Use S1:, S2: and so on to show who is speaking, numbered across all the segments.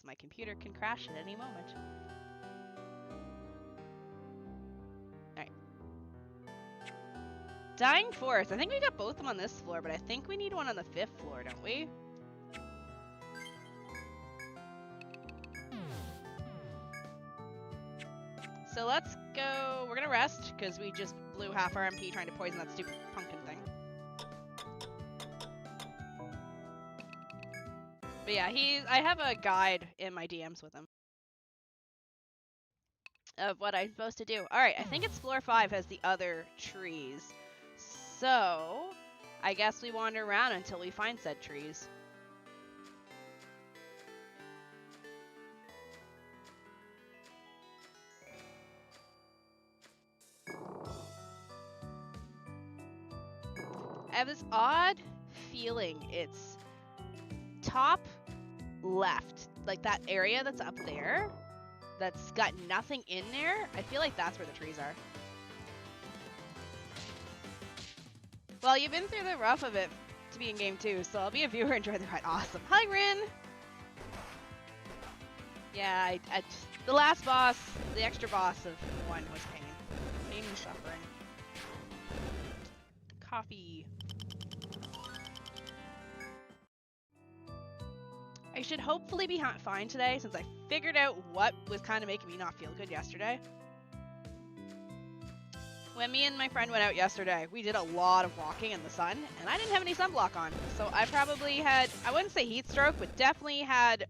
S1: my computer can crash at any moment. Alright. Dying Forest. I think we got both of them on this floor, but I think we need one on the 5th floor, don't we? So let's go. We're gonna rest because we just blew half our MP trying to poison that stupid pumpkin thing. But yeah, I have a guide in my DMs with him of what I'm supposed to do. Alright, I think it's floor 5 has the other trees. So I guess we wander around until we find said trees. I have this odd feeling it's top left, like that area that's up there that's got nothing in there. I feel like that's where the trees are. Well, you've been through the rough of it to be in game 2, so I'll be a viewer and enjoy the ride. Awesome. Hi, Rin! Yeah, the last boss, the extra boss of 1 was pain. Pain and suffering. Coffee. I should hopefully be fine today since I figured out what was kind of making me not feel good yesterday. When me and my friend went out yesterday, we did a lot of walking in the sun, and I didn't have any sunblock on. So I probably had, I wouldn't say heat stroke, but definitely had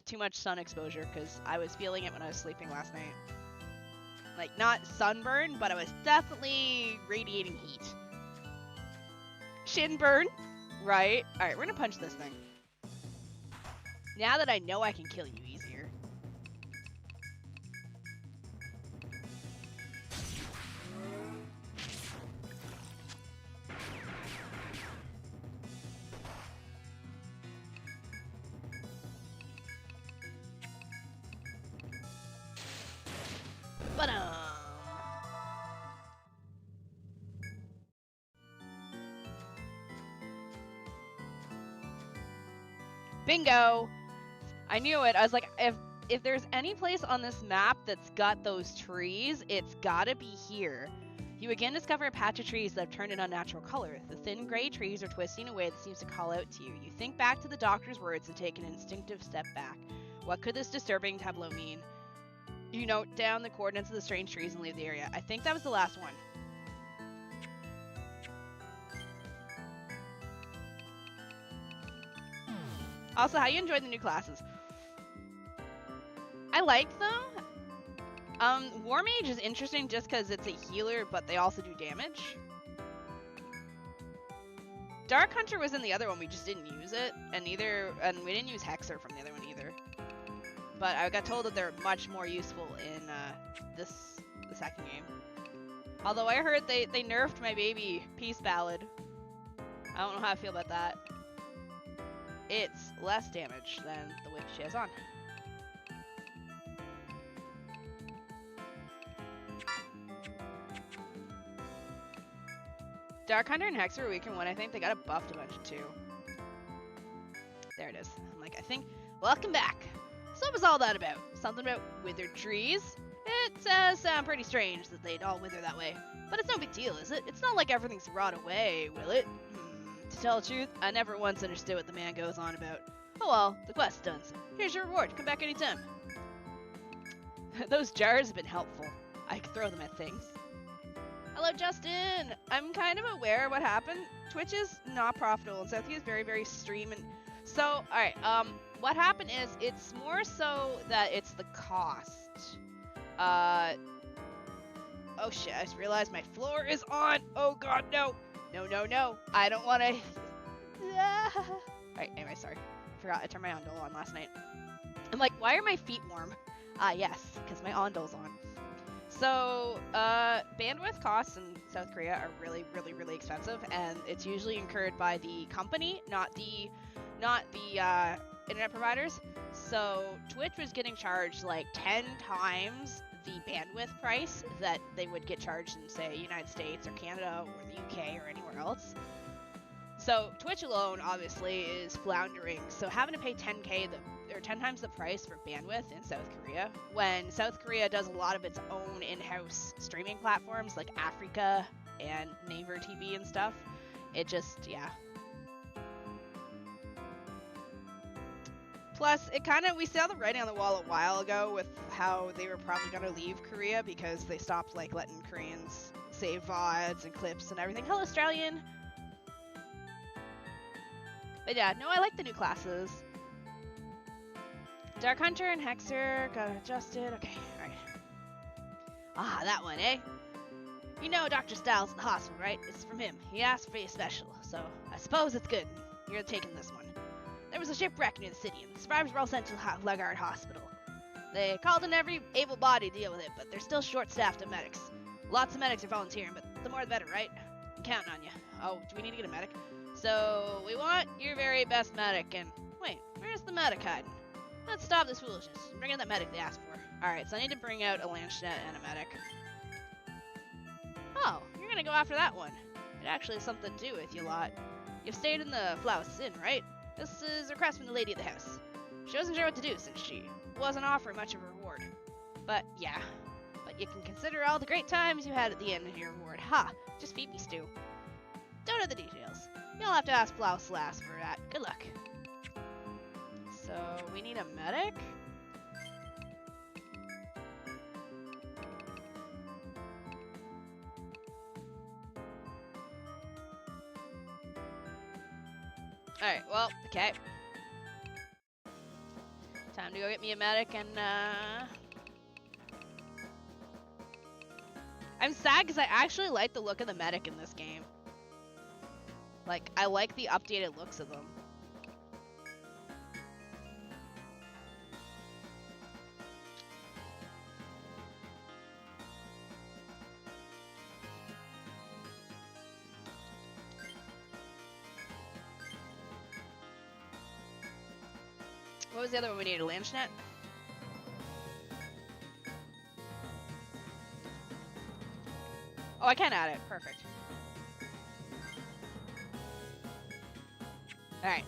S1: too much sun exposure because I was feeling it when I was sleeping last night. Like, not sunburn, but I was definitely radiating heat. Shin burn, right? Alright, we're gonna punch this thing. Now that I know I can kill you easier. Bingo! I knew it. I was like, if there's any place on this map that's got those trees, it's gotta be here. You again discover a patch of trees that have turned an unnatural color. The thin gray trees are twisting in a way that seems to call out to you. You think back to the doctor's words and take an instinctive step back. What could this disturbing tableau mean? You note down the coordinates of the strange trees and leave the area. I think that was the last one. Also, how you enjoyed the new classes? I like them. War Mage is interesting just because it's a healer, but they also do damage. Dark Hunter was in the other one, we just didn't use it, and we didn't use Hexer from the other one either. But I got told that they're much more useful in the second game. Although I heard they nerfed my baby Peace Ballad. I don't know how I feel about that. It's less damage than the whip she has on. Dark Hunter and Hexer are weaker in 1. I think they got it buffed a bunch too. There it is. I'm like, I think. Welcome back. So what was all that about? Something about withered trees? It sounds pretty strange that they'd all wither that way. But it's no big deal, is it? It's not like everything's rot away, will it? To tell the truth, I never once understood what the man goes on about. Oh well, the quest's done, so here's your reward. Come back anytime. Those jars have been helpful. I could throw them at things. Hello, Justin! I'm kind of aware of what happened. Twitch is not profitable, and Southie is very, very streaming. So, alright, what happened is, it's more so that it's the cost. Oh shit, I just realized my floor is on! Oh god, no! No, no, no! I don't want to... Alright, anyway, sorry. I forgot I turned my ondole on last night. I'm like, why are my feet warm? Yes, because my ondole's on. So, bandwidth costs in South Korea are really, really, really expensive, and it's usually incurred by the company, not the internet providers. So, Twitch was getting charged like 10 times the bandwidth price that they would get charged in, say, United States or Canada or the UK or anywhere else. So, Twitch alone, obviously, is floundering. So, having to pay 10K they're 10 times the price for bandwidth in South Korea, when South Korea does a lot of its own in-house streaming platforms like Africa and Naver TV and stuff. It just, yeah. Plus, it kind of, we saw the writing on the wall a while ago with how they were probably going to leave Korea because they stopped, like, letting Koreans save VODs and clips and everything. Hello, Australian! But yeah, no, I like the new classes. Dark Hunter and Hexer got adjusted. Okay, alright. Ah, that one, eh? You know Dr. Styles at the hospital, right? It's from him. He asked for a special, so I suppose it's good. You're taking this one. There was a shipwreck near the city, and the survivors were all sent to Lugard Hospital. They called in every able body to deal with it, but they're still short-staffed of medics. Lots of medics are volunteering, but the more the better, right? I'm counting on you. Oh, do we need to get a medic? So, we want your very best medic, and... Wait, where's the medic hiding? Let's stop this foolishness and bring in that medic they asked for. Alright, so I need to bring out a Lanchnet and a medic. Oh, you're gonna go after that one. It actually has something to do with you lot. You've stayed in the Flouse Inn, right? This is a request from the lady of the house. She wasn't sure what to do since she wasn't offering much of a reward. But, yeah. But you can consider all the great times you had at the end of your reward. Ha! Just feed me, Stu. Don't know the details. You'll have to ask Flouse Lass for that. Good luck. So, we need a medic? Alright, well, okay. Time to go get me a medic and, I'm sad because I actually like the look of the medic in this game. Like, I like the updated looks of them. What was the other one we needed? A Lanchnet? Oh, I can add it. Perfect. Alright.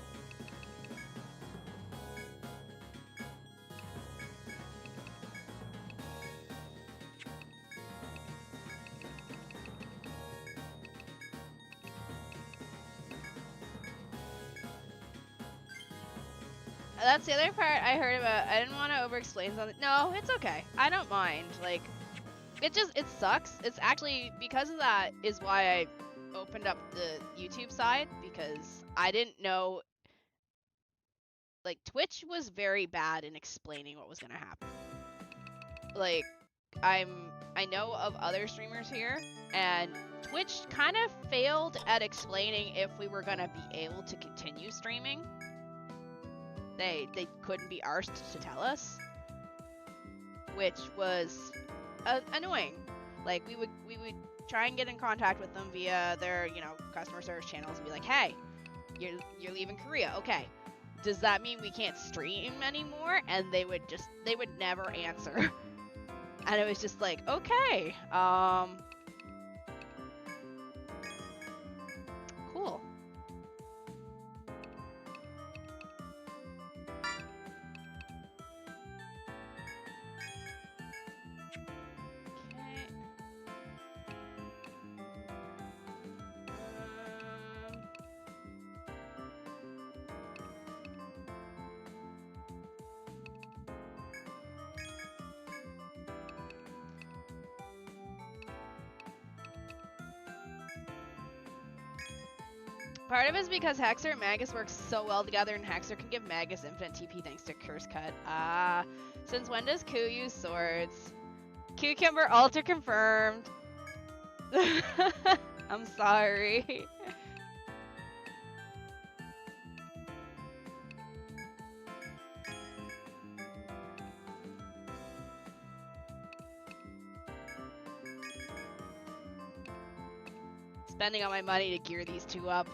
S1: That's the other part I heard about. I didn't want to over-explain something. No, it's okay. I don't mind. Like, it sucks. It's actually, because of that is why I opened up the YouTube side, because I didn't know, like, Twitch was very bad in explaining what was going to happen. Like, I know of other streamers here, and Twitch kind of failed at explaining if we were going to be able to continue streaming. They couldn't be arsed to tell us, which was annoying. Like, we would try and get in contact with them via their, you know, customer service channels and be like, hey, you're leaving Korea, okay. Does that mean we can't stream anymore? And they would never answer. And it was just like, okay, cool. Part of it is because Hexer and Magus work so well together, and Hexer can give Magus infinite TP thanks to Curse Cut. Since when does Ku use swords? Cucumber altar confirmed. I'm sorry. Spending all my money to gear these two up.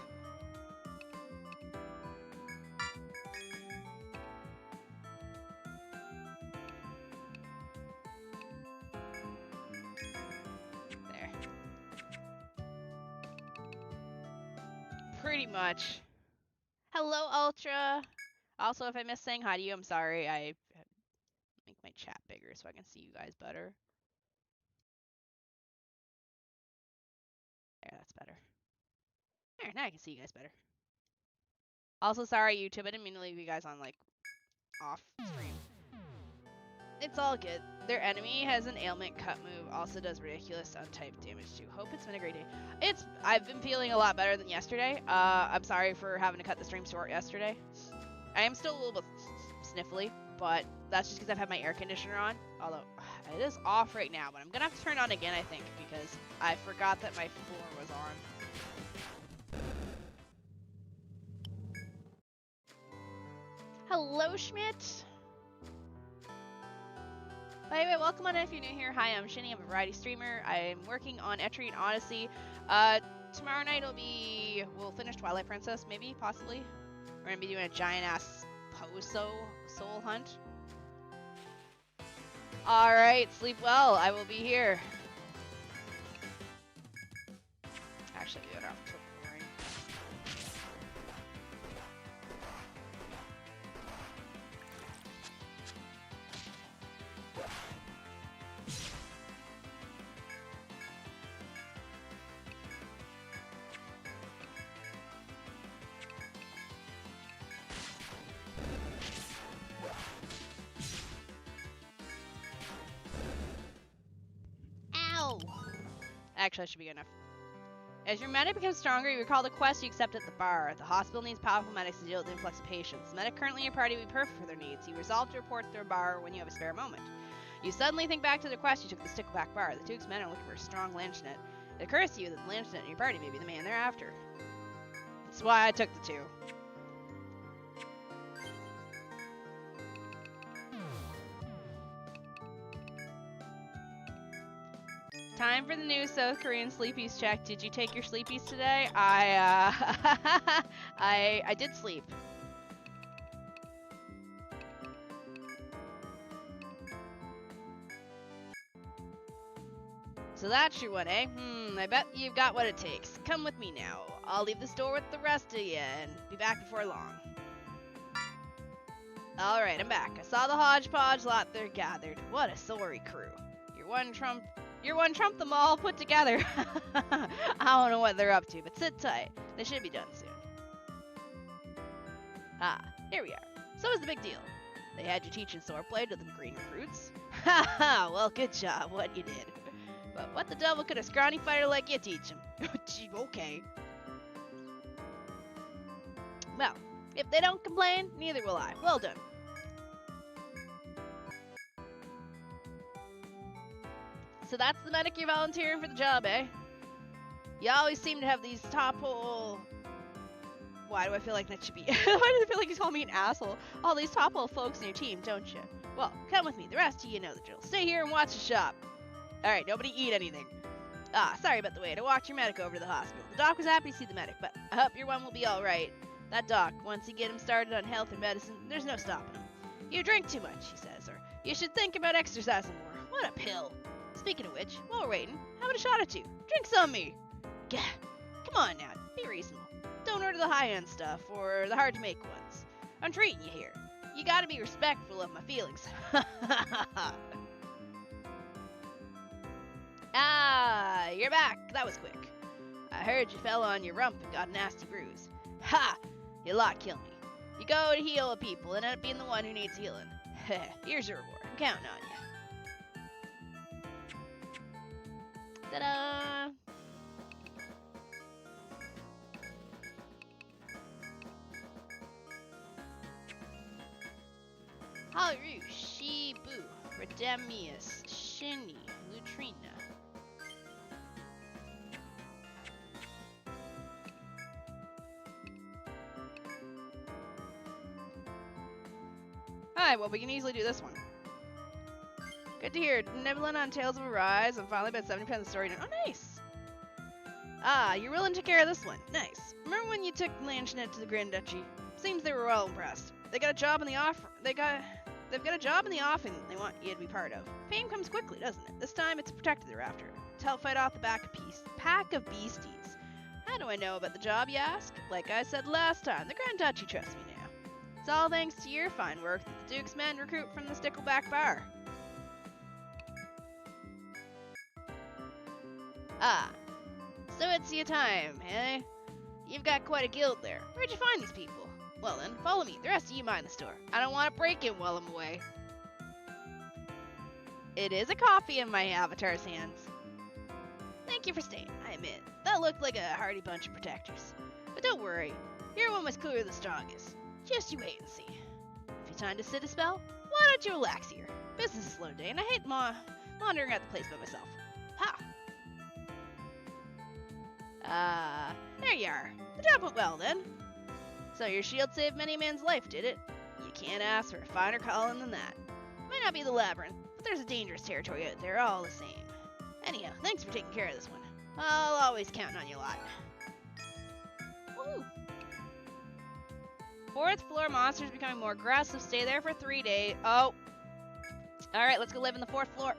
S1: Pretty much. Hello, Ultra. Also, if I miss saying hi to you, I'm sorry. I make my chat bigger so I can see you guys better. There, that's better. There, now I can see you guys better. Also, sorry, YouTube. I didn't mean to leave you guys on, like, off screen. It's all good. Their enemy has an ailment cut move, also does ridiculous untyped damage too. Hope it's been a great day. I've been feeling a lot better than yesterday. I'm sorry for having to cut the stream short yesterday. I am still a little bit sniffly, but that's just because I've had my air conditioner on. Although, it is off right now, but I'm gonna have to turn it on again, I think, because I forgot that my floor was on. Hello, Schmidt! By the way, welcome on if you're new here. Hi, I'm Shini. I'm a variety streamer. I'm working on Etrian Odyssey. Tomorrow night we'll finish Twilight Princess, maybe, possibly. We're gonna be doing a giant-ass soul hunt. Alright, sleep well. I will be here. Actually, I do it off to boring. Actually, that should be good enough. As your medic becomes stronger, you recall the quest you accept at the bar. The hospital needs powerful medics to deal with the influx of patients. The medic currently in your party would be perfect for their needs. You resolve to report to their bar when you have a spare moment. You suddenly think back to the quest you took at the Stickleback Bar. The two men are looking for a strong Lanchet. It occurs to you that the Lanchet in your party may be the man they're after. That's why I took the two. Time for the new South Korean sleepies check. Did you take your sleepies today? I did sleep. So that's your one, eh? I bet you've got what it takes. Come with me now. I'll leave this door with the rest of you and be back before long. Alright, I'm back. I saw the hodgepodge lot there gathered. What a sorry crew. You're one trump them all put together. I don't know what they're up to, but sit tight. They should be done soon. Ah, here we are. So what's the big deal? They had you teaching swordplay to the green recruits? Ha! Well, good job, what you did. But what the devil could a scrawny fighter like you teach him? Okay. Well, if they don't complain, neither will I. Well done. So that's the medic you're volunteering for the job, eh? You always seem to have these top hole... Why do I feel like that should be... Why do I feel like he's calling me an asshole? All these top hole folks in your team, don't you? Well, come with me. The rest of you know the drill. Stay here and watch the shop. Alright, nobody eat anything. Ah, sorry about the wait. I walked your medic over to the hospital. The doc was happy to see the medic, but I hope your one will be alright. That doc, once you get him started on health and medicine, there's no stopping him. You drink too much, he says, or you should think about exercising more. What a pill. Speaking of which, while we're waiting, how about a shot or two? Drink some me. Gah. Come on now, be reasonable. Don't order the high-end stuff, or the hard-to-make ones. I'm treating you here. You gotta be respectful of my feelings. Ah, you're back. That was quick. I heard you fell on your rump and got a nasty bruise. Ha! You lot kill me. You go to heal people and end up being the one who needs healing. Here's your reward. I'm counting on you. Ta-da! Haru, Shibu, Redemius, Shini, Lutrina. Alright, well, we can easily do this one. Good to hear. Nibbling on Tales of Arise. I'm finally about 70% of the story done. Oh, nice! Ah, you're willing to carry this one. Nice. Remember when you took Lanchet to the Grand Duchy? Seems they were well impressed. They got a job in the offer. They've got a job in the offing they want you to be part of. Fame comes quickly, doesn't it? This time it's a protector they're after. To help fight off the pack of beasties. How do I know about the job, you ask? Like I said last time, the Grand Duchy trusts me now. It's all thanks to your fine work that the Duke's men recruit from the Stickleback Bar. Ah, so it's your time, eh? You've got quite a guild there. Where'd you find these people? Well then, follow me. The rest of you mind the store. I don't want to break in while I'm away. It is a coffee in my avatar's hands. Thank you for staying, I admit. That looked like a hardy bunch of protectors. But don't worry, your one was clearly the strongest. Just you wait and see. If you time to sit a spell, why don't you relax here? Business is a slow day, and I hate wandering out the place by myself. Ha! There you are. The job went well, then. So your shield saved many a man's life, did it? You can't ask for a finer calling than that. Might not be the labyrinth, but there's a dangerous territory out there all the same. Anyhow, thanks for taking care of this one. I'll always count on your lot. Woohoo! 4th floor monsters becoming more aggressive. Stay there for 3 days. Oh. Alright, let's go live in the 4th floor.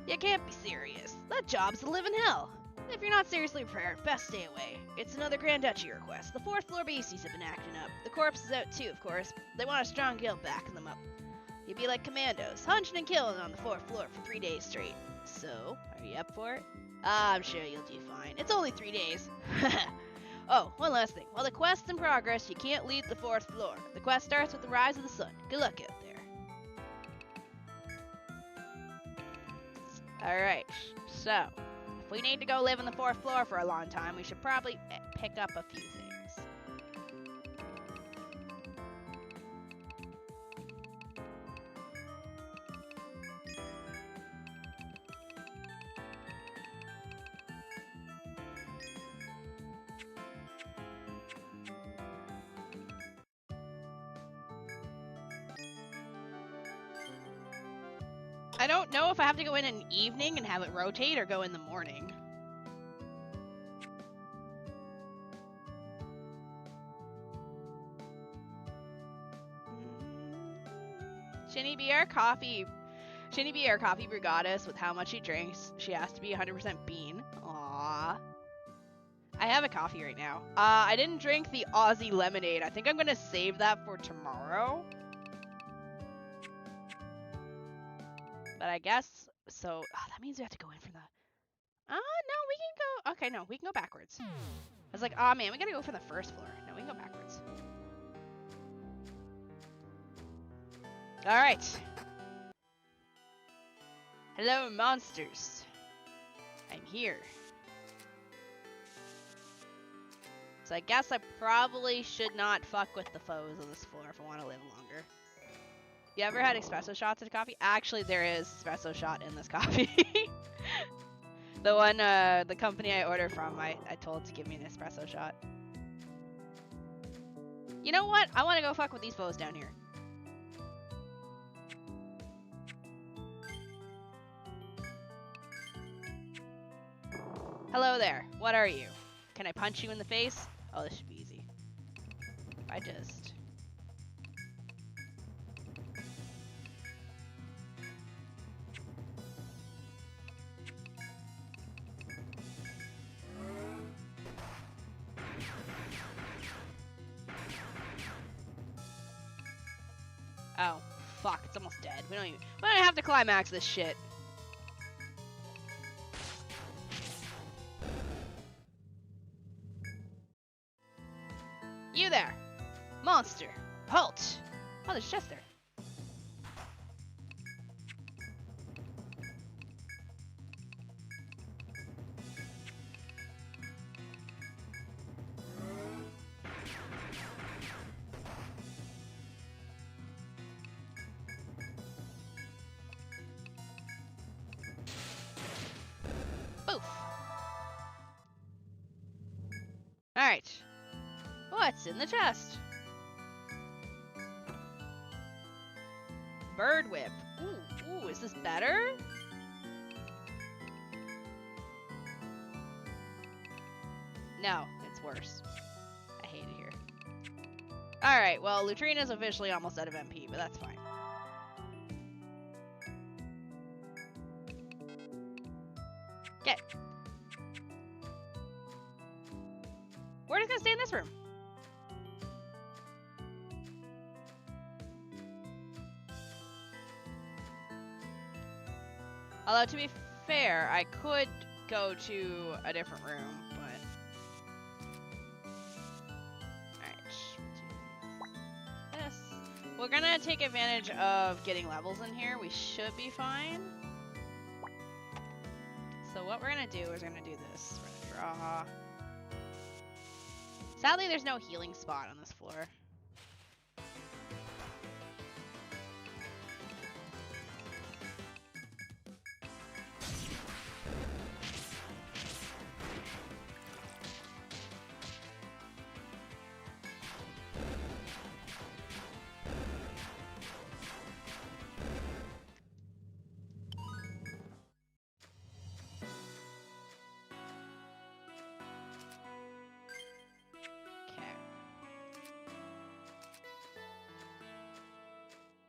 S1: You can't be serious. That job's a living hell. If you're not seriously prepared, best stay away. It's another Grand Duchy request. The 4th floor beasties have been acting up. The corpse is out too, of course. They want a strong guild backing them up. You'd be like commandos, hunching and killing on the 4th floor for 3 days straight. So, are you up for it? I'm sure you'll do fine. It's only 3 days. Oh, one last thing. While the quest's in progress, you can't leave the 4th floor. The quest starts with the rise of the sun. Good luck out there. Alright, so, if we need to go live on the 4th floor for a long time, we should probably pick up a few things. I don't know if I have to go in an evening and have it rotate or go in the morning. Shini be our coffee brew goddess. With how much she drinks, she has to be 100% bean. Aww. I have a coffee right now. I didn't drink the Aussie lemonade. I think I'm gonna save that for tomorrow. But I guess, so, that means we have to go in for the, no, we can go, okay, no, we can go backwards. I was like, oh man, we gotta go for the 1st floor. No, we can go backwards. Alright. Hello, monsters. I'm here. So I guess I probably should not fuck with the foes on this floor if I want to live longer. You ever had espresso shots in coffee? Actually, there is espresso shot in this coffee. The one, the company I order from, I told to give me an espresso shot. You know what? I want to go fuck with these foes down here. Hello there. What are you? Can I punch you in the face? Oh, this should be easy. If I just... Oh, fuck, it's almost dead. We don't have to climax this shit. You there! Monster! Halt! Oh, there's a chest there. Oof. Alright. What's in the chest? Bird whip. Ooh, is this better? No, it's worse. I hate it here. Alright, well, Lutrina's officially almost out of MP, but that's fine. Okay. We're just gonna stay in this room. Although, to be fair, I could go to a different room, but... Alright. This. We're gonna take advantage of getting levels in here. We should be fine. So what we're gonna do is we're gonna do this. We're gonna draw. Sadly, there's no healing spot on this floor.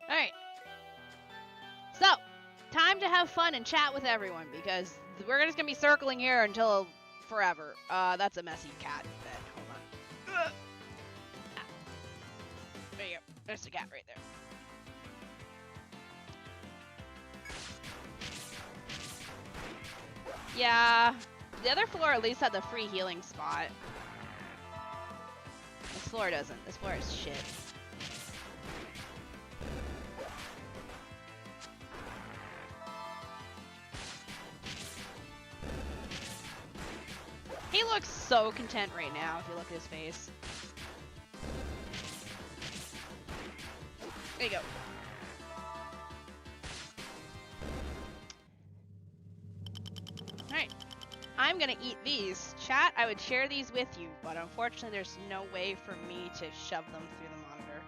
S1: Alright. So, time to have fun and chat with everyone, because we're just gonna be circling here until forever. That's a messy cat bed. Hold on. Ugh. Ah. There you go. There's the cat right there. Yeah. The other floor at least had the free healing spot. This floor doesn't. This floor is shit. He looks so content right now if you look at his face. There you go. Alright. I'm gonna eat these. Chat, I would share these with you, but unfortunately there's no way for me to shove them through the monitor.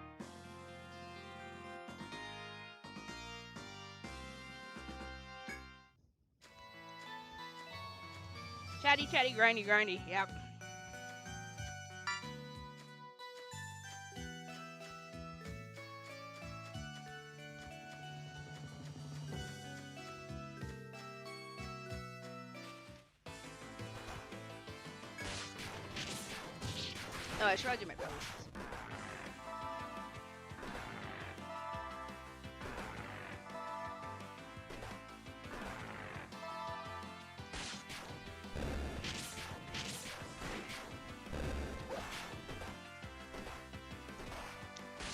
S1: Chatty, chatty, grindy, grindy. Yep. Oh, I should probably do my bonus.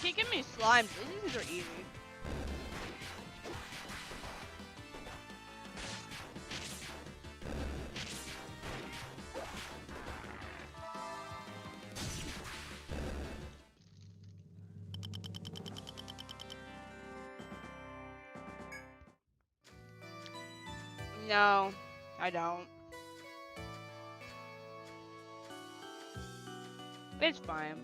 S1: Can't give me slimes. These are easy. No, I don't. It's fine.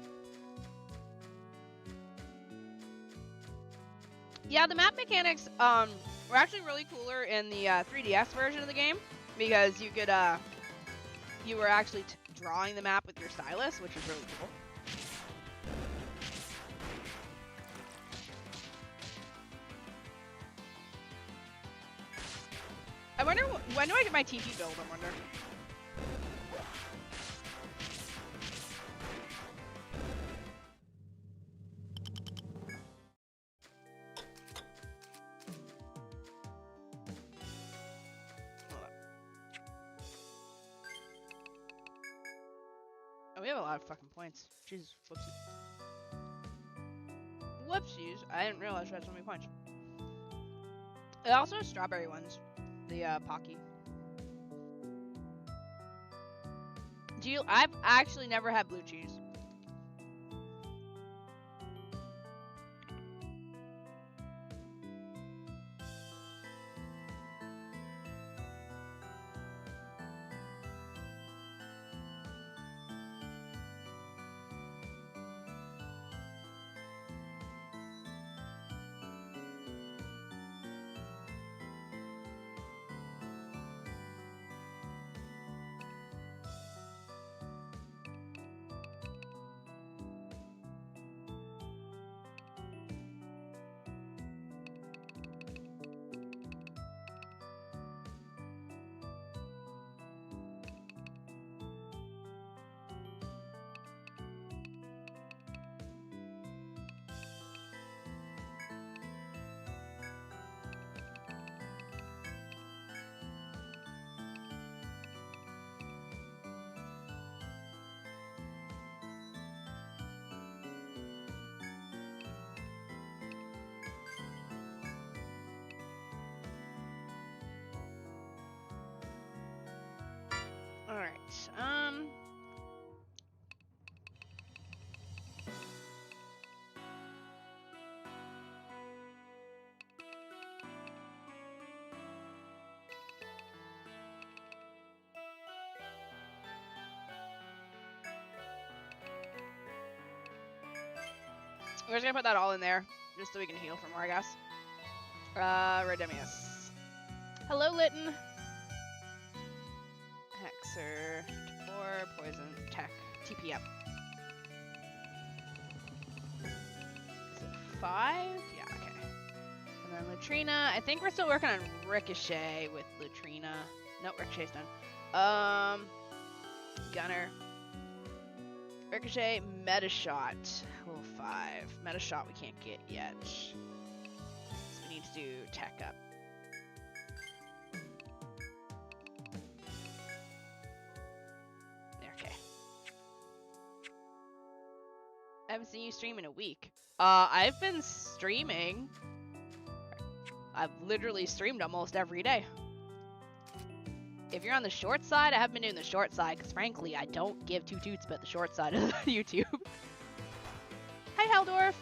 S1: Yeah, the map mechanics were actually really cooler in the 3DS version of the game, because you could you were actually drawing the map with your stylus, which is really cool. I wonder when do I get my TP build? I wonder. Oh, we have a lot of fucking points. Jesus, whoopsies. Whoopsies! I didn't realize we had so many points. It also has strawberry ones. The Pocky. I've actually never had blue cheese. We're just gonna put that all in there, just so we can heal for more, I guess. Redemius. Hello, Lytton. Hexer, 4, poison, tech, TP up. Is it 5? Yeah, okay. And then Latrina. I think we're still working on Ricochet with Latrina. No, Ricochet's done. Gunner. Ricochet, Meta Shot. Level 5. Meta Shot we can't get yet. So we need to do tech up. Okay. I haven't seen you stream in a week. I've been streaming. I've literally streamed almost every day. If you're on the short side, I haven't been doing the short side because frankly, I don't give two toots about the short side of YouTube. Hi, Heldorf.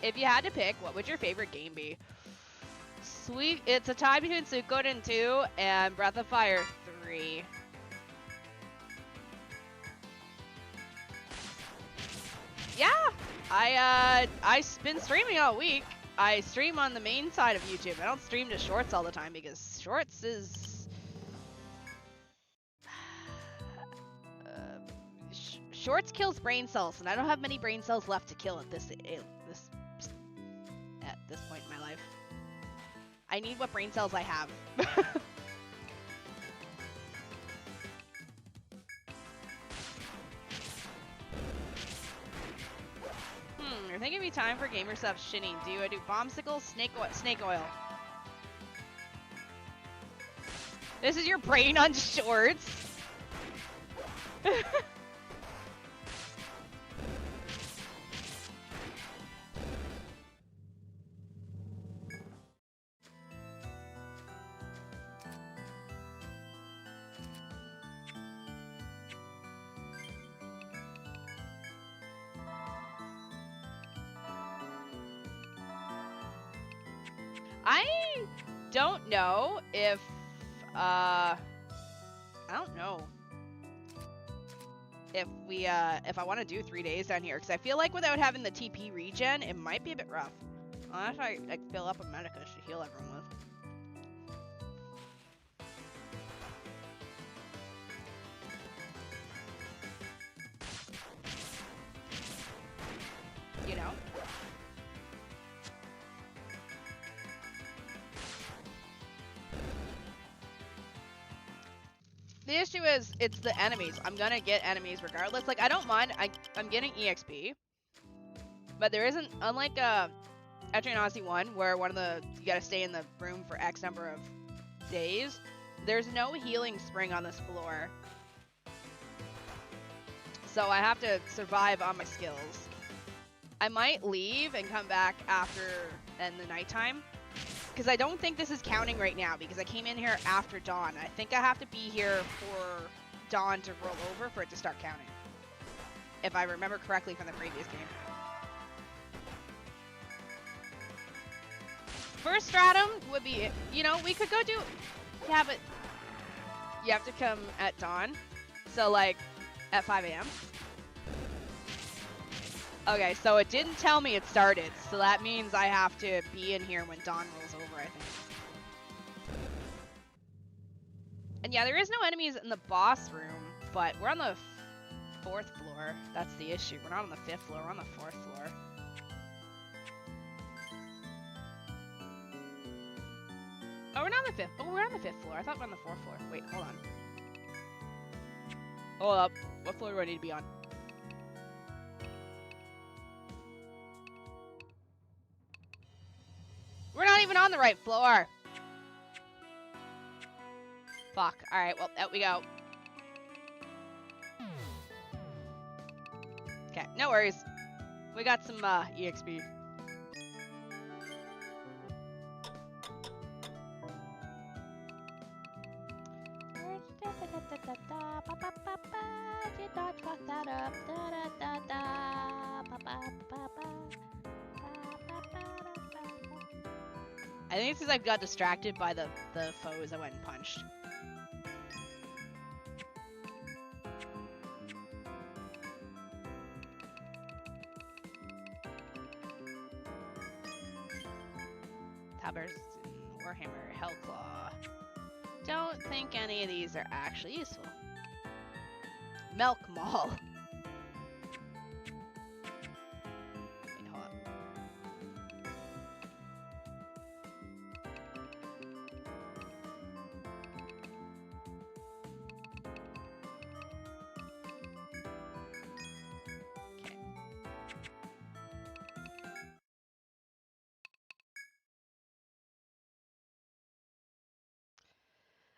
S1: If you had to pick, what would your favorite game be? Sweet. It's a tie between Suikoden 2 and Breath of Fire 3. Yeah, I've been streaming all week. I stream on the main side of YouTube. I don't stream to shorts all the time because shorts is shorts kills brain cells, and I don't have many brain cells left to kill at this point in my life. I need what brain cells I have. I think it'd be time for gamer stuff. Shini, do I do bombsicles, snake oil? This is your brain on shorts. I don't know if, I don't know if we, if I want to do 3 days down here, because I feel like without having the TP regen, it might be a bit rough. Unless I like fill up a Medica to heal everyone with. You know? The issue is, it's the enemies. I'm gonna get enemies regardless. Like, I don't mind. I'm getting EXP. But there isn't, unlike Etrian Odyssey 1, where you gotta stay in the room for X number of days, there's no healing spring on this floor. So I have to survive on my skills. I might leave and come back after in the nighttime. Because I don't think this is counting right now, because I came in here after dawn. I think I have to be here for dawn to roll over for it to start counting. If I remember correctly from the previous game. First Stratum would be, you know, we could go do, yeah, but you have to come at dawn. So like, at 5 a.m. Okay, so it didn't tell me it started, so that means I have to be in here when dawn rolls over, I think. And yeah, there is no enemies in the boss room, but we're on the 4th floor. That's the issue. We're not on the 5th floor, we're on the 4th floor. Oh, we're not on the 5th. Oh, we're on the 5th floor. I thought we were on the 4th floor. Wait, hold on. Hold up. What floor do I need to be on? We're not even on the right floor. Fuck. Alright, well, out we go. Okay, no worries. We got some EXP. I think it's because I got distracted by the foes I went and punched. Halberds, Warhammer, Hellclaw. Don't think any of these are actually useful. Milk Mall. Wait, hold on.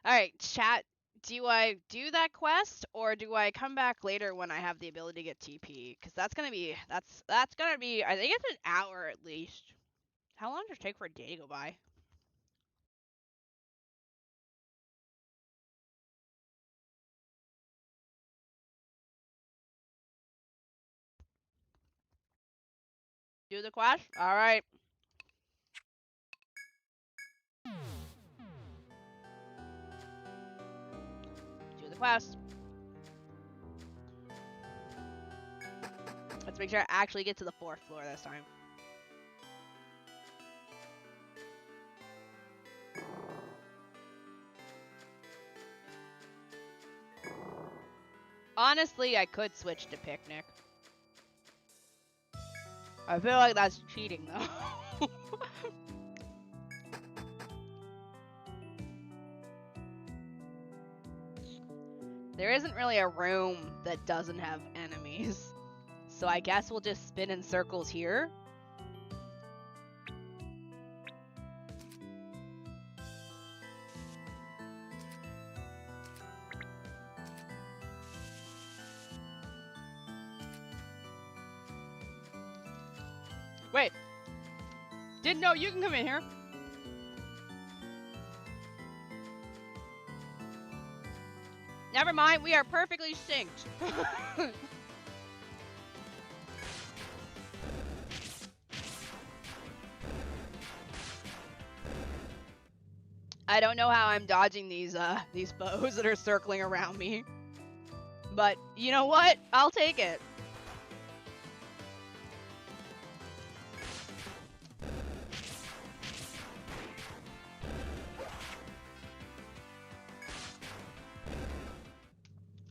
S1: Alright, chat, do I do that quest, or do I come back later when I have the ability to get TP? Because that's gonna be, I think it's an hour at least. How long does it take for a day to go by? Do the quest? Alright. Do the quest. Let's make sure I actually get to the 4th floor this time. Honestly, I could switch to Picnic. I feel like that's cheating, though. There isn't really a room that doesn't have enemies. So I guess we'll just spin in circles here. Wait. Didn't know you can come in here. Never mind, we are perfectly synced. I don't know how I'm dodging these foes that are circling around me. But you know what? I'll take it.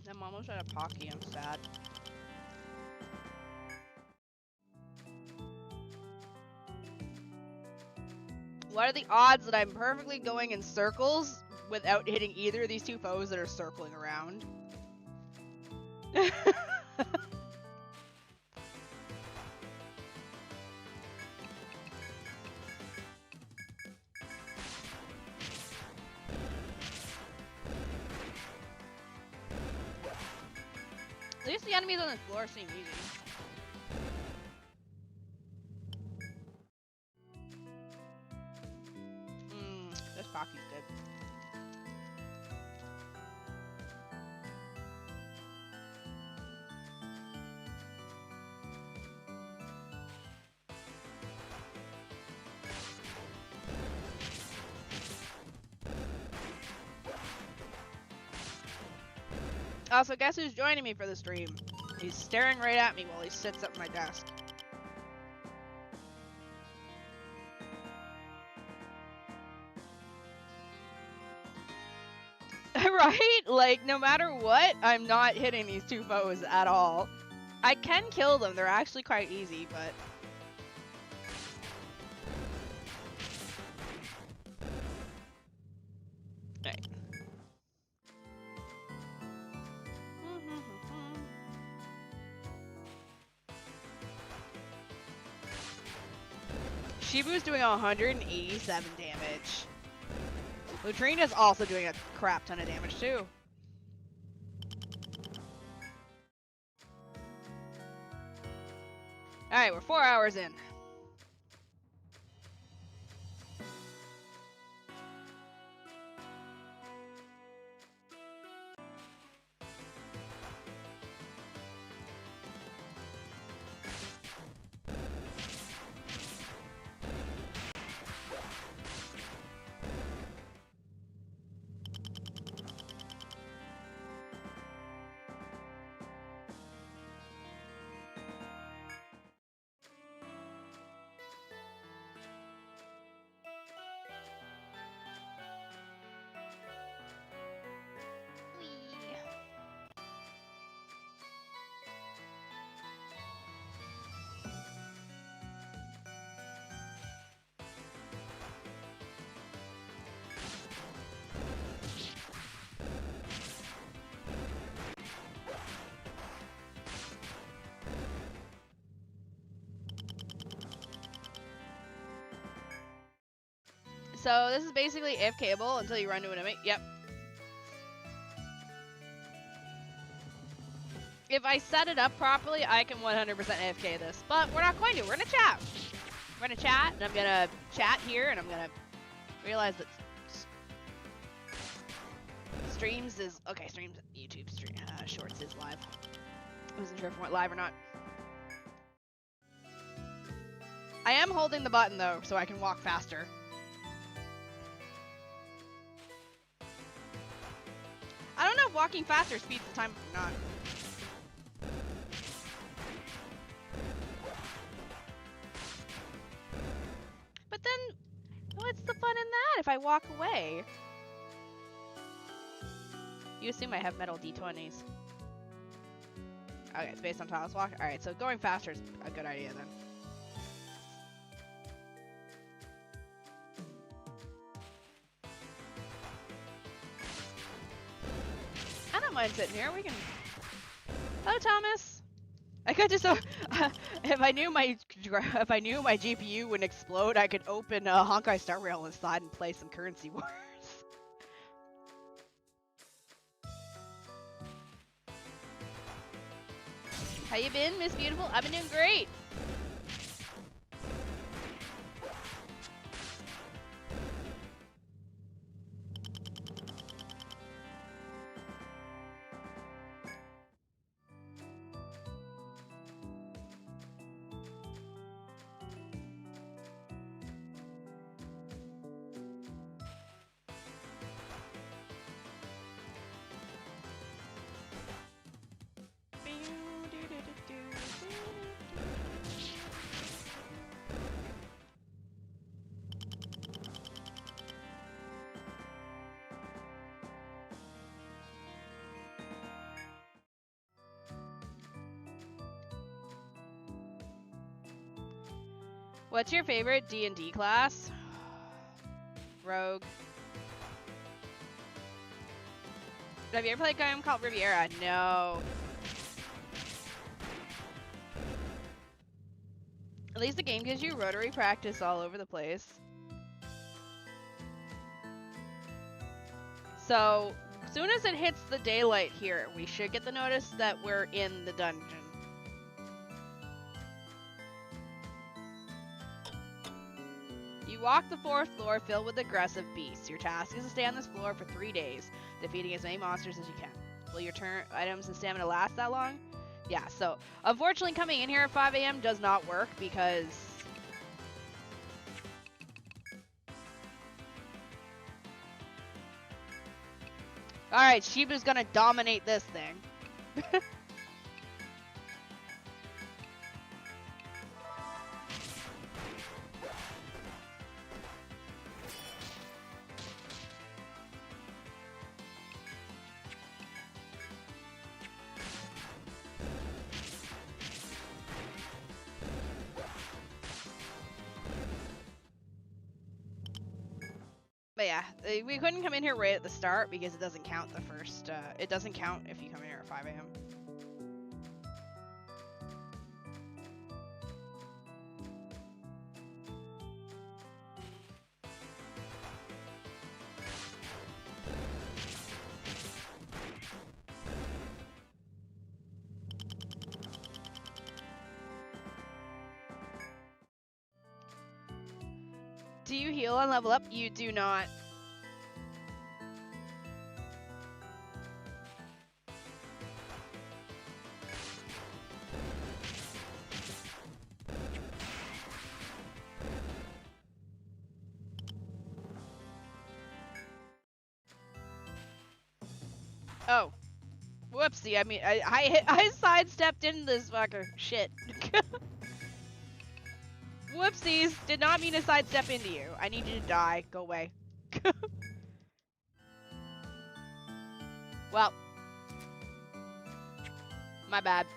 S1: I'm almost out of Pocky, I'm sad. What are the odds that I'm perfectly going in circles without hitting either of these two foes that are circling around? At least the enemies on the floor seem easy. This Pocky's good. Also, guess who's joining me for the stream? He's staring right at me while he sits at my desk. Right? Like, no matter what, I'm not hitting these two foes at all. I can kill them, they're actually quite easy, but... Right. Shibu's doing 187 damage. Lutrina's also doing a crap ton of damage too. Alright, we're 4 hours in. So this is basically if cable until you run to an enemy. Yep. If I set it up properly, I can 100% AFK this. But we're not going to. We're going to chat. We're going to chat, and I'm going to chat here, and I'm going to realize that streams is... Okay, streams, YouTube stream, Shorts is live. I wasn't sure if it went live or not. I am holding the button, though, so I can walk faster. I don't know if walking faster speeds the time or not. But then, what's the fun in that if I walk away? You assume I have metal D20s. Okay, it's based on Tiles Walk. Alright, so going faster is a good idea then. I don't mind sitting here. We can... Hello, Thomas! I could just... if I knew my GPU wouldn't explode, I could open Honkai Star Rail inside and play some Currency Wars. How you been, Miss Beautiful? I've been doing great. What's your favorite D&D class? Rogue. Have you ever played a game called Riviera? No. At least the game gives you rotary practice all over the place. So, as soon as it hits the daylight here, we should get the notice that we're in the dungeon. You walk the 4th floor filled with aggressive beasts. Your task is to stay on this floor for 3 days, defeating as many monsters as you can. Will your turn items and stamina last that long? Yeah, so unfortunately coming in here at 5 AM does not work because... Alright, Shiba's gonna dominate this thing. But yeah, we couldn't come in here right at the start because it doesn't count the first, it doesn't count if you come in here at 5 AM. Do you heal on level up? You do not. Oh. Whoopsie, I mean, I sidestepped into this fucker. Shit. Whoopsies! Did not mean to sidestep into you. I need you to die. Go away. Well. My bad.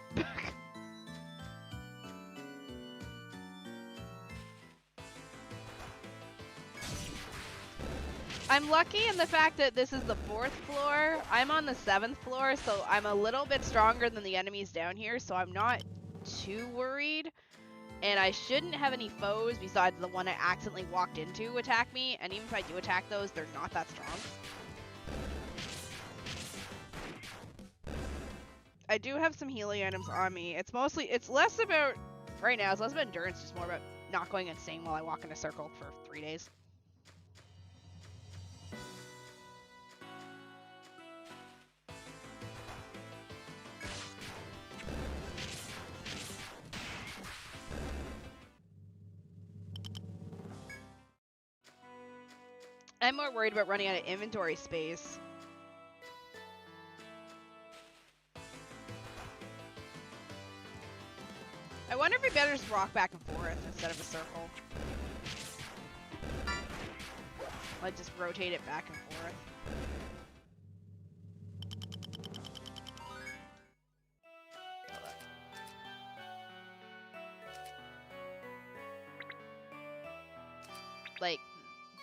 S1: I'm lucky in the fact that this is the 4th floor. I'm on the 7th floor, so I'm a little bit stronger than the enemies down here, so I'm not too worried. And I shouldn't have any foes besides the one I accidentally walked into attack me. And even if I do attack those, they're not that strong. I do have some healing items on me. It's less about, right now, it's less about endurance, just more about not going insane while I walk in a circle for 3 days. I'm more worried about running out of inventory space. I wonder if we better just walk back and forth instead of a circle. Like, just rotate it back and forth. Like,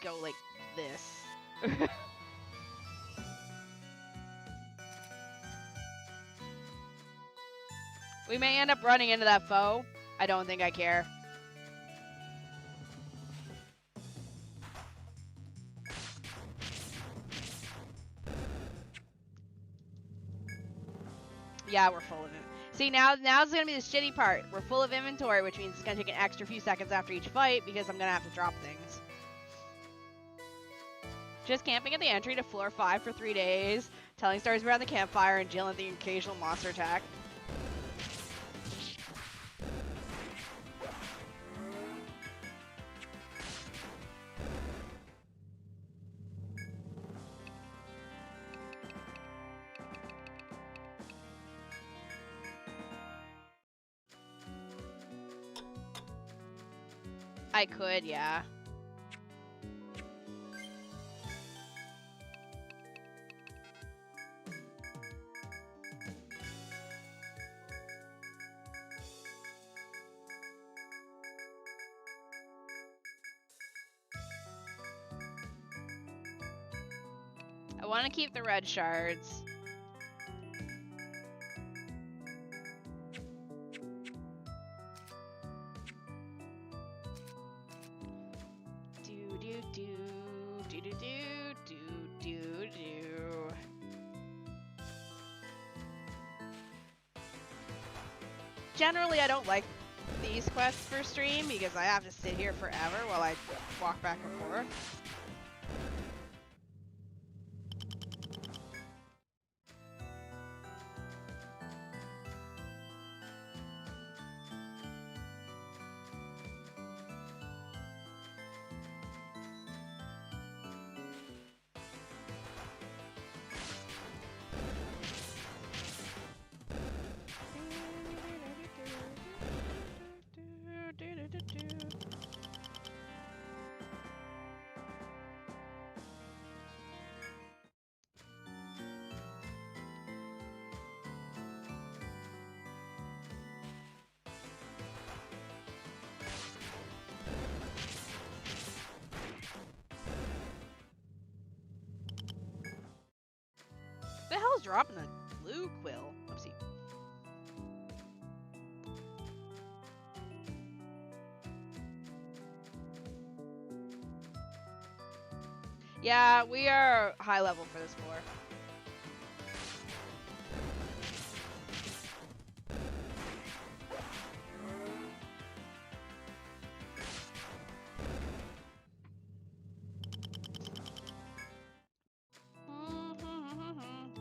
S1: go like this. We may end up running into that foe. I don't think I care. Yeah, we're full of it. See, now's gonna be the shitty part. We're full of inventory, which means it's gonna take an extra few seconds after each fight because I'm gonna have to drop things. Just camping at the entry to floor 5 for 3 days, telling stories around the campfire, and dealing with the occasional monster attack. I could, yeah. I want to keep the red shards. Generally, I don't like these quests for stream because I have to sit here forever while I walk back and forth. What the hell is dropping the blue quill? Oopsie. Yeah, we are high level for this floor.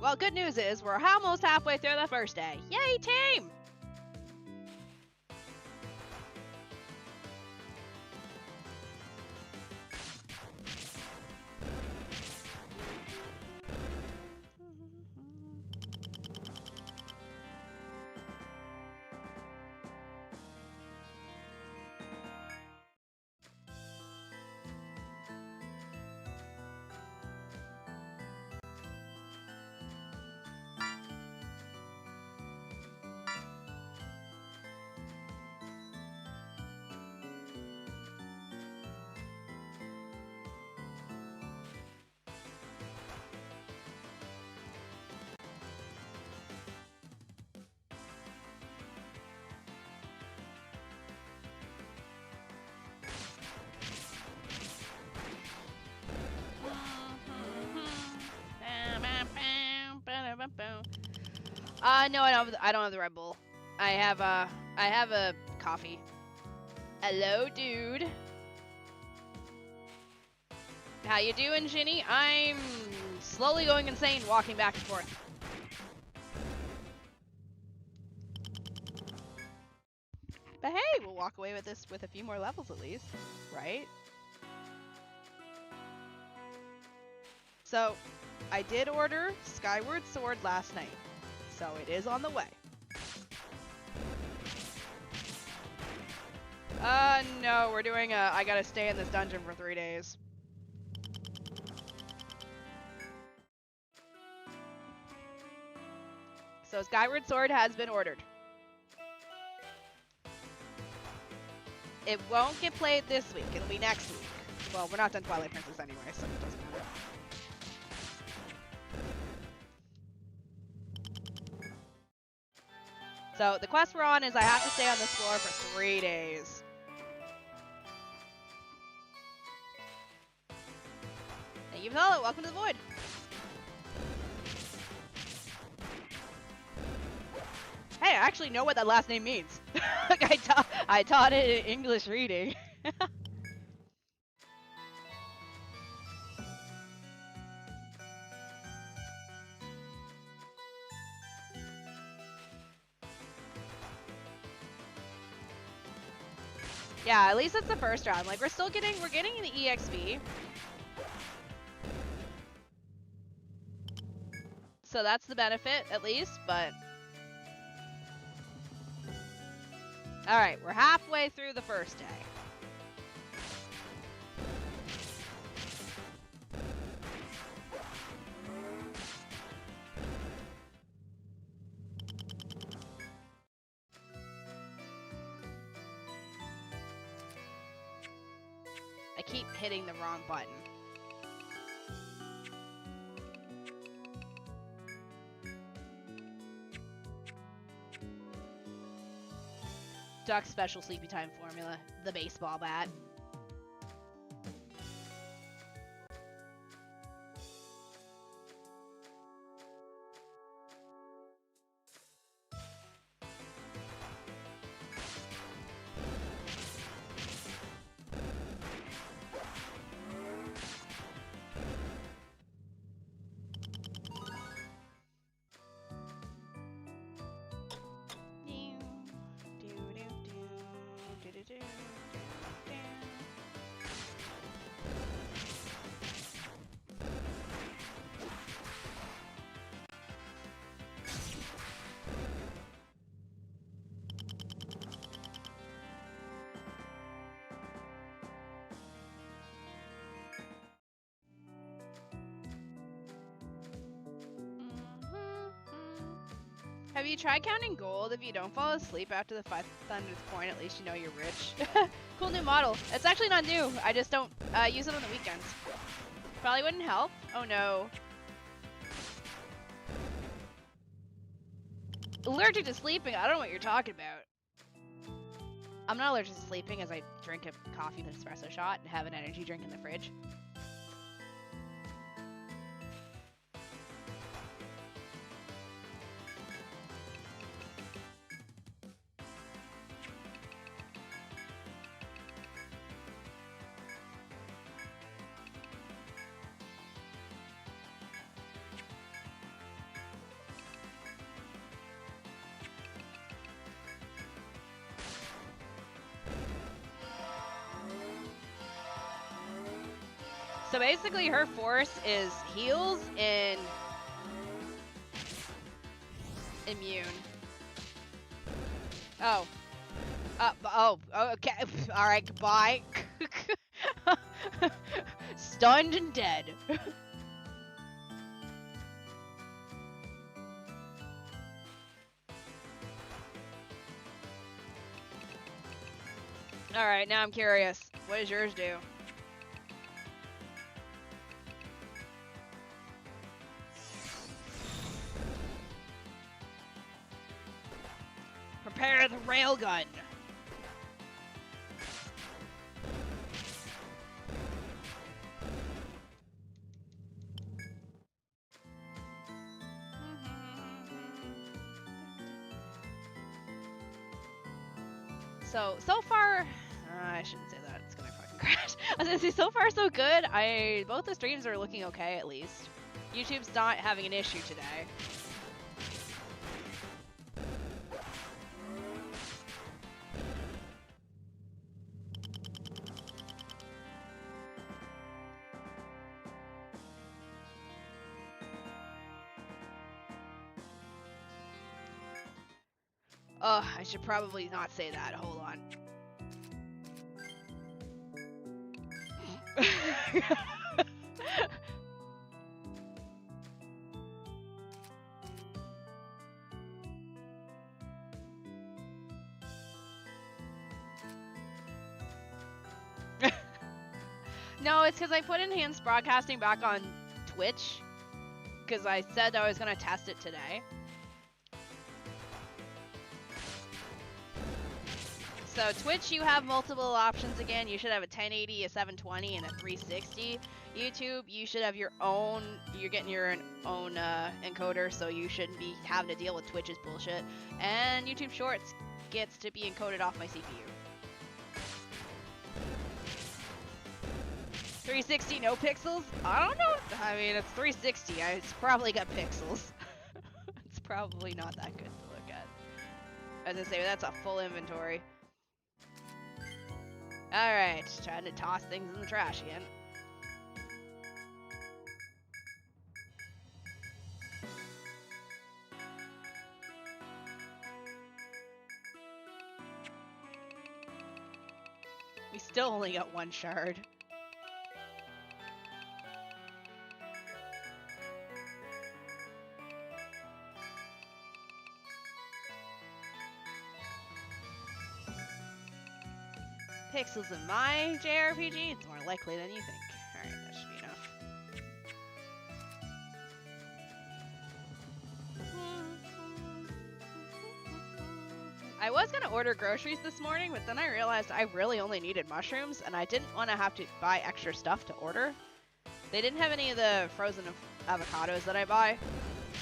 S1: Well, good news is we're almost halfway through the first day. Yay, team! No, I don't have the Red Bull. I have a coffee. Hello, dude. How you doing, Shini? I'm slowly going insane, walking back and forth. But hey, we'll walk away with this with a few more levels at least, right? So, I did order Skyward Sword last night, so it is on the way. No, we're doing I gotta stay in this dungeon for 3 days. So Skyward Sword has been ordered. It won't get played this week, it'll be next week. Well, we're not done Twilight Princess anyway, so it doesn't matter. So the quest we're on is I have to stay on this floor for 3 days. Thank you, fellow. Welcome to the void. Hey, I actually know what that last name means. Like I taught it in English reading. Yeah, at least it's the first round. Like we're getting the EXP. So that's the benefit, at least, but... Alright, we're halfway through the first day. I keep hitting the wrong button. Duck's special sleepy time formula, the baseball bat. Have you tried counting gold? If you don't fall asleep after the 500th point, at least you know you're rich. Cool new model. It's actually not new. I just don't use it on the weekends. Probably wouldn't help. Oh no. Allergic to sleeping? I don't know what you're talking about. I'm not allergic to sleeping as I drink a coffee with an espresso shot and have an energy drink in the fridge. So basically her force is heals and immune. Oh. Okay. Alright, goodbye. Stunned and dead. Alright, now I'm curious. What does yours do? Prepare the railgun. So far, I shouldn't say that. It's gonna fucking crash. I was gonna say, so far so good. Both the streams are looking okay, at least. YouTube's not having an issue today. Ugh, I should probably not say that. Hold on. No, it's because I put enhanced broadcasting back on Twitch because I said I was going to test it today. So Twitch, you have multiple options again. You should have a 1080, a 720, and a 360. YouTube, you should have your own, you're getting your own encoder, so you shouldn't be having to deal with Twitch's bullshit. And YouTube Shorts gets to be encoded off my CPU. 360, no pixels? I don't know. I mean, it's 360. It's probably got pixels. It's probably not that good to look at. I was gonna say, that's a full inventory. Alright, trying to toss things in the trash again. We still only got one shard. Pixels in my JRPG? It's more likely than you think. Alright, that should be enough. I was gonna order groceries this morning, but then I realized I really only needed mushrooms, and I didn't want to have to buy extra stuff to order. They didn't have any of the frozen avocados that I buy,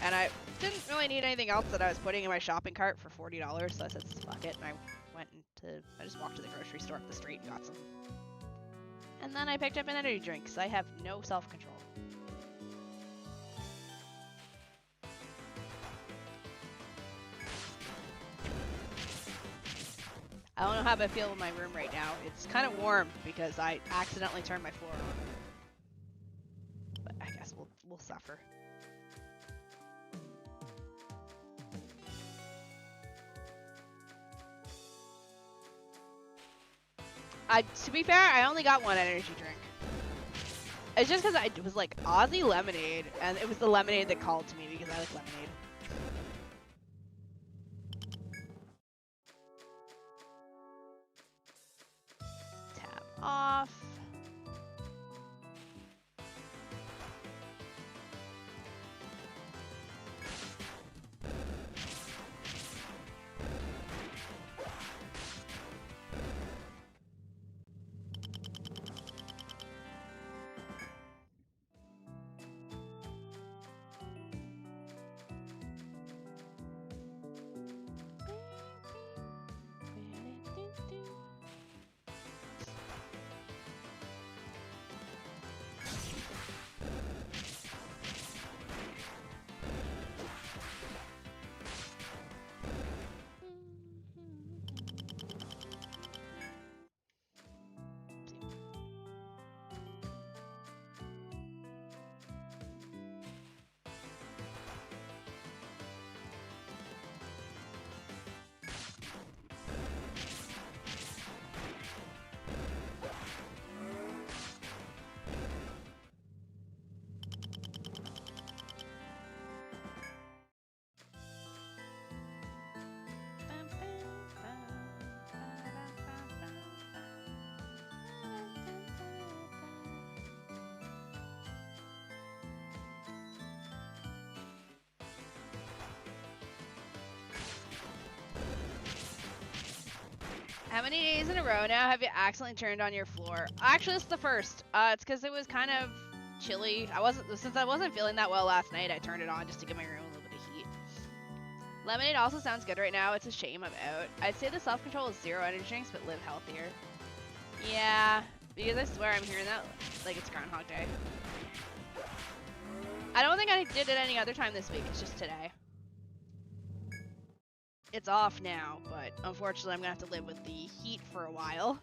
S1: and I didn't really need anything else that I was putting in my shopping cart for $40, so I said, fuck it, and I just walked to the grocery store up the street and got some. And then I picked up an energy drink, because I have no self-control. I don't know how I feel in my room right now. It's kind of warm because I accidentally turned my floor on. But I guess we'll suffer. To be fair, I only got one energy drink. It's just because it was like Aussie lemonade, and it was the lemonade that called to me because I like lemonade. Tab off. How many days in a row now have you accidentally turned on your floor? Actually, it's the first. It's because it was kind of chilly. Since I wasn't feeling that well last night, I turned it on just to give my room a little bit of heat. Lemonade also sounds good right now. It's a shame I'm out. I'd say the self-control is 0 energy drinks, but live healthier. Yeah, because I swear I'm hearing that like it's Groundhog Day. I don't think I did it any other time this week. It's just today. It's off now, but unfortunately I'm gonna have to live with the heat for a while.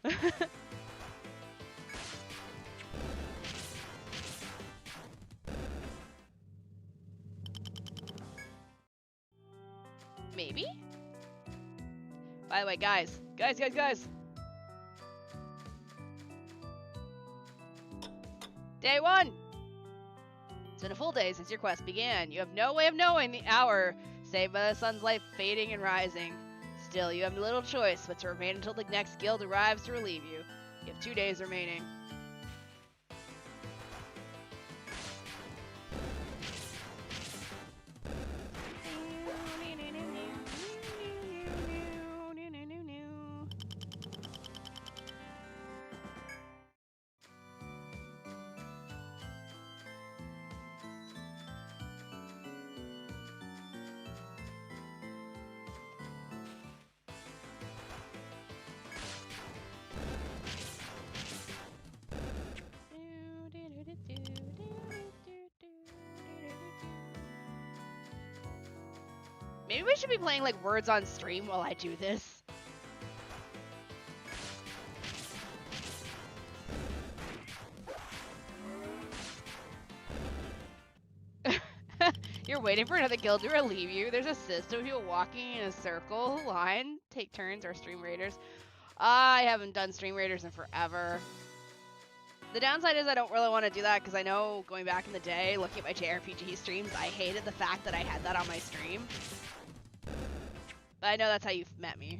S1: Maybe? By the way, guys. Guys. Day 1! It's been a full day since your quest began. You have no way of knowing the hour, save by the sun's light fading and rising. Still, you have little choice but to remain until the next guild arrives to relieve you. You have 2 days remaining. Maybe we should be playing like words on stream while I do this. You're waiting for another guild to relieve you. There's a system of people walking in a circle line, take turns, or stream raiders. I haven't done stream raiders in forever. The downside is I don't really want to do that because I know going back in the day, looking at my JRPG streams, I hated the fact that I had that on my stream. But I know that's how you've met me.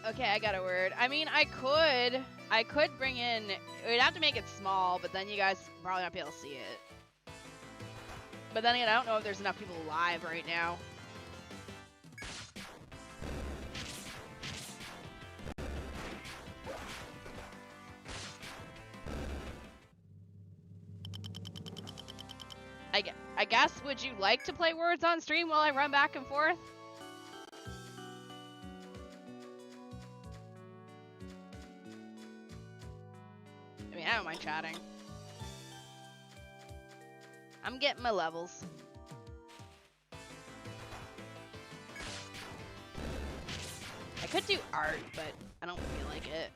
S1: Okay, I got a word. I mean, I could bring in, we'd have to make it small, but then you guys probably not be able to see it. But then again, I don't know if there's enough people live right now. I guess, would you like to play words on stream while I run back and forth? I mean, I don't mind chatting. I'm getting my levels. I could do art, but I don't feel like it.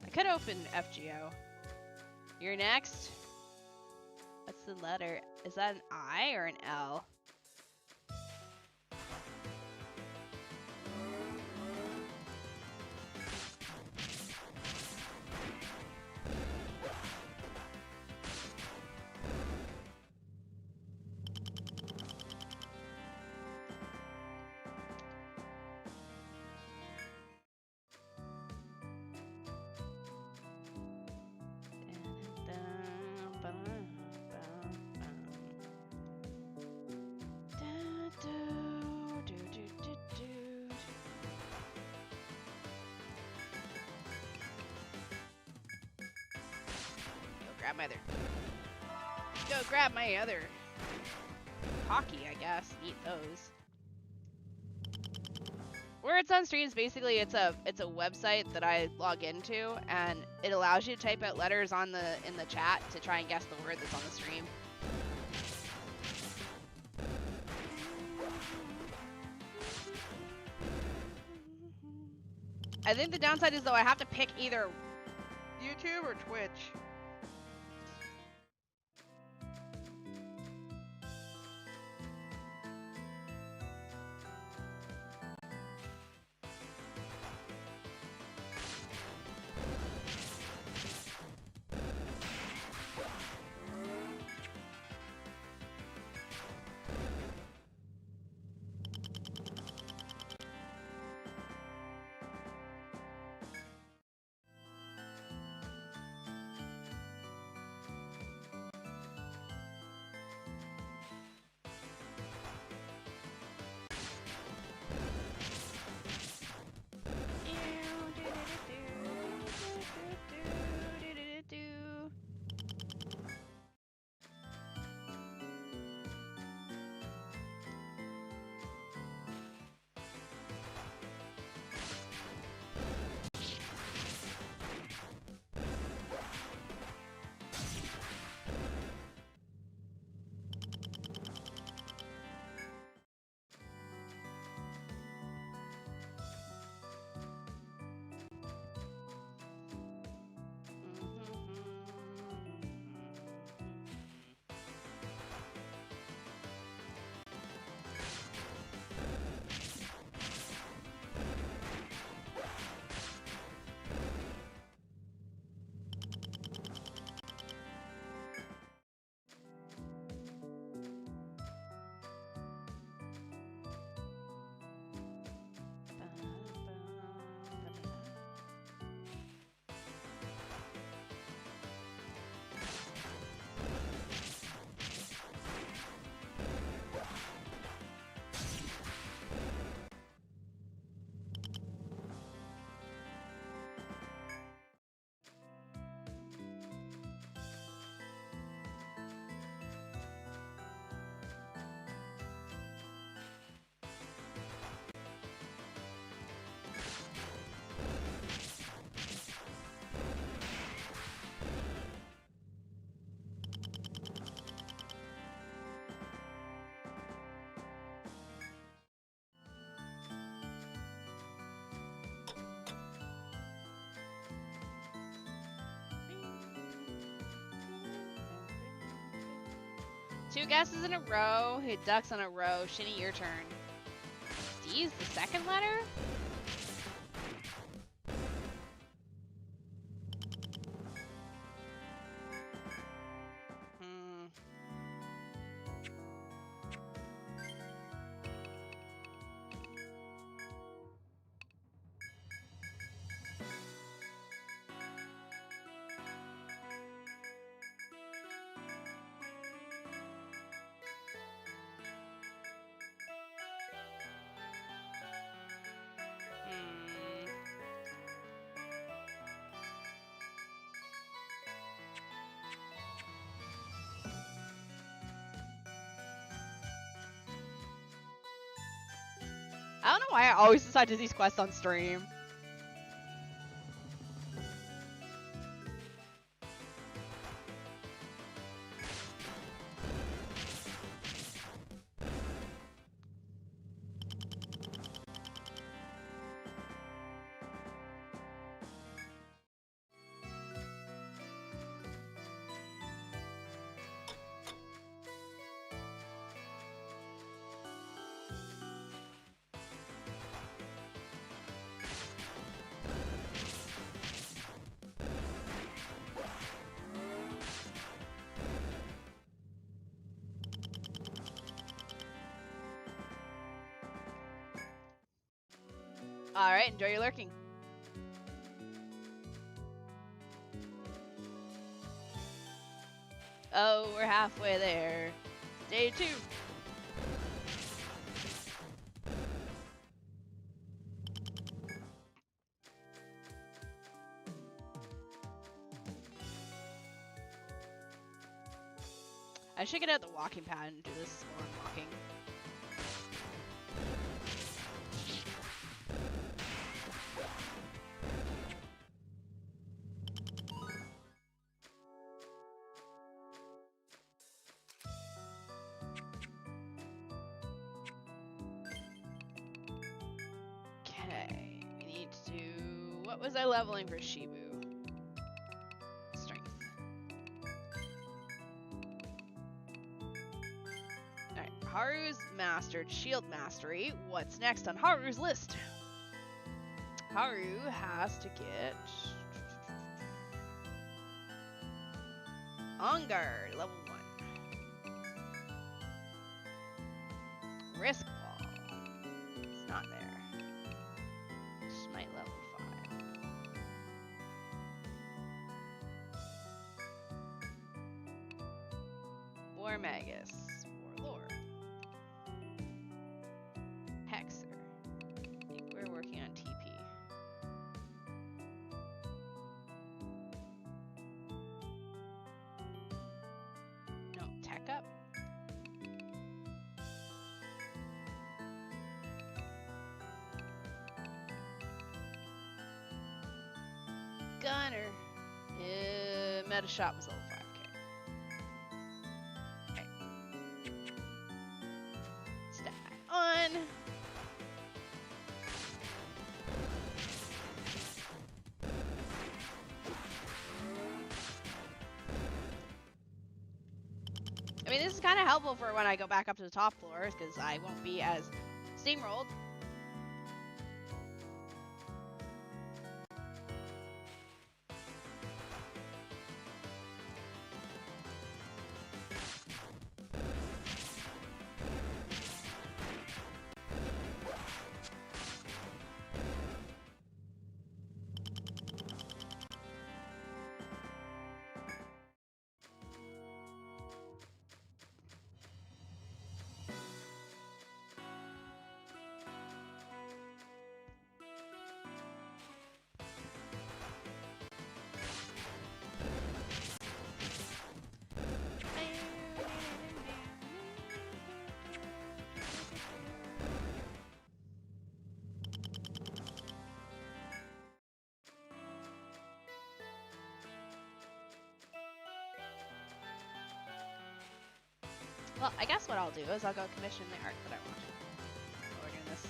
S1: I could open FGO. You're next. What's the letter? Is that an I or an L? Go grab my other hockey, I guess. Eat those. Words on Streams, basically it's a website that I log into, and it allows you to type out letters in the chat to try and guess the word that's on the stream. I think the downside is though I have to pick either YouTube or Twitch. Two guesses in a row. Hit ducks on a row. Shini, your turn. D's the second letter? I don't know why I always decide to do these quests on stream. Alright, enjoy your lurking. Oh, we're halfway there. Day 2. I should get out the walking pad and do this while I'm walking. need to do... What was I leveling for Shibu? Strength. Alright, Haru's mastered Shield Mastery. What's next on Haru's list? Haru has to get... On Guard, level 1. Risk Wall. It's not there. Smite level 5. War Magus. Warlord. Hexer. I think we're working on TP. No, Tech Up. Gunner. Meta Shot was level 5k. Okay. Step back on. I mean, this is kind of helpful for when I go back up to the top floors, because I won't be as steamrolled. Well, I guess what I'll do is I'll go commission the art that I want while we're doing this.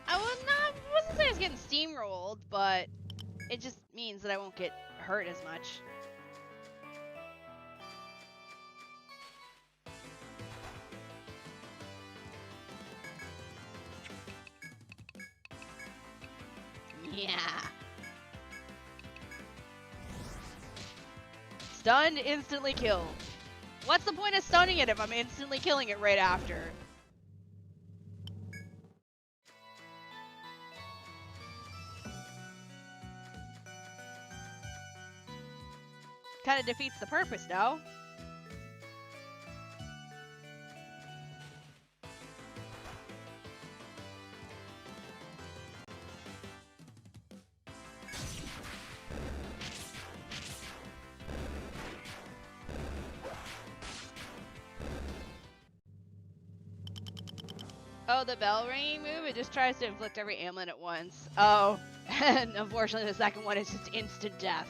S1: I wasn't saying I was getting steamrolled, but it just means that I won't get hurt as much. Yeah. Stunned, instantly killed. What's the point of stunning it if I'm instantly killing it right after? Kind of defeats the purpose, no? Oh, the bell ringing move? It just tries to inflict every ailment at once. Oh, and unfortunately the second one is just instant death.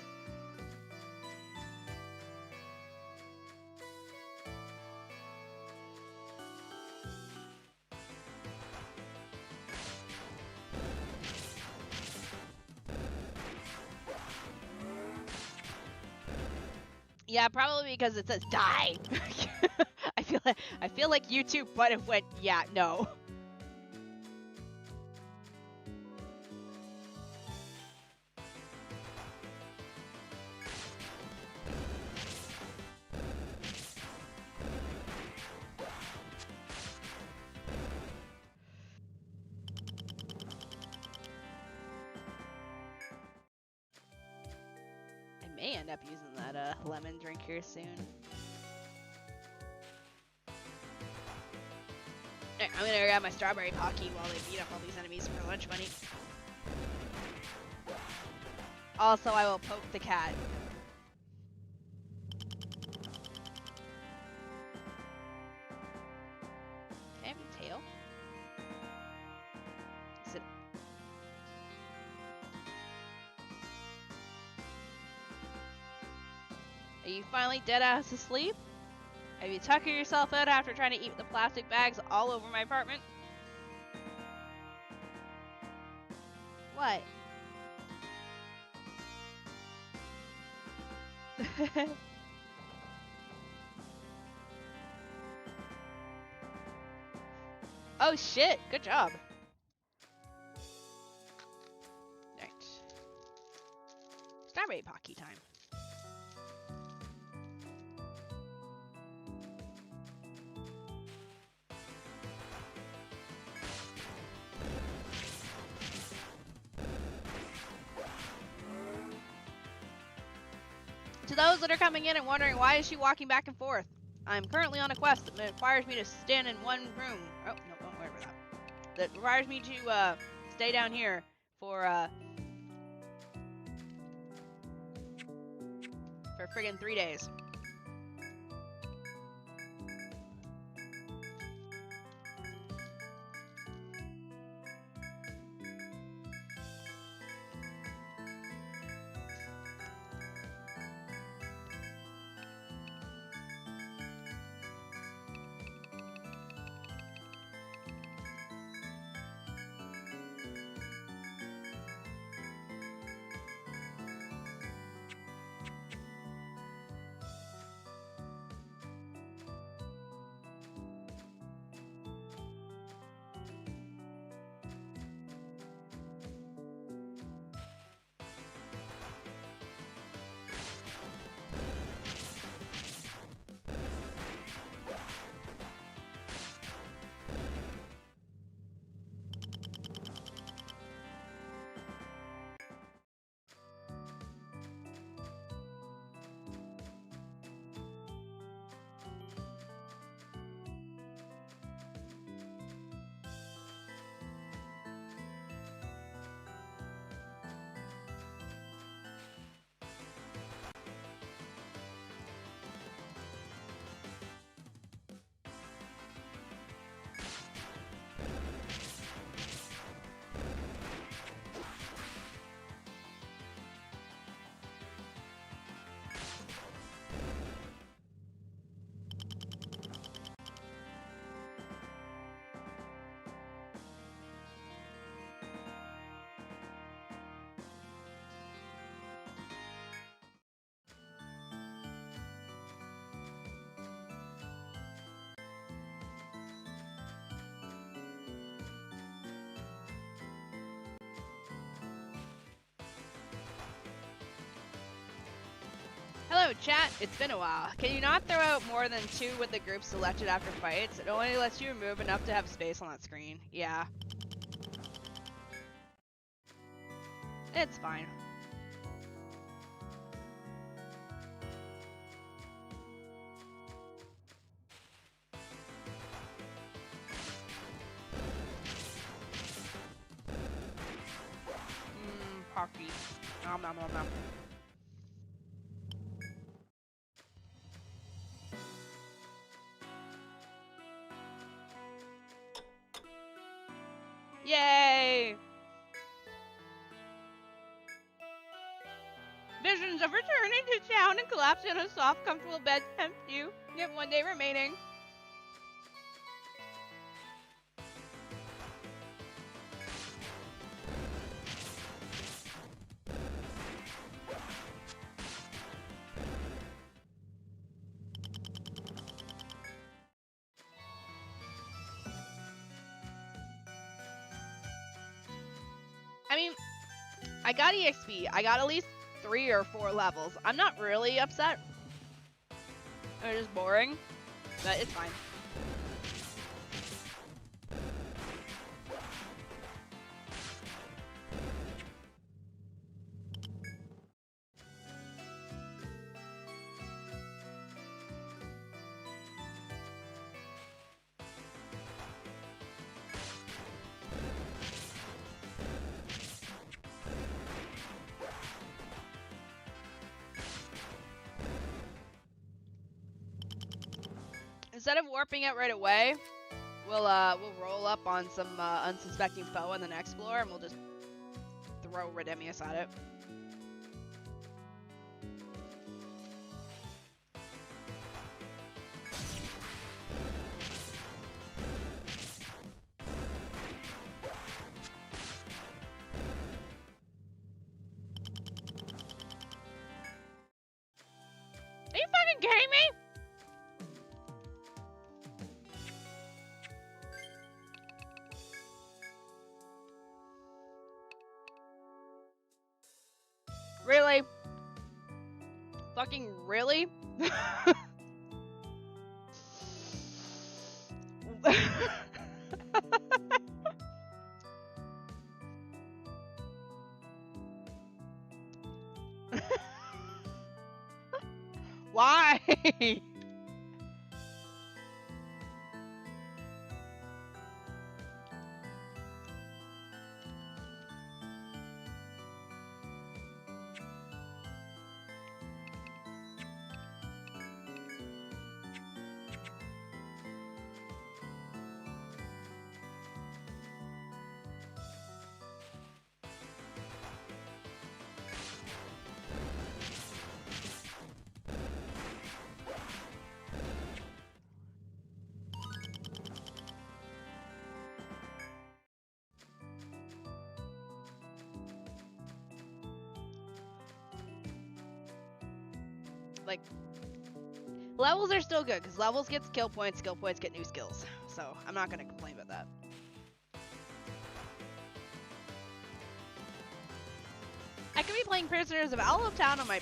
S1: Yeah, probably because it says die. I feel like YouTube but it went, yeah, no. I may end up using that lemon drink here soon. Alright, I'm gonna grab my strawberry pocky while they beat up all these enemies for lunch money. Also, I will poke the cat. Can I have a tail? Is it... Are you finally dead ass asleep? Have you tuckered yourself out after trying to eat the plastic bags all over my apartment? What? Oh shit, good job. Right. Strawberry Pocky time. To those that are coming in and wondering why is she walking back and forth, I'm currently on a quest that requires me to stand in one room. Oh, no, don't worry about that. That requires me to stay down here for friggin' 3 days. Hello, chat. It's been a while. Can you not throw out more than 2 with the group selected after fights? It only lets you remove enough to have space on that screen. Yeah. It's fine. Pocky. Nom nom nom nom. Yay! Visions of returning to town and collapsing in a soft, comfortable bed tempt you. You have 1 day remaining. I mean, I got EXP. I got at least 3 or 4 levels. I'm not really upset. It's just boring, but it's fine. Instead of warping it right away, we'll roll up on some unsuspecting foe in the next floor, and we'll just throw Redemius at it. kidding me? Really? Fucking really? Why? Like, levels are still good, because levels get skill points get new skills. So, I'm not going to complain about that. I could be playing Prisoners of Olive Town on my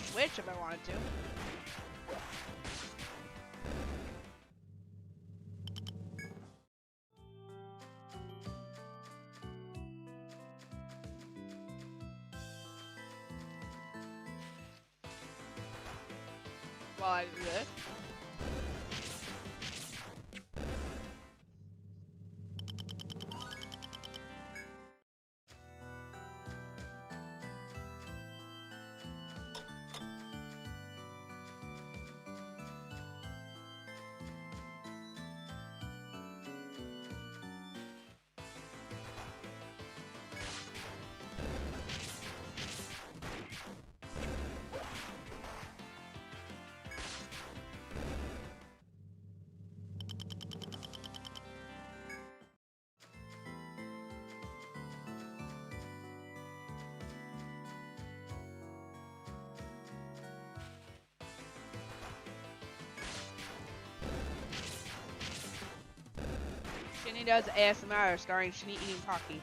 S1: Switch if I wanted to. While I do this. Shini does ASMR starring Shini eating Pocky.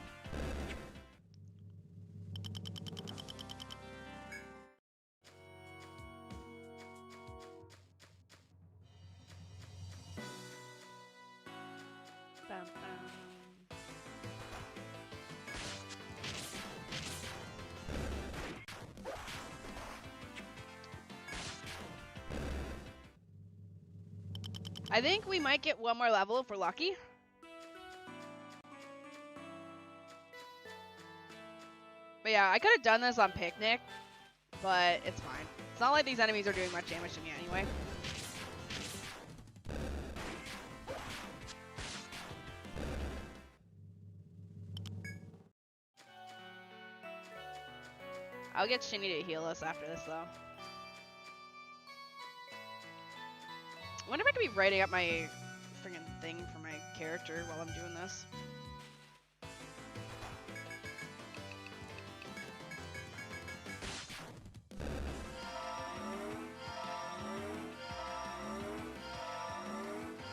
S1: Bum, bum. I think we might get one more level if we're lucky. But yeah, I could have done this on Picnic, but it's fine. It's not like these enemies are doing much damage to me anyway. I'll get Shini to heal us after this, though. I wonder if I could be writing up my friggin' thing for my character while I'm doing this.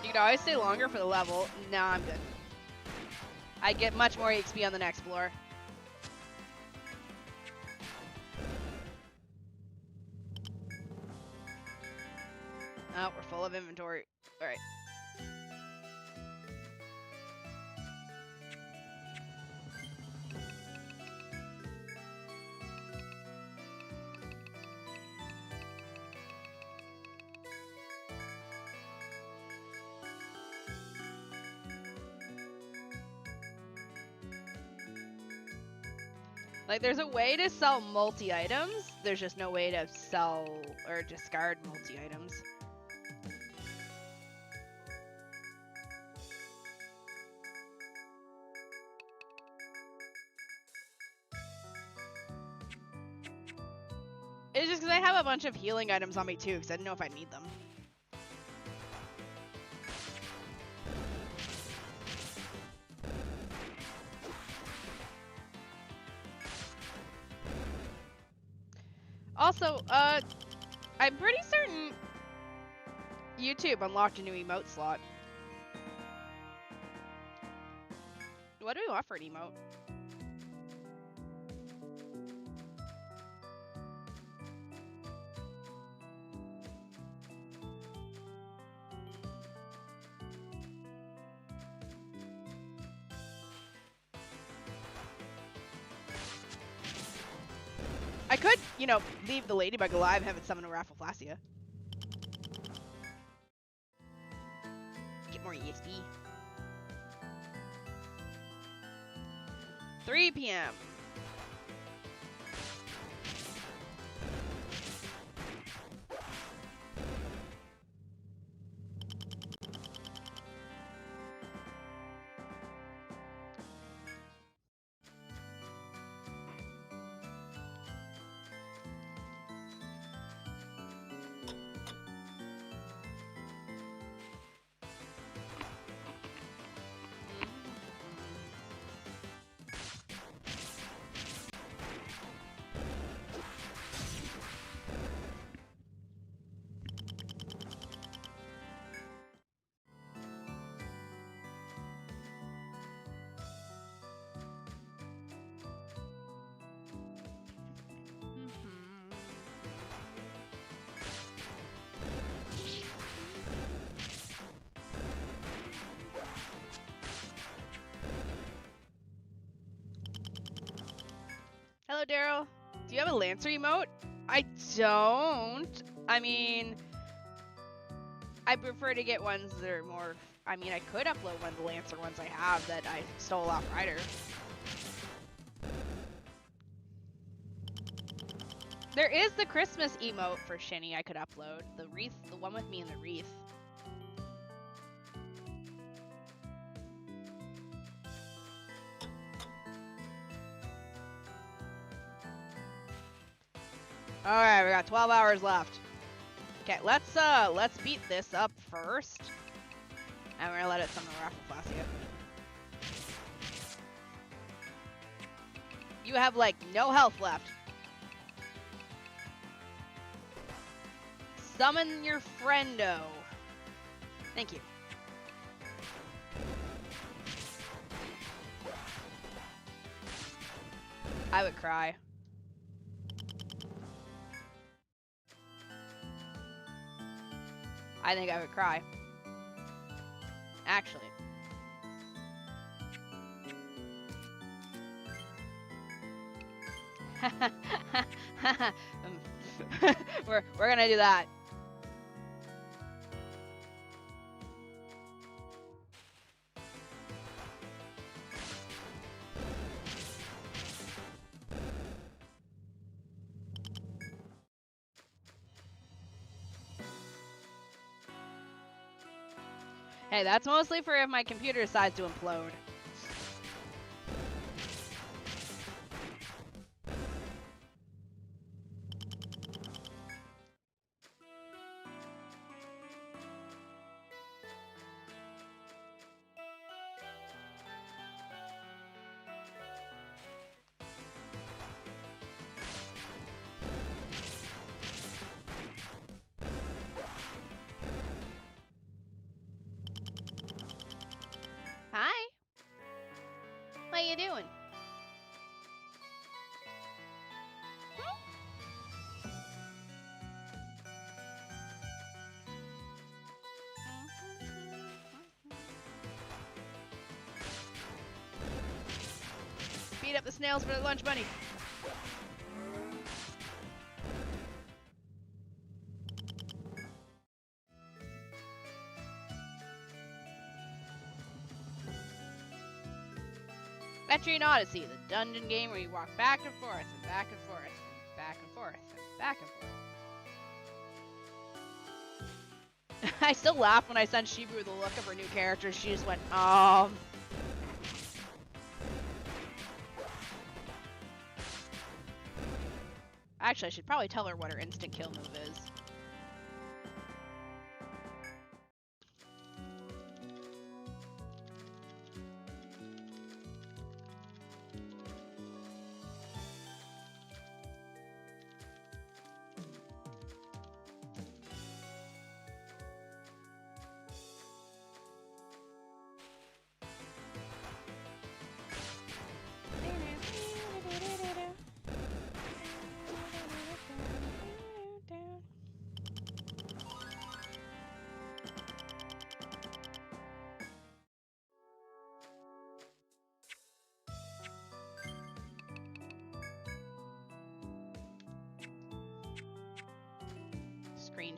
S1: You can always stay longer for the level. No, I'm good. I get much more XP on the next floor. Oh, we're full of inventory. Alright. Like, there's a way to sell multi-items. There's just no way to sell or discard multi-items. It's just because I have a bunch of healing items on me too, because I didn't know if I'd need them. Also, I'm pretty certain YouTube unlocked a new emote slot. What do we want for an emote? I could, you know, leave the ladybug alive and have it summon a Raffleslacia. Get more EXP. 3 p.m. Hello, Daryl. Do you have a Lancer emote? I don't. I mean, I prefer to get ones that are more... I mean, I could upload one of the Lancer ones I have that I stole off Ryder. There is the Christmas emote for Shini I could upload. The wreath, the one with me in the wreath. Alright, we got 12 hours left. Okay, let's beat this up first. And we're gonna let it summon the Raffleslacia. You have, like, no health left. Summon your friendo. Thank you. I would cry. I think I would cry. Actually. we're gonna do that. Hey, that's mostly for if my computer decides to implode. Hi. How you doing? Beat up the snails for the lunch money. Etrian Odyssey, the dungeon game where you walk back and forth and back and forth and back and forth and back and forth. I still laugh when I sent Shibu the look of her new character. She just went, Actually, I should probably tell her what her instant kill move is.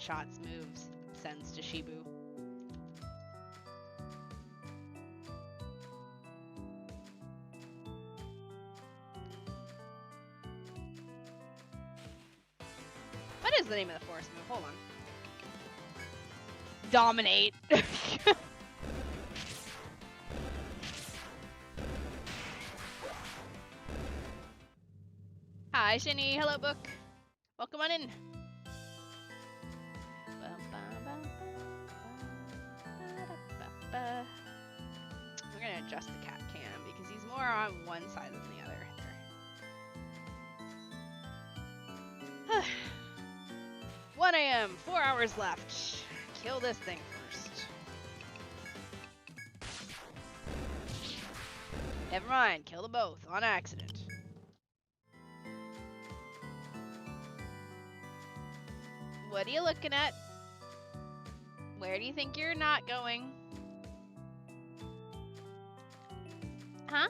S1: one-shots moves sends to Shibu. What is the name of the force move? Hold on. Dominate. Hi, Shini. Hello, book. Welcome on in. We're gonna adjust the cat cam because he's more on one side than the other. There. 1 a.m. 4 hours left. Kill this thing first. Never mind. Kill them both on accident. What are you looking at? Where do you think you're not going? Huh?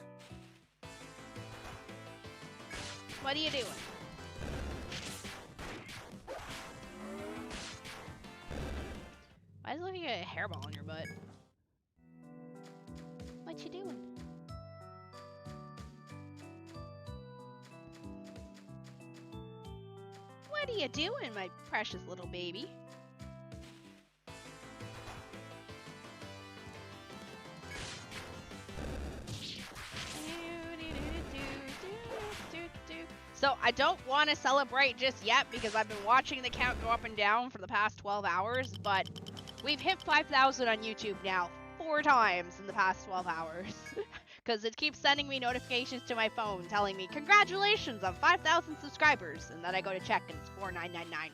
S1: What are you doing? Why does it look like you got a hairball on your butt? What you doing? What are you doing, my precious little baby? So I don't want to celebrate just yet because I've been watching the count go up and down for the past 12 hours, but we've hit 5,000 on YouTube now 4 times in the past 12 hours. Because it keeps sending me notifications to my phone telling me, congratulations on 5,000 subscribers. And then I go to check and it's 4,999.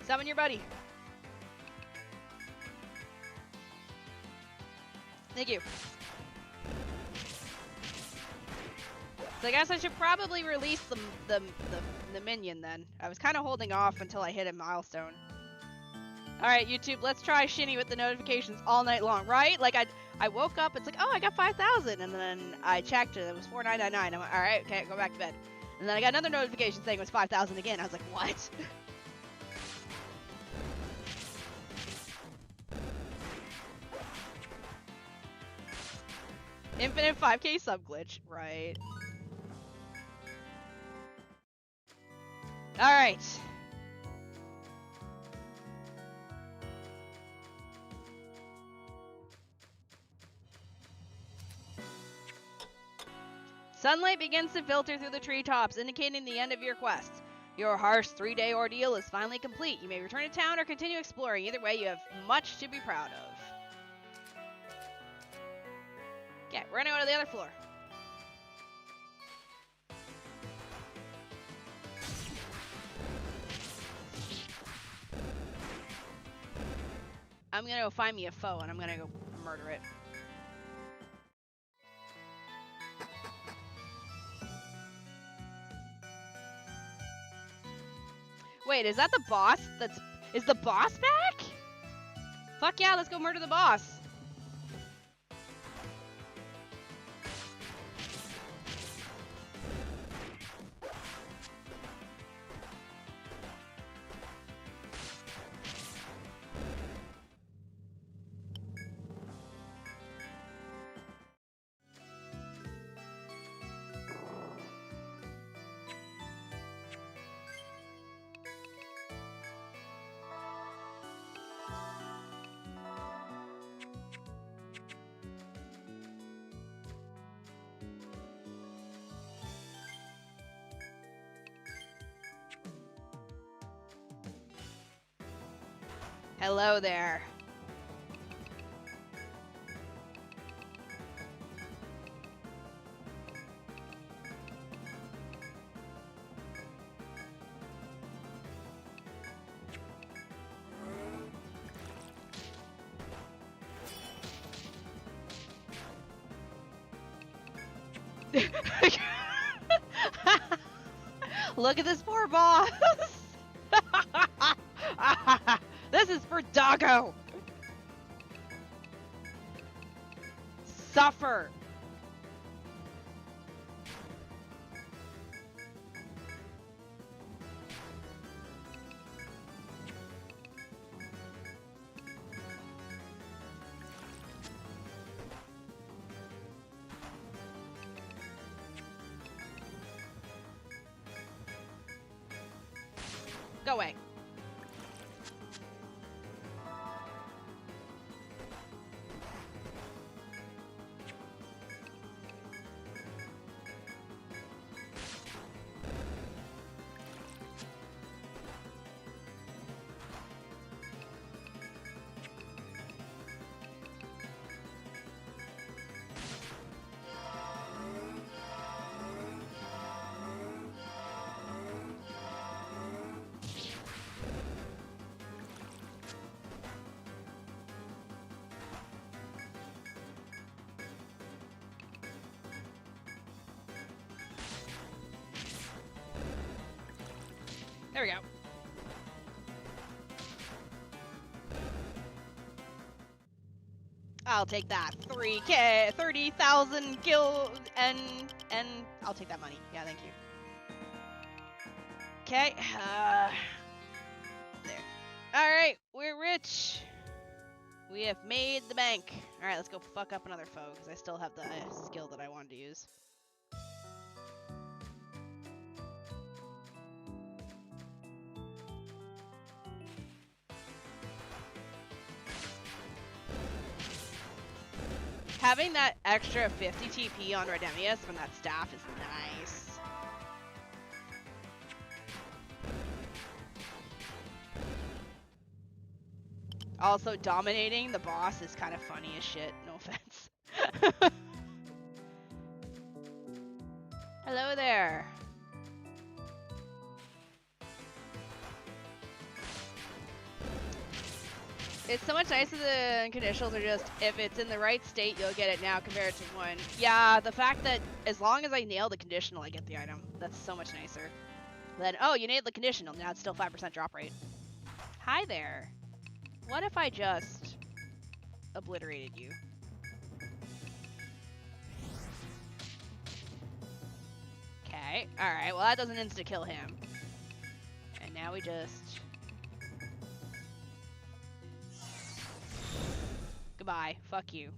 S1: Summon your buddy. Thank you. So I guess I should probably release the minion then. I was kind of holding off until I hit a milestone. Alright, YouTube, let's try Shini with the notifications all night long, right? Like, I woke up, it's like, oh, I got 5,000, and then I checked and it was 4,999. I went, alright, okay, go back to bed. And then I got another notification saying it was 5,000 again. I was like, what? Infinite 5K sub glitch, right? Alright. Sunlight begins to filter through the treetops, indicating the end of your quest. Your harsh 3-day ordeal is finally complete. You may return to town or continue exploring. Either way, you have much to be proud of. Okay, we're gonna go to the other floor. I'm gonna go find me a foe and I'm gonna go murder it. Wait, is that the boss? Is the boss back? Fuck yeah, let's go murder the boss. Hello there. Look at this poor boss. This is for Doggo. Suffer. Go away. There we go. I'll take that. 3K, 30,000 gil, and I'll take that money. Yeah, thank you. Okay, there. All right, we're rich. We have made the bank. All right, let's go fuck up another foe because I still have the skill that I wanted to use. Having that extra 50 TP on Redemius from that staff is nice. Also, dominating the boss is kind of funny as shit. No offense. Hello there. It's so much nicer the conditionals are just, if it's in the right state, you'll get it now compared to one. Yeah, the fact that as long as I nail the conditional, I get the item. That's so much nicer. Then, oh, you nailed the conditional. Now it's still 5% drop rate. Hi there. What if I just obliterated you? Okay, alright, well that doesn't insta-kill him. And now we just... Goodbye. Fuck you.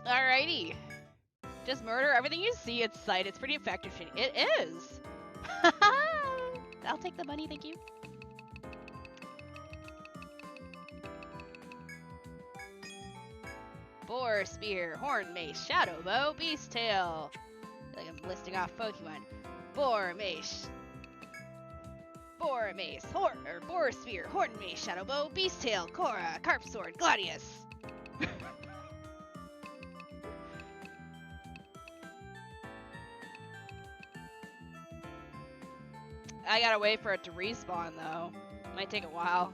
S1: Alrighty. Just murder everything you see at sight. It's pretty effective. It is. I'll take the money, thank you. Boar, spear, horn, mace, shadow bow, beast tail. Like I'm listing off Pokemon. Boar, mace, boar spear, horn mace, shadow bow, beast tail, Cora, carp sword, Gladius. I gotta wait for it to respawn though. Might take a while.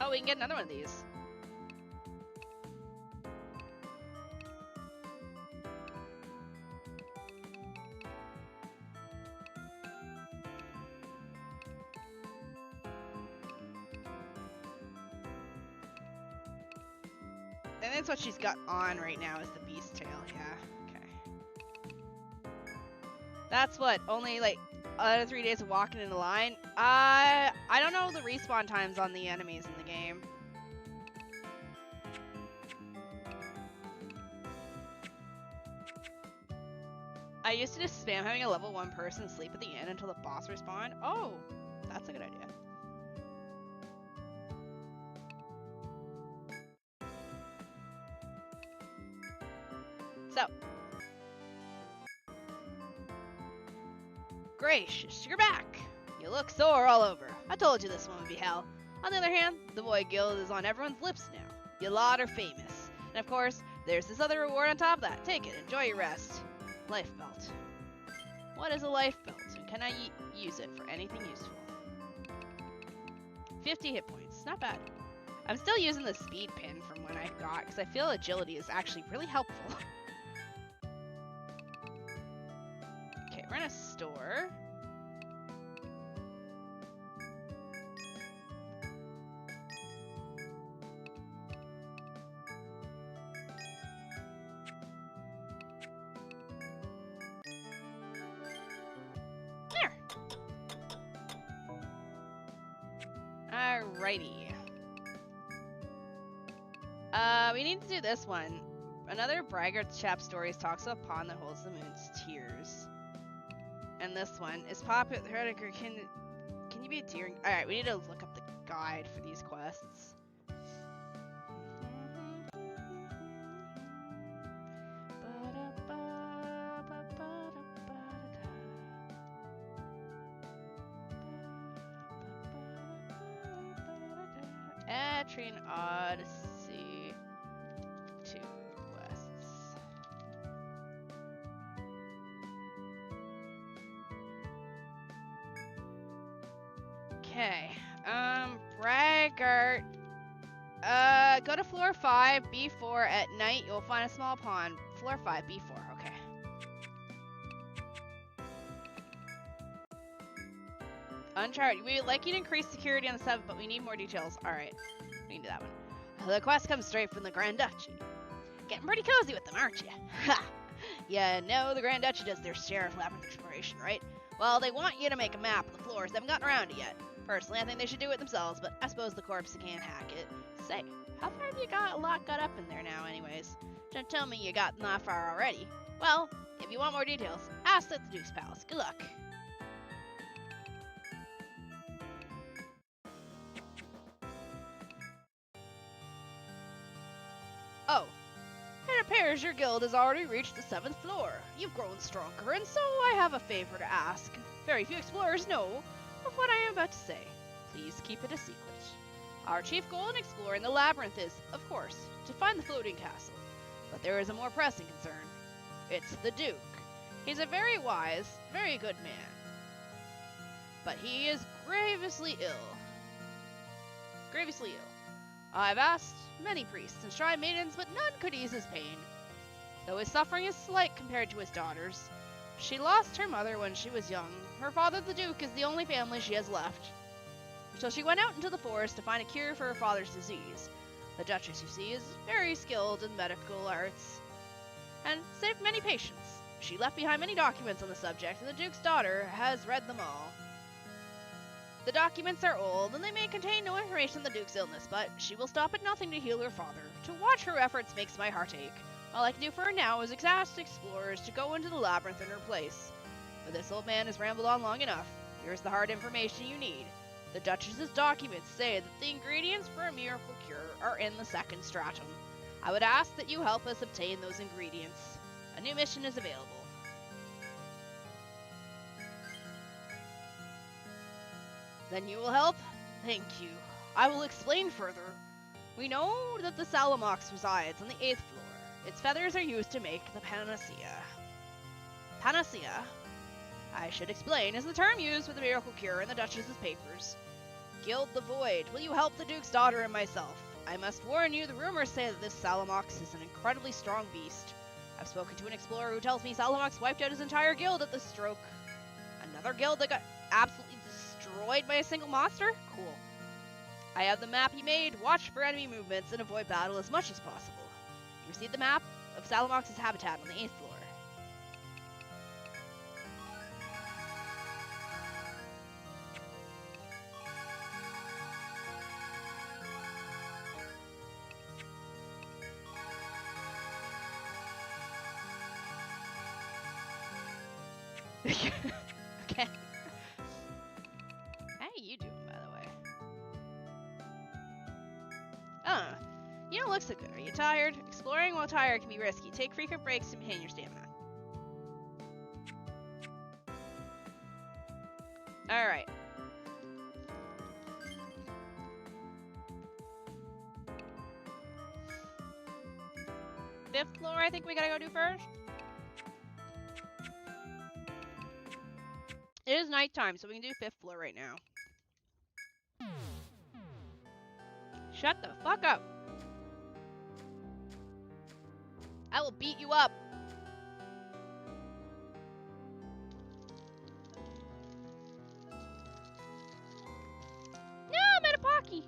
S1: Oh, we can get another one of these. And that's what she's got on right now is the beast tail, yeah. Okay. That's what, only like out of 3 days of walking in the line? I don't know the respawn times on the enemies in the game. I used to just spam having a level 1 person sleep at the end until the boss respawned. Oh, that's a good idea. So. Gracious, you're back! You look sore all over. I told you this one would be hell. On the other hand, the Void Guild is on everyone's lips now. Your lot are famous. And of course, there's this other reward on top of that. Take it, enjoy your rest. Life Belt. What is a Life Belt, and can I use it for anything useful? 50 hit points, not bad. I'm still using the speed pin from when I got, because I feel agility is actually really helpful. Okay, we're in a store. Alrighty. We need to do this one. Another braggart chap stories talks about a pond that holds the moon's tears. And this one is popular. Can you be a deer? Alright, we need to look up the guide for these quests. Etrian Odyssey II quests. Okay. Braggart. Go to floor 5, B4 at night. You'll find a small pond. Floor 5, B4. Okay. Uncharted. We would like you to increase security on the 7th, but we need more details. Alright. We can do that one. The quest comes straight from the Grand Duchy. Getting pretty cozy with them, aren't you? Ha! Yeah, no, the Grand Duchy does their share of labyrinth exploration, right? Well, they want you to make a map of the floors. They haven't gotten around to it yet. Personally, I think they should do it themselves, but I suppose the corpse can't hack it. Say, how far have you got up in there now, anyways? Don't tell me you got that far already. Well, if you want more details, ask at the Duke's Palace. Good luck. Oh. It appears your guild has already reached the 7th floor. You've grown stronger, and so I have a favor to ask. Very few explorers know of what I am about to say. Please keep it a secret. Our chief goal in exploring the labyrinth is, of course, to find the floating castle. But there is a more pressing concern. It's the Duke. He's a very wise, very good man. But he is grievously ill. Grievously ill. I've asked many priests and shrine maidens, but none could ease his pain. Though his suffering is slight compared to his daughter's. She lost her mother when she was young. Her father, the Duke, is the only family she has left. So she went out into the forest to find a cure for her father's disease. The Duchess, you see, is very skilled in medical arts and saved many patients. She left behind many documents on the subject, and the Duke's daughter has read them all. The documents are old, and they may contain no information on the Duke's illness, but she will stop at nothing to heal her father. To watch her efforts makes my heart ache. All I can do for her now is ask explorers to go into the labyrinth in her place. But this old man has rambled on long enough. Here's the hard information you need. The Duchess's documents say that the ingredients for a miracle cure are in the 2nd stratum. I would ask that you help us obtain those ingredients. A new mission is available. Then you will help? Thank you. I will explain further. We know that the Salamox resides on the 8th floor. Its feathers are used to make the panacea. Panacea, I should explain, is the term used for the miracle cure in the Duchess's papers. Gild the Void, will you help the Duke's daughter and myself? I must warn you, the rumors say that this Salamox is an incredibly strong beast. I've spoken to an explorer who tells me Salamox wiped out his entire guild at the stroke. Another guild that got absolutely destroyed by a single monster? Cool. I have the map he made. Watch for enemy movements and avoid battle as much as possible. You received the map of Salamox's habitat on the 8th floor. Okay. How you doing, by the way? You don't look so good. Are you tired? Exploring while tired can be risky. Take frequent breaks to maintain your stamina. Alright. Fifth floor, I think we gotta go do first. It is nighttime, so we can do 5th floor right now. Shut the fuck up. I will beat you up. No, I'm at a Pocky.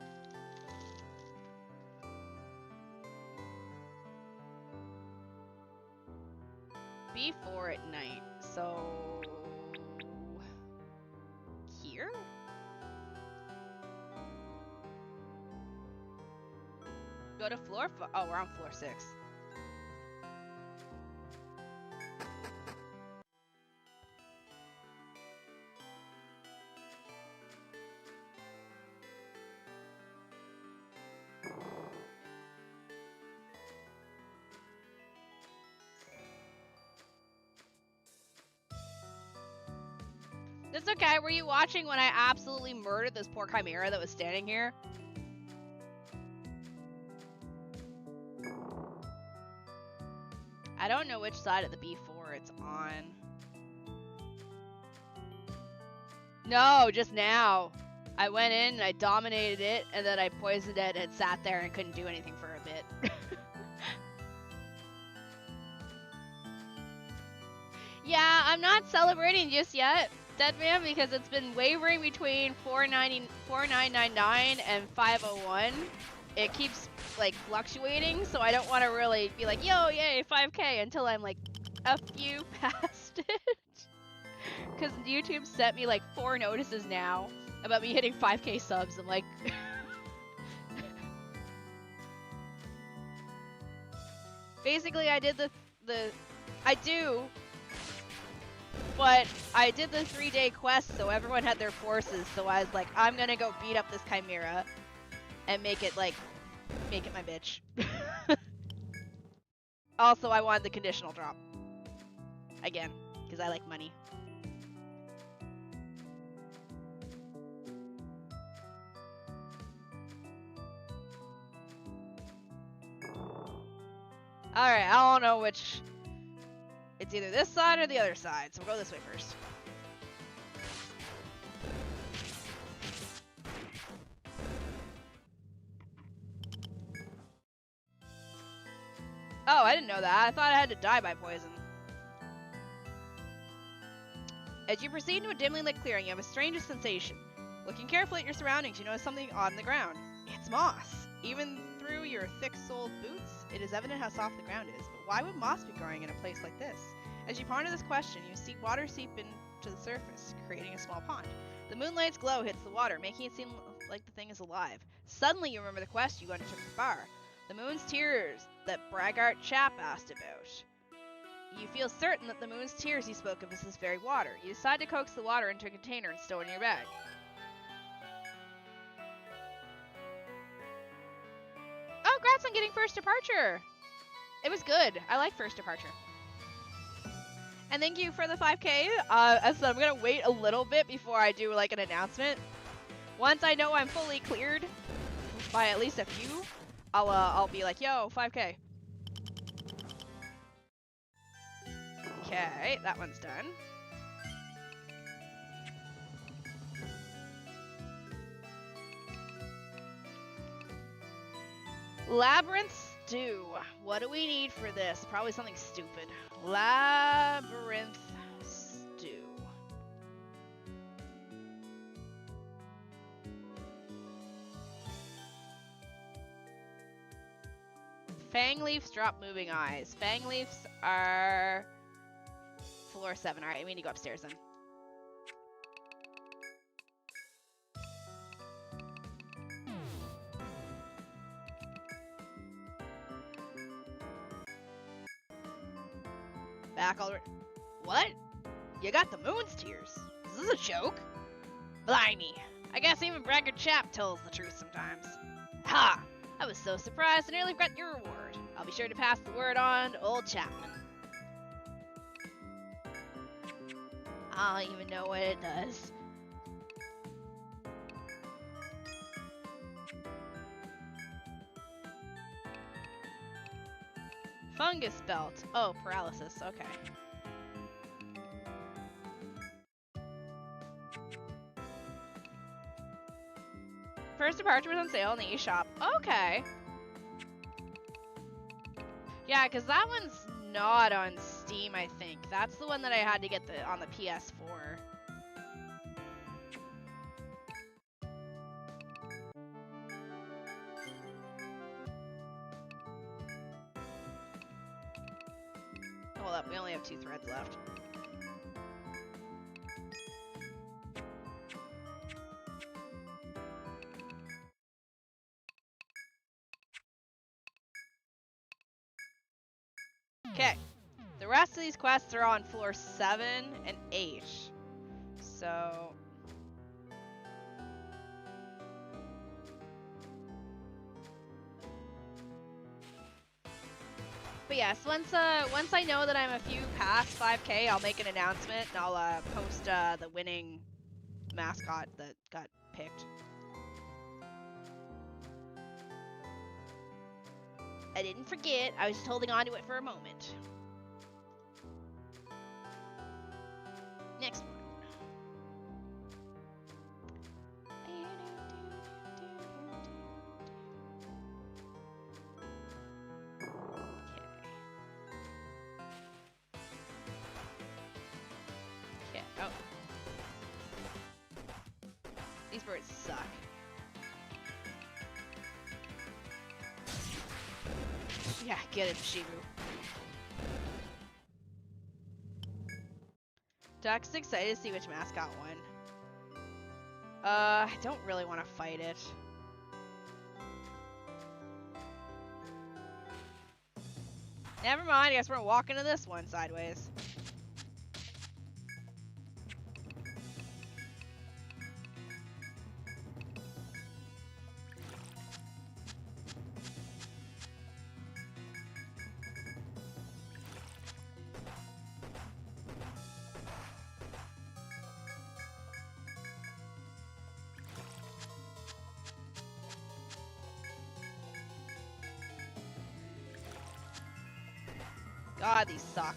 S1: B4 at night, so... here? Go to floor oh, we're on floor 6. It's okay. Were you watching when I absolutely murdered this poor Chimera that was standing here? I don't know which side of the B4 it's on. No, just now. I went in and I dominated it, and then I poisoned it and it sat there and couldn't do anything for a bit. Yeah, I'm not celebrating just yet, Deadman, because it's been wavering between 4999 and 501. It keeps like fluctuating, so I don't want to really be like, yo, yay, 5K until I'm like a few past it. Because YouTube sent me like 4 notices now about me hitting 5K subs. I'm like, basically I did I do. But I did the 3-day quest, so everyone had their forces, so I was like, I'm gonna go beat up this Chimera and make it my bitch. Also, I wanted the conditional drop. Again, because I like money. Alright, I don't know which... It's either this side or the other side, so we'll go this way first. Oh, I didn't know that. I thought I had to die by poison. As you proceed into a dimly lit clearing, you have a strange sensation. Looking carefully at your surroundings, you notice something odd on the ground. It's moss. Even through your thick-soled boots, it is evident how soft the ground is. But why would moss be growing in a place like this? As you ponder this question, you see water seep into the surface, creating a small pond. The moonlight's glow hits the water, making it seem like the thing is alive. Suddenly you remember the quest you undertook at the bar. The moon's tears that braggart chap asked about. You feel certain that the moon's tears he spoke of is this very water. You decide to coax the water into a container and stow it in your bag. Oh, congrats on getting first departure! It was good. I like first departure. And thank you for the 5K. As I said, I'm gonna wait a little bit before I do like an announcement. Once I know I'm fully cleared by at least a few, I'll be like, yo, 5K. Okay, that one's done. Labyrinth stew. What do we need for this? Probably something stupid. Labyrinth stew. Fang leaves drop moving eyes. Fang leaves are floor 7. Alright, we need to go upstairs then. Back already. What? You got the moon's tears? Is this a joke? Blimey. I guess even braggart chap tells the truth sometimes. Ha! I was so surprised I nearly got your reward. I'll be sure to pass the word on to old Chapman. I don't even know what it does. Fungus belt. Oh, paralysis. Okay. First departure was on sale in the eShop. Okay. Yeah, because that one's not on Steam, I think. That's the one that I had to get on the PS4. Hold up, we only have 2 threads left. The rest of these quests are on floor 7 and 8. So... But yes, once I know that I'm a few past 5K, I'll make an announcement and I'll post the winning mascot that got picked. I didn't forget. I was just holding on to it for a moment. Next one. Okay. Oh. These birds suck. Yeah, get it, Shibu. Duck's excited to see which mascot won. I don't really want to fight it. Never mind, I guess we're walking to this one sideways. God, these suck.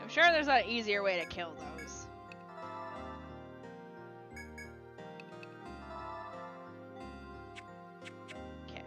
S1: I'm sure there's an easier way to kill those. Okay.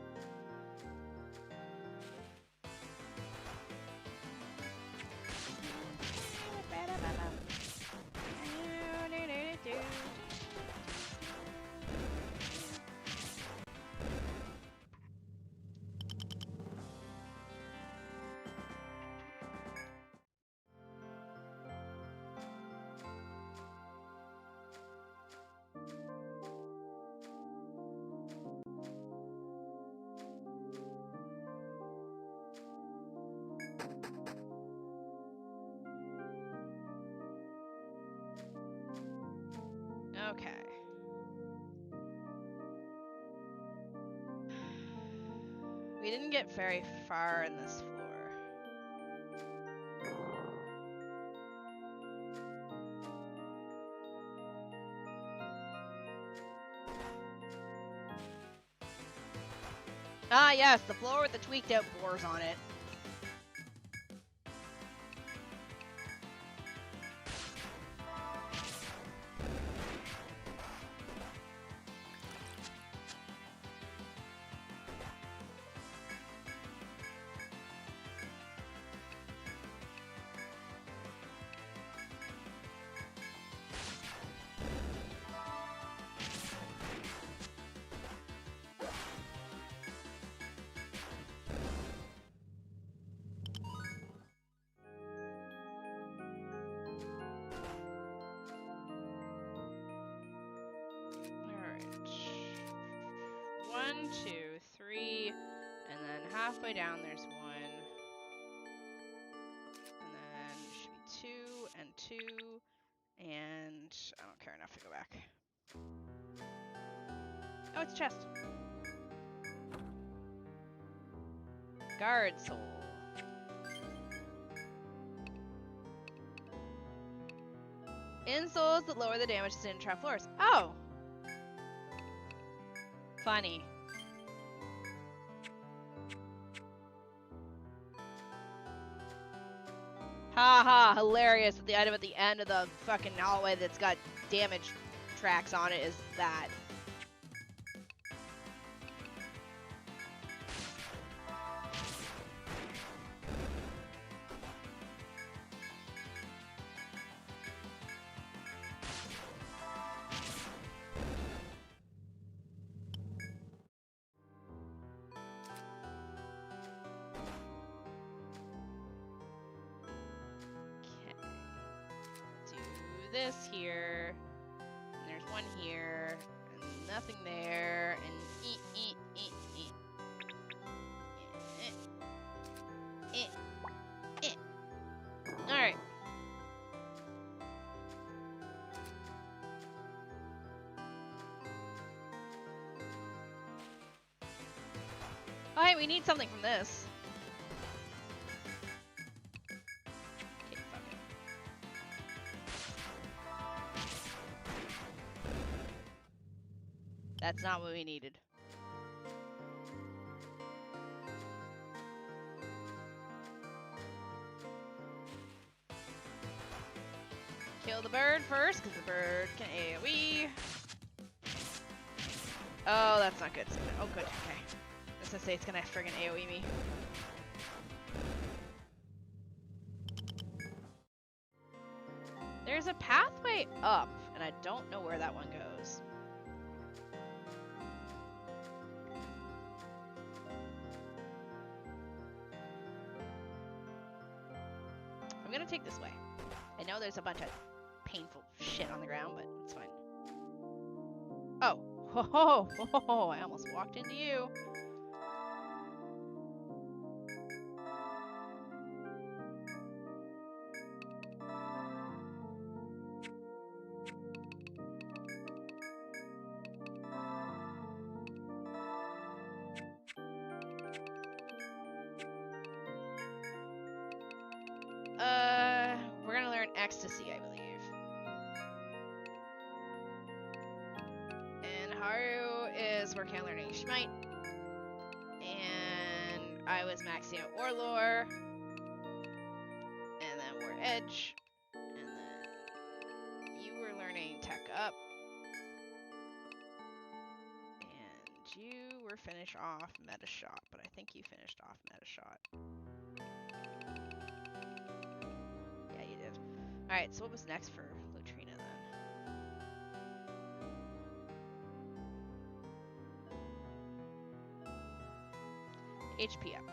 S1: Okay. We didn't get very far in this floor. Ah, yes, the floor with the tweaked out boars on it. One, two, three, and then halfway down there's one. And then should be two and two, and I don't care enough to go back. Oh, it's a chest. Guard soul. Insoles that lower the damage to trap floors. Oh! Funny. Ha ha, hilarious that the item at the end of the fucking hallway that's got damage tracks on it is that. This here, and there's one here, and nothing there, and Alright. Alright, we need something from this. That's not what we needed. Kill the bird first, because the bird can AoE. Oh, that's not good. Oh, good. Okay. I was gonna say it's gonna friggin' AoE me. There's a pathway up, and I don't know where that one goes. I'm gonna take this way. I know there's a bunch of painful shit on the ground, but it's fine. Oh, ho, I almost walked into you. We're gonna learn ecstasy, I believe. And Haru is working on learning Smite. And I was maxing out Warlore. And then we're Edge. And then you were learning Tech Up. And you were finished off Meta Shot, but I think you finished off Meta Shot. Alright, so what was next for Latrina then? HP up.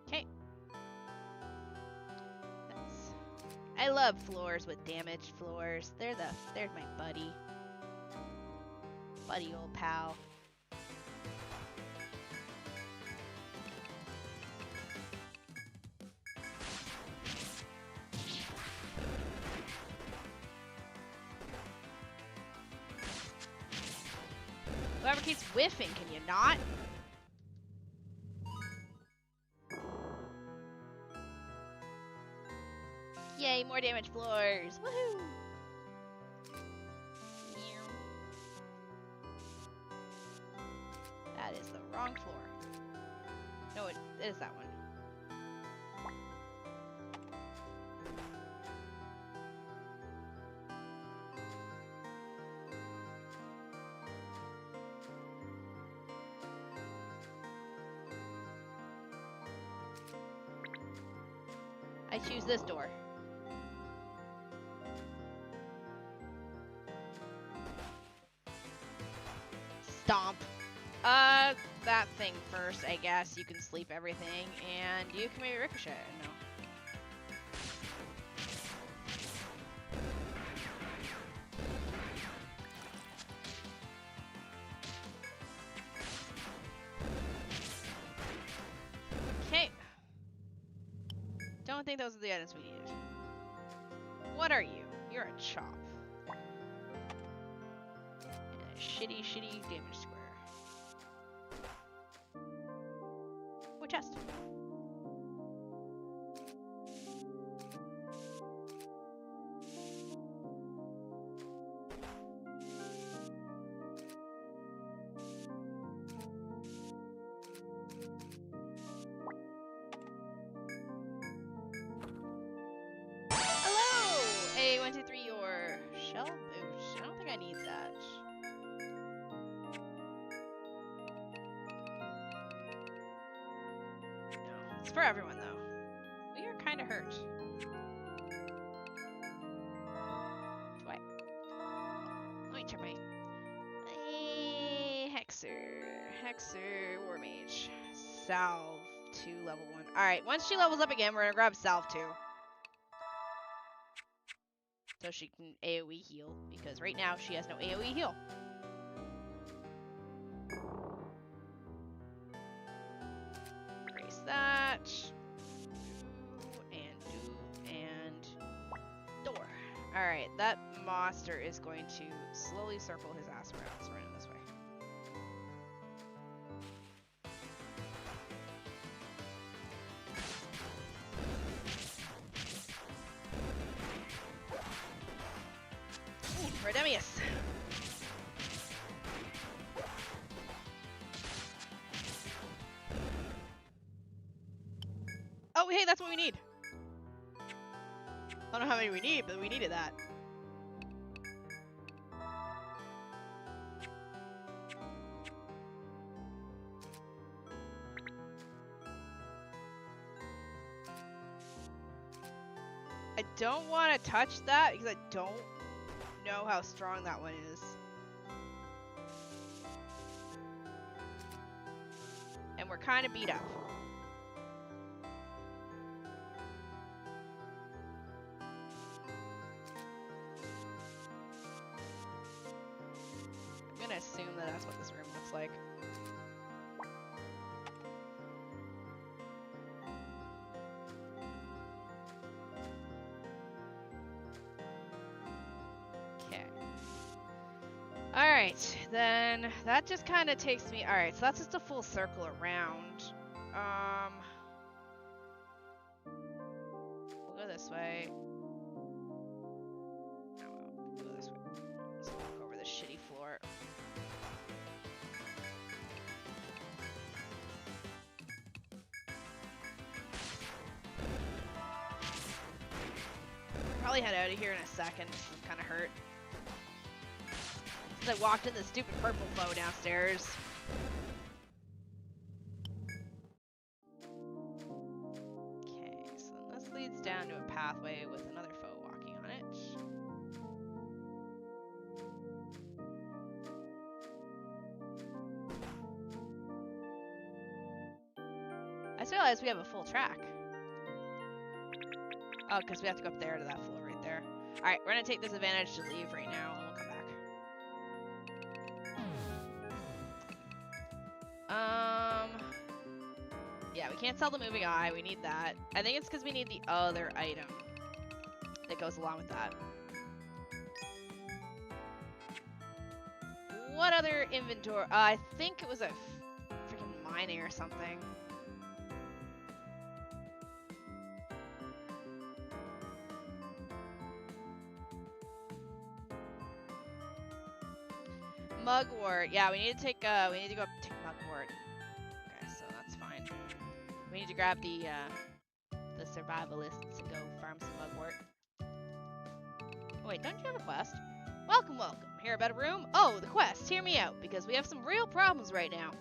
S1: Okay. I love floors with damaged floors. They're my buddy. Buddy old pal. Whoever keeps whiffing, can you not? Yay, more damaged floors. Woohoo! That is the wrong floor. No, it is that one. I choose this door. Stomp. That thing first, I guess. You can sleep everything, and you can maybe ricochet. No. Okay. Don't think those are the items we needed. What are you? You're a chop. And a shitty damage square. Or chest. It's for everyone, though. We are kind of hurt. What? Let me check my... Hexer, War Mage. Salve 2, level 1. Alright, once she levels up again, we're gonna grab Salve 2. So she can AoE heal, because right now she has no AoE heal. Erase that. And door. Alright, that monster is going to slowly circle his ass around, so run this way. Redemius. Oh, hey, that's what we need. I don't know how many we need, but we needed that. I don't want to touch that because I don't know how strong that one is. And we're kind of beat up. I'm gonna assume that that's what this room looks like. Alright, then that just kind of takes me... Alright, so that's just a full circle around. We'll go this way. No, we'll go this way. Let's walk over this shitty floor. Probably head out of here in a second. I'm kind of hurt. I walked in the stupid purple foe downstairs. Okay, so this leads down to a pathway with another foe walking on it. I just realized we have a full track. Oh, because we have to go up there to that floor right there. Alright, we're gonna take this advantage to leave right now, and we'll come back. Yeah, we can't sell the moving eye. We need that. I think it's because we need the other item that goes along with that. What other inventory? I think it was a freaking mining or something. Mugwort. Yeah, we need to take. We need to go up and take Mugwort. Okay, so that's fine. We need to grab the survivalists and go farm some Mugwort. Oh, wait, don't you have a quest? Welcome, welcome. Hear about a room? Oh, the quest. Hear me out, because we have some real problems right now.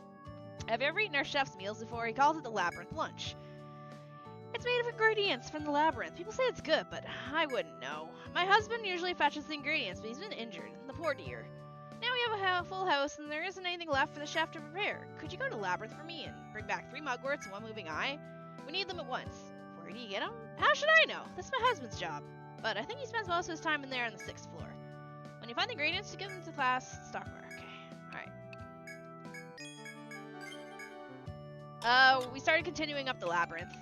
S1: Have you ever eaten our chef's meals before? He calls it the Labyrinth Lunch. It's made of ingredients from the Labyrinth. People say it's good, but I wouldn't know. My husband usually fetches the ingredients, but he's been injured. The poor dear. Now we have a full house, and there isn't anything left for the chef to prepare. Could you go to Labyrinth for me and bring back 3 Mugworts and 1 moving eye? We need them at once. Where do you get them? How should I know? That's my husband's job. But I think he spends most of his time in there on the 6th floor. When you find the ingredients, to give them to class stockware. Okay, alright. We started continuing up the Labyrinth.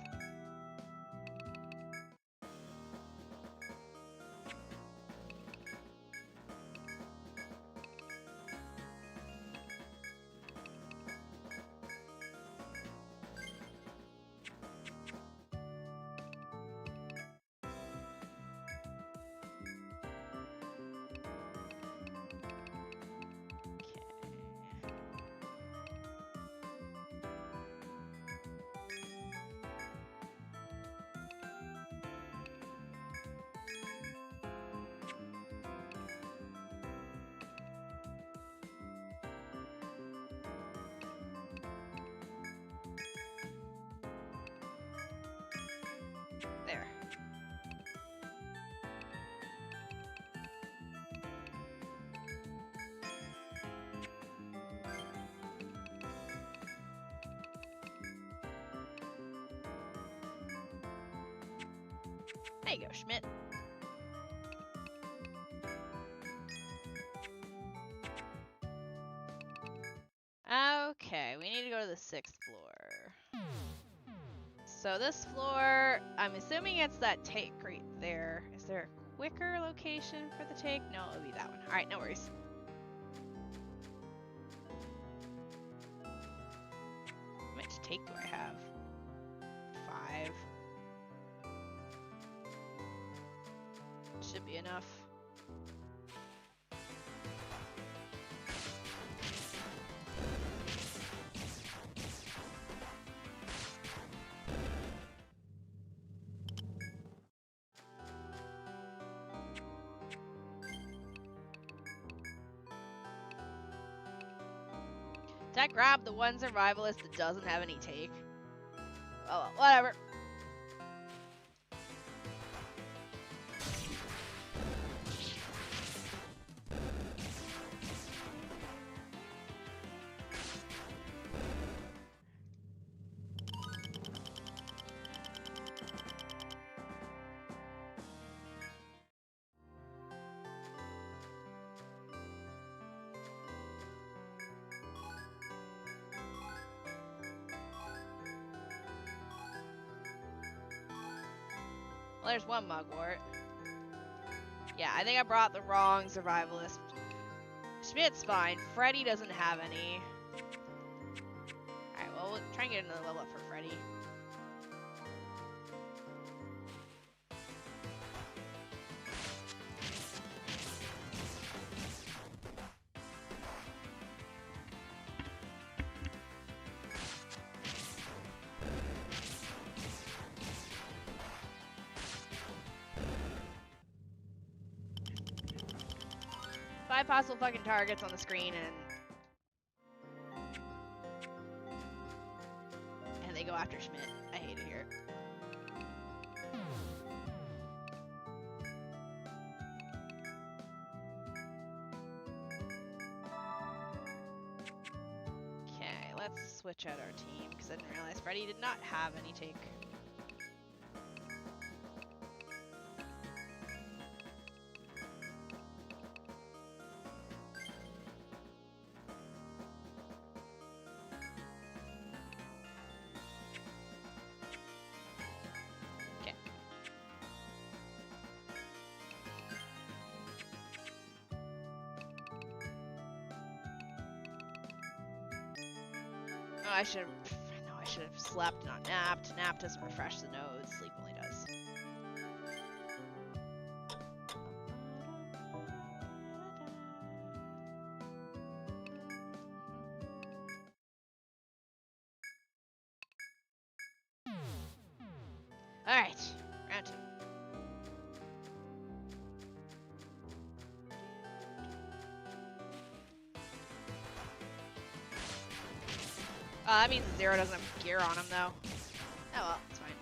S1: There you go, Schmidt. Okay, we need to go to the 6th floor. So this floor, I'm assuming it's that take right there. Is there a quicker location for the take? No, it'll be that one. Alright, no worries. How much take do I have? 5. Should be enough. Did I grab the one survivalist that doesn't have any take? Oh well, whatever. Well, there's one mugwort. Yeah, I think I brought the wrong survivalist. Schmidt's fine. Freddy doesn't have any. Alright, well, we'll try and get another level up for Freddy. Five possible fucking targets on the screen, and they go after Schmidt. I hate it here. Okay, let's switch out our team because I didn't realize Freddy did not have any take. I should have slept, not napped. Nap doesn't refresh the node. Sleep only does. All right, round 2. That means Zero doesn't have gear on him, though. Oh well, it's fine.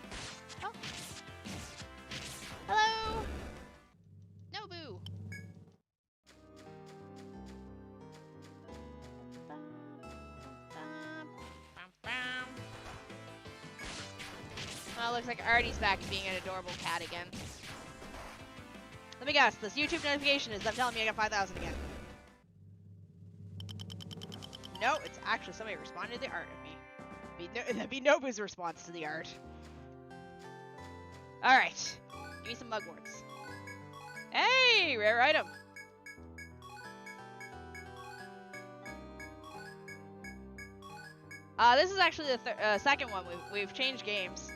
S1: Oh. Hello! Nobu! Well, looks like Artie's back to being an adorable cat again. Let me guess, this YouTube notification is them telling me I got 5,000 again. No, it's actually somebody responded to the art of me. That'd be Nobu's response to the art. Alright. Give me some mugworts. Hey! Rare item! This is actually the second one. We've changed games.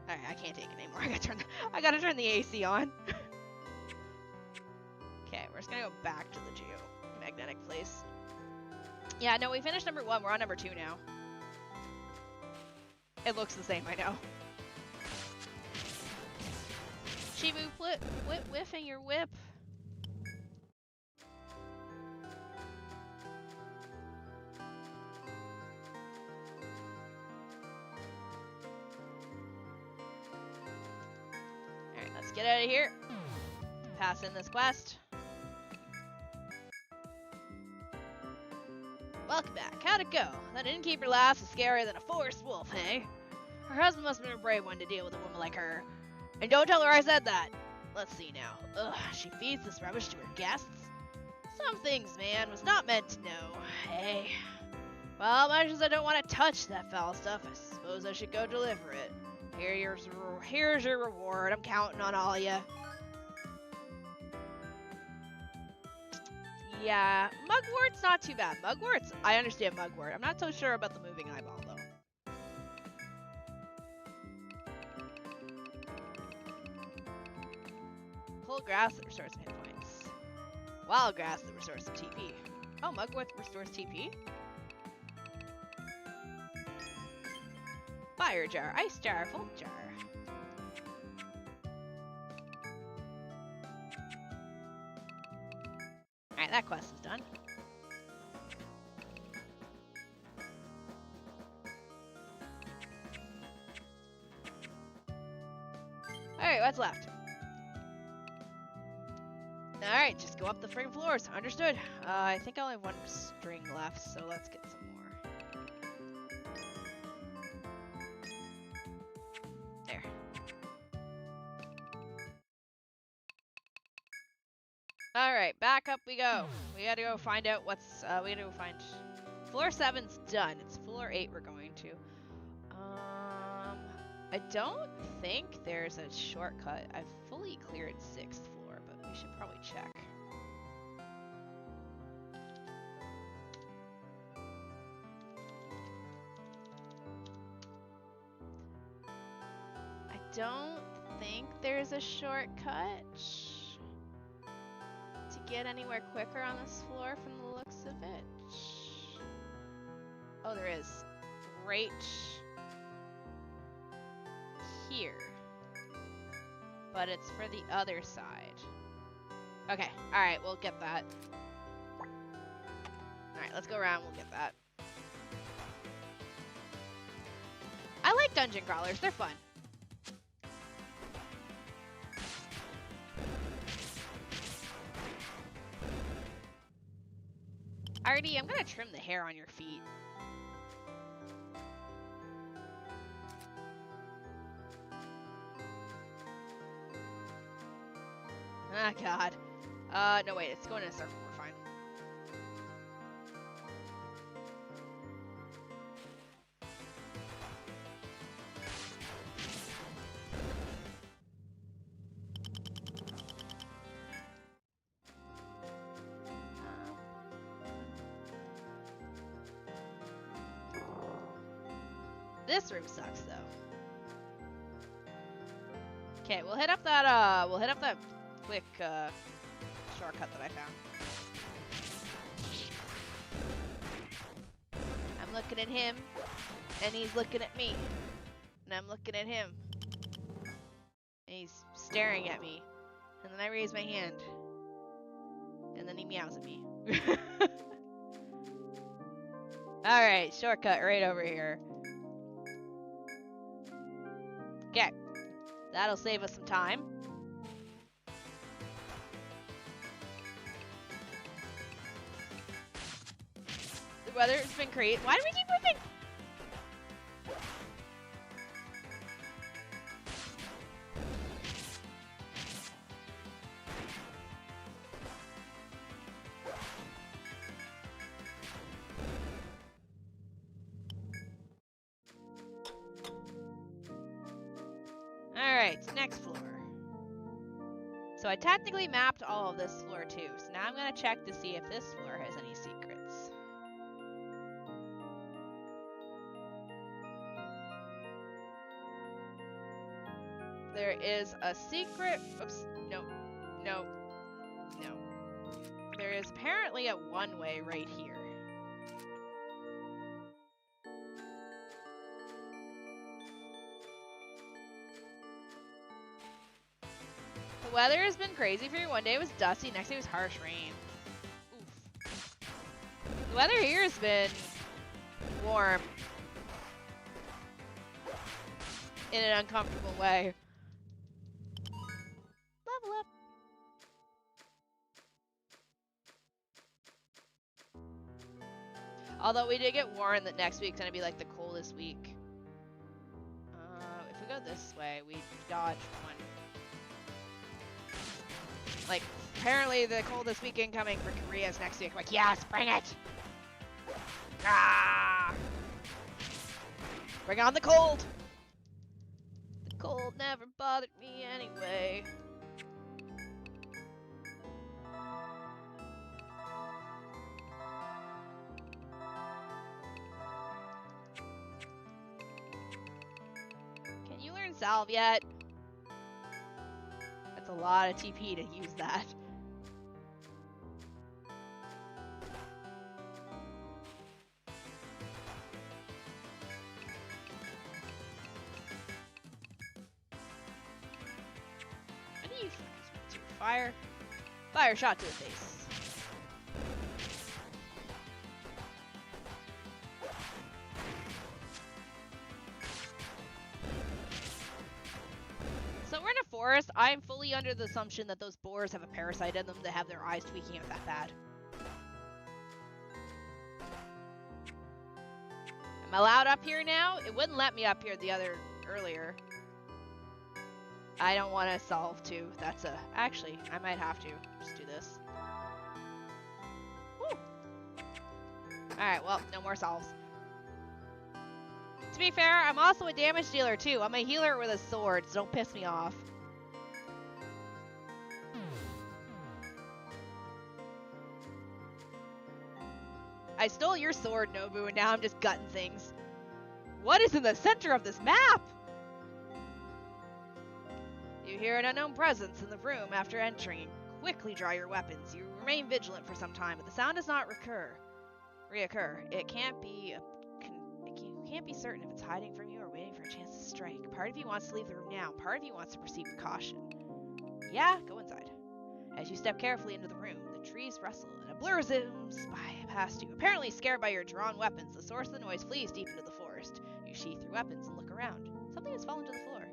S1: Alright, I can't take it anymore. I gotta turn the AC on. Okay, we're just gonna go back to the geomagnetic place. Yeah, no, we finished number 1. We're on number 2 now. It looks the same, I know. Shibu, whiffing your whip. Alright, let's get out of here. Pass in this quest. Welcome back. How'd it go? That innkeeper lass is scarier than a forest wolf, hey? Her husband must have been a brave one to deal with a woman like her. And don't tell her I said that. Let's see now. Ugh, she feeds this rubbish to her guests? Some things, man, was not meant to know, hey? Well, much as I don't want to touch that foul stuff, I suppose I should go deliver it. Here's your reward. I'm counting on all ya. Yeah, mugwort's not too bad. Mugwort's, I understand mugwort. I'm not so sure about the moving eyeball, though. Whole grass that restores hit points. Wild grass that restores some TP. Oh, mugwort restores TP? Fire jar, ice jar, volt jar. Alright, that quest is done. Alright, what's left? Alright, just go up the friggin' floors. Understood. I think I only have one string left, so let's get some more. There. Alright, back up we go. We gotta go find out what's, we gotta go find... Floor 7's done. It's floor 8 we're going to. I don't think there's a shortcut. I've fully cleared 6th floor, but we should probably check. I don't think there's a shortcut to get anywhere quicker on this floor from the looks of it. Oh, there is. Right here. But it's for the other side. Okay, alright, we'll get that. Alright, let's go around, we'll get that. I like dungeon crawlers, they're fun. Artie, I'm gonna trim the hair on your feet. Ah, God. No, wait, it's going in a circle. We're fine. This room sucks, though. Okay, we'll hit up that, quick, shortcut that I found. I'm looking at him, and he's looking at me. And I'm looking at him. And he's staring at me. And then I raise my hand. And then he meows at me. Alright, shortcut right over here. Okay. That'll save us some time. The weather's been great. Why do we keep moving? Alright, next floor. So I technically mapped all of this floor too. So now I'm going to check to see if this floor has any secrets. There is a secret. Oops. No. No. No. There is apparently a one-way right here. The weather has been crazy for you. One day it was dusty, next day it was harsh rain. Oof. The weather here has been warm in an uncomfortable way. Level up. Although we did get warned that next week's gonna be like the coldest week. If we go this way, we dodge one. Like, apparently the coldest week incoming for Korea is next week. I'm like, yes, bring it! Ah! Bring on the cold! The cold never bothered me anyway. Can you learn Salve yet? That's a lot of TP to use that. What do you fire? Fire shot to the face. So we're in a forest. I'm fully under the assumption that those boars have a parasite in them that have their eyes tweaking out that bad. Am I allowed up here now? It wouldn't let me up here earlier. I don't want to solve too. That's a... Actually, I might have to. Just do this. Woo! Alright, well, no more solves. To be fair, I'm also a damage dealer too. I'm a healer with a sword, so don't piss me off. I stole your sword, Nobu, and now I'm just gutting things. What is in the center of this map? You hear an unknown presence in the room after entering. Quickly draw your weapons. You remain vigilant for some time, but the sound does not reoccur. It can't be you can't be certain if it's hiding from you or waiting for a chance to strike. Part of you wants to leave the room now. Part of you wants to proceed with caution. Yeah, go inside. As you step carefully into the room, the trees rustle and a blur zooms past you. Apparently scared by your drawn weapons, the source of the noise flees deep into the forest. You sheath your weapons and look around. Something has fallen to the floor.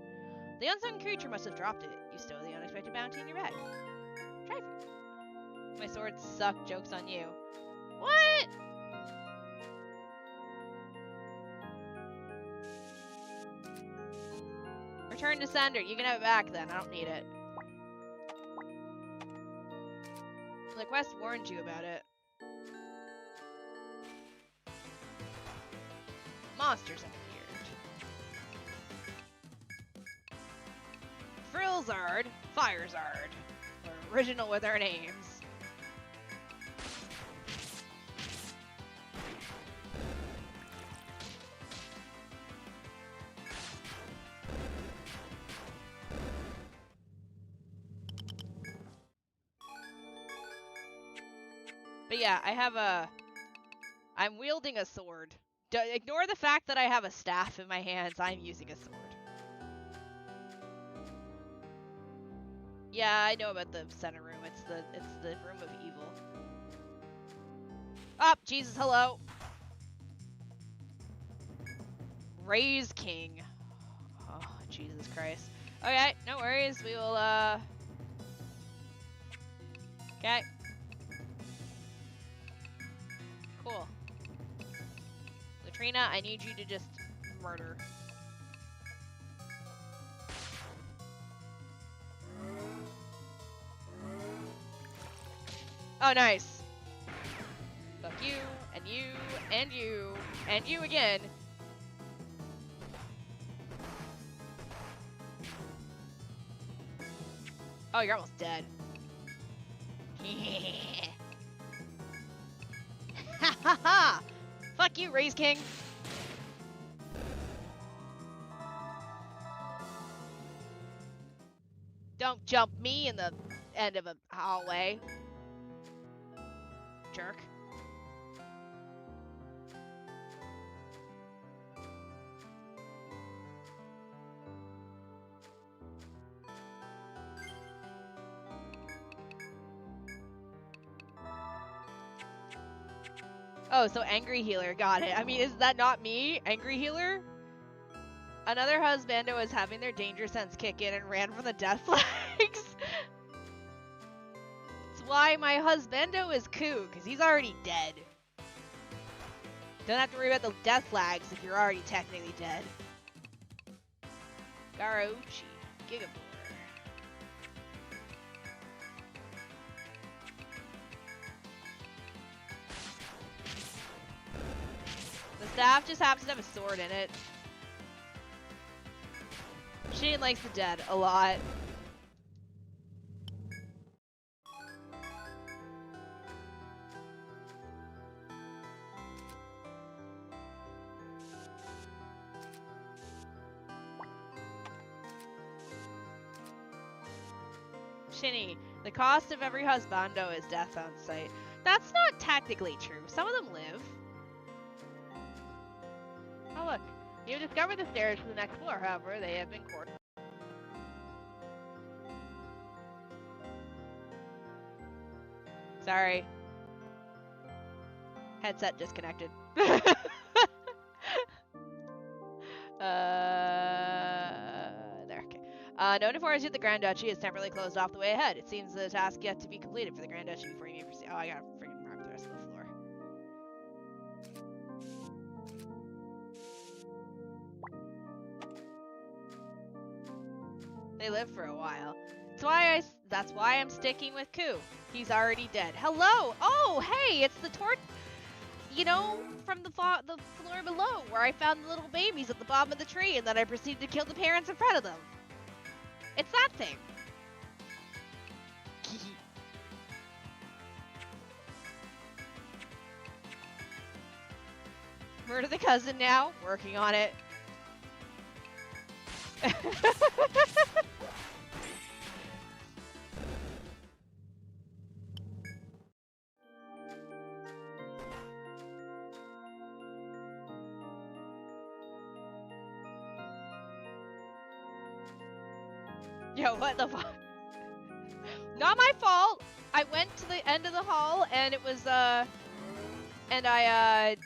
S1: The unseen creature must have dropped it. You stow the unexpected bounty in your bag. Try for. My sword sucked. Joke's on you. What? Return to sender. You can have it back then. I don't need it. The quest warned you about it. Monsters have appeared. Frillzard, Firezard. We're original with our names. But yeah, I'm wielding a sword. Ignore the fact that I have a staff in my hands. I'm using a sword. Yeah, I know about the center room. It's the room of evil. Oh, Jesus, hello. Raise King. Oh, Jesus Christ. Okay, no worries. We will, Okay. Cool. Latrina, I need you to just murder. Oh, nice. Fuck you, and you, and you, and you again. Oh, you're almost dead. Ha ha ha! Fuck you, Raise King. Don't jump me in the end of a hallway. Jerk. Oh, so Angry Healer, got it. I mean, is that not me? Angry Healer? Another husbando is having their danger sense kick in and ran from the death flags. That's why my husbando is Koo, because he's already dead. Don't have to worry about the death flags if you're already technically dead. Garouchi. Gigabore. The staff just happens to have a sword in it. Shini likes the dead a lot. Shini, the cost of every husbando is death on sight. That's not technically true. Some of them live. Oh look, you've discovered the stairs to the next floor. However, they have been cordoned. Sorry. Headset disconnected. There, okay. Known informs you the Grand Duchy is temporarily closed off the way ahead. It seems the task yet to be completed for the Grand Duchy before you may proceed. Oh, I gotta freaking mark the rest of the floor. They live for a while. That's why I'm sticking with Ku. He's already dead. Hello! Oh, hey! It's the you know, from the floor below, where I found the little babies at the bottom of the tree, and then I proceeded to kill the parents in front of them. It's that thing. Murder the cousin now. Working on it. Yo, what the fuck? Not my fault! I went to the end of the hall and it was, and I,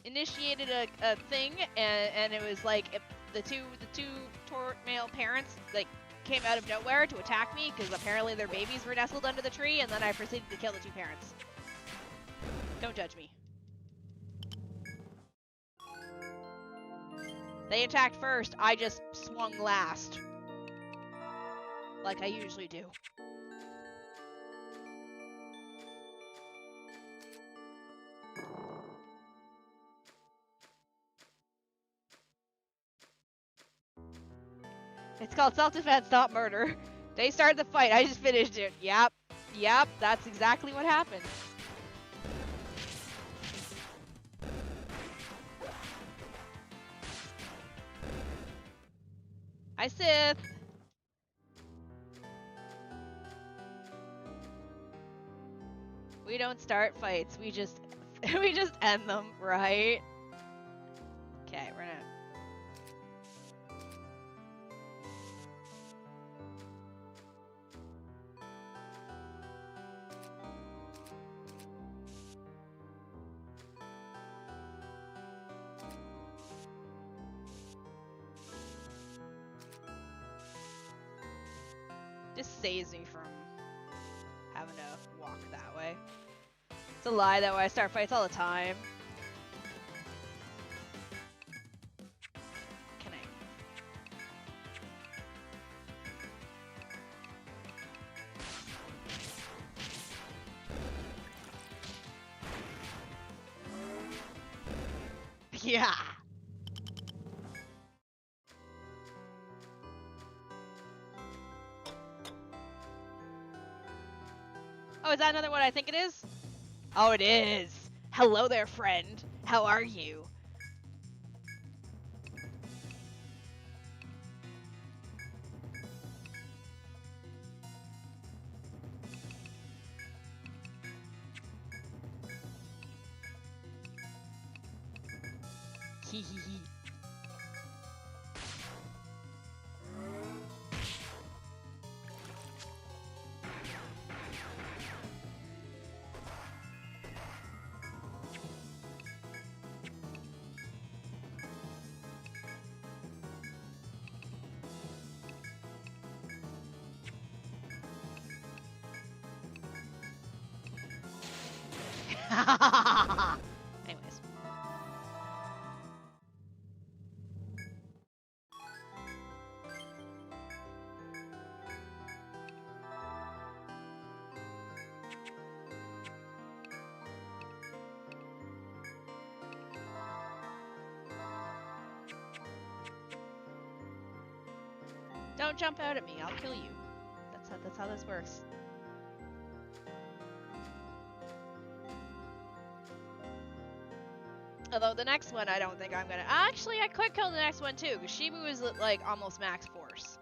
S1: initiated a thing and it was like, the two male parents, like, came out of nowhere to attack me because apparently their babies were nestled under the tree, and then I proceeded to kill the two parents. Don't judge me. They attacked first, I just swung last. Like I usually do. It's called self-defense, not murder. They started the fight, I just finished it. Yep, that's exactly what happened. Hi, Sith. We don't start fights, we just end them, right? Okay, we're gonna... Just saves me from having to walk that way. It's a lie that way I start fights all the time. Can I? Yeah! Oh, is that another one I think it is? Oh, it is! Hello there, friend. How are you? Hee hee hee. Anyways. Don't jump out at me. I'll kill you. That's how this works. Although the next one, I don't think I'm gonna. Actually, I could kill the next one too, because Shibu is like almost max force.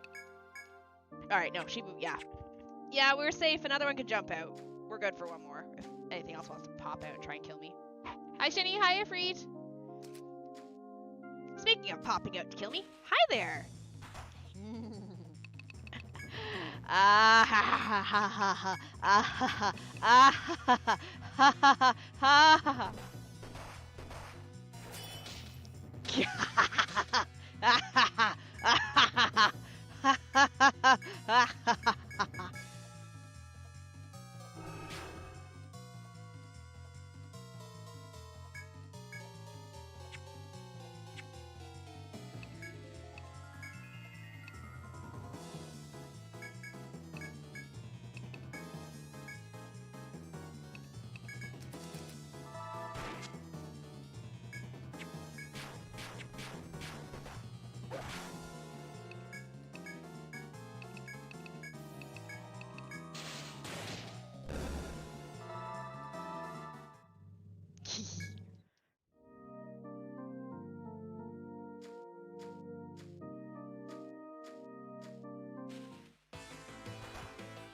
S1: All right, no, Shibu, yeah. Yeah, we're safe. Another one could jump out. We're good for one more. If anything else wants to pop out and try and kill me. Hi, Shini. Hi, Ifrit. Speaking of popping out to kill me, hi there. Ah ha ha ha ha ha ah ha ha ah ha ha ha ha ha ha.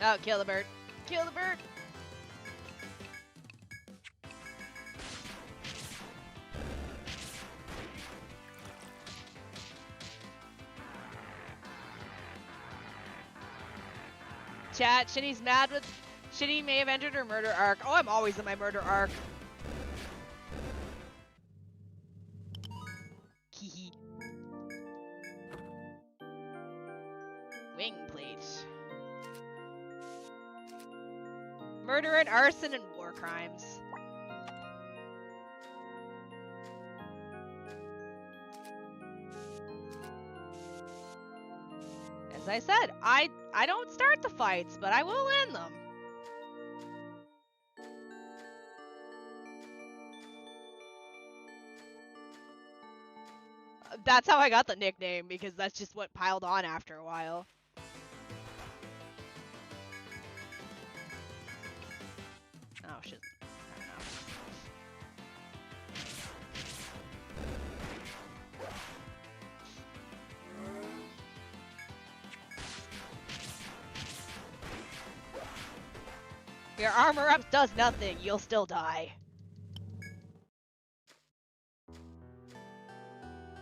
S1: Oh, kill the bird. Kill the bird. Chat, Shini's mad with... Shini may have entered her murder arc. Oh, I'm always in my murder arc. Hehe. Wing plate. Murder and arson and war crimes. As I said, I don't start the fights, but I will end them. That's how I got the nickname, because that's just what piled on after a while. Oh shit. I don't know. Your armor up does nothing, you'll still die.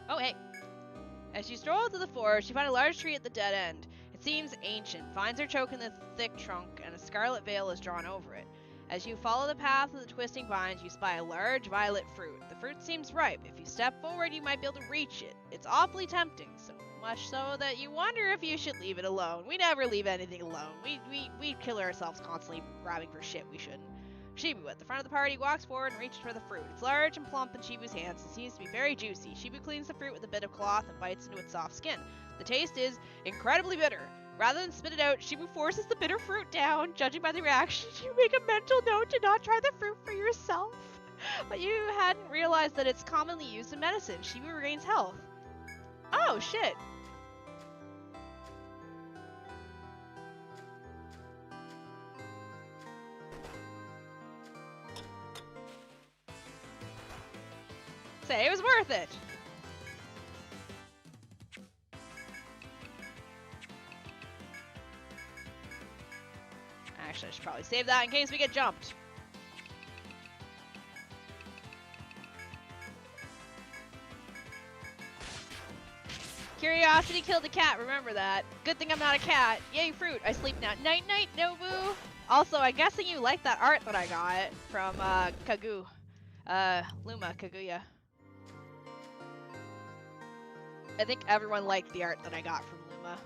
S1: Oh hey. As you stroll into the forest, you find a large tree at the dead end. It seems ancient. Vines are choking the thick trunk, and a scarlet veil is drawn over it. As you follow the path of the twisting vines, you spy a large violet fruit. The fruit seems ripe. If you step forward, you might be able to reach it. It's awfully tempting, so much so that you wonder if you should leave it alone. We never leave anything alone. We kill ourselves constantly grabbing for shit we shouldn't. Shibu, at the front of the party, walks forward and reaches for the fruit. It's large and plump in Shibu's hands and seems to be very juicy. Shibu cleans the fruit with a bit of cloth and bites into its soft skin. The taste is incredibly bitter. Rather than spit it out, Shibu forces the bitter fruit down. Judging by the reaction, you make a mental note to not try the fruit for yourself. But you hadn't realized that it's commonly used in medicine. Shibu regains health. Oh, shit. Say it was worth it. Actually, I should probably save that in case we get jumped. Curiosity killed the cat, remember that. Good thing I'm not a cat. Yay, fruit. I sleep now. Night night, Nobu. Also, I'm guessing you like that art that I got from Luma, Kaguya. I think everyone liked the art that I got from Luma.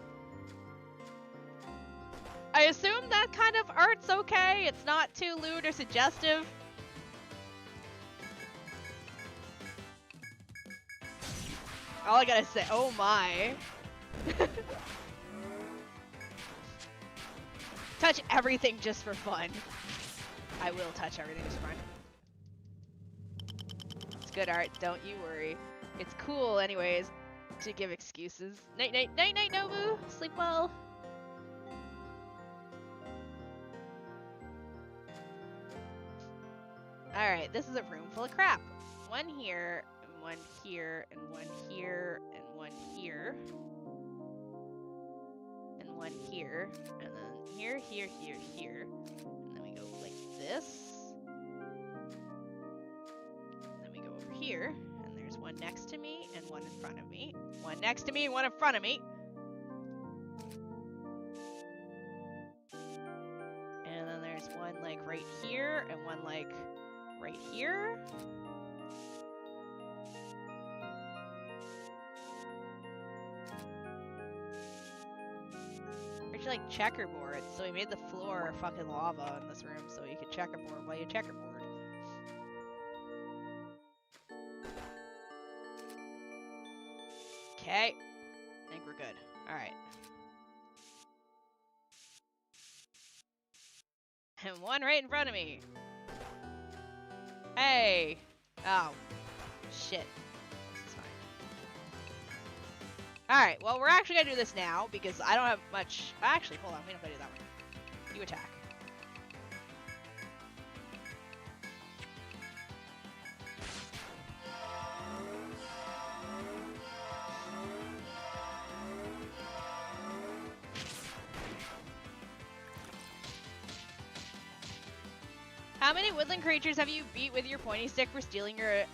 S1: I assume that kind of art's okay. It's not too lewd or suggestive. All I gotta say, oh my. Touch everything just for fun. I will touch everything just for fun. It's good art, don't you worry. It's cool anyways. to give excuses. Night, night, night, night, Nobu. Sleep well. All right, this is a room full of crap. One here, and one here, and one here, and one here, and one here, and then here, here, here, here, and then we go like this. Then we go over here, and there's one next to me and one in front of me. One next to me and one in front of me. And then there's one like right here and one like right here. It's like checkerboard, so we made the floor fucking lava in this room so you could checkerboard while you checkerboard. Okay. I think we're good. Alright. And one right in front of me. Hey! Oh. Shit. This is fine. Alright, well, we're actually gonna do this now because I don't have much. Actually, hold on. We don't gotta do that one. You attack. How many woodland creatures have you beat with your pointy stick for stealing your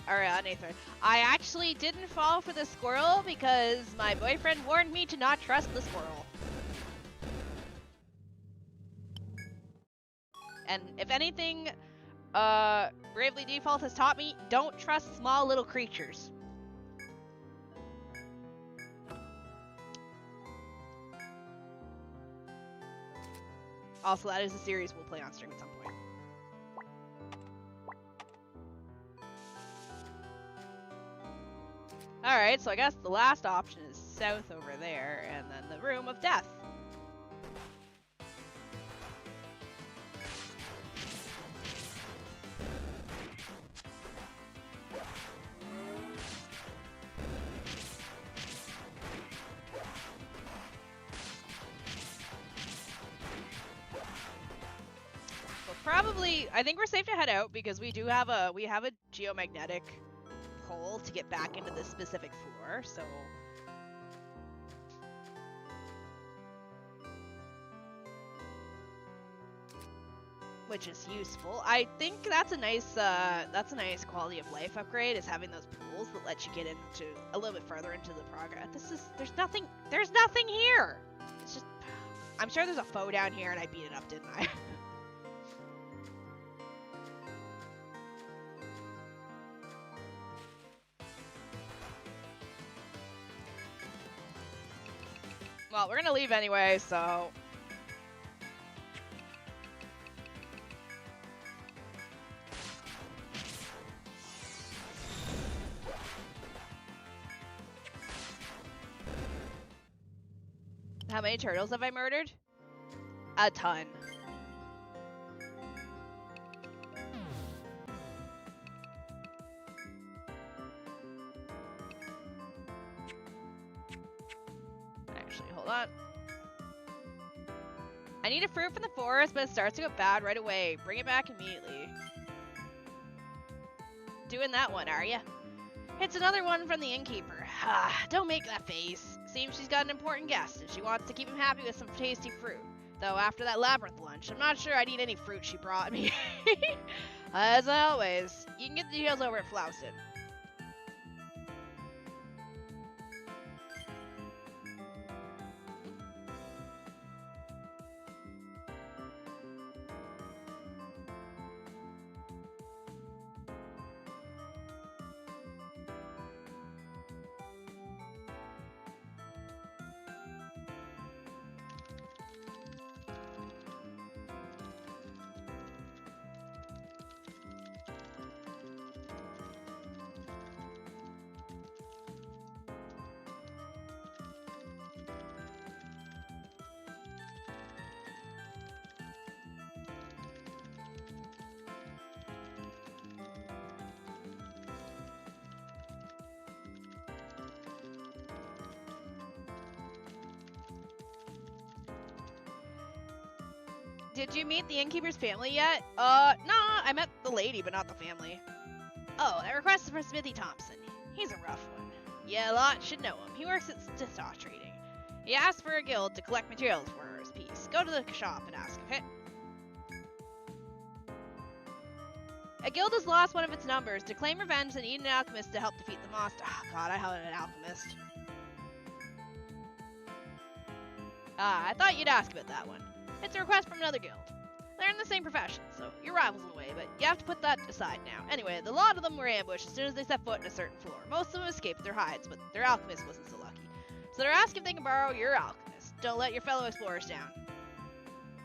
S1: Nathan? I actually didn't fall for the squirrel because my boyfriend warned me to not trust the squirrel. And if anything, Bravely Default has taught me, don't trust small little creatures. Also, that is a series we'll play on stream at some point. Alright, so I guess the last option is south over there, and then the Room of Death. Well, probably, I think we're safe to head out because we have a geomagnetic hole to get back into this specific floor, so which is useful. I think that's a nice quality of life upgrade, is having those pools that let you get into a little bit further into the progress. There's nothing here. It's just, I'm sure there's a foe down here and I beat it up, didn't I? Well, we're gonna leave anyway, so... How many turtles have I murdered? A ton. Hold on. I need a fruit from the forest, but it starts to go bad right away. Bring it back immediately. Doing that one, are ya? It's another one from the innkeeper. Don't make that face. Seems she's got an important guest, and she wants to keep him happy with some tasty fruit. Though after that labyrinth lunch, I'm not sure I'd eat any fruit she brought me. As always, you can get the details over at Flowston. did you meet the innkeeper's family yet? No, I met the lady, but not the family. Oh, that request is for Smithy Thompson. He's a rough one. Yeah, a lot should know him. He works at stock trading. He asked for a guild to collect materials for his piece. Go to the shop and ask, okay? A guild has lost one of its numbers. To claim revenge and need an alchemist to help defeat the monster. Oh god, I have an alchemist. I thought you'd ask about that one. It's a request from another guild. They're in the same profession, so you're rivals in a way, but you have to put that aside now. Anyway, the lot of them were ambushed as soon as they set foot in a certain floor. Most of them escaped with their hides, but their alchemist wasn't so lucky. So they're asking if they can borrow your alchemist. Don't let your fellow explorers down.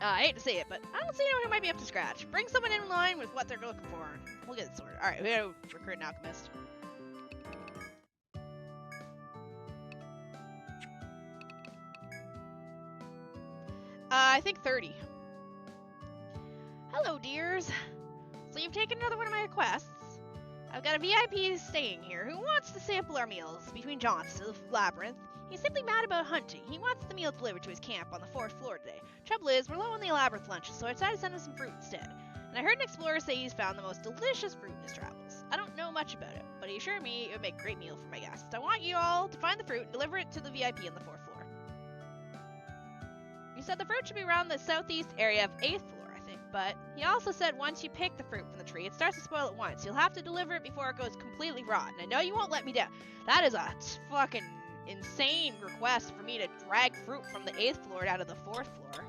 S1: I hate to say it, but I don't see anyone who might be up to scratch. Bring someone in line with what they're looking for. We'll get it sorted. Alright, we gotta recruit an alchemist. I think 30. Hello, dears. So you've taken another one of my requests. I've got a VIP staying here who wants to sample our meals between jaunts to the labyrinth. He's simply mad about hunting. He wants the meal delivered to his camp on the 4th floor today. Trouble is, we're low on the labyrinth lunches, so I decided to send him some fruit instead. And I heard an explorer say he's found the most delicious fruit in his travels. I don't know much about it, but he assured me it would make a great meal for my guests. I want you all to find the fruit and deliver it to the VIP on the 4th floor. He said the fruit should be around the southeast area of 8th floor, I think, but he also said once you pick the fruit from the tree, it starts to spoil at once. You'll have to deliver it before it goes completely rotten. I know you won't let me down. That is a fucking insane request for me to drag fruit from the 8th floor down to the 4th floor.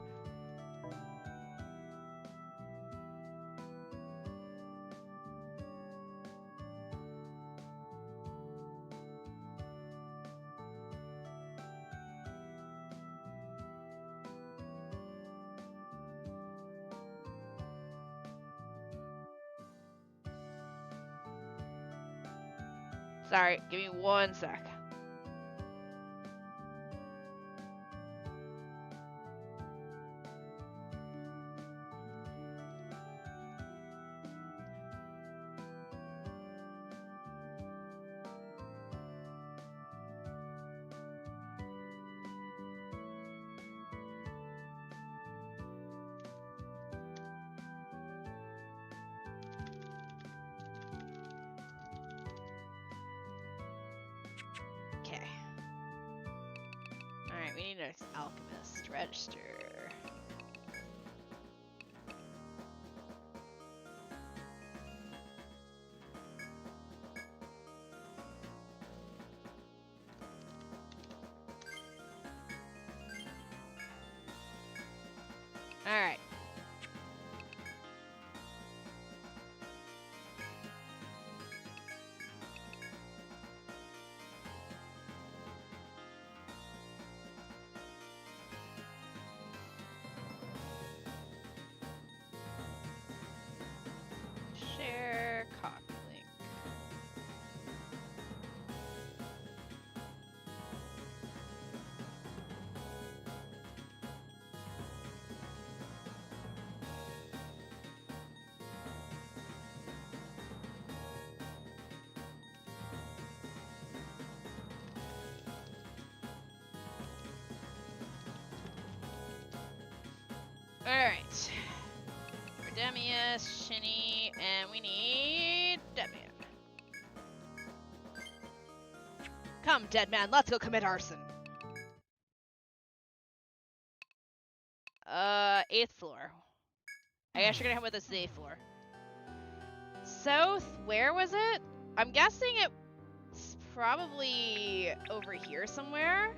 S1: Sorry, give me 1 sec. We need an alchemist. Register. Alright. Alright. Redemius, Shini, and we need Deadman. Come, Deadman, let's go commit arson. 8th floor. I guess you're gonna come with us to the 8th floor. South, where was it? I'm guessing it's probably over here somewhere.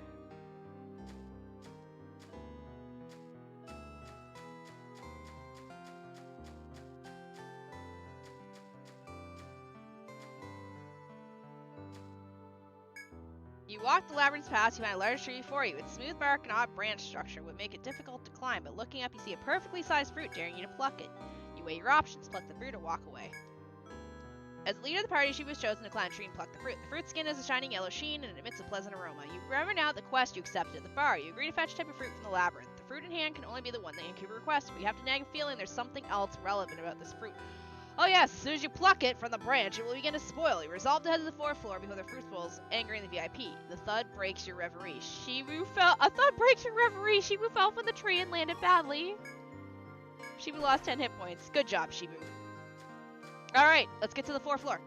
S1: You walk the labyrinth's path, you find a large tree before you. Its smooth bark and odd branch structure would make it difficult to climb, but looking up you see a perfectly sized fruit daring you to pluck it. You weigh your options, pluck the fruit or walk away. As the leader of the party, she was chosen to climb the tree and pluck the fruit. The fruit's skin has a shining yellow sheen and it emits a pleasant aroma. You remember now the quest you accepted at the bar. You agree to fetch a type of fruit from the labyrinth. The fruit in hand can only be the one the innkeeper requested, but you have to nag a feeling there's something else relevant about this fruit. Oh yes, as soon as you pluck it from the branch, it will begin to spoil. You resolve to head to the 4th floor before the fruit spoils, angering the VIP. The thud breaks your reverie. A thud breaks your reverie. Shivu fell from the tree and landed badly. Shibu lost 10 hit points. Good job, Shibu. Alright, let's get to the 4th floor.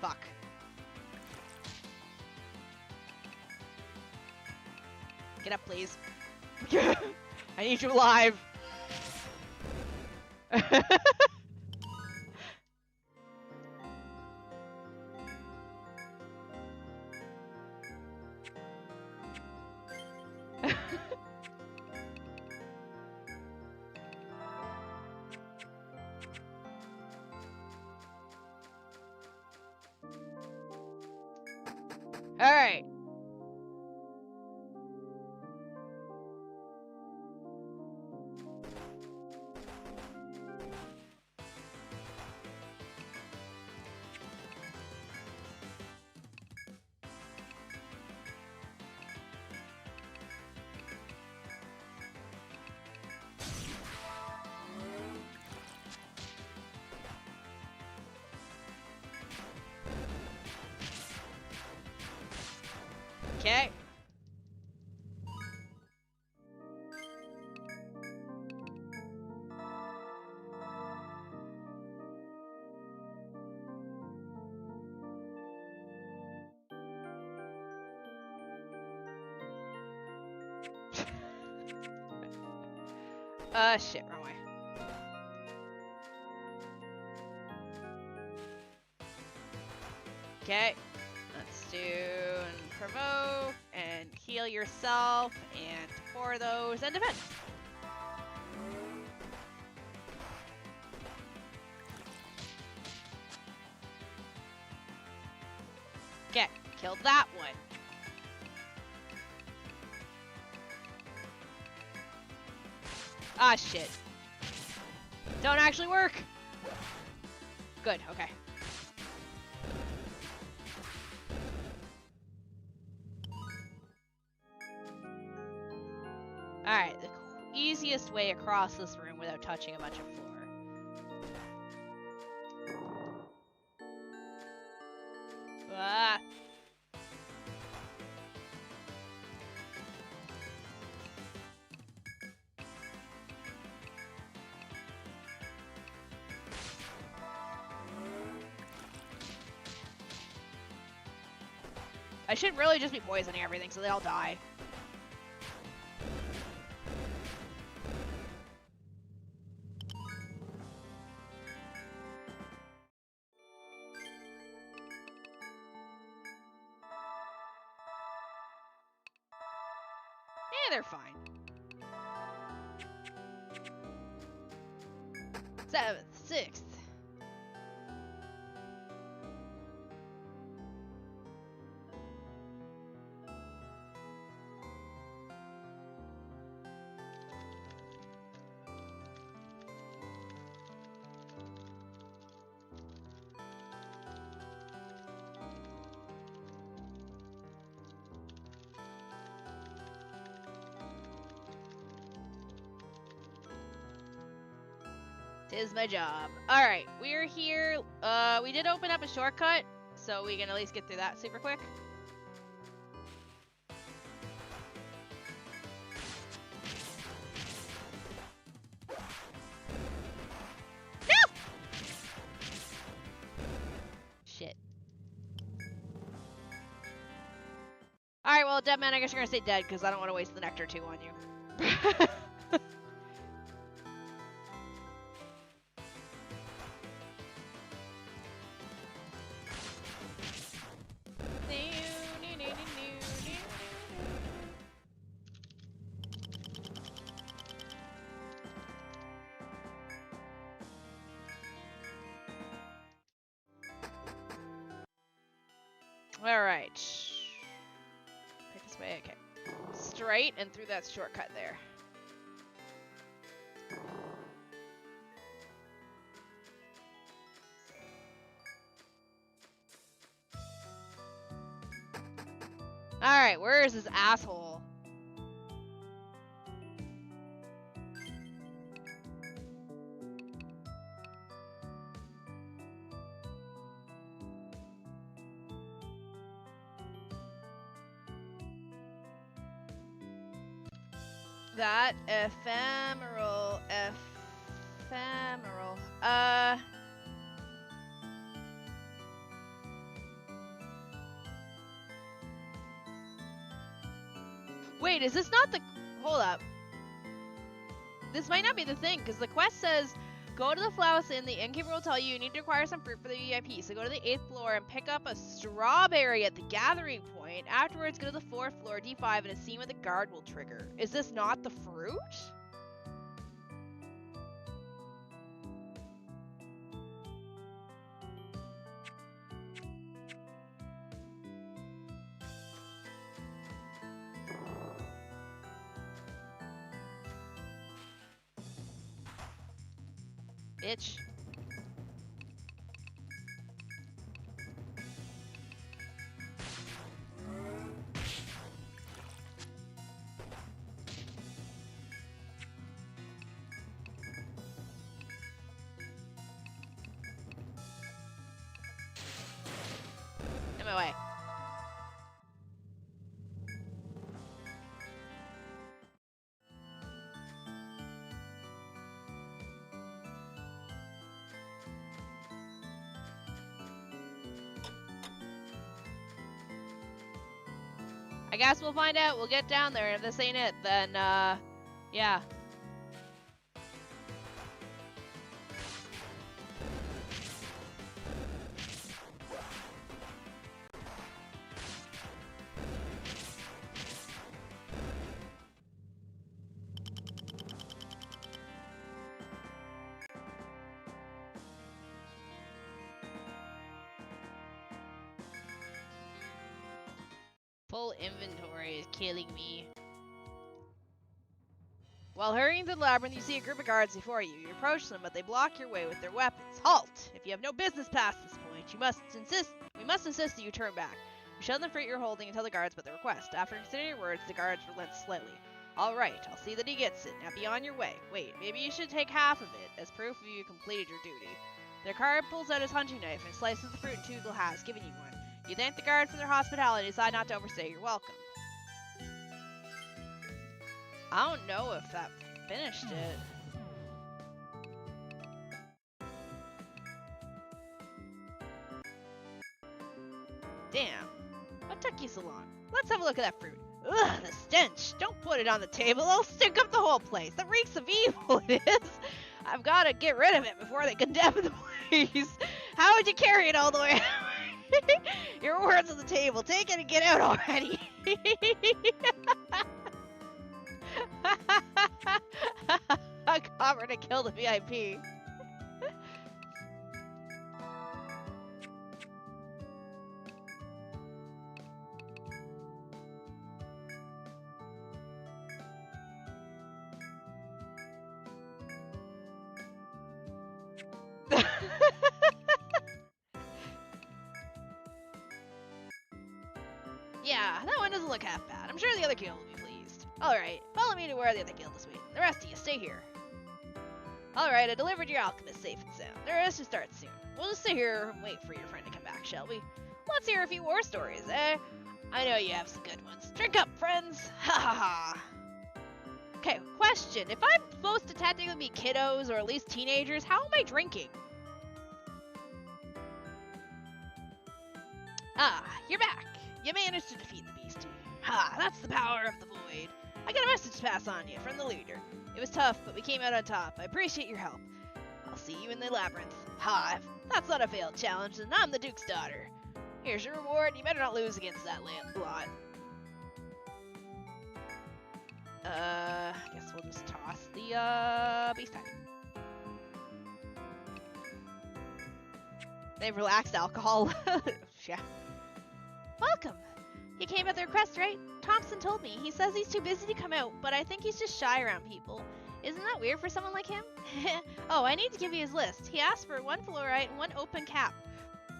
S1: Fuck. Get up, please. I need you alive. All right. Okay. Shit, wrong way. Okay. Let's do and provoke and heal yourself and 4 of those and defend. Okay, killed that one. Ah, shit. Don't actually work. Good, okay. Alright, the easiest way across this room without touching a bunch of floor. Ah. I should really just be poisoning everything so they all die. They're fine. 7th, 6th. Tis my job. Alright, we're here. We did open up a shortcut, so we can at least get through that super quick. No! Shit. Alright, well, dead man, I guess you're gonna stay dead, because I don't want to waste the nectar 2 on you. Alright. Pick this way, okay. Straight and through that shortcut there. Alright, where is this asshole? That ephemeral. Wait, is this not the... Hold up. This might not be the thing, because the quest says, go to the Flowers Inn, the innkeeper will tell you need to acquire some fruit for the VIP, so go to the 8th floor and pick up a strawberry at the gathering point. Afterwards, go to the 4th floor, D5, and a scene with a guard will trigger. Is this not the fruit? Bitch. In my way. I guess we'll find out. We'll get down there. If this ain't it, then, yeah. Full inventory is killing me. While hurrying through the labyrinth, you see a group of guards before you. You approach them, but they block your way with their weapons. Halt! If you have no business past this point, we must insist that you turn back. You show them the fruit you're holding and tell the guards about the request. After considering your words, the guards relent slightly. Alright, I'll see that he gets it. Now be on your way. Wait, maybe you should take half of it, as proof of you completed your duty. The guard pulls out his hunting knife and slices the fruit in two halves, giving you one. You thank the guard for their hospitality and decide not to overstay. You're welcome. I don't know if that finished it. Damn. What took you so long? Let's have a look at that fruit. Ugh, the stench. Don't put it on the table. It'll stink up the whole place. The reeks of evil it is. I've got to get rid of it before they condemn the place. How would you carry it all the way out? Your words on the table. Take it and get out already. A copper to kill the VIP. Yeah, that one doesn't look half bad. I'm sure the other guild will be pleased. Alright, follow me to where the other guild is waiting. The rest of you, stay here. Alright, I delivered your alchemist safe and sound. The rest will start soon. We'll just sit here and wait for your friend to come back, shall we? Let's hear a few war stories, eh? I know you have some good ones. Drink up, friends! Ha ha ha! Okay, question. If I'm supposed to technically be kiddos, or at least teenagers, how am I drinking? Ah, you're back! You managed to defeat the beastie. Ha, that's the power of the void. I got a message to pass on to you from the leader. It was tough, but we came out on top. I appreciate your help. I'll see you in the labyrinth. Ha, if that's not a failed challenge, then I'm the Duke's daughter. Here's your reward. You better not lose against that lot. I guess we'll just toss the, beast type. They've relaxed alcohol. Yeah. Welcome. You came at the request, right? Thompson told me. He says he's too busy to come out, but I think he's just shy around people. Isn't that weird for someone like him? Oh, I need to give you his list. He asked for 1 fluorite and 1 open cap.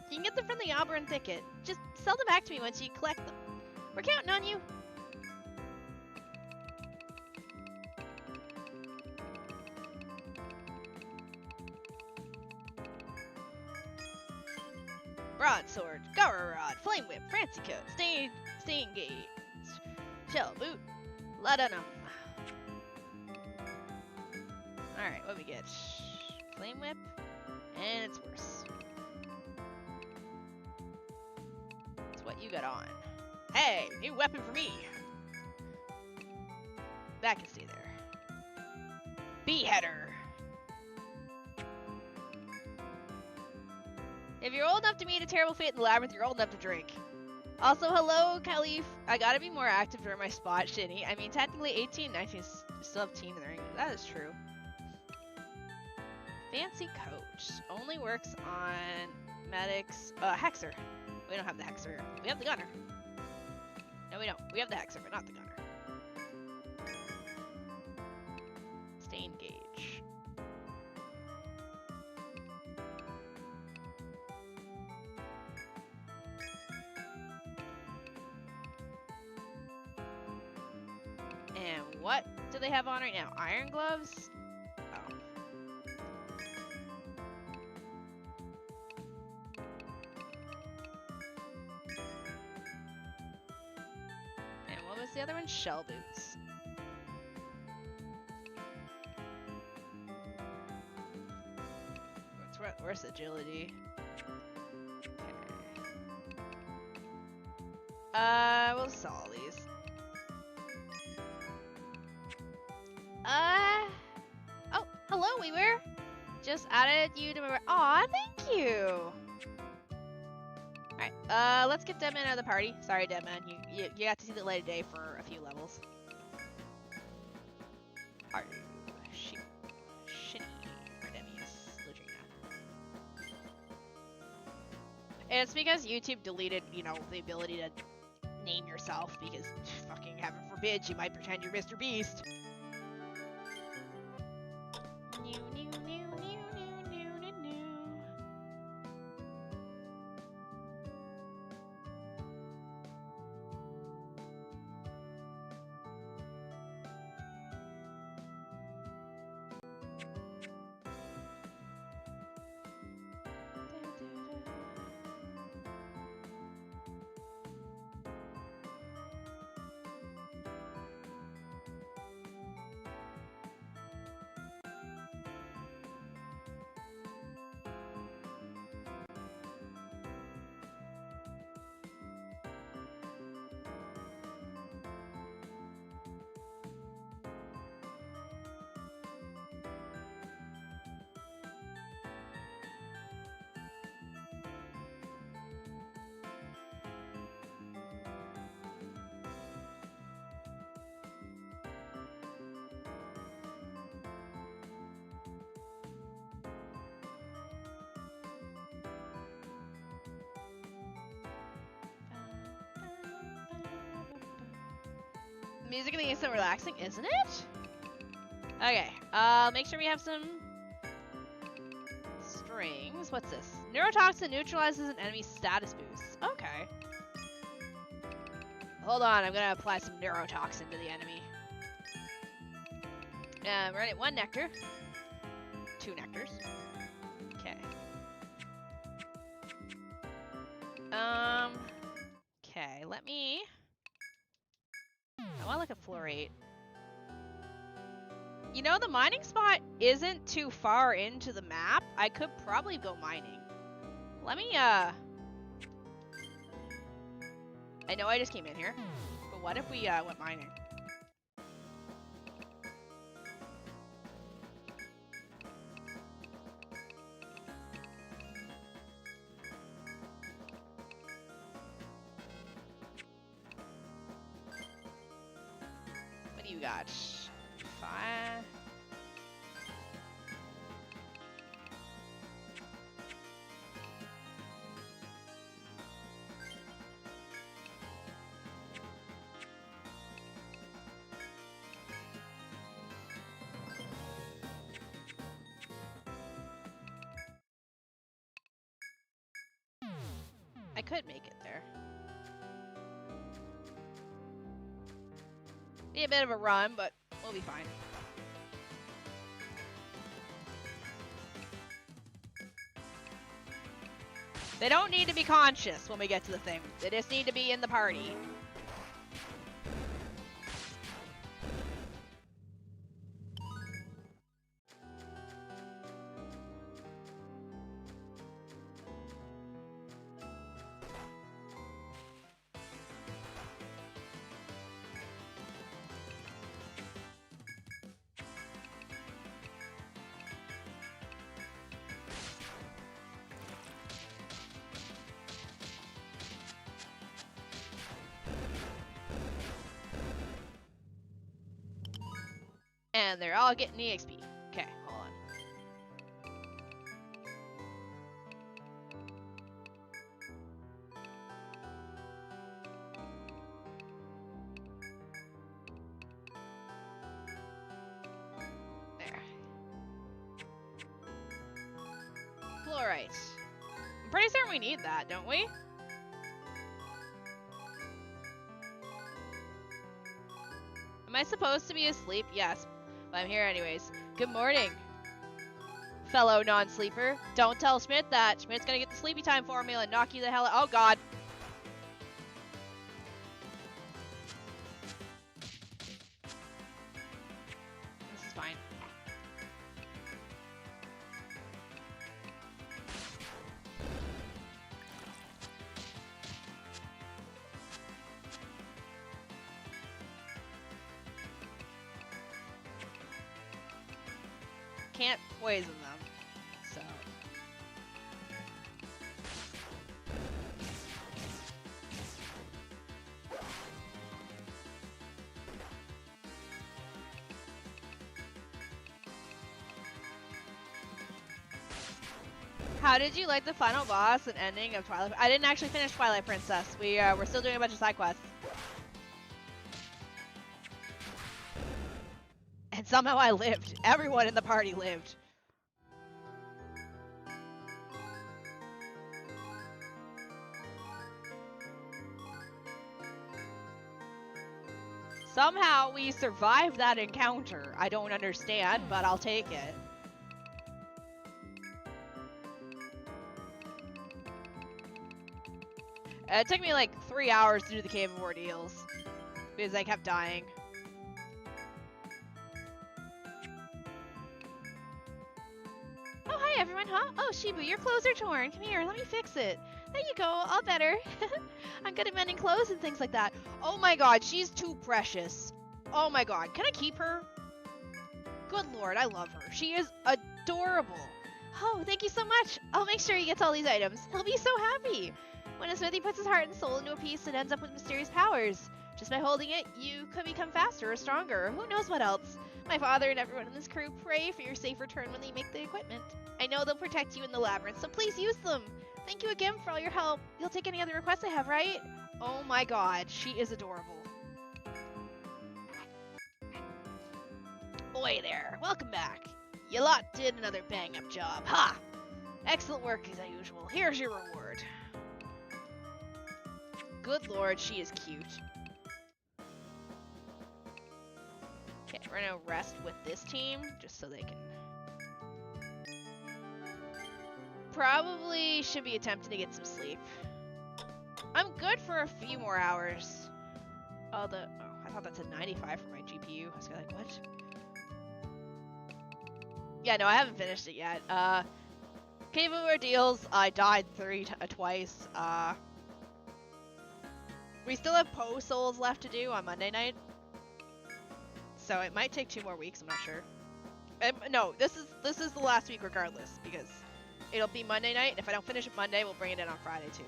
S1: You can get them from the Auburn Thicket. Just sell them back to me once you collect them. We're counting on you. Broadsword, Gara Rod, Flame Whip, Fancy Coat, Stain Gate, Shell Boot, Laudanum. Alright, what we get? Flame Whip. And it's worse. It's what you got on. Hey! New weapon for me! That can stay there. Beheader! If you're old enough to meet a terrible fate in the labyrinth, you're old enough to drink. Also, hello, Khalif. I gotta be more active during my spot, Shini. I mean, technically 18, 19 still have team in the ring. That is true. Fancy coach. Only works on medics. Hexer. We don't have the Hexer. We have the Gunner. No, we don't. We have the Hexer, but not the Gunner. Stay engaged. And what do they have on right now? Iron gloves? Oh. And what was the other one? Shell boots. Where's agility? Okay. We'll sell all these. Oh, hello, Weaver. Just added you to my. Aw, thank you. Alright, let's get Deadman out of the party. Sorry, Deadman, you got to see the light of day for a few levels. Are you Shini? It's because YouTube deleted, you know, the ability to name yourself because, fucking heaven forbid, you might pretend you're Mr. Beast. Music in the game is so relaxing, isn't it? Okay, make sure we have some strings. What's this? Neurotoxin neutralizes an enemy's status boost. Okay. Hold on, I'm gonna apply some neurotoxin to the enemy. We're gonna get 1 nectar. 2 nectars. Okay. Okay, let me... I want like a fluorate. You know, the mining spot isn't too far into the map. I could probably go mining. Let me, I know I just came in here, but what if we, went mining? What do you got? 5. I could make it there. Be a bit of a run, but we'll be fine. They don't need to be conscious when we get to the thing. They just need to be in the party. And they're all getting EXP. Okay, hold on. There. Fluorite. I'm pretty certain we need that, don't we? Am I supposed to be asleep? Yes, but I'm here anyways. Good morning, fellow non-sleeper. Don't tell Schmidt that. Schmidt's gonna get the sleepy time formula and knock you the hell out. Oh god. This is fine. Can't poison them, so. How did you like the final boss and ending of Twilight? I didn't actually finish Twilight Princess. We're still doing a bunch of side quests. And somehow I lived. Everyone in the party lived. Somehow we survived that encounter. I don't understand, but I'll take it. It took me like 3 hours to do the Cave of Ordeals because I kept dying. Oh, hi everyone, huh? Oh, Shibu, your clothes are torn. Come here, let me fix it. There you go, all better. I'm good at mending clothes and things like that. Oh my god, she's too precious. Oh my god, can I keep her? Good lord, I love her. She is adorable. Oh, thank you so much. I'll make sure he gets all these items. He'll be so happy. When a smithy puts his heart and soul into a piece, it ends up with mysterious powers. Just by holding it, you could become faster or stronger. Who knows what else? My father and everyone in this crew pray for your safe return when they make the equipment. I know they'll protect you in the labyrinth, so please use them. Thank you again for all your help. You'll take any other requests I have, right? Oh my god, she is adorable. Oi there, welcome back. You lot did another bang-up job. Ha! Excellent work as usual. Here's your reward. Good lord, she is cute. Okay, we're gonna rest with this team, just so they can... Probably should be attempting to get some sleep. I'm good for a few more hours. Oh, I thought that said 95 for my GPU. I was like, what? Yeah, no, I haven't finished it yet. Cave of Ordeals, I died twice. We still have Poe Souls left to do on Monday night. So it might take 2 more weeks, I'm not sure. No, this is the last week regardless, because it'll be Monday night, and if I don't finish it Monday, we'll bring it in on Friday too.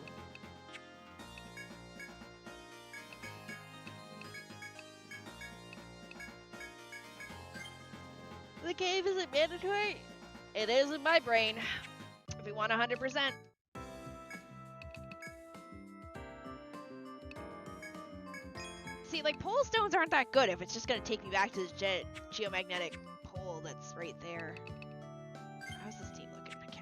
S1: The cave isn't mandatory. It is in my brain. If we want 100%. See, like, pole stones aren't that good if it's just gonna take me back to this geomagnetic pole that's right there. How's this team looking? Okay.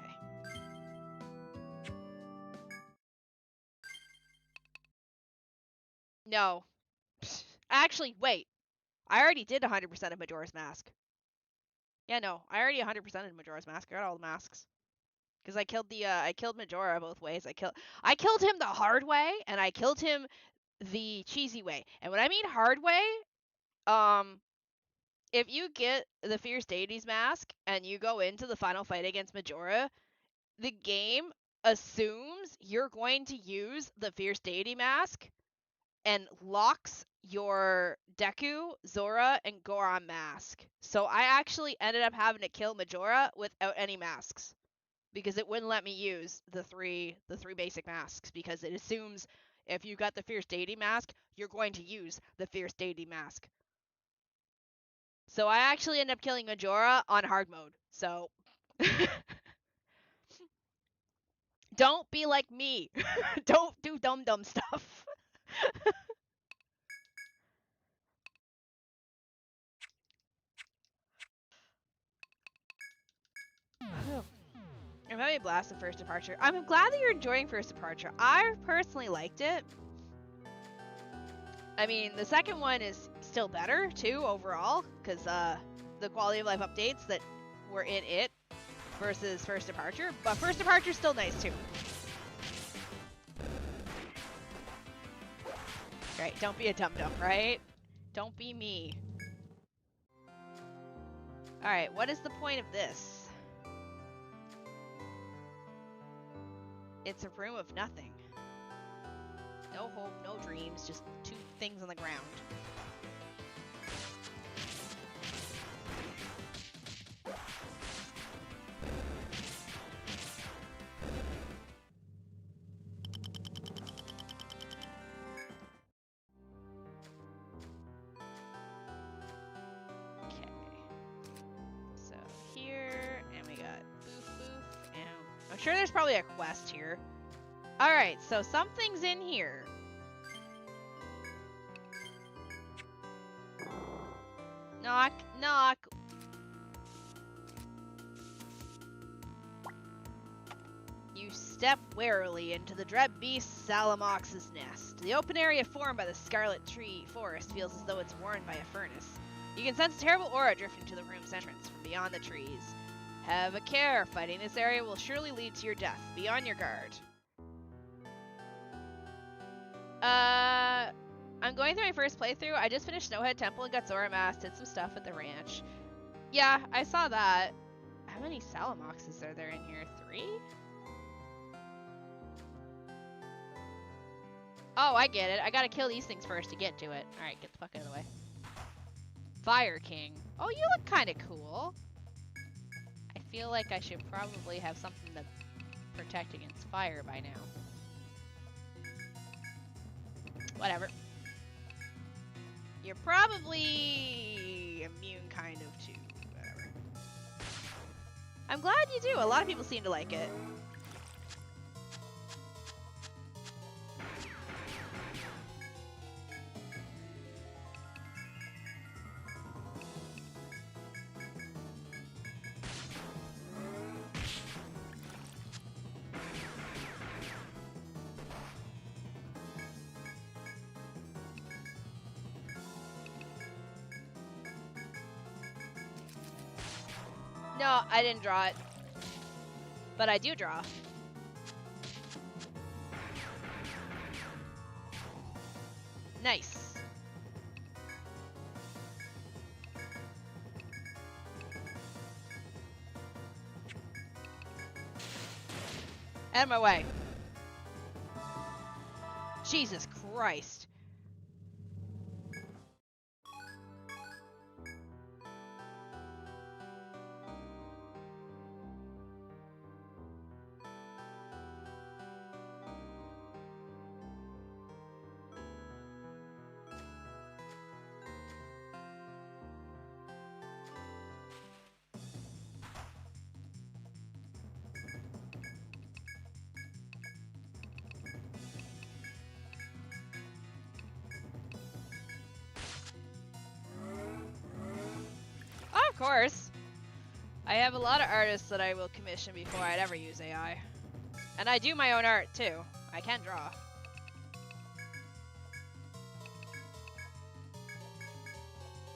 S1: No. Actually, wait. I already did 100% of Majora's Mask. Yeah, no. I already 100% of Majora's Mask. I got all the masks. Because I killed Majora both ways. I killed him the hard way, and I killed him the cheesy way. And when I mean hard way, if you get the Fierce Deity's mask and you go into the final fight against Majora, the game assumes you're going to use the Fierce Deity mask and locks your Deku, Zora, and Goron mask. So I actually ended up having to kill Majora without any masks because it wouldn't let me use the three basic masks because it assumes if you got the Fierce Deity mask, you're going to use the Fierce Deity mask. So I actually end up killing Majora on hard mode. So don't be like me. Don't do dumb stuff. I'm having a blast with First Departure. I'm glad that you're enjoying First Departure. I personally liked it. I mean, the second one is still better, too, overall, because the quality of life updates that were in it versus First Departure. But First Departure's still nice, too. Right, don't be a dum-dum, right? Don't be me. Alright, what is the point of this? It's a room of nothing. No hope, no dreams, just two things on the ground. Okay. So here, and we got boof boof, and I'm sure there's probably a quest here. Alright, so something's in here. Knock, knock. You step warily into the dread beast Salamox's nest. The open area formed by the scarlet tree forest feels as though it's warmed by a furnace. You can sense a terrible aura drifting to the room's entrance from beyond the trees. Have a care. Fighting this area will surely lead to your death. Be on your guard. I'm going through my first playthrough. I just finished Snowhead Temple and got Zora Mask, did some stuff at the ranch. Yeah, I saw that. How many Salamoxes are there in here? 3? Oh, I get it. I gotta kill these things first to get to it. Alright, get the fuck out of the way. Fire King. Oh, you look kinda cool. I feel like I should probably have something to protect against fire by now. Whatever. You're probably immune kind of to whatever. I'm glad you do. A lot of people seem to like it. No, I didn't draw it. But I do draw. Nice. Out of my way. Jesus Christ. Of course. I have a lot of artists that I will commission before I'd ever use AI. And I do my own art too. I can draw.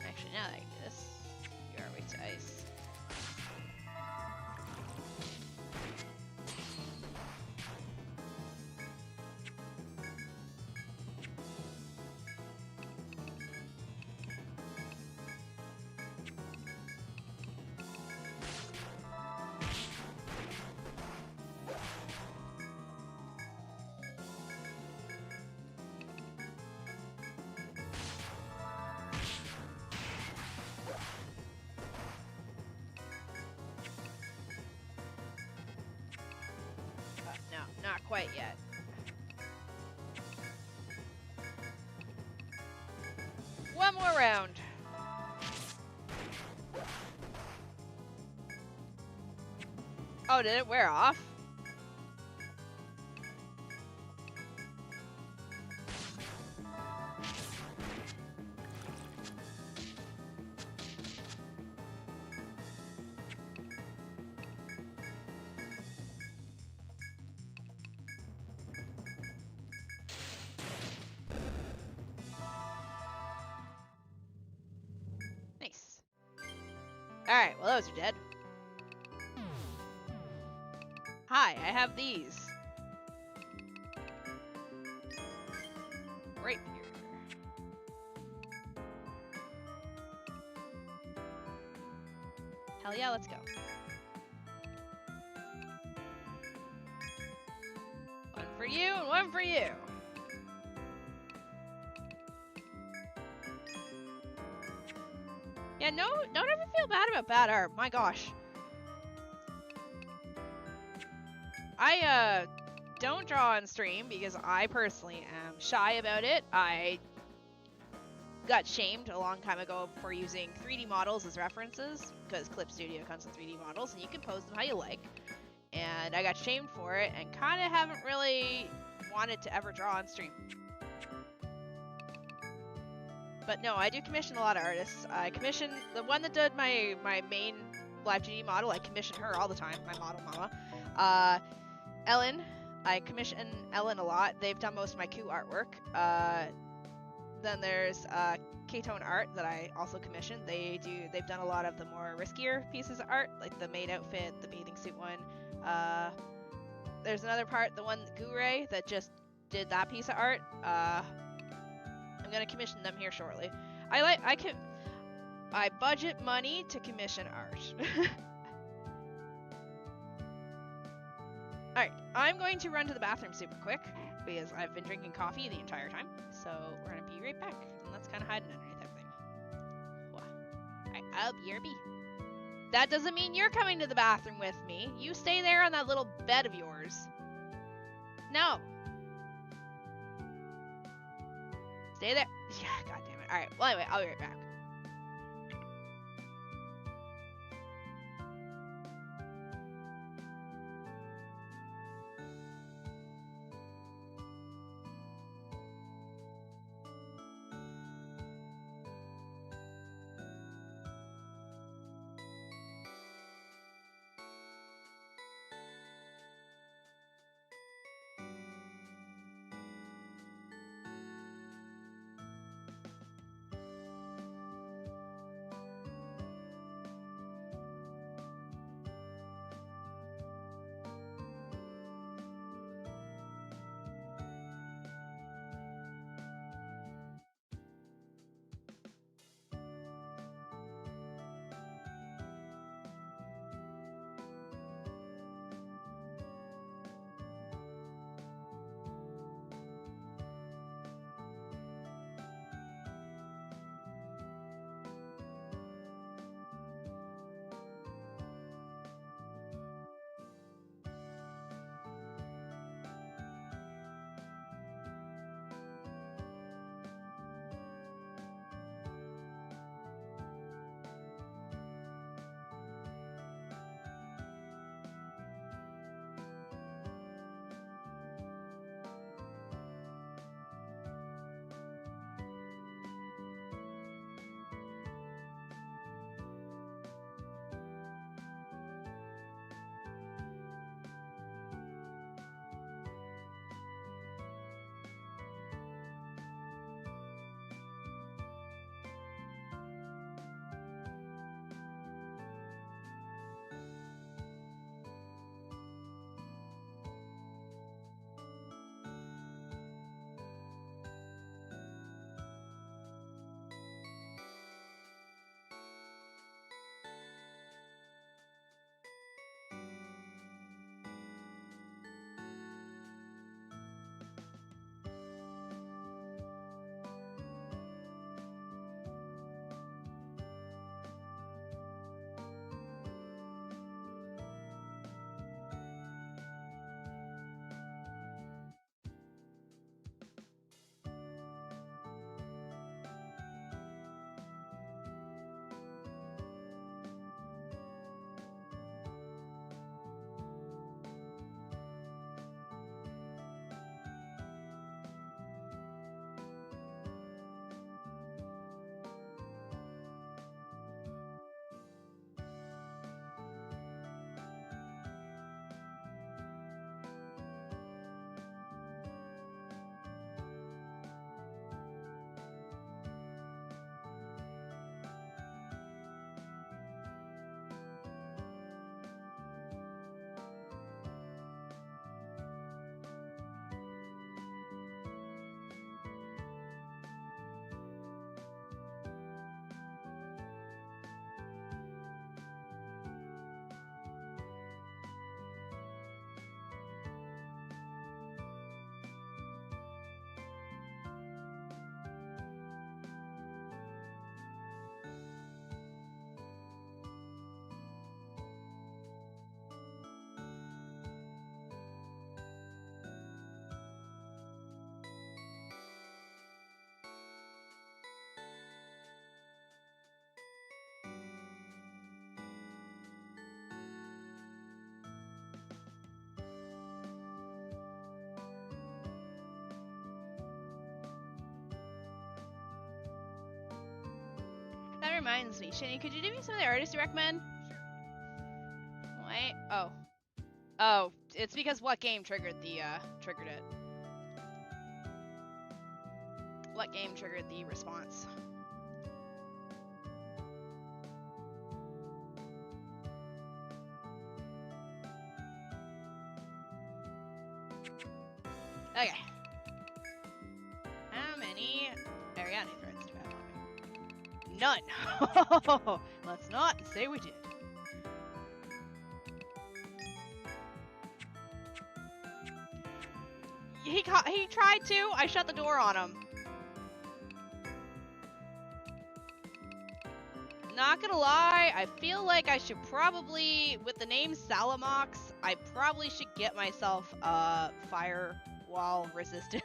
S1: Actually, now that I can do this, you are weak to ice. No, not quite yet. One more round. Oh, did it wear off? Nice. Alright, well those are dead. Hi, I have these. Rapier. Hell yeah, let's go. One for you and one for you. Yeah, no, don't ever feel bad about bad art. My gosh. I don't draw on stream because I personally am shy about it. I got shamed a long time ago for using 3D models as references because Clip Studio comes with 3D models and you can pose them how you like. And I got shamed for it and kind of haven't really wanted to ever draw on stream. But no, I do commission a lot of artists. I commission the one that did my main live 2D model. I commission her all the time, my model mama. Ellen, I commission Ellen a lot. They've done most of my Q artwork. Then there's K-Tone Art that I also commission. They've done a lot of the more riskier pieces of art, like the maid outfit, the bathing suit one. There's another part, the one Gure that just did that piece of art. I'm gonna commission them here shortly. I budget money to commission art. Alright, I'm going to run to the bathroom super quick because I've been drinking coffee the entire time. So we're gonna be right back. And that's kind of hiding underneath everything. Alright, I'll be your bee. That doesn't mean you're coming to the bathroom with me. You stay there on that little bed of yours. No. Stay there. Yeah, god damn it. Alright, well anyway, I'll be right back. reminds me. Shini, could you do me some of the artists you recommend? Wait. Oh. Oh, it's because what game triggered the, triggered it? What game triggered the response? Okay. How many Ariadne threads do I have on me? None! Let's not say we did. He tried to. I shut the door on him. Not gonna lie, I feel like I should probably, with the name Salamox, I probably should get myself firewall resistance.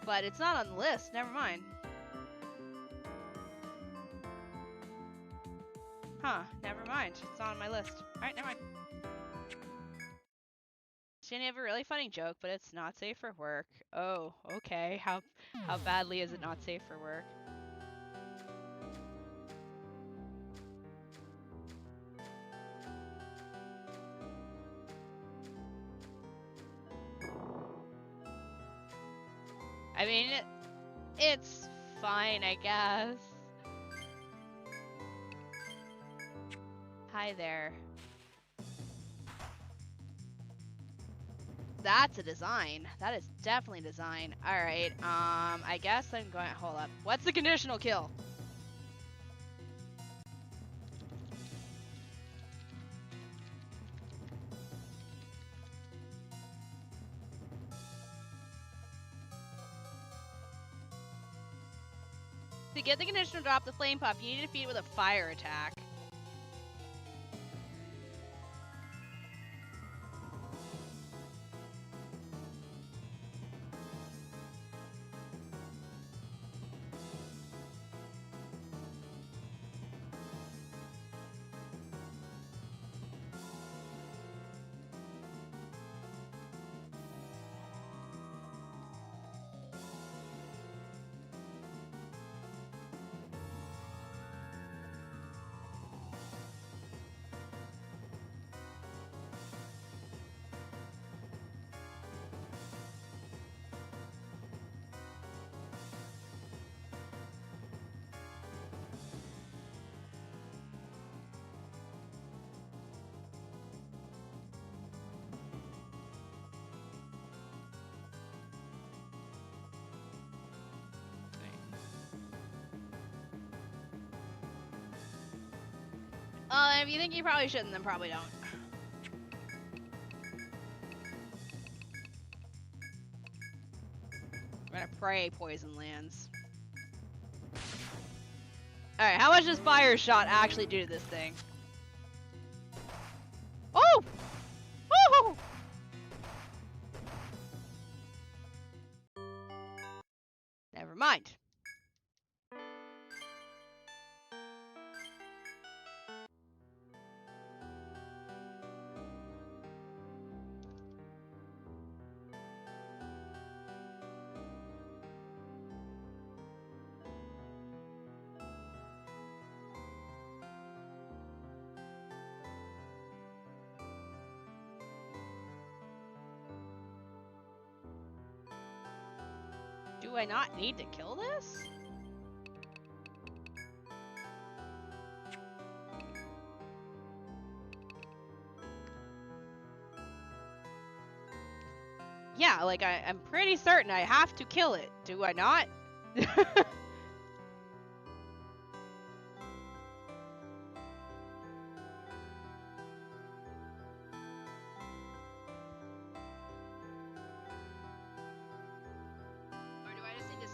S1: But it's not on the list. Never mind. Huh, never mind. It's not on my list. Alright, never mind. Shouldn't have a really funny joke, but it's not safe for work. Oh, okay. How badly is it not safe for work? I mean, it's fine, I guess. Hi there. That's a design. That is definitely design. Alright, I guess I'm going to hold up. What's the conditional kill? To get the conditional drop the flame puff, you need to defeat it with a fire attack. If you think you probably shouldn't, then probably don't. I'm gonna pray poison lands. Alright, how much does Fire Shot actually do to this thing? Oh! Oh! Never mind. Do I not need to kill this? Yeah, like I'm pretty certain I have to kill it. Do I not?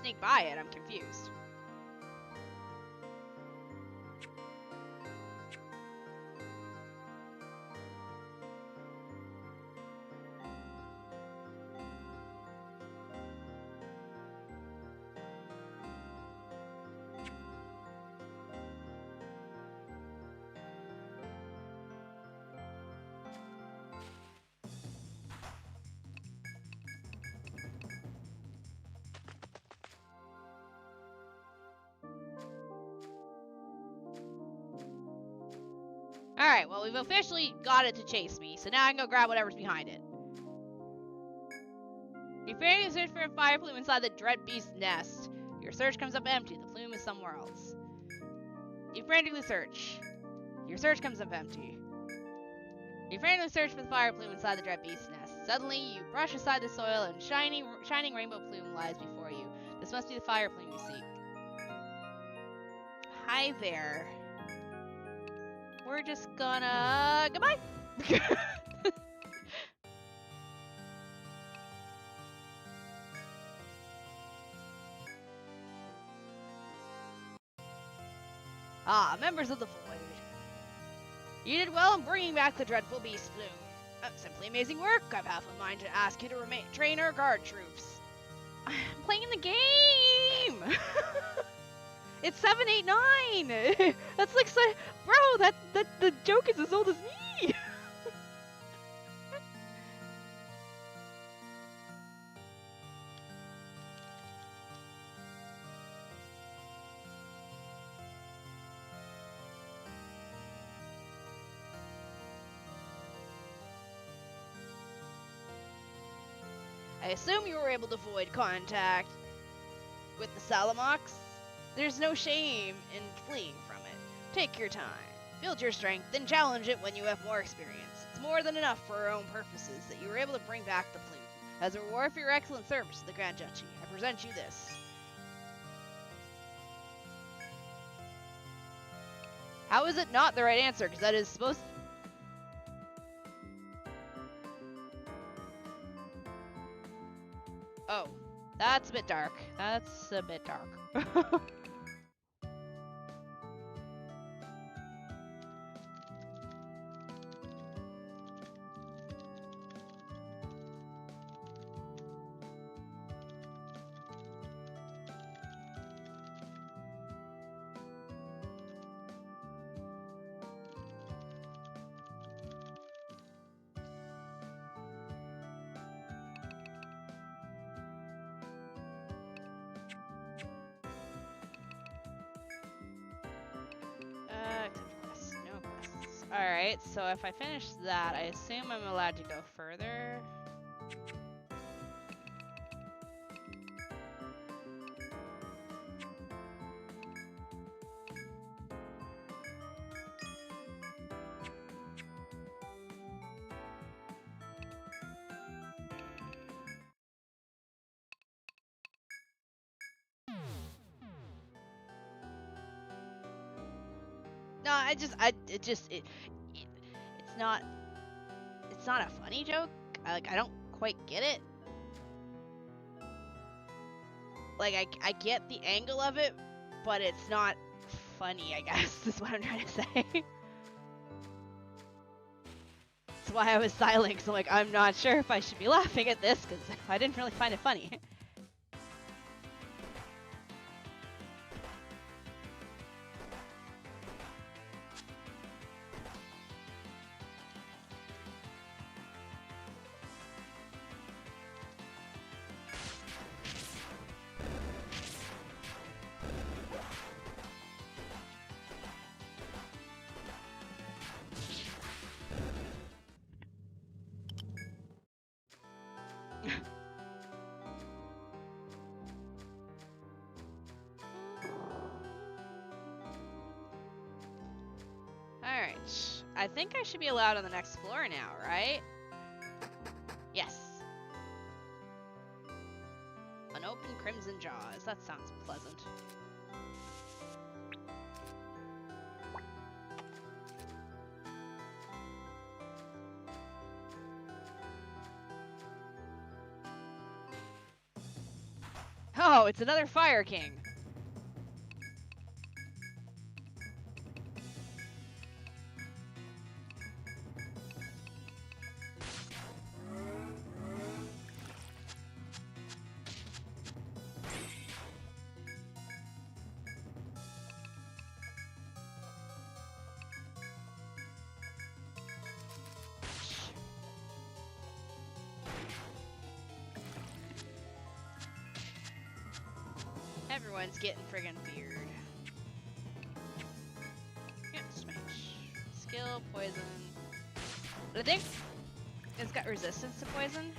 S1: Sneak by it, I'm confused. Alright, well, we've officially got it to chase me, so now I can go grab whatever's behind it. You frantically search for a fire plume inside the dread beast's nest. Your search comes up empty. The plume is somewhere else. You frantically search. Your search comes up empty. You frantically search for the fire plume inside the dread beast's nest. Suddenly, you brush aside the soil and shining rainbow plume lies before you. This must be the fire plume you seek. Hi there. We're just gonna... Goodbye! Ah, members of the Void. You did well in bringing back the dreadful beast plume. Simply amazing work. I've half a mind to ask you to train our guard troops. I'm playing the game! It's 7, 8, 9! That's like, bro, the joke is as old as me! I assume you were able to avoid contact with the Salamox. There's no shame in fleeing from it. Take your time, build your strength, then challenge it when you have more experience. It's more than enough for our own purposes that you were able to bring back the plume. As a reward for your excellent service to the Grand Duchy, I present you this. How is it not the right answer? Because that is supposed to... Oh, that's a bit dark. That's a bit dark. Alright, so if I finish that, I assume I'm allowed to go further. No, it's not a funny joke. I don't quite get it. Like, I get the angle of it, but it's not funny, I guess, is what I'm trying to say. That's why I was silent, because I'm like, I'm not sure if I should be laughing at this, because I didn't really find it funny. Alright, I think I should be allowed on the next floor now, right? Yes. Unopened crimson jaws, that sounds pleasant. Oh, it's another Fire King. Everyone's getting friggin' weird. Yep, smash. Skill Steel, poison. I think it's got resistance to poison.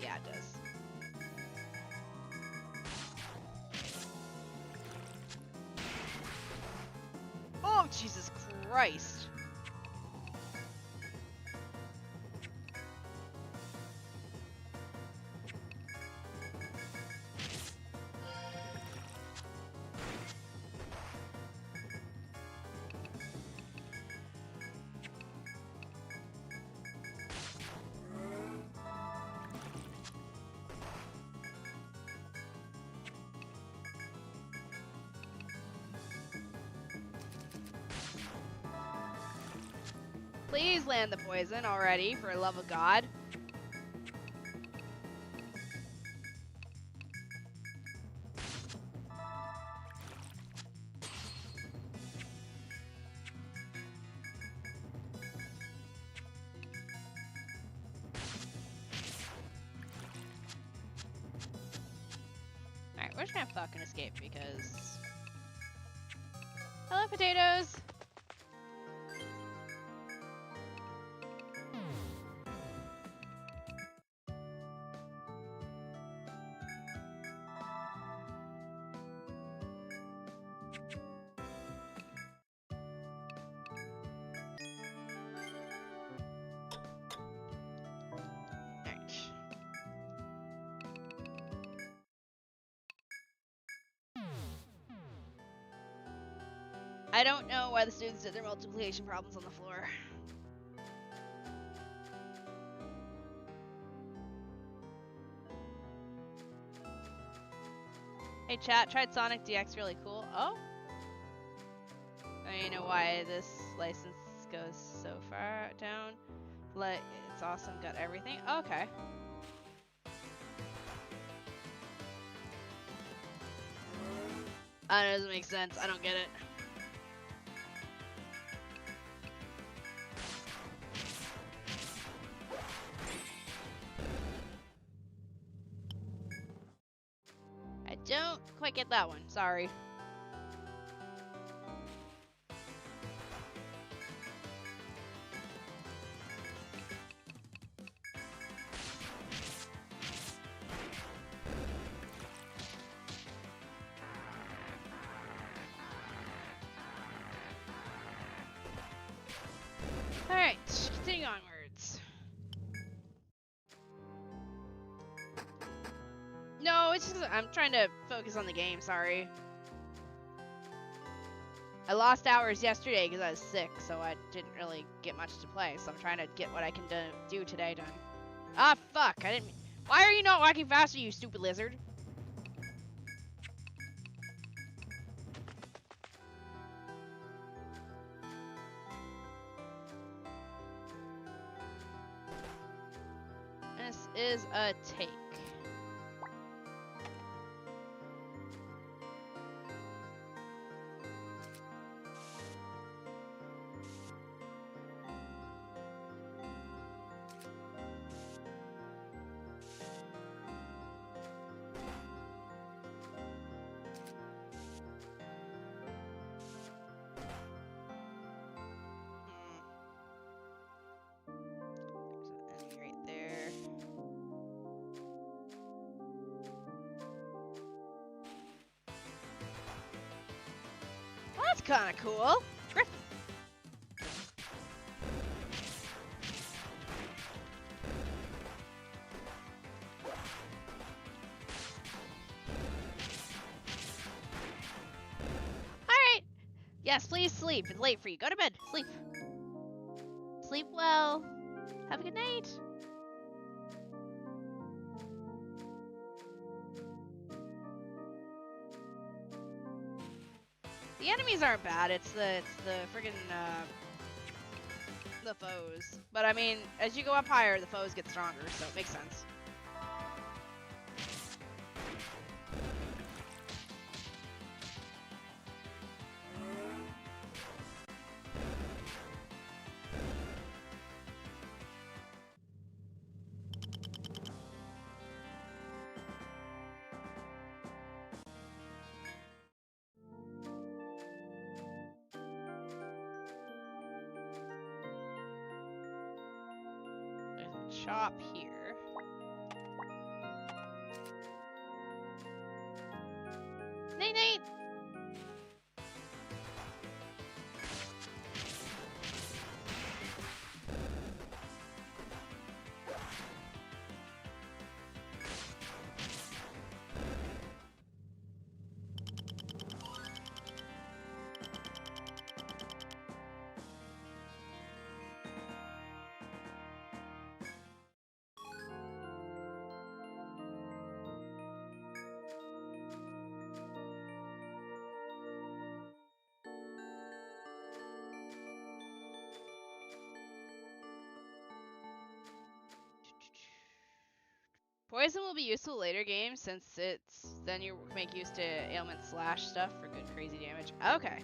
S1: Yeah, it does. Oh, Jesus Christ. Please land the poison already, for the love of God. Alright, we're just gonna fucking escape because... Hello, potatoes! I don't know why the students did their multiplication problems on the floor. Hey chat, tried Sonic DX, really cool. Oh? I know why this license goes so far down. Like, it's awesome, got everything. Okay. That doesn't make sense, I don't get it. I don't quite get that one, sorry. Alright, continuing onwards. No, it's just I'm trying to focus on the game, sorry. I lost hours yesterday because I was sick, so I didn't really get much to play, so I'm trying to get what I can do today done. Ah, fuck, I didn't... Why are you not walking faster, you stupid lizard? This is a take. That's kind of cool. Griffin. Alright. Yes, please sleep. It's late for you. Go to bed. Sleep. Sleep well. Have a good night. The enemies aren't bad, it's the friggin' the foes. But I mean, as you go up higher, the foes get stronger, so it makes sense. shop here. Nate, Nate! Poison will be useful later games since then you make use to ailment slash stuff for good crazy damage. Okay.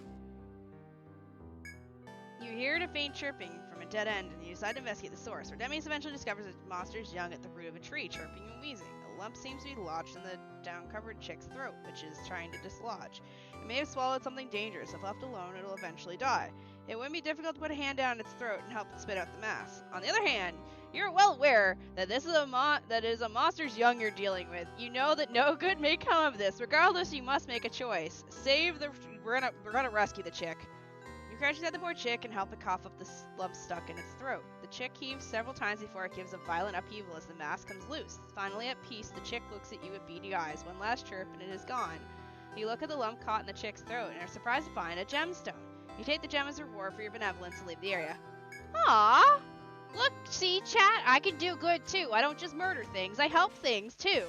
S1: You hear a faint chirping from a dead end and you decide to investigate the source. Demis eventually discovers a monster's young at the root of a tree, chirping and wheezing. A lump seems to be lodged in the down-covered chick's throat, which is trying to dislodge. It may have swallowed something dangerous. If left alone, it'll eventually die. It wouldn't be difficult to put a hand down its throat and help it spit out the mass. On the other hand, you're well aware that this is a monster's young you're dealing with. You know that no good may come of this. Regardless, you must make a choice. We're gonna rescue the chick. You crouch beside the poor chick and help it cough up the lump stuck in its throat. The chick heaves several times before it gives a violent upheaval as the mass comes loose. Finally at peace, the chick looks at you with beady eyes. One last chirp and it is gone. You look at the lump caught in the chick's throat and are surprised to find a gemstone. You take the gem as a reward for your benevolence and leave the area. Aww! Look, see, chat, I can do good too. I don't just murder things, I help things too.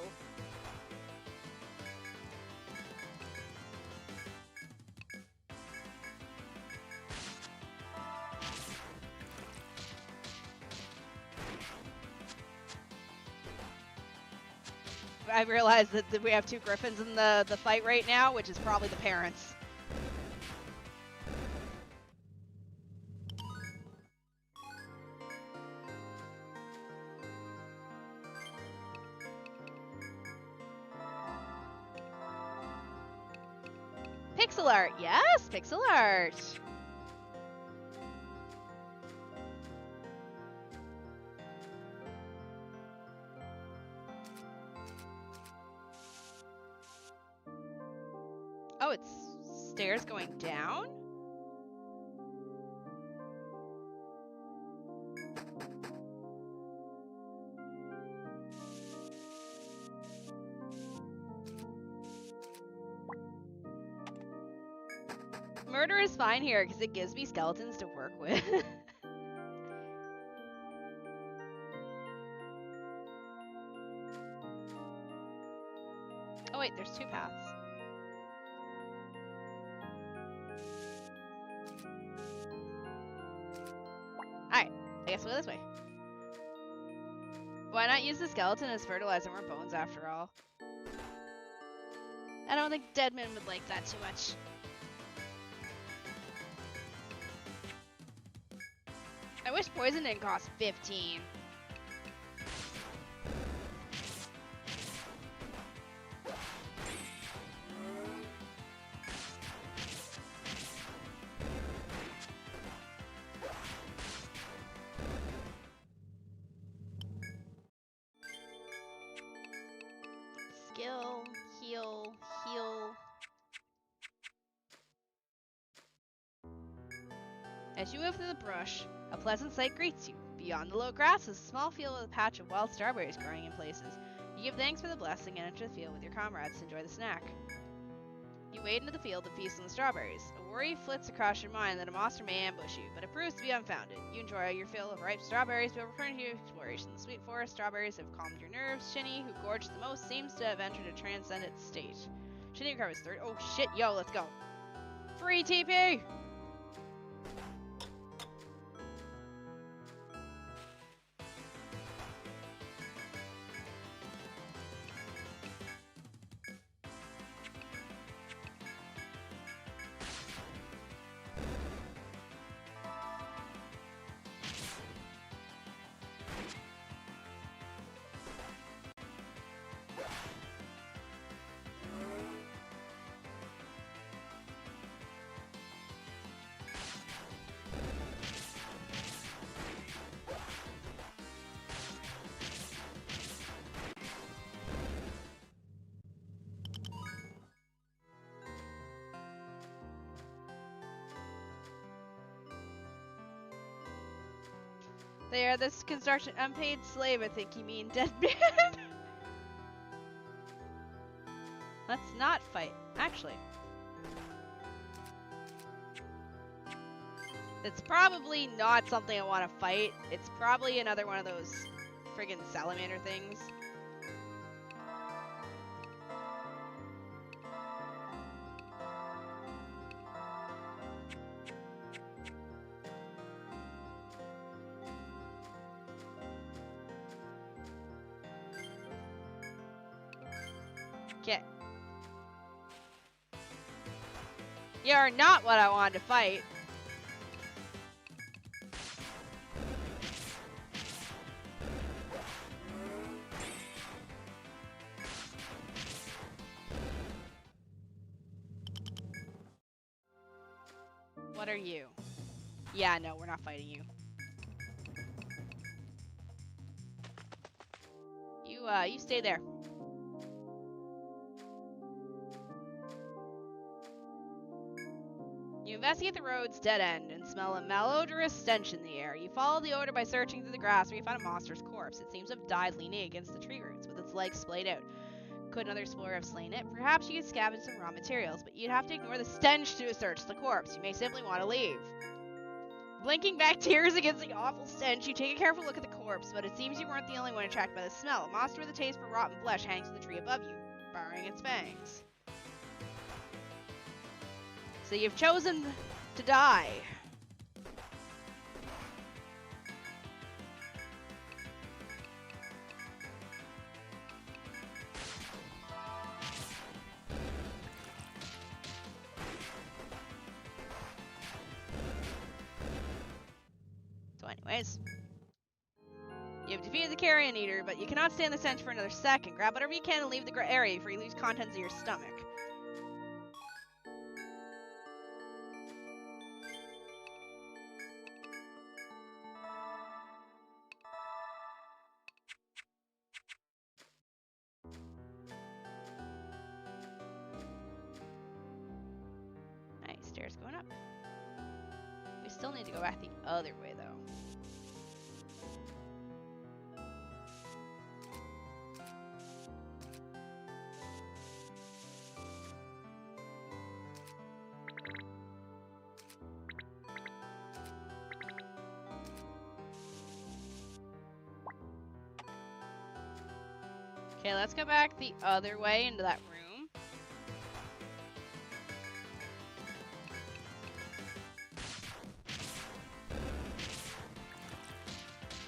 S1: I realize that we have two griffins in the fight right now, which is probably the parents. Pixel art, yes, pixel art. Oh, it's stairs going down? Murder is fine here because it gives me skeletons to work with. Oh wait, there's two paths. Alright, I guess we'll go this way. Why not use the skeleton as fertilizer? More bones after all. I don't think Deadman would like that too much. I wish poison didn't cost 15. Skill, heal, heal. As you move through the brush, a pleasant sight greets you. Beyond the low grass is a small field with a patch of wild strawberries growing in places. You give thanks for the blessing and enter the field with your comrades to enjoy the snack. You wade into the field to feast on the strawberries. A worry flits across your mind that a monster may ambush you, but it proves to be unfounded. You enjoy your fill of ripe strawberries before returning to your exploration. The sweet forest strawberries have calmed your nerves. Shini, who gorged the most, seems to have entered a transcendent state. Shini recovers third. Oh shit, yo, let's go. Free TP! They are this construction unpaid slave, I think you mean, dead man. Let's not fight, actually. It's probably not something I want to fight. It's probably another one of those friggin' salamander things. Okay. You are not what I wanted to fight. What are you? Yeah, no, we're not fighting you. You stay there. You investigate the road's dead end and smell a malodorous stench in the air. You follow the odor by searching through the grass where you find a monster's corpse. It seems to have died leaning against the tree roots with its legs splayed out. Could another explorer have slain it? Perhaps you could scavenge some raw materials, but you'd have to ignore the stench to search the corpse. You may simply want to leave. Blinking back tears against the awful stench, you take a careful look at the corpse, but it seems you weren't the only one attracted by the smell. A monster with a taste for rotten flesh hangs in the tree above you, baring its fangs. So you've chosen to die. So anyways, you have defeated the carrion eater, but you cannot stand the stench for another second. Grab whatever you can and leave the area before you lose contents of your stomach. Nice, stairs going up. We still need to go back the other way, though. Okay, let's go back the other way into that room.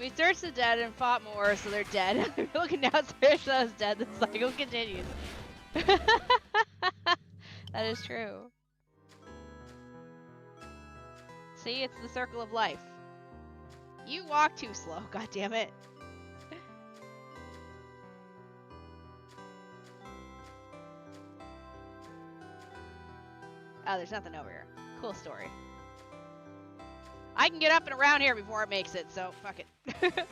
S1: We searched the dead and fought more, so they're dead. We're looking downstairs, so I was dead. The cycle continues. That is true. See, it's the circle of life. You walk too slow, god damn it. Oh, there's nothing over here. Cool story. I can get up and around here before it makes it, so fuck it. The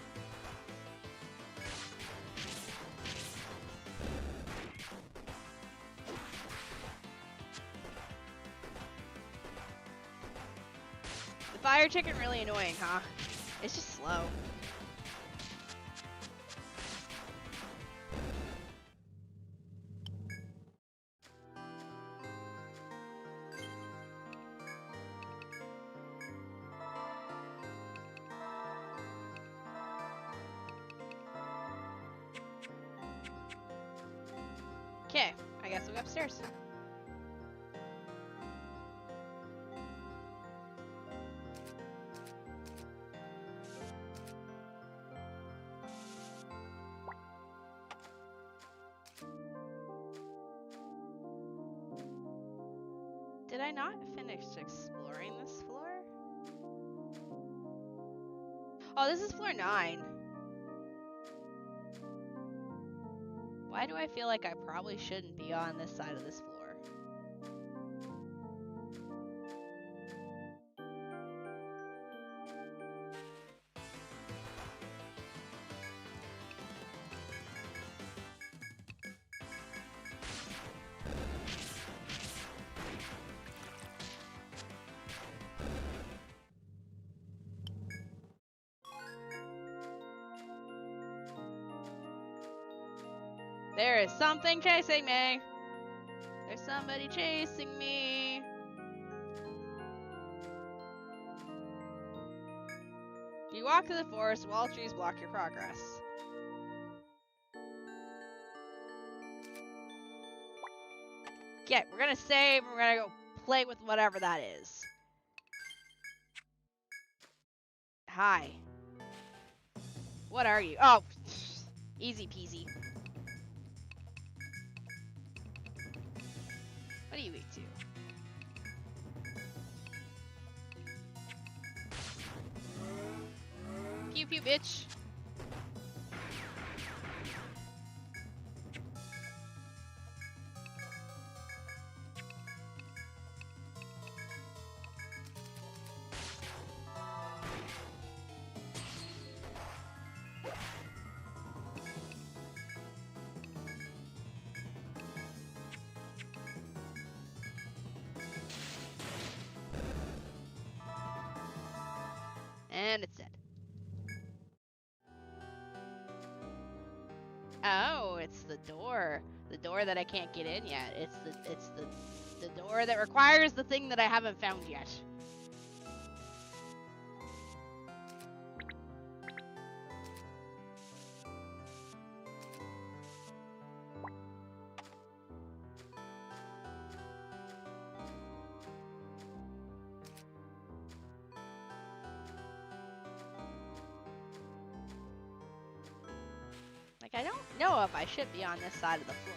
S1: fire chicken really annoying, huh? It's just slow. Okay, I guess we'll go upstairs. Did I not finish exploring this floor? Oh, this is floor 9. Why do I feel like I probably shouldn't be on this side of this floor? There is something chasing me. There's somebody chasing me. You walk through the forest while trees block your progress. Okay, we're gonna save. We're gonna go play with whatever that is. Hi. What are you? Oh, easy peasy. What are you weak to? Pew pew, bitch. And it's dead. Oh, it's the door. The door that I can't get in yet. It's the door that requires the thing that I haven't found yet. Like, I don't know if I should be on this side of the floor.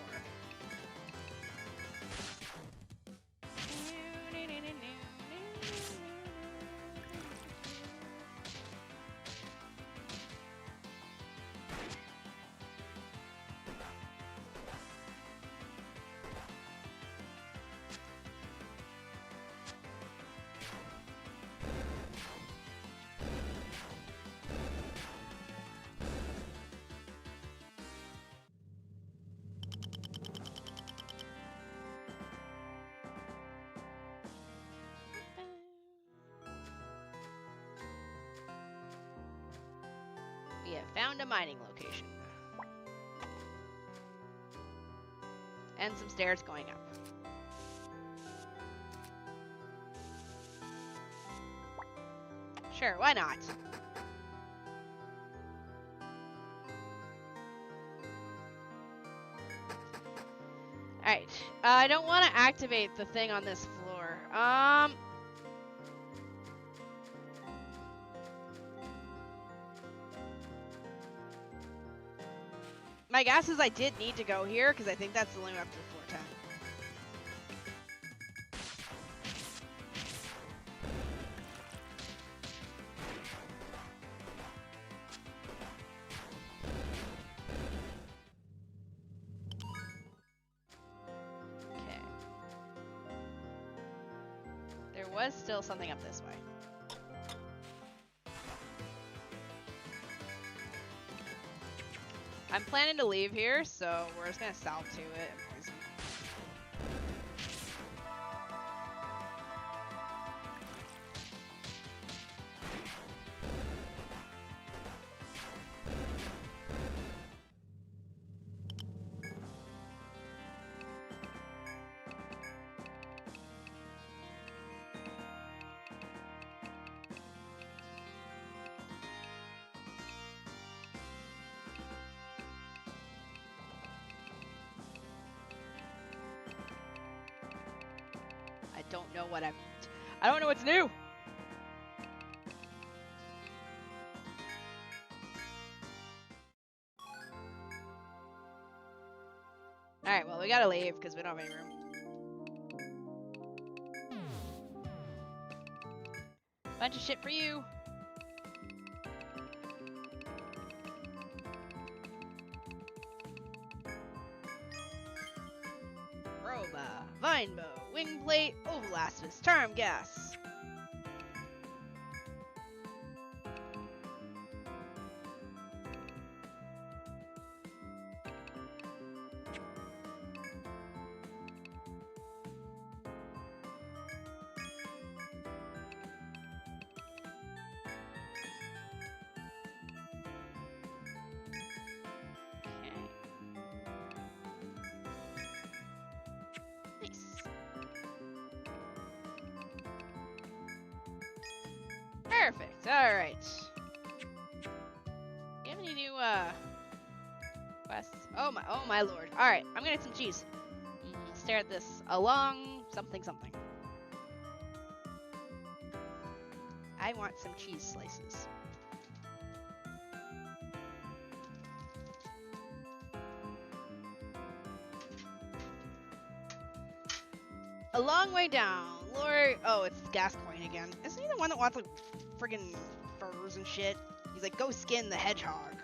S1: We have found a mining location. And some stairs going up. Sure, why not? Alright, I don't want to activate the thing on this floor. My guess is I did need to go here, because I think that's the only way up to floor 10. Okay. There was still something up this way. I'm planning to leave here, so we're just gonna salve to it and poison. Don't know what I don't know what's new. Alright, well, we gotta leave because we don't have any room. Bunch of shit for you. Roba, vine bow, wing plate, ovalaspis, charm gas. Perfect. All right. You have any new quests? Oh my lord. All right, I'm gonna get some cheese. Stare at this along something. I want some cheese slices. A long way down. Lord, oh, it's Gascoigne again. Isn't he the one that wants like friggin' furs and shit? He's like, go skin the hedgehog.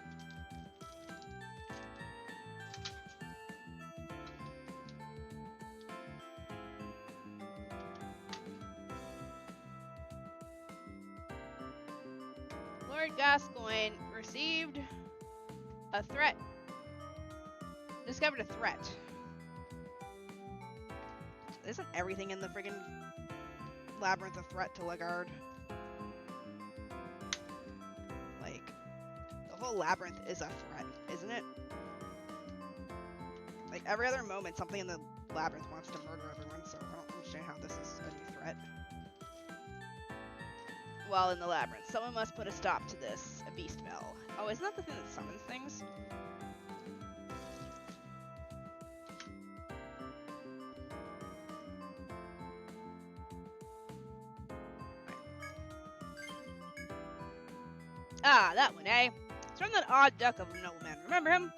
S1: Lord Gascoigne received a threat. Discovered a threat. Isn't everything in the friggin' labyrinth a threat to Lagarde? Like, the whole labyrinth is a threat, isn't it? Like, every other moment, something in the labyrinth wants to murder everyone, so I don't understand how this is a new threat. While in the labyrinth, someone must put a stop to this. A beast bell. Oh, isn't that the thing that summons things? Ah, that one, eh? It's from that odd duck of a nobleman. Remember him?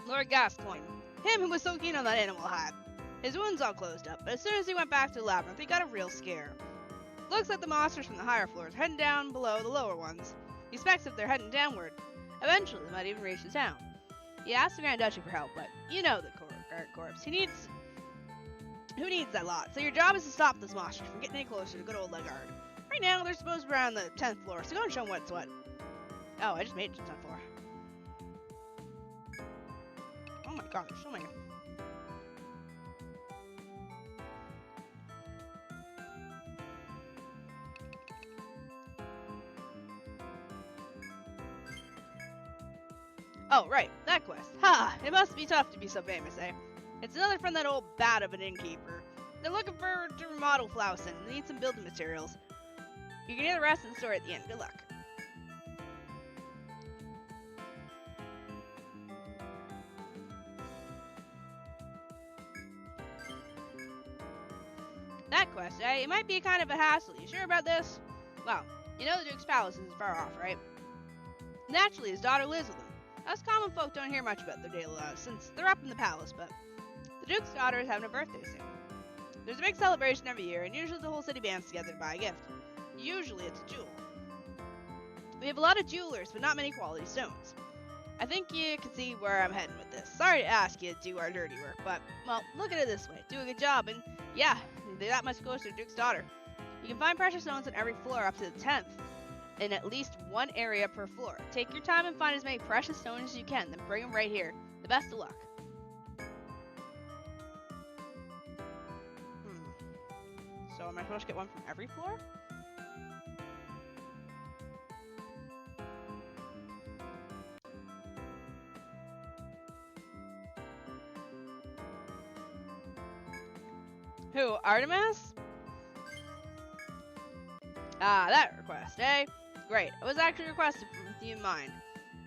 S1: Lord Gascoigne. Him who was so keen on that animal hide. His wounds all closed up, but as soon as he went back to the labyrinth, he got a real scare. Looks like the monsters from the higher floors heading down below the lower ones. He expects if they're heading downward. Eventually, they might even reach the town. He asked the Grand Duchy for help, but you know the Guard Corps. Who needs that lot? So your job is to stop those monsters from getting any closer to good old Lagarde. Right now, they're supposed to be around the 10th floor, so go and show them what's what. Oh, I just made it to the 10th floor. Oh my god, there's so many. Oh, right, that quest. Ha! It must be tough to be so famous, eh? It's another from that old bat of an innkeeper. They're looking to remodel Flausen and need some building materials. You can hear the rest of the story at the end. Good luck. That quest, eh? It might be kind of a hassle. You sure about this? Well, you know the Duke's palace isn't far off, right? Naturally, his daughter lives with him. Us common folk don't hear much about their daily lives, since they're up in the palace, but the Duke's daughter is having a birthday soon. There's a big celebration every year, and usually the whole city bands together to buy a gift. Usually it's a jewel. We have a lot of jewelers, but not many quality stones. I think you can see where I'm heading with this. Sorry to ask you to do our dirty work, but, well, look at it this way. Do a good job, and yeah, they're that much closer to Duke's daughter. You can find precious stones on every floor up to the 10th, in at least one area per floor. Take your time and find as many precious stones as you can, then bring them right here. The best of luck. So am I supposed to get one from every floor? Who? Artemis? Ah, that request, eh? Great. It was actually requested with you in mind.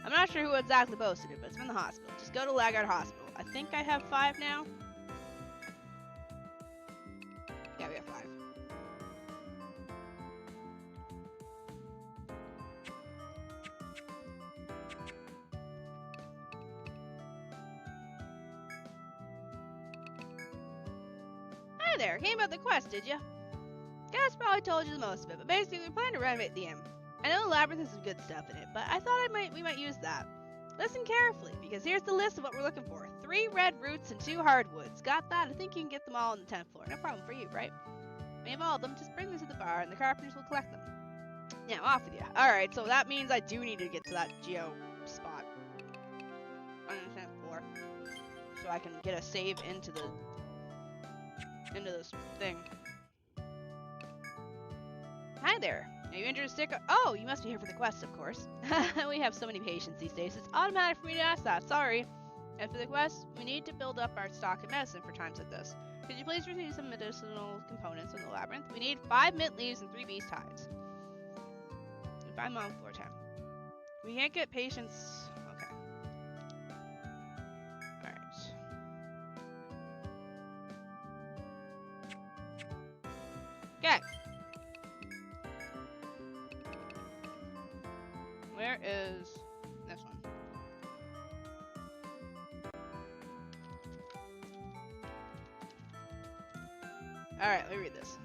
S1: I'm not sure who exactly posted it, but it's from the hospital. Just go to Lagarde Hospital. I think I have 5 now. Yeah, we have 5. Hi there. Came about the quest, did you? Gas probably told you the most of it, but basically we plan to renovate the inn. I know the labyrinth has some good stuff in it, but I thought we might use that. Listen carefully, because here's the list of what we're looking for. 3 red roots and 2 hardwoods. Got that? I think you can get them all on the 10th floor. No problem for you, right? We have all of them. Just bring them to the bar, and the carpenters will collect them. Yeah, off with you. Alright, so that means I do need to get to that geo spot on the 10th floor, so I can get a save into this thing. Hi there. Are you interested? Oh, you must be here for the quest, of course. We have so many patients these days. It's automatic for me to ask that. Sorry. And for the quest, we need to build up our stock of medicine for times like this. Could you please receive some medicinal components from the labyrinth? We need 5 mint leaves and 3 beast hides. And 5 monk floor time. We can't get patience. Okay. Alright. Okay. Where is this one? Alright, let me read this.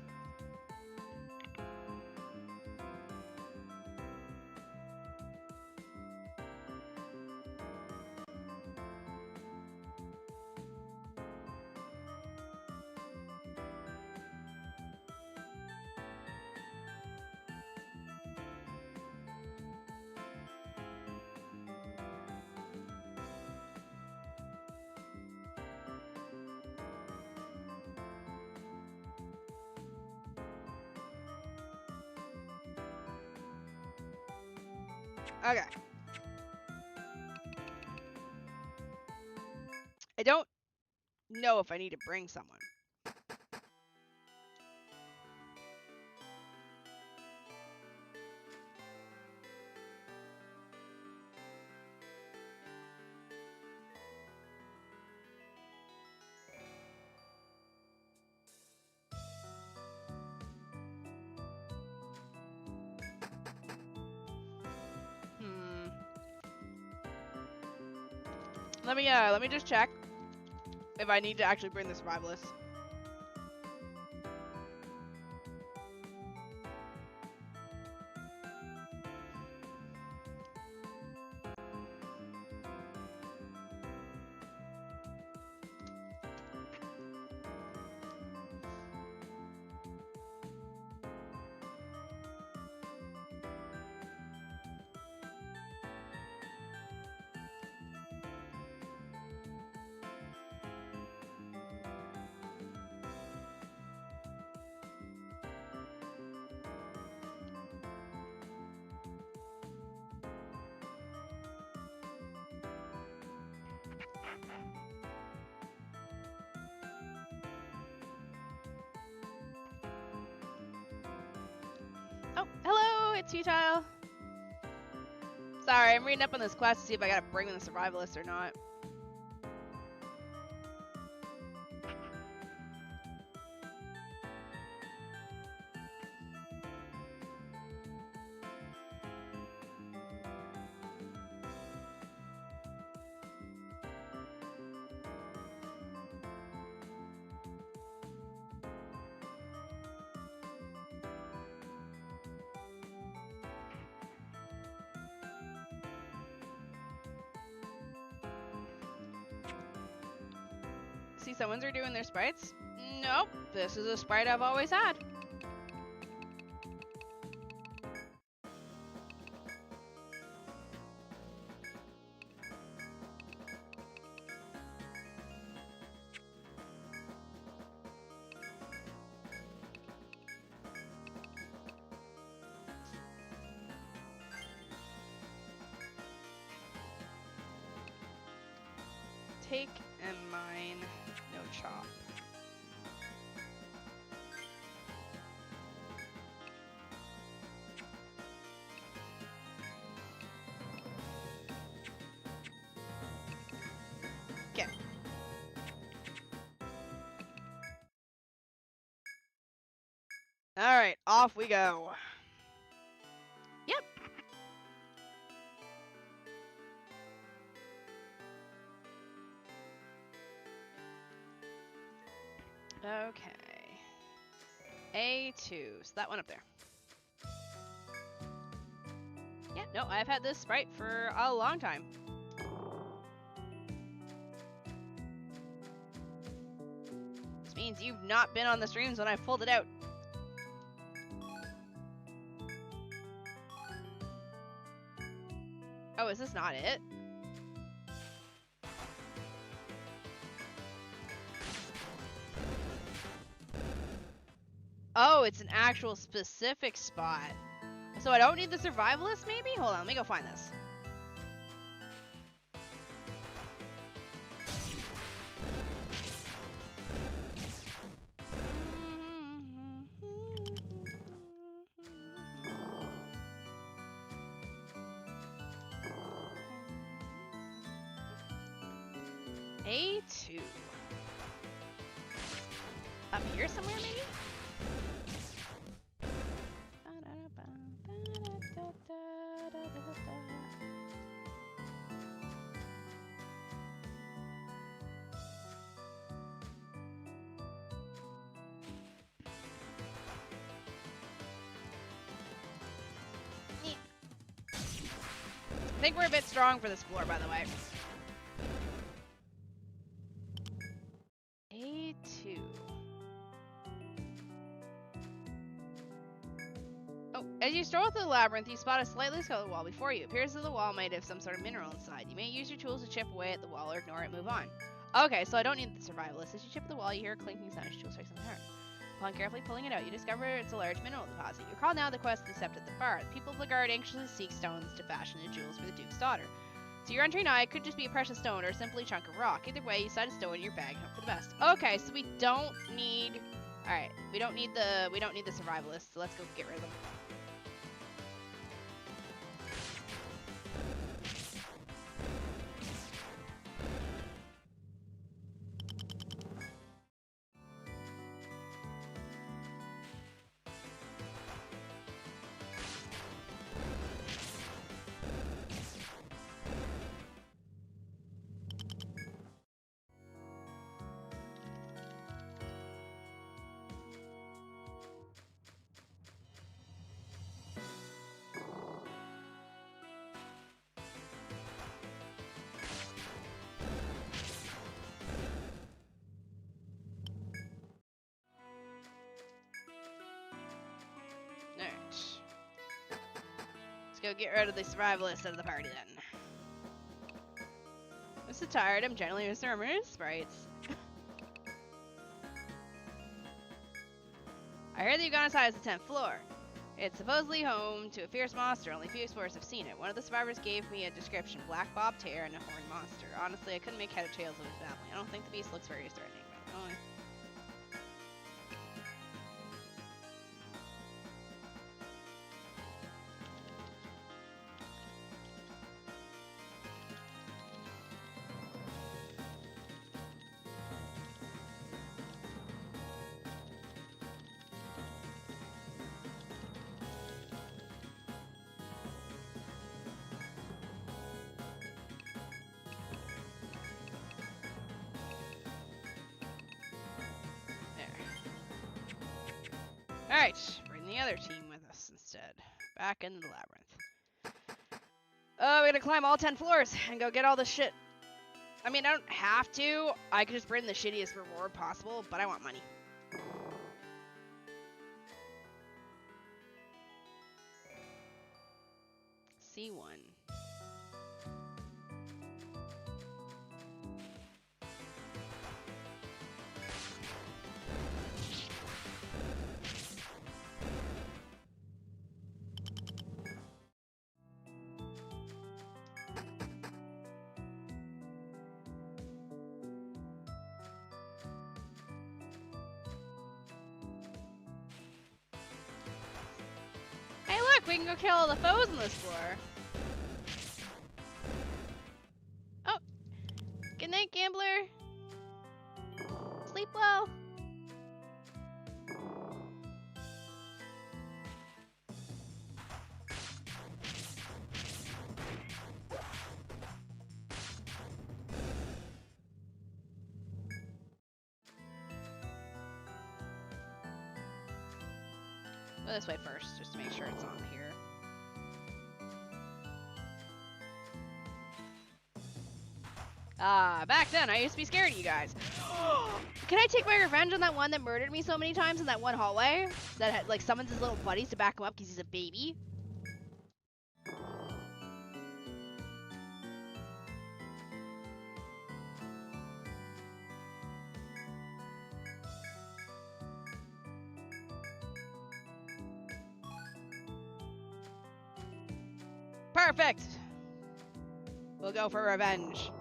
S1: Okay. I don't know if I need to bring someone. Let me just check if I need to actually bring the survivalist. Oh, hello, it's Futile. Sorry, I'm reading up on this quest to see if I gotta bring in the survivalist or not. See, someone's redoing their sprites? Nope, this is a sprite I've always had. Take and mine, no chop. Okay. All right, off we go. Yep. Okay. A2, so that one up there. Yeah, no, I've had this sprite for a long time. This means you've not been on the streams when I pulled it out. Oh, is this not it? Oh, it's an actual specific spot. So I don't need the survivalist, maybe? Hold on, let me go find this. A2. Up here somewhere, maybe? I think we're a bit strong for this floor, by the way. A2. Oh, as you stroll through the labyrinth, you spot a slightly sculpted wall before you. It appears that the wall made of some sort of mineral inside. You may use your tools to chip away at the wall or ignore it and move on. Okay, so I don't need the survivalist. As you chip at the wall, you hear a clinking sound as your tool strikes on the heart. Upon carefully pulling it out, you discover it's a large mineral deposit. You recall now the quest to Sept at the Bar. The people of the guard anxiously seek stones to fashion into jewels for the Duke's daughter. So your entry now, it could just be a precious stone or simply a chunk of rock. Either way, you decide to stow it in your bag and hope for the best. Okay, so we don't need... Alright, we don't need the survivalist, so let's go get rid of them. Let's go get rid of the survivalist out of the party then. I'm so tired, I'm generally remembering sprites. I heard that you've gone as high as the 10th floor. It's supposedly home to a fierce monster, only few explorers have seen it. One of the survivors gave me a description, black bobbed hair and a horned monster. Honestly, I couldn't make head or tails of his family. I don't think the beast looks very threatening, but oh. Alright, bring the other team with us instead. Back into the labyrinth. Oh, we gotta climb all 10 floors and go get all this shit. I mean, I don't have to. I could just bring the shittiest reward possible, but I want money. C1. We can go kill all the foes on this floor. Oh! Good night, gambler! Sleep well! Go this way first, just to make sure it's on here. Back then, I used to be scared of you guys. Can I take my revenge on that one that murdered me so many times in that one hallway? That had, like, summons his little buddies to back him up because he's a baby? Perfect! We'll go for revenge.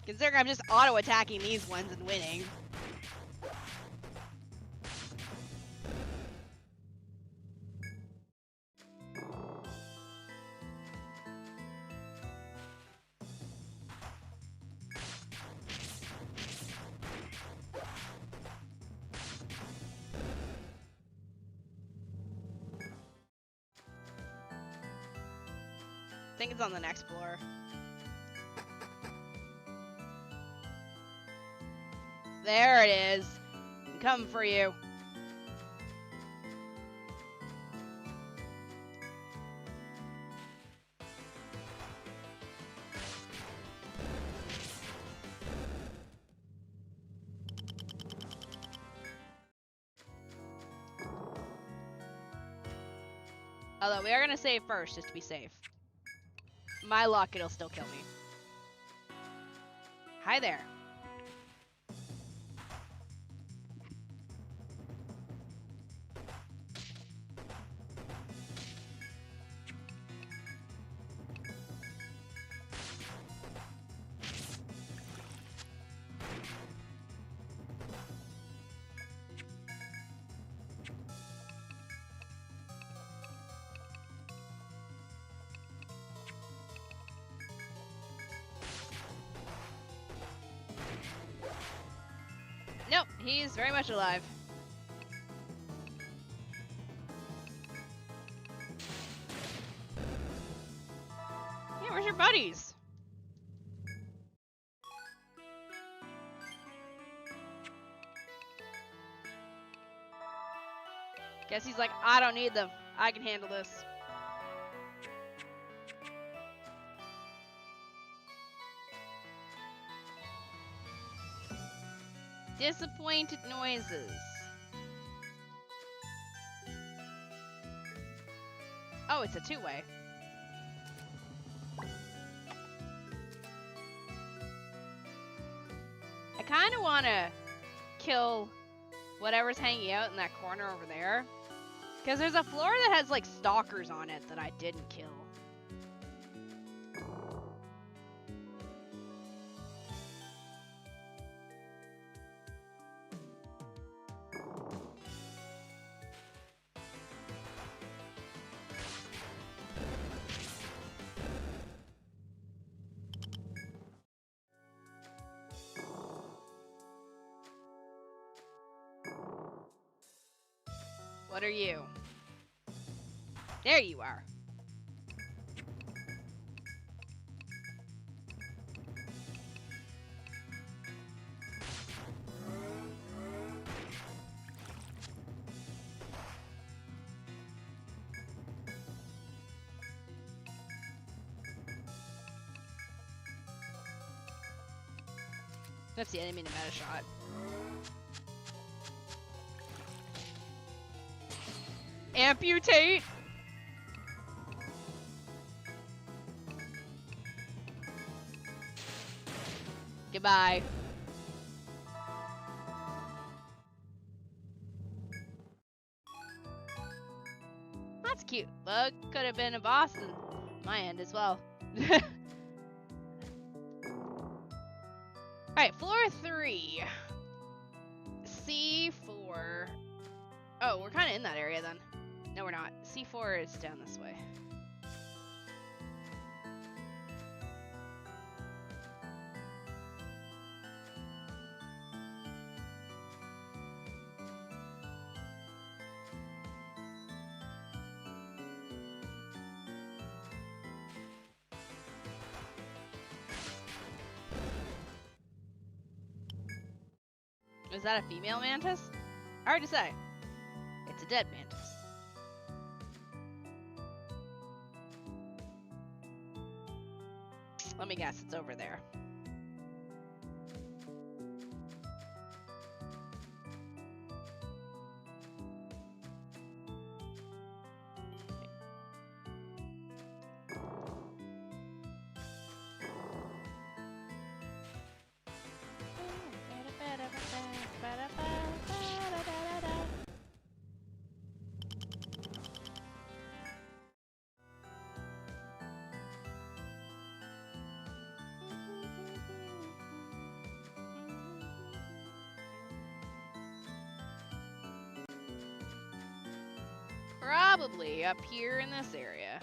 S1: Considering I'm just auto-attacking these ones and winning. think it's on the next floor. There it is. I'm coming for you. Although we are gonna save first, just to be safe. My luck, it'll still kill me. Hi there. Nope, he's very much alive. Yeah, where's your buddies? Guess he's like, I don't need them. I can handle this. Disappointed noises. Oh, it's a two-way. I kind of want to kill whatever's hanging out in that corner over there. Because there's a floor that has, like, stalkers on it that I didn't kill. What are you? There you are. That's the enemy in a meta shot. Amputate! Goodbye. That's cute. Well, could have been a boss in my end as well. Alright, floor 3. C4. Oh, we're kind of in that area then. No, we're not. C4 is down this way. Is that a female mantis? Hard to say. It's a dead mantis. Let me guess, it's over there. Probably up here in this area.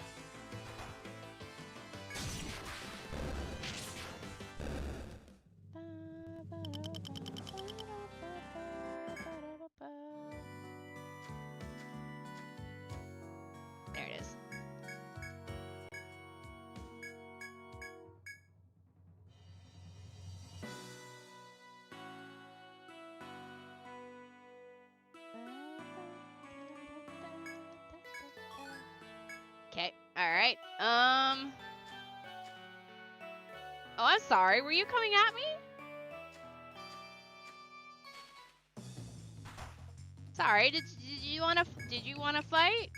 S1: There it is. Oh, I'm sorry. Were you coming at me? Sorry. Did you wanna fight?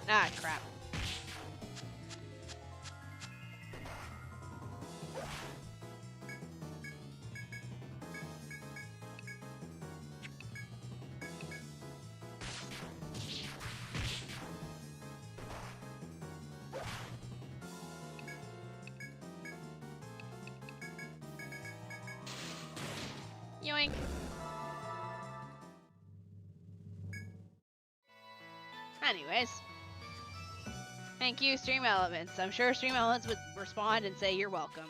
S1: Ah, crap. Yoink. Anyways. Thank you, Stream Elements. I'm sure Stream Elements would respond and say you're welcome.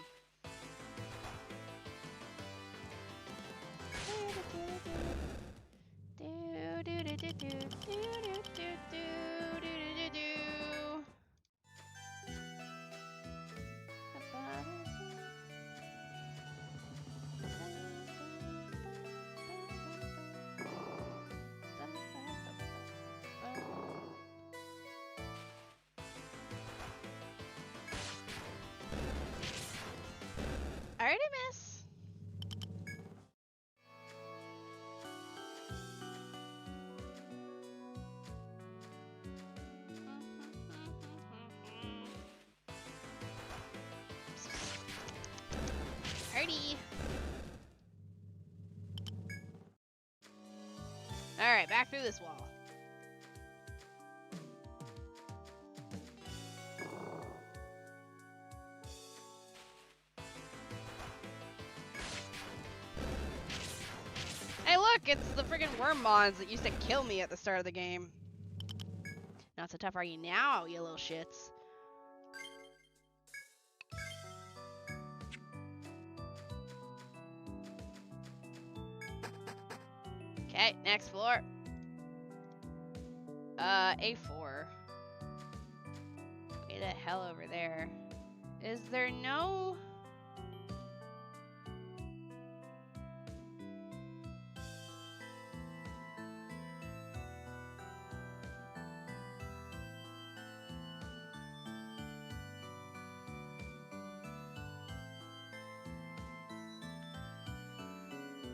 S1: I already miss. Alrighty. Alright, back through this wall. Hey look, it's the friggin' worm mons that used to kill me at the start of the game. Not so tough are you now, you little shits. Okay, next floor. A4. Way the hell over there. Is there no...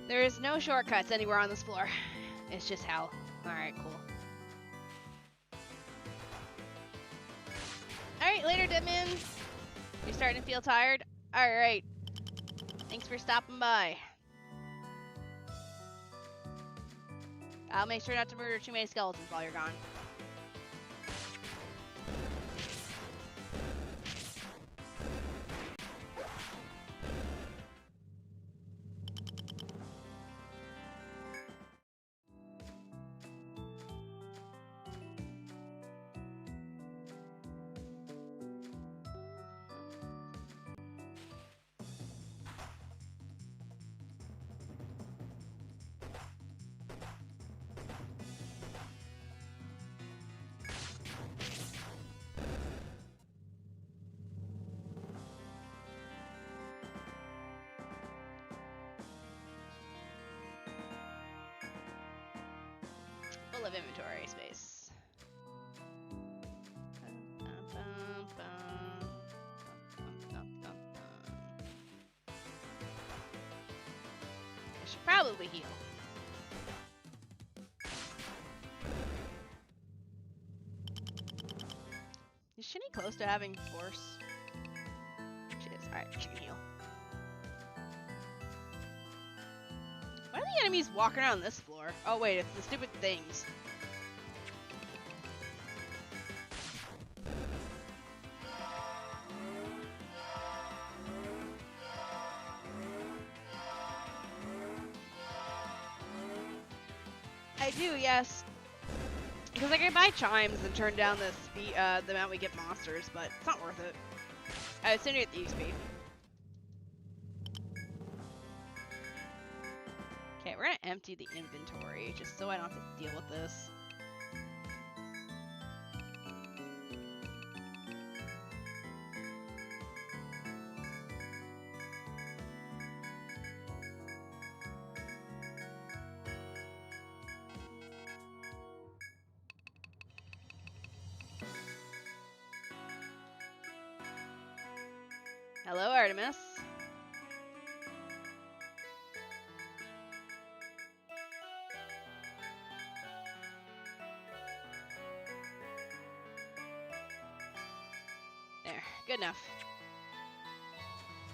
S1: There is no shortcuts anywhere on this floor. It's just hell. Alright, cool. Alright, later, Deadman. You're starting to feel tired? Alright. Thanks for stopping by. I'll make sure not to murder too many skeletons while you're gone. Full of inventory space. I should probably heal. Is Shini close to having force? She is. Alright, she can heal. Why are the enemies walking around this floor? Oh wait, it's the stupid things. I do, yes. Because I can buy chimes and turn down the speed, the amount we get monsters, but it's not worth it. I would sooner get the XP. Okay, we're gonna empty the inventory just so I don't have to deal with this. Hello, Artemis. There, good enough.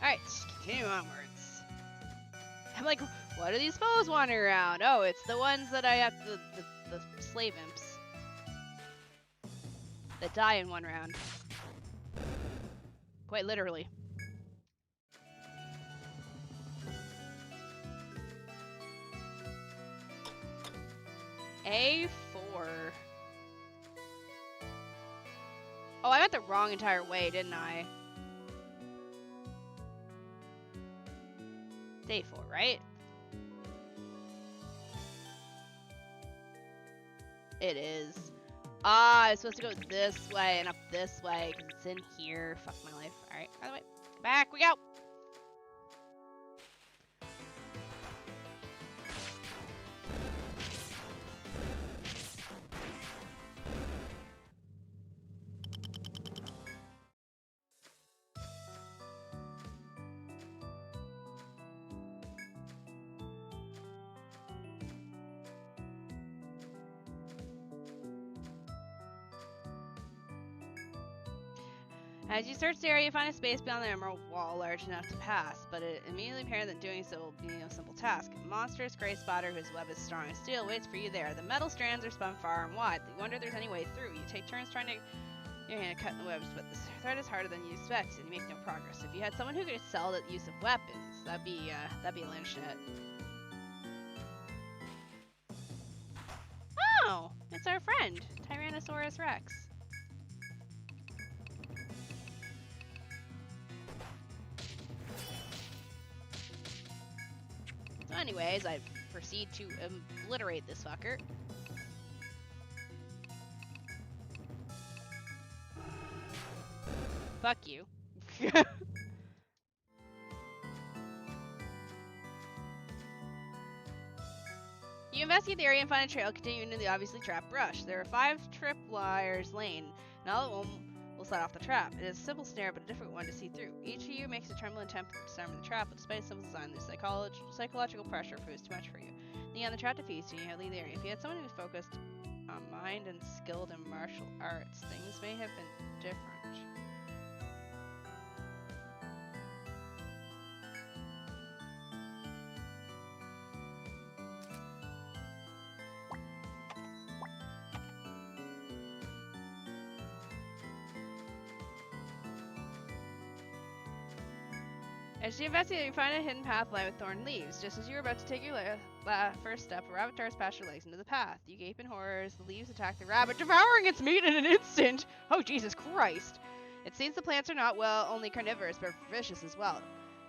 S1: Alright, continue onwards. I'm like, what are these foes wandering around? Oh, it's the ones that I have, the slave imps. That die in one round. Quite literally. A4. Oh, I went the wrong entire way, didn't I? Day 4, right? It is. Ah, I was supposed to go this way and up this way because it's in here. Fuck my life. Alright, by the way. Back we go! As you search the area, you find a space beyond the emerald wall large enough to pass, but it immediately appears that doing so will be no simple task. A monstrous gray spotter whose web is strong as steel waits for you there. The metal strands are spun far and wide. You wonder if there's any way through. You take turns trying to your hand cut in the webs, but the thread is harder than you expect, and you make no progress. If you had someone who could excel at the use of weapons, that'd be Lynchnet. Oh, it's our friend, Tyrannosaurus Rex. So anyways, I proceed to obliterate this fucker. Fuck you. You investigate the area and find a trail continuing into the obviously trapped brush. There are 5 tripwires lane, and all of them will set off the trap. It is a simple snare, but a different one to see through. Each of you makes a trembling attempt to disarm the trap, but despite simple design, the psychological pressure proves too much for you. In the end, the trap defeats you, and you leave the area. If you had someone who's focused on mind and skilled in martial arts, things may have been different. As you investigate, you find a hidden path lined with thorn leaves. Just as you were about to take your first step, a rabbit darts past your legs into the path. You gape in horror as the leaves attack the rabbit, devouring its meat in an instant! Oh, Jesus Christ! It seems the plants are not, well, only carnivorous, but vicious as well.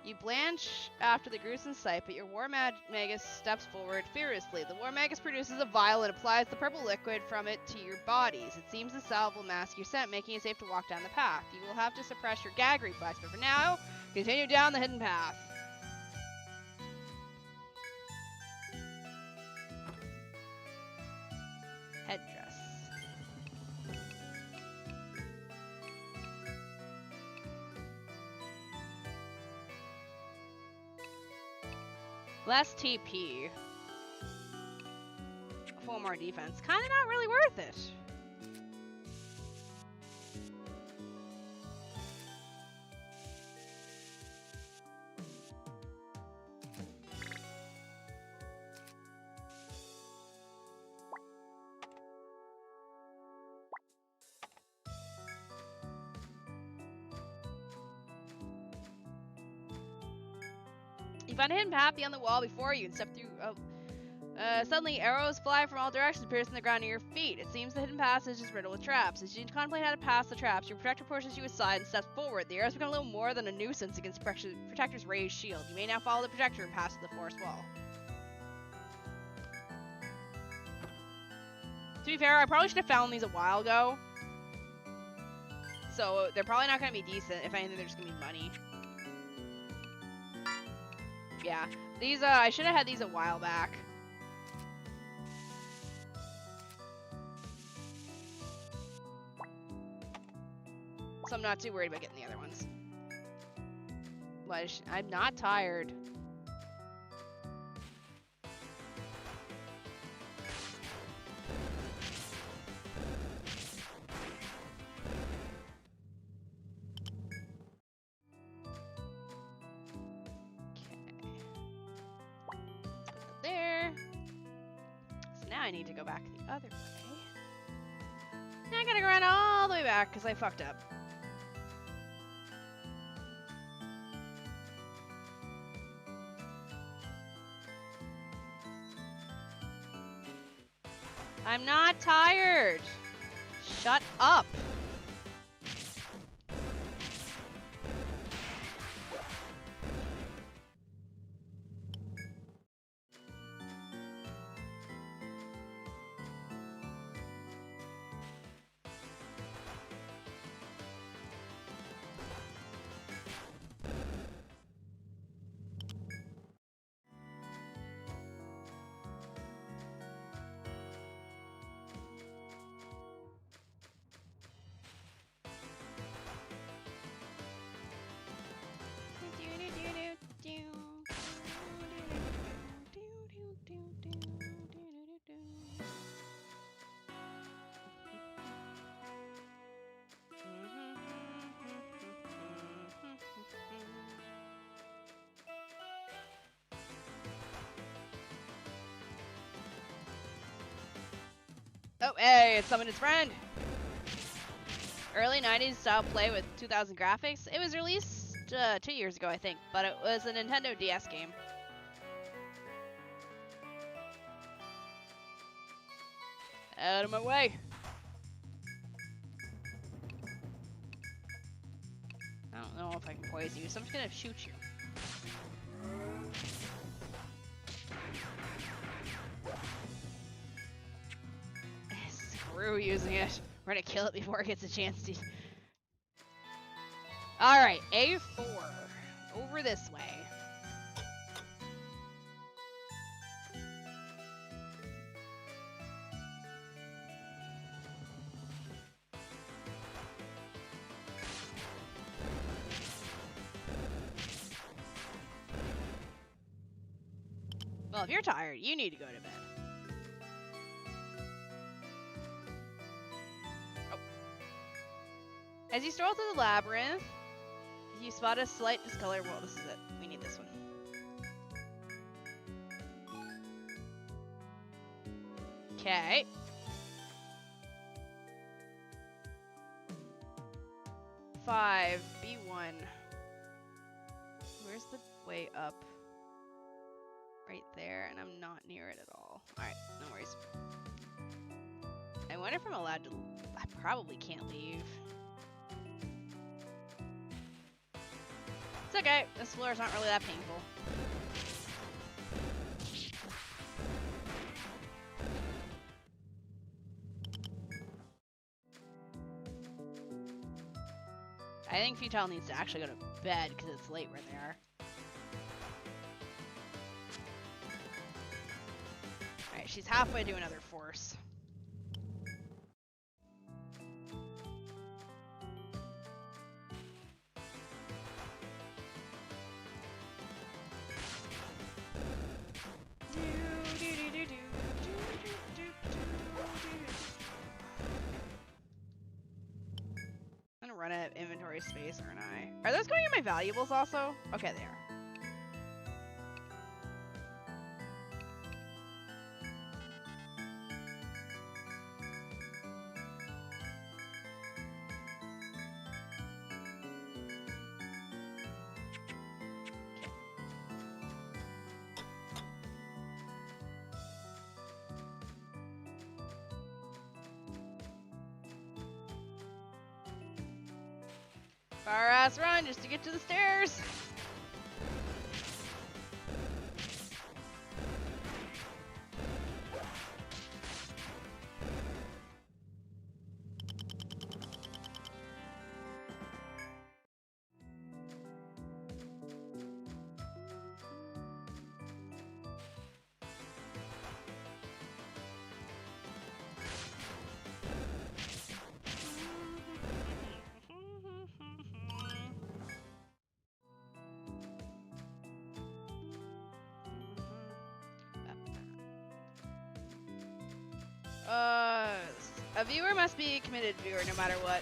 S1: You blanch after the gruesome sight, but your war magus steps forward fearlessly. The war magus produces a vial and applies the purple liquid from it to your bodies. It seems the salve will mask your scent, making it safe to walk down the path. You will have to suppress your gag reflex, but for now, continue down the hidden path. Headdress. Less TP. 4 more defense. Kinda not really worth it. You find a hidden path beyond the wall before you and step through. Suddenly, arrows fly from all directions, piercing the ground near your feet. It seems the hidden passage is riddled with traps. As you contemplate how to pass the traps, your protector pushes you aside and steps forward. The arrows become a little more than a nuisance against protector's raised shield. You may now follow the protector and pass to the forest wall. To be fair, I probably should have found these a while ago. So they're probably not going to be decent. If anything, they're just going to be money. Yeah, these, I should have had these a while back. So I'm not too worried about getting the other ones. I'm not tired. There. So now I need to go back the other way. Now I gotta run all the way back because I fucked up. I'm not tired. Shut up. Oh, hey, it's summoned its friend. Early 90s style play with 2000 graphics. It was released 2 years ago, I think, but it was a Nintendo DS game. Out of my way. I don't know if I can poison you, so I'm just gonna shoot you. Screw using it. We're gonna kill it before it gets a chance to. Alright, A4. Over this way. Well, if you're tired, you need to go to bed. Oh. As you stroll through the labyrinth, you spot a slight discolor. Well, this is it. We need this one. Okay. Five, B1. Where's the way up? Right there, and I'm not near it at all. Alright, no worries. I wonder if I'm allowed to. I probably can't leave. It's okay. This floor is not really that painful. I think Futile needs to actually go to bed because it's late where they are. Alright, she's halfway to another force. I'm gonna run out of inventory space, aren't I? Are those going in my valuables also? Okay, they are. Far ass run just to get to the stairs. A viewer must be a committed viewer no matter what.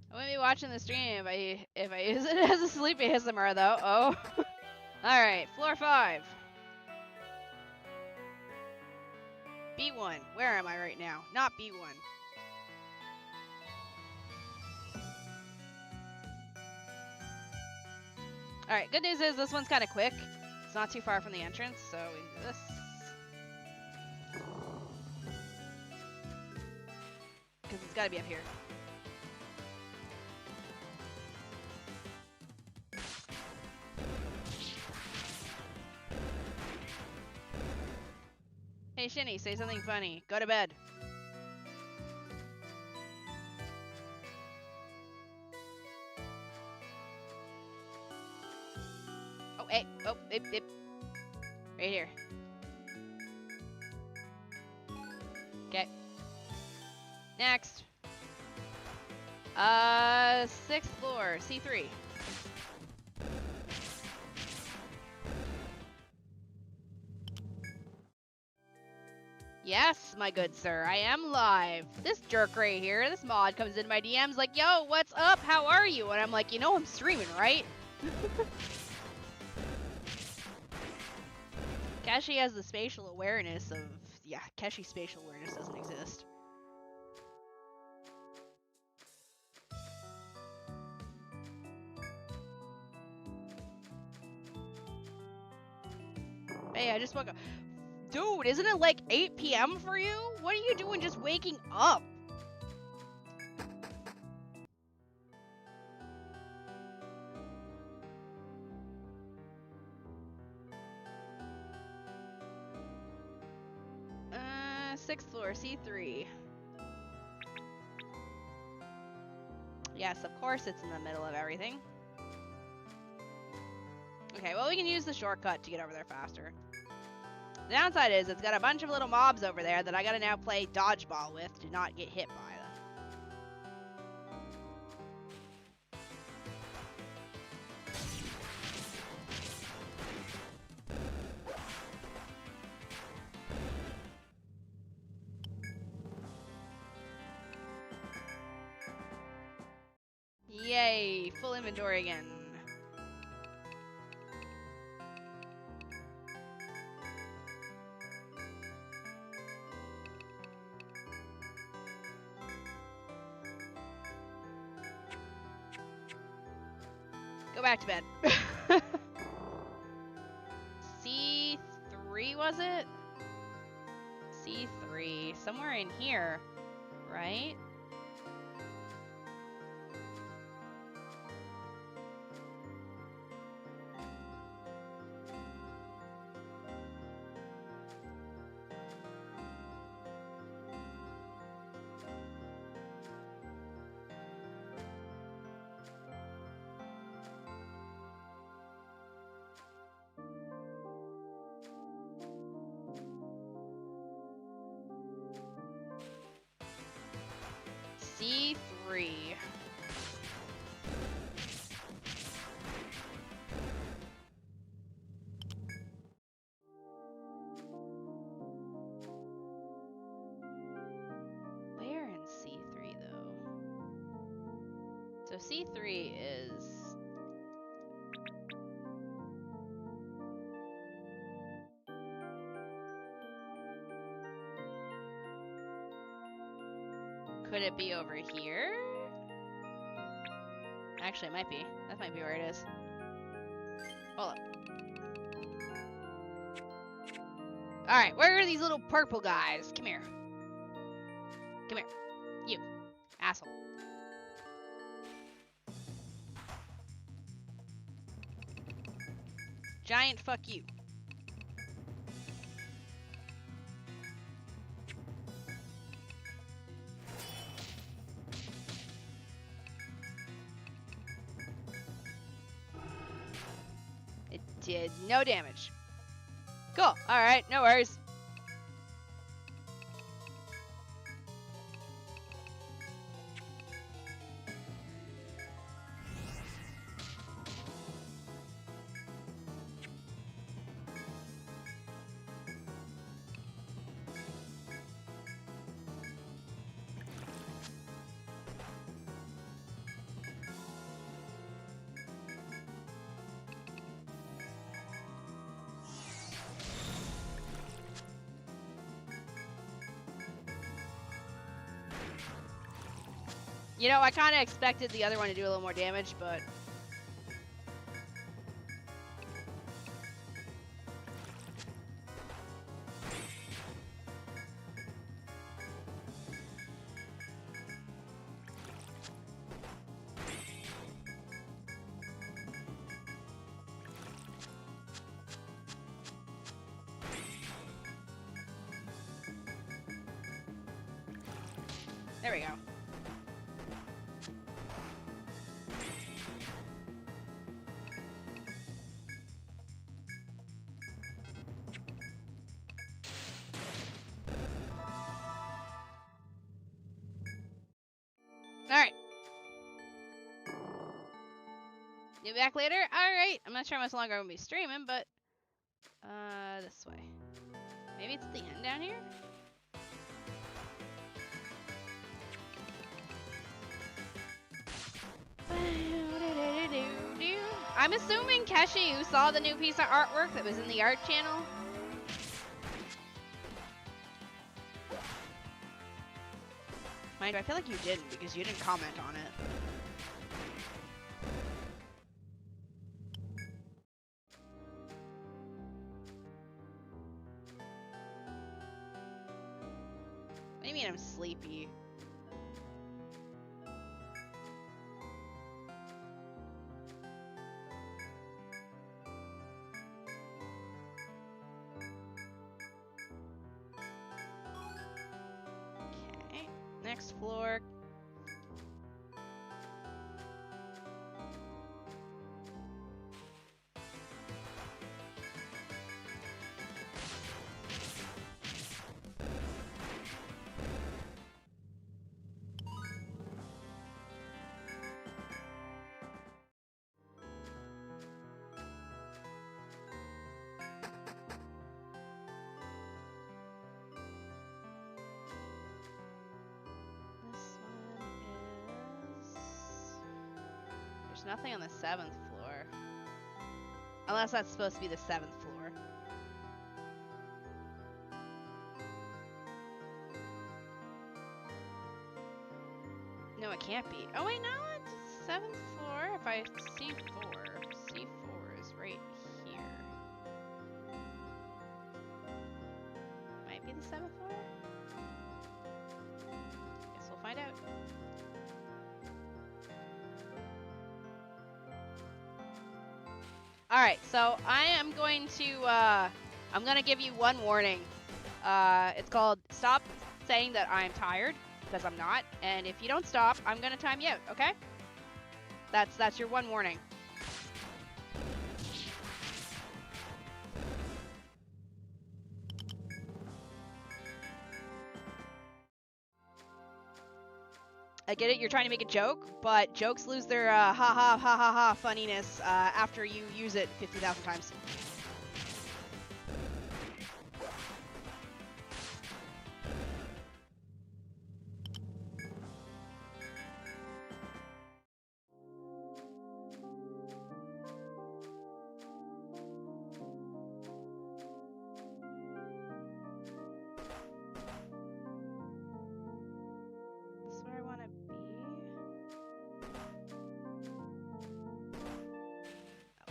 S1: I wouldn't be watching the stream if I use it as a sleep ASMR though. Oh. Alright, floor 5. B1. Where am I right now? Not B1. Alright, good news is this one's kind of quick. It's not too far from the entrance, so we can do this. Because it's gotta be up here. Hey Shini, say something funny. Go to bed. Oh, hey. Oh, hip. Right here. Okay. Next. 6th floor, C3. Yes, my good sir, I am live. This jerk right here, this mod comes into my DMs like, yo, what's up? How are you? And I'm like, you know I'm streaming, right? Keshi has the spatial awareness of... Yeah, Keshi's spatial awareness doesn't exist. Hey, I just woke up. Dude, isn't it like 8 p.m. for you? What are you doing just waking up? Sixth floor, C3. Yes, of course it's in the middle of everything. Okay, well we can use the shortcut to get over there faster. The downside is it's got a bunch of little mobs over there that I gotta now play dodgeball with to not get hit by them. Yay, full inventory again. Go back to bed. C3 was it? C3, somewhere in here, right? C3. Where in C3 though? So C3 is... Could it be over here? Actually, it might be. That might be where it is. Hold up. Alright, where are these little purple guys? Come here. Come here. You. Asshole. Giant fuck you. It did no damage. Cool. Alright, no worries. You know, I kind of expected the other one to do a little more damage, but... There we go. Alright. Be back later? Alright. I'm not sure how much longer I'm going to be streaming, but... this way. Maybe it's the end down here? I'm assuming Keshi, who saw the new piece of artwork that was in the art channel. Mind you, I feel like you didn't because you didn't comment on it. What do you mean I'm sleepy? Next floor. Nothing on the 7th floor. Unless that's supposed to be the 7th floor. No, it can't be. Oh wait, no, it's 7th floor. If I see 4, C4 is right here. Might be the 7th floor? Guess we'll find out. Alright, so I am going to, I'm going to give you one warning. It's called stop saying that I'm tired, because I'm not. And if you don't stop, I'm going to time you out, okay? That's your one warning. I get it, you're trying to make a joke, but jokes lose their ha ha ha ha ha funniness after you use it 50,000 times.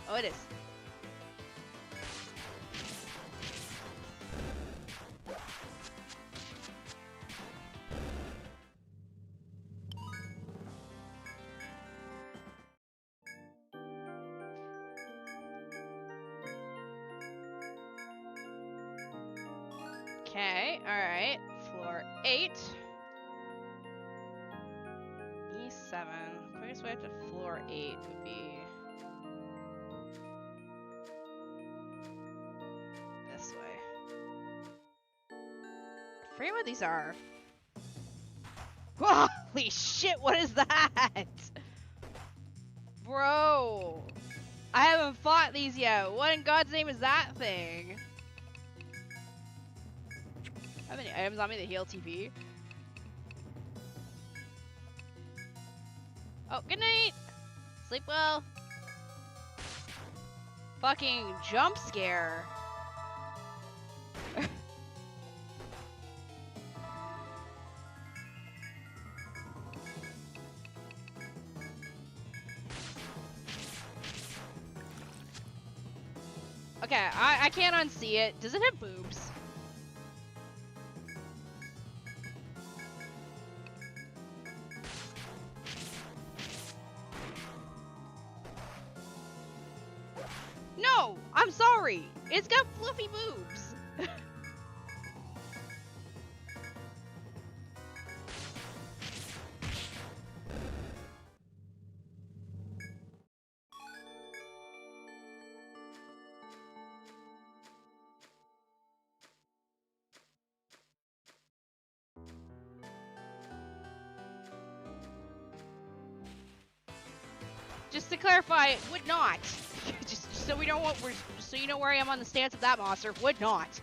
S1: Oh, it is. Okay, alright. Floor 8. E7. Quickest way up to floor 8 would be this way. I forget what these are. Holy shit, what is that? Bro. I haven't fought these yet. What in God's name is that thing? How many items on me that heal TP? Oh, good night! Sleep well. Fucking jump scare. Okay, I can't unsee it. Does it have boobs? No! I'm sorry! It's got fluffy boobs! Just to clarify, it would not. just so we know what we're, so you know where I am on the stance of that monster. Would not.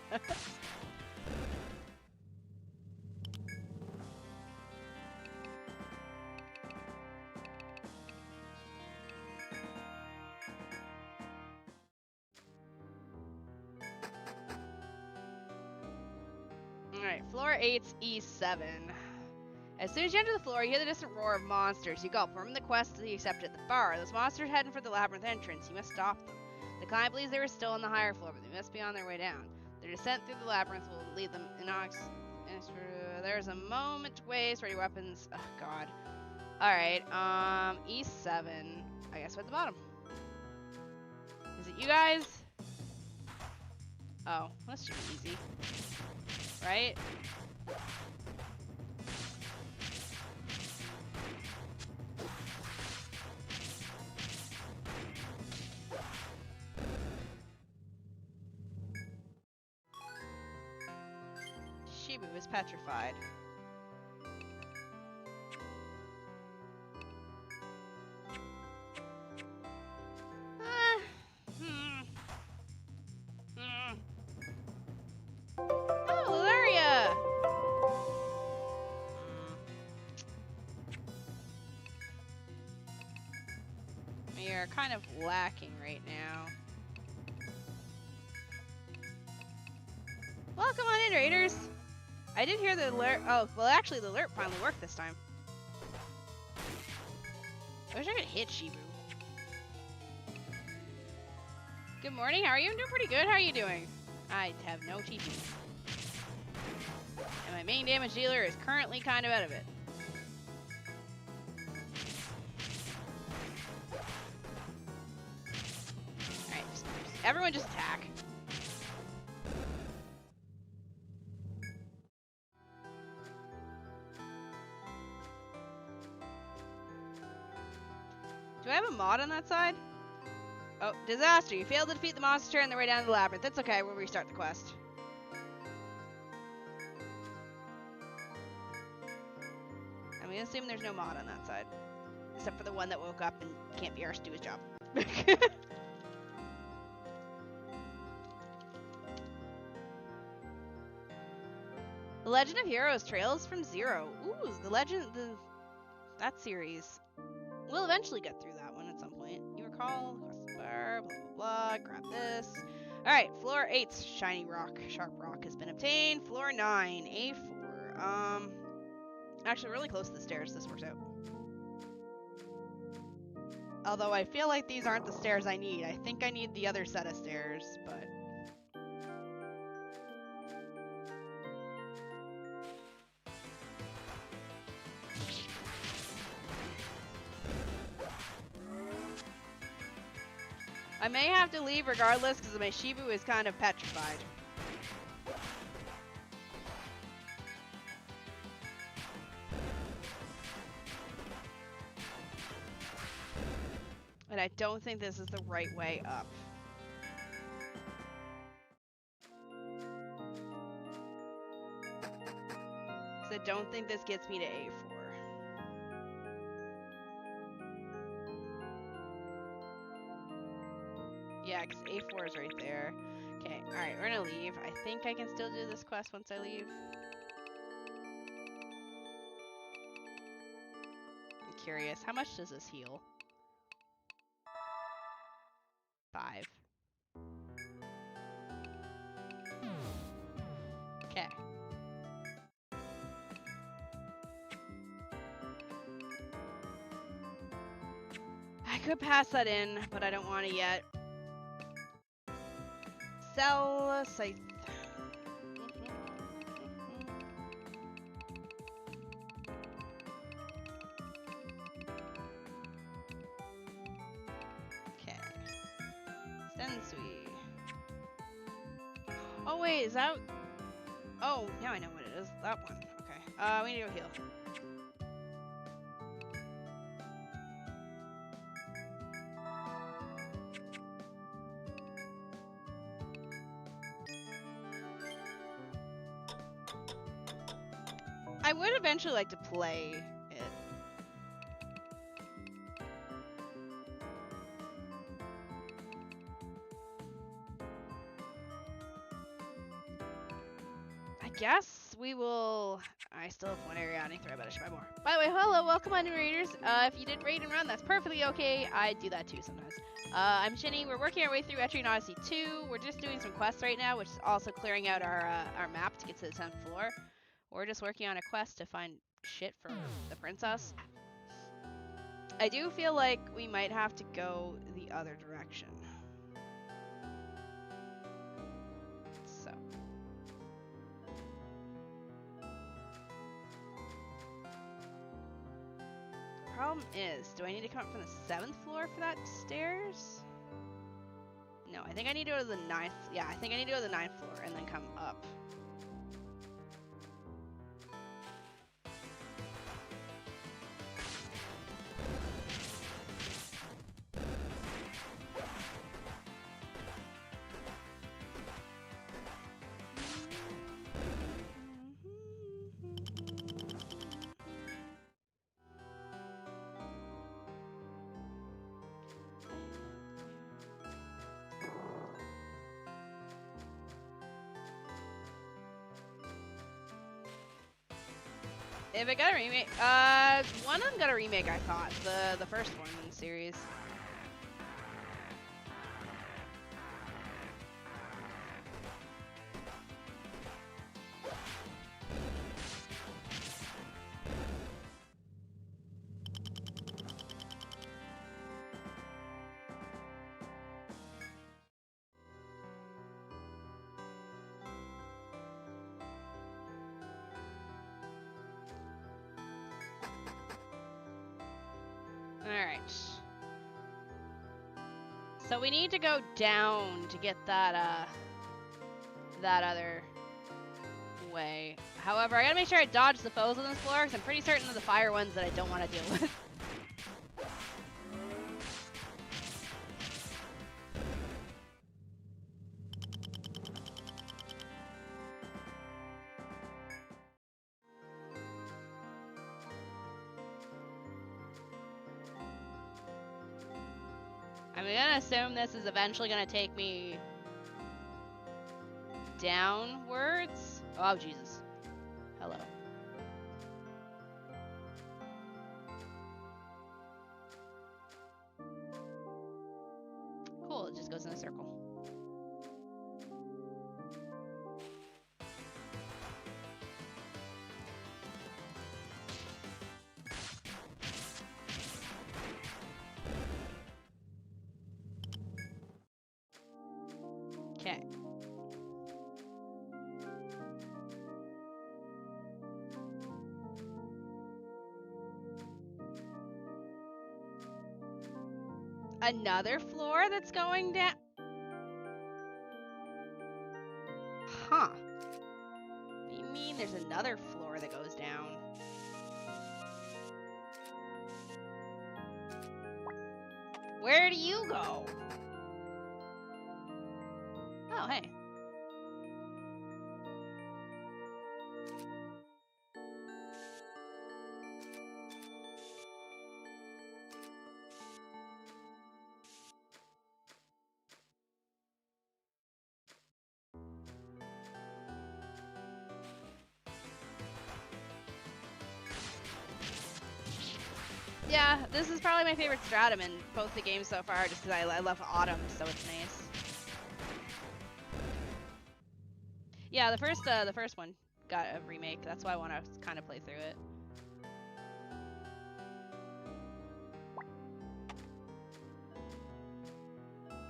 S1: Alright, floor 8's E7. As soon as you enter the floor, you hear the distant roar of monsters. You go from the quest to the accepted at the bar. Those monsters heading for the labyrinth entrance. You must stop them. The client believes they were still on the higher floor, but they must be on their way down. Their descent through the labyrinth will lead them in Ox. There's a moment to waste. Ready weapons. Oh god. Alright, E7. I guess we're at the bottom. Is it you guys? Oh, that should be easy. Right? Shibu is petrified. Oh, Valeria! We are kind of lacking right now. Welcome on in, Raiders! I did hear the alert. Oh, well, actually, the alert finally worked this time. I wish I could hit Shibu. Good morning, how are you? I'm doing pretty good. How are you doing? I have no TP. And my main damage dealer is currently kind of out of it. Alright, everyone just attack. Do I have a mod on that side? Oh, disaster. You failed to defeat the monster on the way down to the labyrinth. That's okay, we'll restart the quest. I'm gonna assume there's no mod on that side. Except for the one that woke up and can't be arsed to do his job. The Legend of Heroes Trails from Zero. Ooh, that series. We'll eventually get through that one at some point. You recall, quest bar, blah blah blah, grab this. Alright, floor 8's shiny rock, sharp rock has been obtained. Floor 9, A4. Actually really close to the stairs, this works out. Although I feel like these aren't the stairs I need. I think I need the other set of stairs, but... I may have to leave regardless because my Shibu is kind of petrified. And I don't think this is the right way up. Because I don't think this gets me to A4. Yeah, because A4 is right there. Okay, alright, we're gonna leave. I think I can still do this quest once I leave. I'm curious, how much does this heal? 5. Okay. I could pass that in, but I don't want to yet. Sell scythe. Okay. Sensui. Oh wait, is that? Oh, now I know what it is. That one. Okay. We need to go heal. I would eventually like to play it. I guess we will... I still have one area I need to throw, but I should buy more. By the way, hello, welcome on new raiders. If you did raid and run, that's perfectly okay. I do that too sometimes. I'm Shini. We're working our way through Etrian Odyssey II. We're just doing some quests right now, which is also clearing out our map to get to the 10th floor. We're just working on a quest to find shit for the princess. I do feel like we might have to go the other direction. So. Problem is, do I need to come up from the 7th floor for that stairs? No, I think I need to go to the 9th. Yeah, I think I need to go to the 9th floor and then come up. If it got a remake, one of them got a remake, I thought. The first one in the series. Alright. So we need to go down to get that, that other way. However, I gotta make sure I dodge the foes on this floor, because I'm pretty certain of the fire ones that I don't want to deal with. I'm gonna assume this is eventually gonna take me downwards. Oh, Jesus. Hello. Cool, it just goes in a circle. Okay. Another floor that's going down? Huh. What do you mean there's another floor that goes down? Where do you go? Oh, hey. Yeah, this is probably my favorite Stratum in both the games so far, just because I love autumn, so it's nice. Yeah, the first one got a remake. That's why I want to kind of play through it.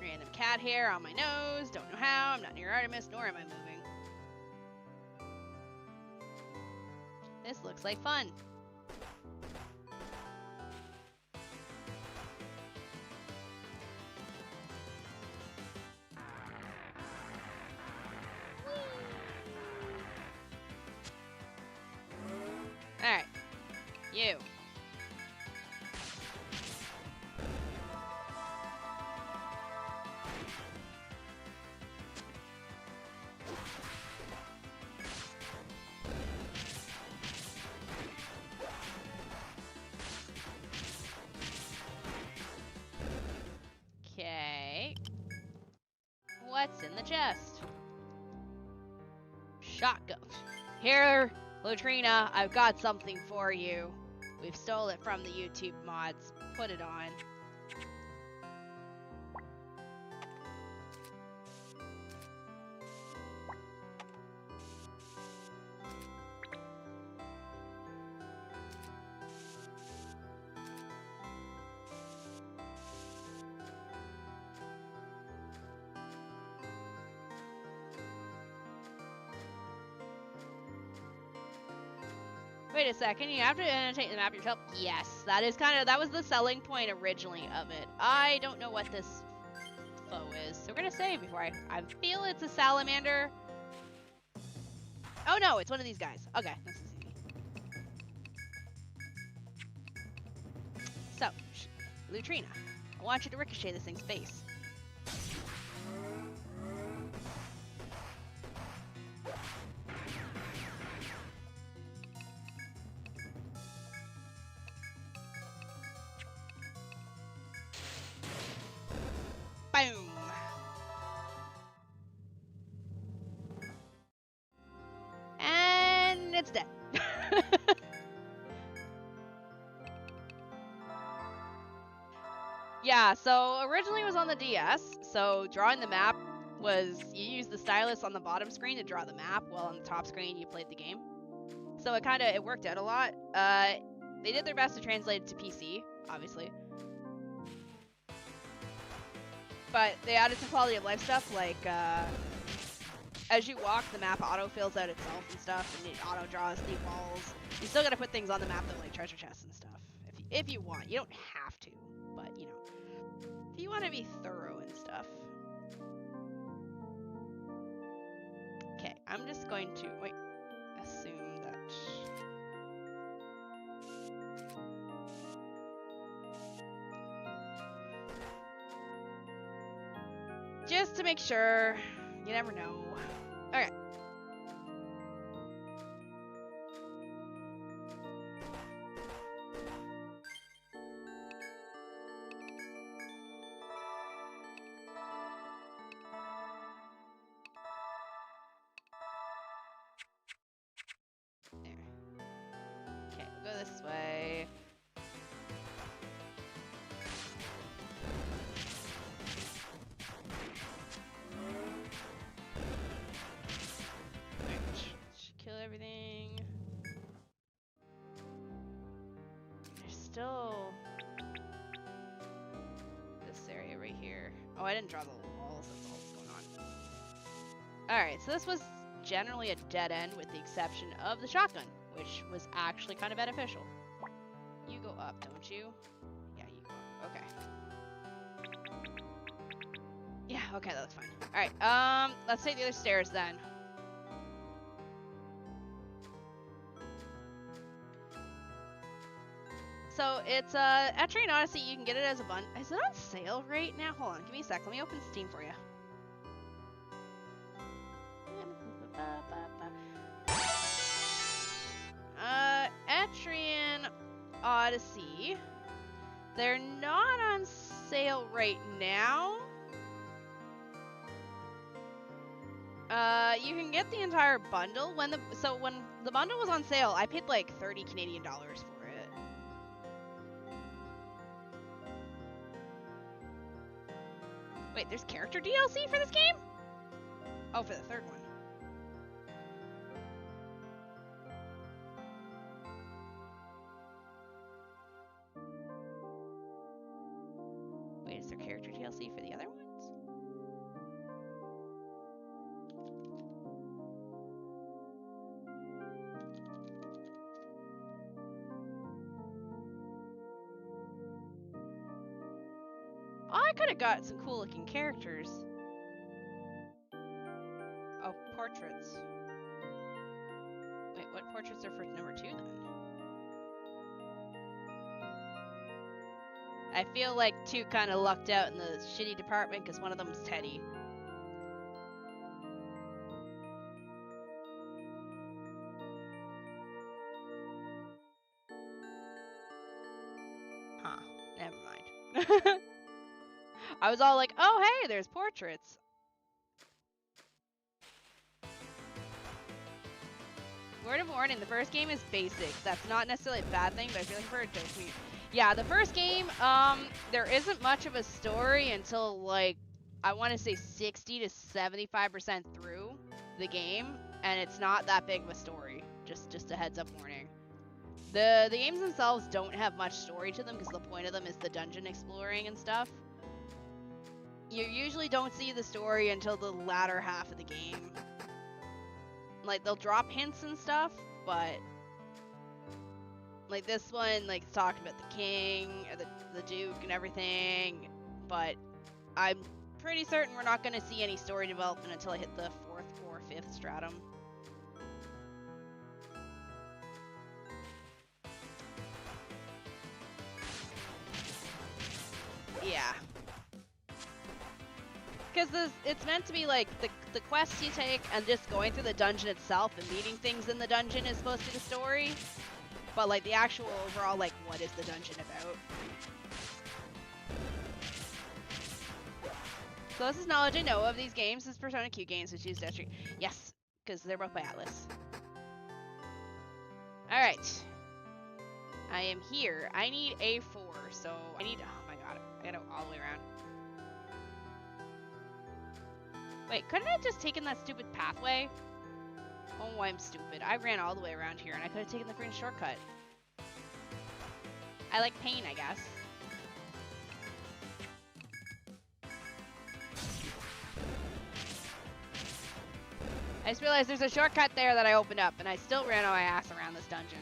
S1: Random cat hair on my nose. Don't know how. I'm not near Artemis, nor am I moving. This looks like fun. Alright. You. Okay. What's in the chest? Shotgun. Here, Lutrina, I've got something for you. We've stole it from the YouTube mods. Put it on. Wait a second, you have to annotate the map yourself? Yes, that was the selling point originally of it. I don't know what this foe is, so we're gonna save before I feel it's a salamander. Oh no, it's one of these guys. Okay, this is easy. So, Lutrina, I want you to ricochet this thing's face. Boom! And it's dead. Yeah, so originally it was on the DS, so drawing the map was, you use the stylus on the bottom screen to draw the map, while on the top screen you played the game. So it worked out a lot. They did their best to translate it to PC, obviously. But they added some quality of life stuff, like, as you walk, the map auto-fills out itself and stuff, and it auto-draws the walls. You still gotta put things on the map, though, like treasure chests and stuff, if you want. You don't have to, but, you know, if you want to be thorough and stuff. Okay, I'm just going to, assume that... Just to make sure. You never know. Okay. There. Okay, we'll go this way. Kill everything. There's still this area right here. Oh, I didn't draw the walls. That's all that's going on. Alright, so this was generally a dead end with the exception of the shotgun, which was actually kind of beneficial. You go up, don't you? Yeah, you go up. Okay. Yeah, okay, that's fine. Alright, let's take the other stairs then. So it's Etrian Odyssey. You can get it as a bundle. Is it on sale right now? Hold on, give me a sec. Let me open Steam for you. Etrian Odyssey. They're not on sale right now. You can get the entire bundle when the bundle was on sale. I paid like 30 Canadian dollars for it. Wait, there's character DLC for this game? Oh, for the third one. Wait, is there character DLC for the other ones? Oh, I could have got some cool looking characters. Oh, portraits. Wait, what portraits are for number 2 then? I feel like 2 kind of lucked out in the shitty department because one of them's Teddy. Huh, never mind. I was all like, oh hey, there's portraits. Word of warning, the first game is basic. That's not necessarily a bad thing, but if you're looking for a dopamine. Yeah, the first game, there isn't much of a story until, like, I want to say 60 to 75% through the game, and it's not that big of a story. Just a heads up warning. The games themselves don't have much story to them because the point of them is the dungeon exploring and stuff. You usually don't see the story until the latter half of the game. Like, they'll drop hints and stuff, but like this one, like, it's talking about the king, or the duke and everything, but I'm pretty certain we're not going to see any story development until I hit the 4th or 5th stratum. Yeah. Because it's meant to be like the quests you take and just going through the dungeon itself and meeting things in the dungeon is supposed to be the story. But like the actual overall, like, what is the dungeon about? Closest knowledge I know of these games is Persona Q games, which use Etrian. Yes, because they're both by Atlas. Alright. I am here. I need A4, so I need... Oh my god, I gotta go all the way around. Wait, couldn't I have just taken that stupid pathway? Oh, I'm stupid. I ran all the way around here, and I could have taken the freaking shortcut. I like pain, I guess. I just realized there's a shortcut there that I opened up, and I still ran my ass around this dungeon.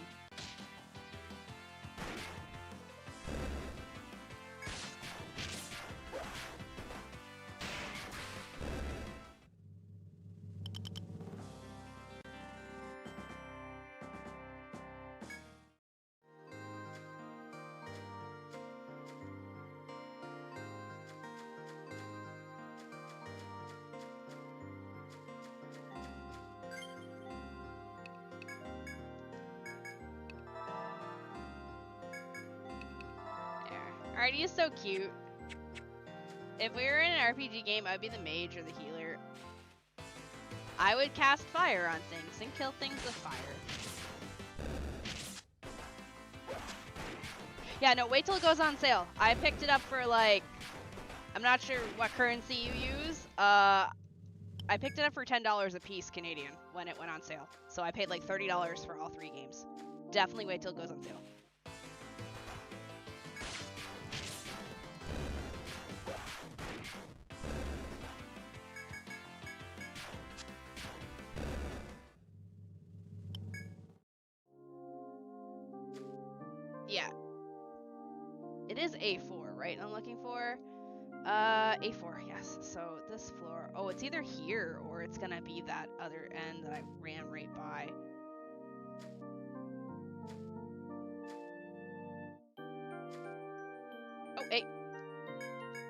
S1: Artie is so cute. If we were in an RPG game, I'd be the mage or the healer. I would cast fire on things and kill things with fire. Yeah, no, wait till it goes on sale. I picked it up for, like, I'm not sure what currency you use. I picked it up for $10 a piece Canadian when it went on sale. So I paid like $30 for all 3 games. Definitely wait till it goes on sale. is A4, right? I'm looking for A4, yes. So this floor, oh, it's either here or it's gonna be that other end that I ran right by. Oh, hey,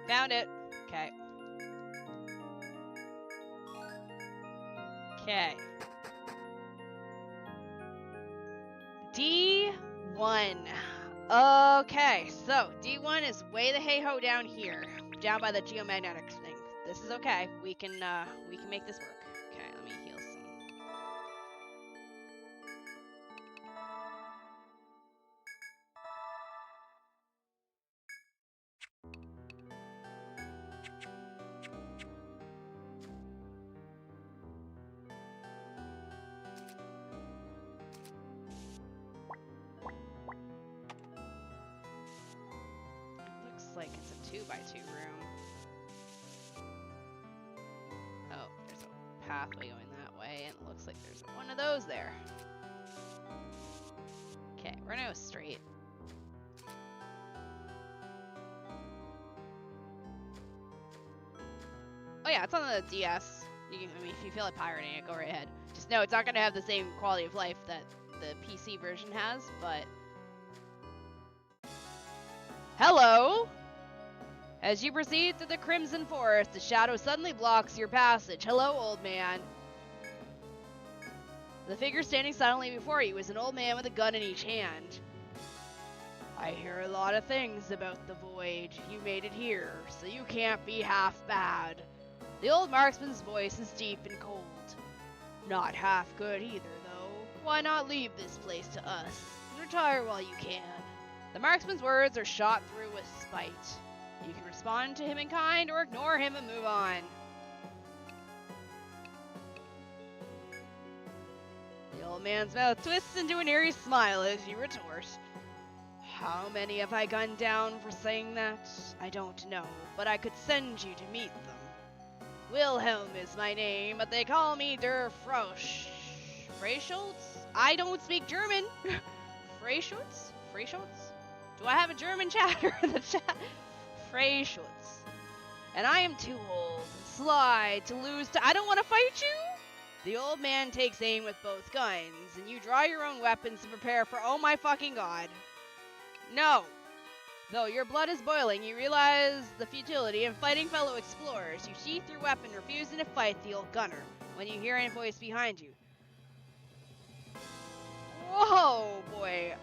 S1: found it. Okay. Okay. D1. Okay, so D1 is way the hey-ho down here, down by the geomagnetic thing. This is okay. We can make this work. Okay, let me heal some. Looks like it's a 2x2 room. Oh, there's a pathway going that way, and it looks like there's one of those there. Okay, we're gonna go straight. Oh yeah, it's on the DS. You can, I mean, if you feel like pirating it, go right ahead. Just know it's not gonna have the same quality of life that the PC version has, but... Hello! As you proceed through the Crimson Forest, the shadow suddenly blocks your passage. Hello, old man. The figure standing silently before you is an old man with a gun in each hand. I hear a lot of things about the void. You made it here, so you can't be half bad. The old marksman's voice is deep and cold. Not half good either, though. Why not leave this place to us, and retire while you can? The marksman's words are shot through with spite. You can respond to him in kind, or ignore him and move on. The old man's mouth twists into an eerie smile as you retort. How many have I gunned down for saying that? I don't know, but I could send you to meet them. Wilhelm is my name, but they call me Der Frosch. Freischutz? I don't speak German. Freischutz? Freischutz? Do I have a German chatter in the chat? Freischutz. And I am too old and sly to lose to— I don't want to fight you! The old man takes aim with both guns, and you draw your own weapons to prepare for— oh my fucking god. No! Though your blood is boiling, you realize the futility of fighting fellow explorers. You sheath your weapon, refusing to fight the old gunner, when you hear a voice behind you. Whoa, boy.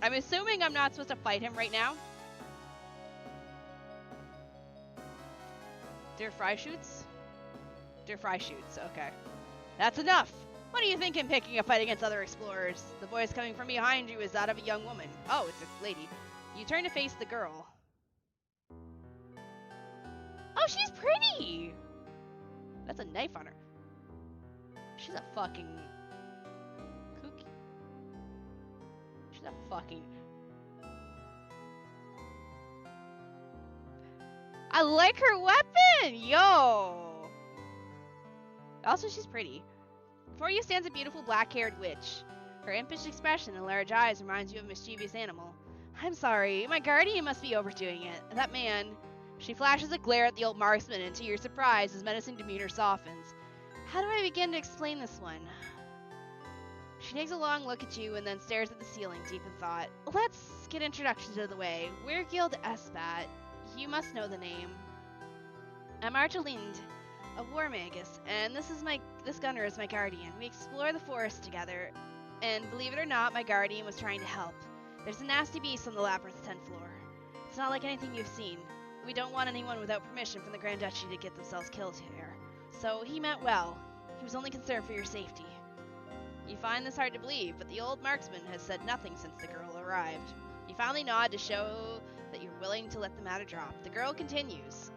S1: I'm assuming I'm not supposed to fight him right now. Der Freischutz? Der Freischutz, okay. That's enough! What do you think in picking a fight against other explorers? The voice coming from behind you is that of a young woman. Oh, it's a lady. You turn to face the girl. Oh, she's pretty! That's a knife on her. She's a fucking... kooky. She's a fucking... I like her weapon! Yo! Also, she's pretty. Before you stands a beautiful black-haired witch. Her impish expression and large eyes reminds you of a mischievous animal. I'm sorry, my guardian must be overdoing it. That man... She flashes a glare at the old marksman, and to your surprise, his menacing demeanor softens. How do I begin to explain this one? She takes a long look at you and then stares at the ceiling, deep in thought. Let's get introductions out of the way. We're Guild Esbat. You must know the name. I'm Archelind, a war magus, and this gunner is my guardian. We explore the forest together, and believe it or not, my guardian was trying to help. There's a nasty beast on the labyrinth's 10th floor. It's not like anything you've seen. We don't want anyone without permission from the Grand Duchy to get themselves killed here. So he meant well. He was only concerned for your safety. You find this hard to believe, but the old marksman has said nothing since the girl arrived. You finally nod to show that you're willing to let the matter drop. The girl continues.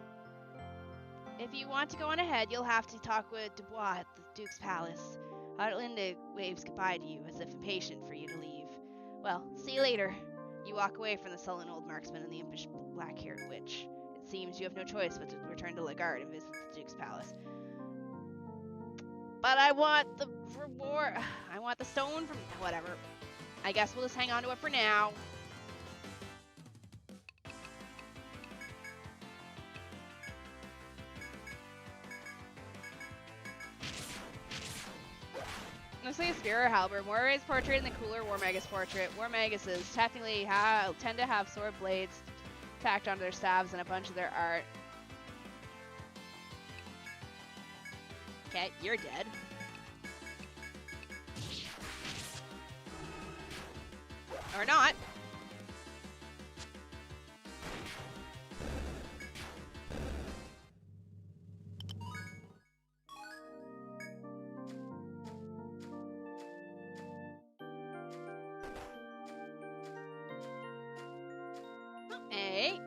S1: If you want to go on ahead, you'll have to talk with Dubois at the Duke's Palace. Heartlinda waves goodbye to you as if impatient for you to leave. Well, see you later. You walk away from the sullen old marksman and the impish black-haired witch. It seems you have no choice but to return to Lagarde and visit the Duke's palace. But I want the reward. I want the stone from... Whatever. I guess we'll just hang on to it for now. Mostly a spear or halberd. More is portrait than the cooler War Magus portrait. War Maguses technically tend to have sword blades tacked onto their staves and a bunch of their art. Okay, you're dead. Or not. Hey,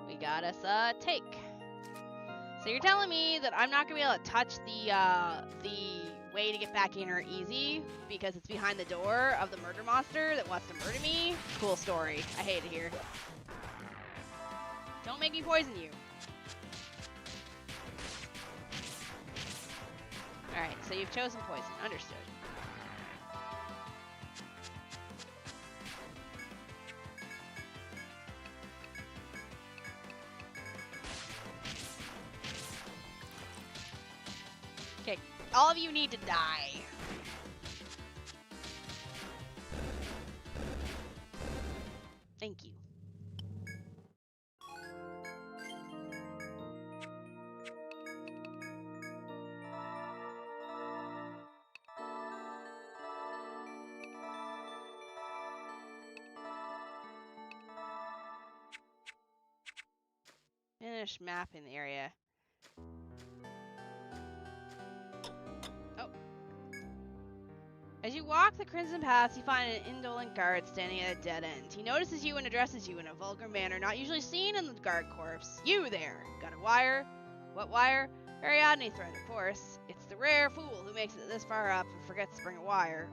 S1: we got us a take. So you're telling me that I'm not gonna be able to touch the way to get back in her easy because it's behind the door of the murder monster that wants to murder me? Cool story. I hate it here. Don't make me poison you. Alright, so you've chosen poison. Understood. Okay, all of you need to die. Thank you. Finish mapping the area. As you walk the Crimson Paths, you find an indolent guard standing at a dead end. He notices you and addresses you in a vulgar manner not usually seen in the guard corps. You there! Got a wire? What wire? Ariadne thread, of course. It's the rare fool who makes it this far up and forgets to bring a wire.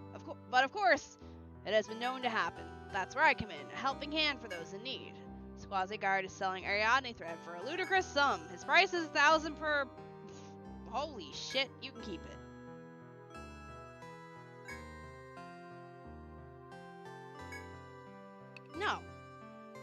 S1: But of course, it has been known to happen. That's where I come in, a helping hand for those in need. Squazy Guard is selling Ariadne thread for a ludicrous sum. His price is 1,000 per... Holy shit, you can keep it. No.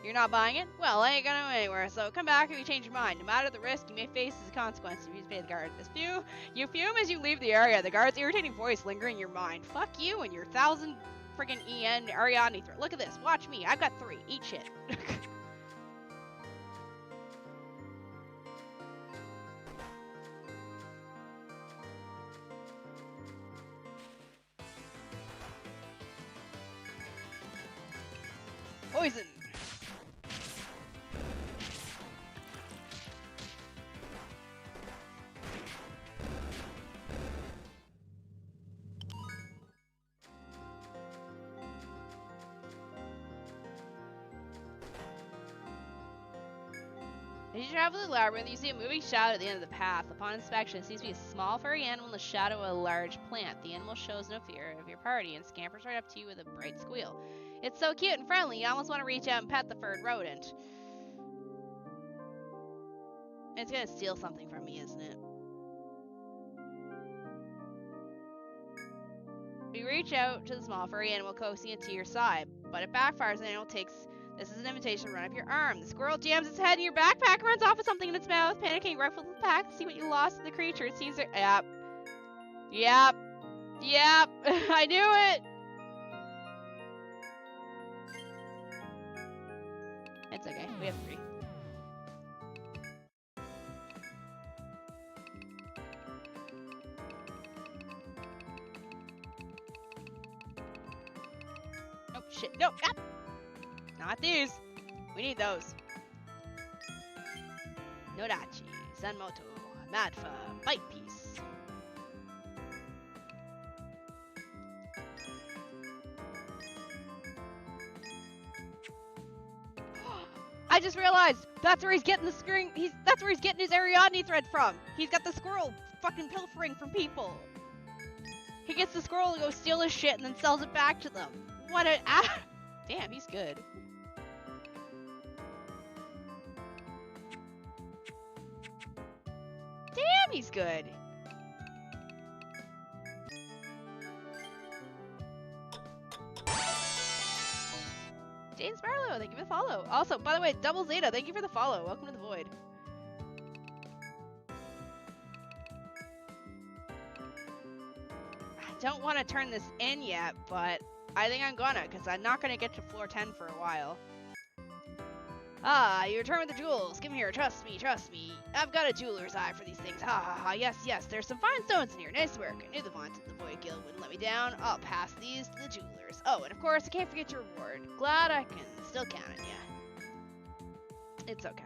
S1: You're not buying it? Well, I ain't gonna go anywhere, so come back if you change your mind. No matter the risk you may face as a consequence if you pay the guard. You fume as you leave the area, the guard's irritating voice lingering in your mind. Fuck you and your 1,000 friggin' EN Ariadne thread. Look at this, watch me. I've got 3. Eat shit. Poison! As you travel the labyrinth, you see a moving shadow at the end of the path. Upon inspection, it seems to be a small furry animal in the shadow of a large plant. The animal shows no fear of your party and scampers right up to you with a bright squeal. It's so cute and friendly, you almost want to reach out and pet the furred rodent. It's gonna steal something from me, isn't it? You reach out to the small furry animal, coaxing it to your side, but it backfires and the animal takes... This is an invitation to run up your arm. The squirrel jams its head in your backpack and runs off with something in its mouth, panicking, rifles the pack to see what you lost to the creature. It seems to... Yep. Yep. Yep. I knew it! It's okay. We have 3. Oh, shit. No. Ah! Not these. We need those. Nodachi, Zenmoto, Madfa, Bite Piece. I just realized that's where he's getting the string. That's where he's getting his Ariadne thread from. He's got the squirrel fucking pilfering from people. He gets the squirrel to go steal his shit and then sells it back to them. What a... Damn, he's good. Damn, he's good. Jane Sparrow, thank you for the follow. Also, by the way, Double Zeta, thank you for the follow. Welcome to the Void. I don't want to turn this in yet, but I think I'm gonna, because I'm not gonna get to floor 10 for a while. Ah, you return with the jewels. Come here, trust me, trust me. I've got a jeweler's eye for these things. Ha ha ha, yes, yes, there's some fine stones in here. Nice work. I knew the Void Guild wouldn't let me down. I'll pass these to the jewelers. Oh, and of course, I can't forget your reward. Glad I can still count on you. It's okay.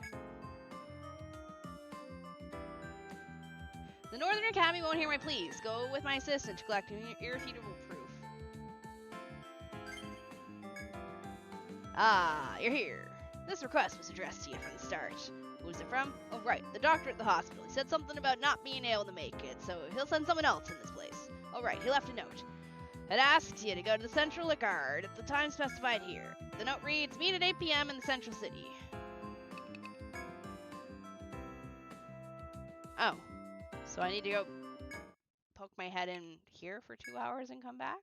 S1: The Northern Academy won't hear my pleas. Go with my assistant to collect irrefutable proof. Ah, you're here. This request was addressed to you from the start. Who's it from? Oh, right, the doctor at the hospital. He said something about not being able to make it, so he'll send someone else in this place. Oh, right, he left a note. It asks you to go to the Central Guard at the time specified here. The note reads, meet at 8 p.m. in the Central City. Oh, so I need to go poke my head in here for 2 hours and come back?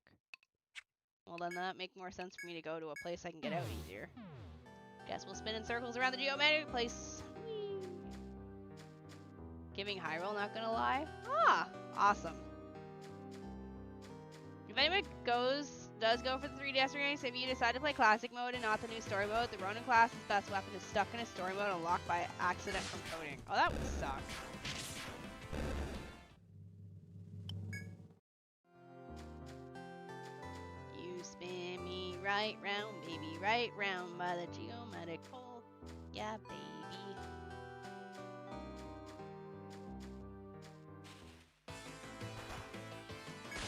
S1: Well, then that make more sense for me to go to a place I can get out easier. Guess we'll spin in circles around the geometric place. Whee! Giving high roll, not gonna lie. Ah, awesome. If anyone does go for the 3DS race, if you decide to play classic mode and not the new story mode, the Ronin class's best weapon is stuck in a story mode and locked by accident from coding. Oh, that would suck. You spin me right round, baby, right round by the geometric pole. Yeah, baby.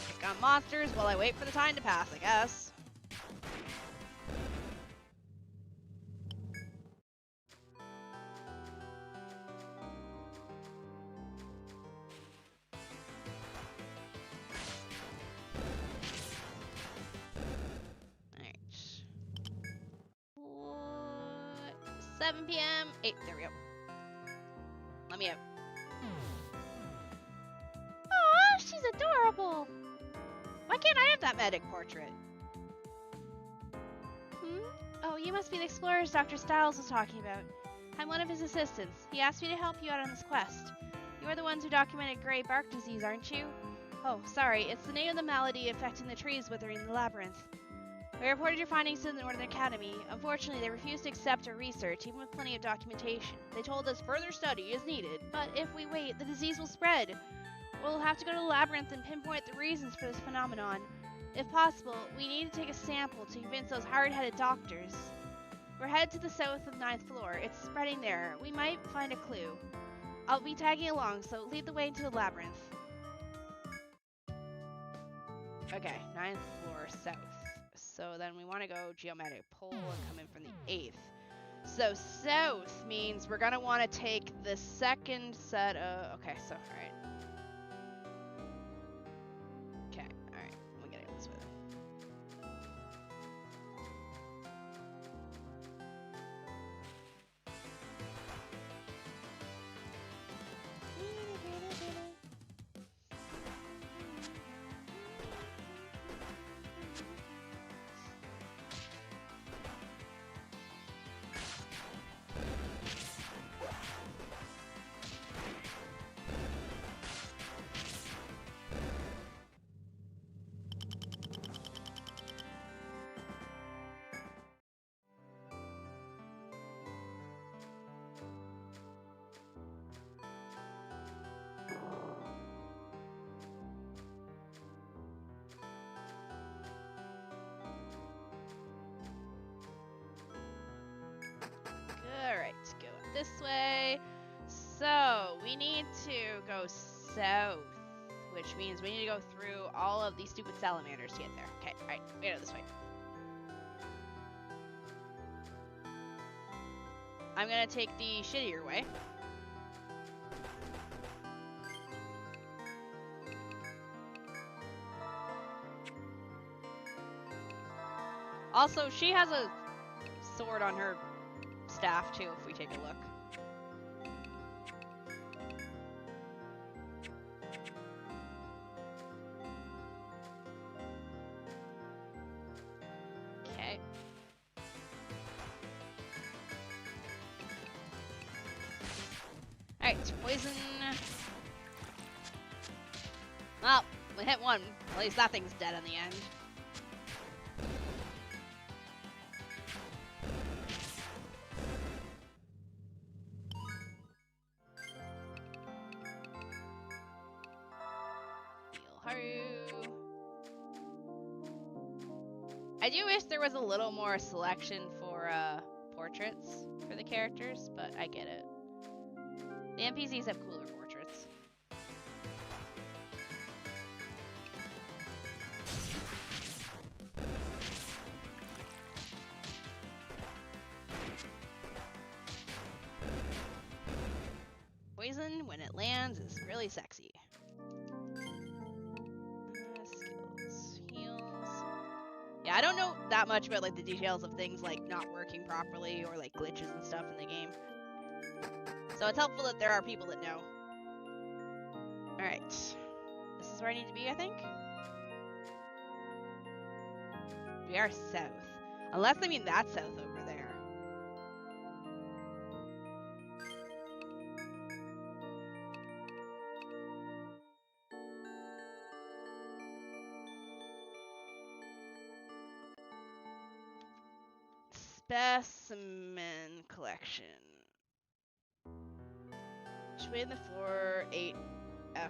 S1: Pick on monsters while I wait for the time to pass, I guess. Alright. 7 p.m. 8, there we go. Let me out. Aw, she's adorable. Why can't I have that medic portrait? Oh, you must be the explorers Dr. Stiles was talking about. I'm one of his assistants. He asked me to help you out on this quest. You are the ones who documented gray bark disease, aren't you? Oh, sorry. It's the name of the malady affecting the trees withering in the labyrinth. We reported your findings to the Northern Academy. Unfortunately, they refused to accept our research, even with plenty of documentation. They told us further study is needed, but if we wait, the disease will spread. We'll have to go to the labyrinth and pinpoint the reasons for this phenomenon. If possible, we need to take a sample to convince those hard-headed doctors. We're headed to the south of 9th floor. It's spreading there. We might find a clue. I'll be tagging along, so lead the way into the labyrinth. Okay, 9th floor south. So then we want to go geometric pole and come in from the 8th. So south means we're going to want to take the second set of... Okay, so, alright. Okay, alright. We'll get it this way. Alright, go this way. So, we need to go south, which means we need to go through all of these stupid salamanders to get there. Okay, alright, we go this way. I'm gonna take the shittier way. Also, she has a sword on her staff too, if we take a look. Okay. Alright, poison. Well, we hit one. At least that thing's dead in the end. I do wish there was a little more selection for portraits for the characters, but I get it. The NPCs have cooler portraits. Poison, when it lands, is really sexy. Skills, heals. Yeah, I don't know that much about like the details of things like not working properly or like glitches and stuff in the game. So it's helpful that there are people that know. Alright. This is where I need to be, I think? We are south. Unless I mean that's south over there. Specimen collection. Between the floor 8 F5.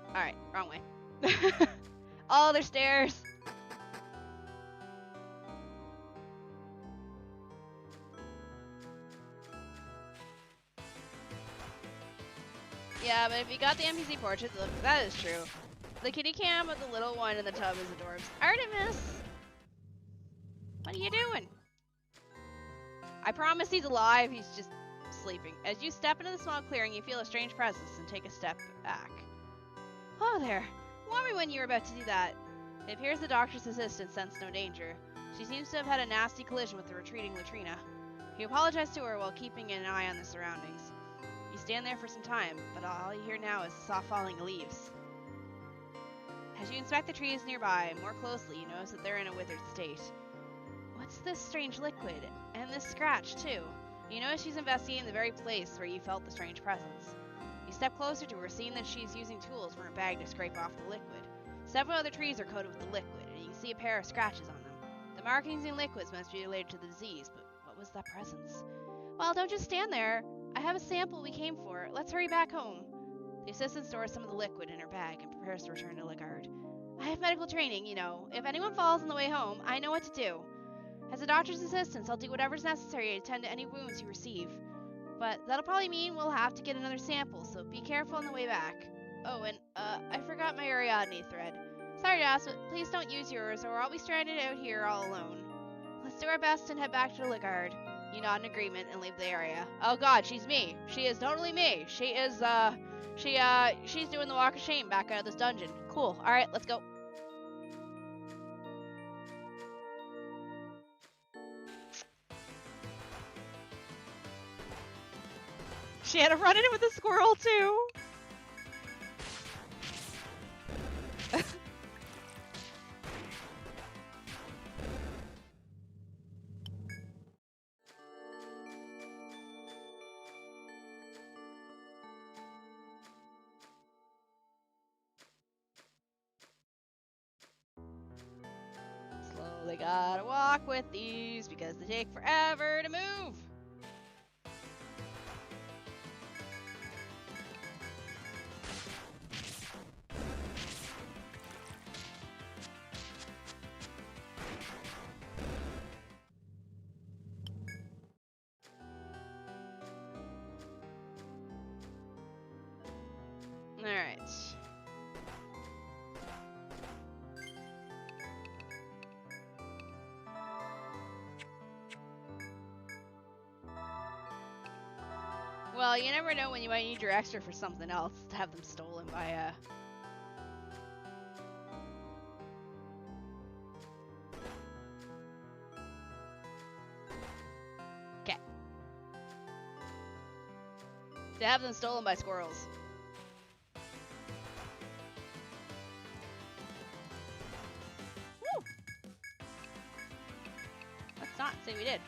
S1: Alright, wrong way. Oh, there's stairs. Yeah, but if you got the NPC portraits, look, that is true. The kitty cam with the little one in the tub is adorbs. Artemis! What are you doing? I promise he's alive, he's just sleeping. As you step into the small clearing, you feel a strange presence and take a step back. Oh there. Warn me when you're about to do that. It appears the doctor's assistant sensed no danger. She seems to have had a nasty collision with the retreating latrina. You apologize to her while keeping an eye on the surroundings. You stand there for some time, but all you hear now is the soft falling of leaves. As you inspect the trees nearby more closely, you notice that they're in a withered state. What's this strange liquid? And this scratch, too. You notice she's investigating the very place where you felt the strange presence. You step closer to her, seeing that she's using tools from her bag to scrape off the liquid. Several other trees are coated with the liquid, and you can see a pair of scratches on them. The markings in liquids must be related to the disease, but what was that presence? Well, don't just stand there. I have a sample we came for. Let's hurry back home. The assistant stores some of the liquid in her bag and prepares to return to Ligard. I have medical training, you know. If anyone falls on the way home, I know what to do. As a doctor's assistant, I'll do whatever's necessary to tend to any wounds you receive. But that'll probably mean we'll have to get another sample, so be careful on the way back. Oh, and, I forgot my Ariadne thread. Sorry to ask, but please don't use yours, or I'll be stranded out here all alone. Let's do our best and head back to Ligard. You nod in agreement and leave the area. Oh god, she's me. She is totally me. She is, she's doing the walk of shame back out of this dungeon. Cool. Alright, let's go. She had to run in with a squirrel, too. Slowly gotta walk with these because they take forever to move. Alright. Well, you never know when you might need your extra for something else to have them stolen by, Okay. To have them stolen by squirrels. Woo! Let's not say we did.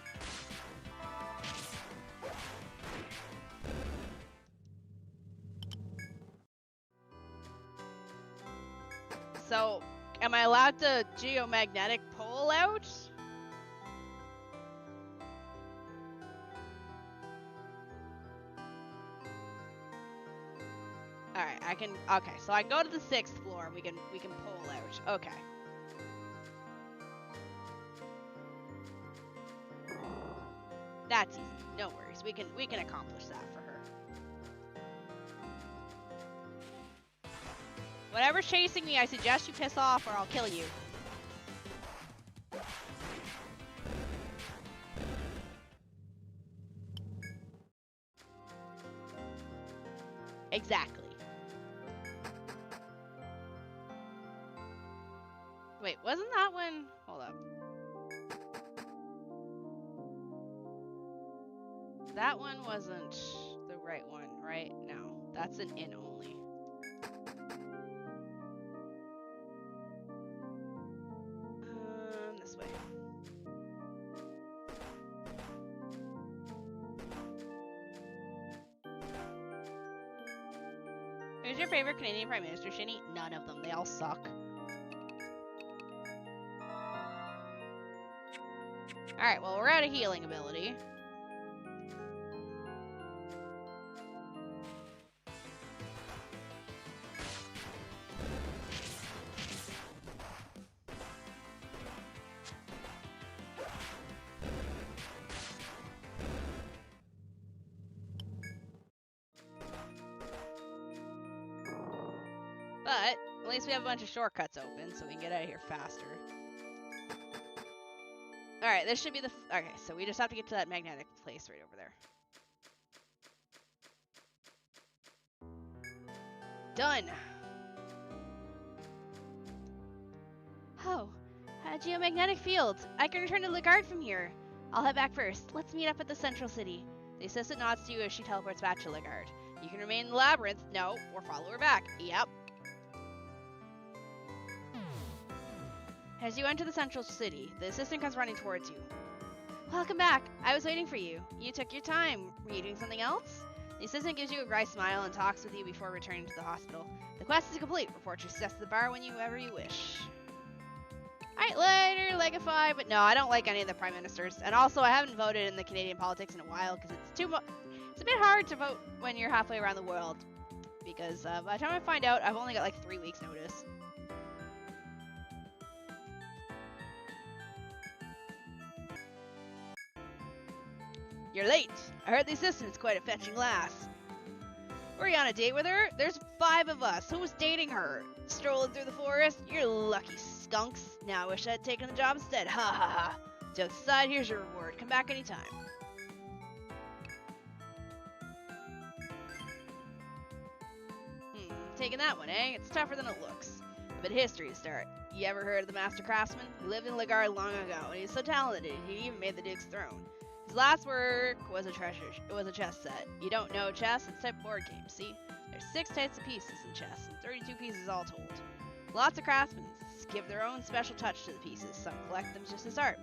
S1: So, am I allowed to geomagnetic pole out? Alright, I can, okay, so I can go to the 6th floor and we can pole out. Okay. That's easy. No worries. We can accomplish that for her. Whatever's chasing me, I suggest you piss off or I'll kill you. Exactly. Wait, wasn't that one? Hold up. That one wasn't the right one, right? No, that's an inn only. This way. Who's your favorite Canadian Prime Minister, Shini? None of them. They all suck. Alright, well, we're out of healing ability. But at least we have a bunch of shortcuts open, so we can get out of here faster. Alright, this should be the... Okay, so we just have to get to that magnetic place right over there. Done! Oh, a geomagnetic field. I can return to Ligard from here. I'll head back first. Let's meet up at the central city. The assistant nods to you as she teleports back to Ligard. You can remain in the labyrinth, no, or follow her back. Yep. As you enter the central city, the assistant comes running towards you. Welcome back. I was waiting for you. You took your time. Were you doing something else? The assistant gives you a wry smile and talks with you before returning to the hospital. The quest is complete. Report your success to the bar whenever you wish. Alright, later, Legify. But no, I don't like any of the prime ministers. And also, I haven't voted in the Canadian politics in a while because it's a bit hard to vote when you're halfway around the world. Because by the time I find out, I've only got like 3 weeks notice. You're late. I heard the assistant's quite a fetching lass. Were you on a date with her? There's 5 of us. Who was dating her? Strolling through the forest? You're lucky, skunks. Now I wish I'd taken the job instead. Ha ha ha. Jokes aside, here's your reward. Come back anytime. Taking that one, eh? It's tougher than it looks. A bit of history to start. You ever heard of the Master Craftsman? He lived in Ligard long ago, and he's so talented, he even made the Duke's throne. His last work was a chess set. You don't know chess? It's a type of board game, see? There's 6 types of pieces in chess, and 32 pieces all told. Lots of craftsmen give their own special touch to the pieces. Some collect them just as art.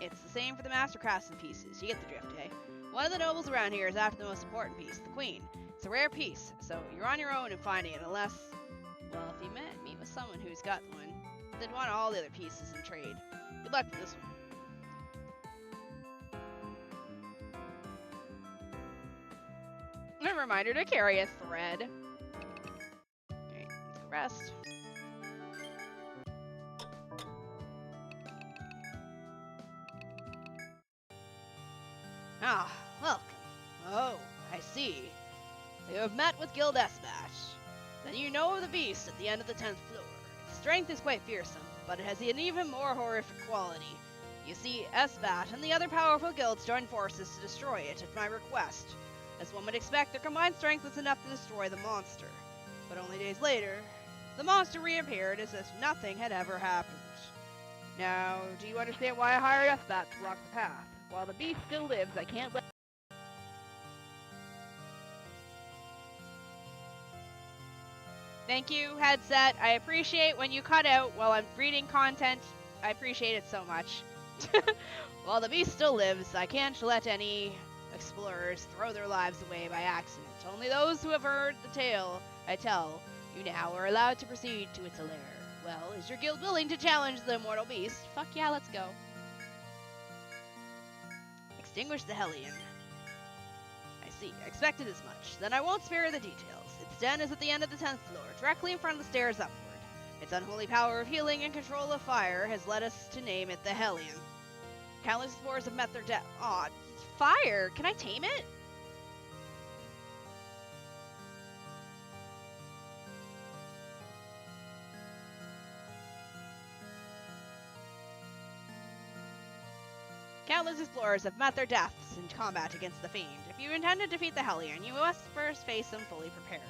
S1: It's the same for the Master Craftsman pieces. You get the drift, eh? One of the nobles around here is after the most important piece, the Queen. It's a rare piece, so you're on your own in finding it unless, well, if you meet with someone who's got one, they'd want all the other pieces in trade. Good luck with this one. A reminder to carry a thread. Alright, let's go rest. Ah, welcome. Oh, I see. You have met with Guild Esbatch. Then you know of the beast at the end of the 10th floor. Its strength is quite fearsome, but it has an even more horrific quality. You see, Esbat and the other powerful guilds joined forces to destroy it at my request. As one would expect, their combined strength was enough to destroy the monster. But only days later, the monster reappeared as if nothing had ever happened. Now, do you understand why I hired a bat to block the path? While the beast still lives, I can't let... Thank you, headset. I appreciate when you cut out while I'm reading content. I appreciate it so much. While the beast still lives, I can't let any explorers throw their lives away by accident. Only those who have heard the tale I tell you now are allowed to proceed to its lair. Well, is your guild willing to challenge the immortal beast? Fuck yeah, let's go. Extinguish the Hellion. I see. I expected as much. Then I won't spare the details. Its den is at the end of the 10th floor, directly in front of the stairs upward. Its unholy power of healing and control of fire has led us to name it the Hellion. Countless explorers have met their death. Aw, fire! Can I tame it? Countless explorers have met their deaths in combat against the Fiend. If you intend to defeat the Hellion, you must first face him fully prepared.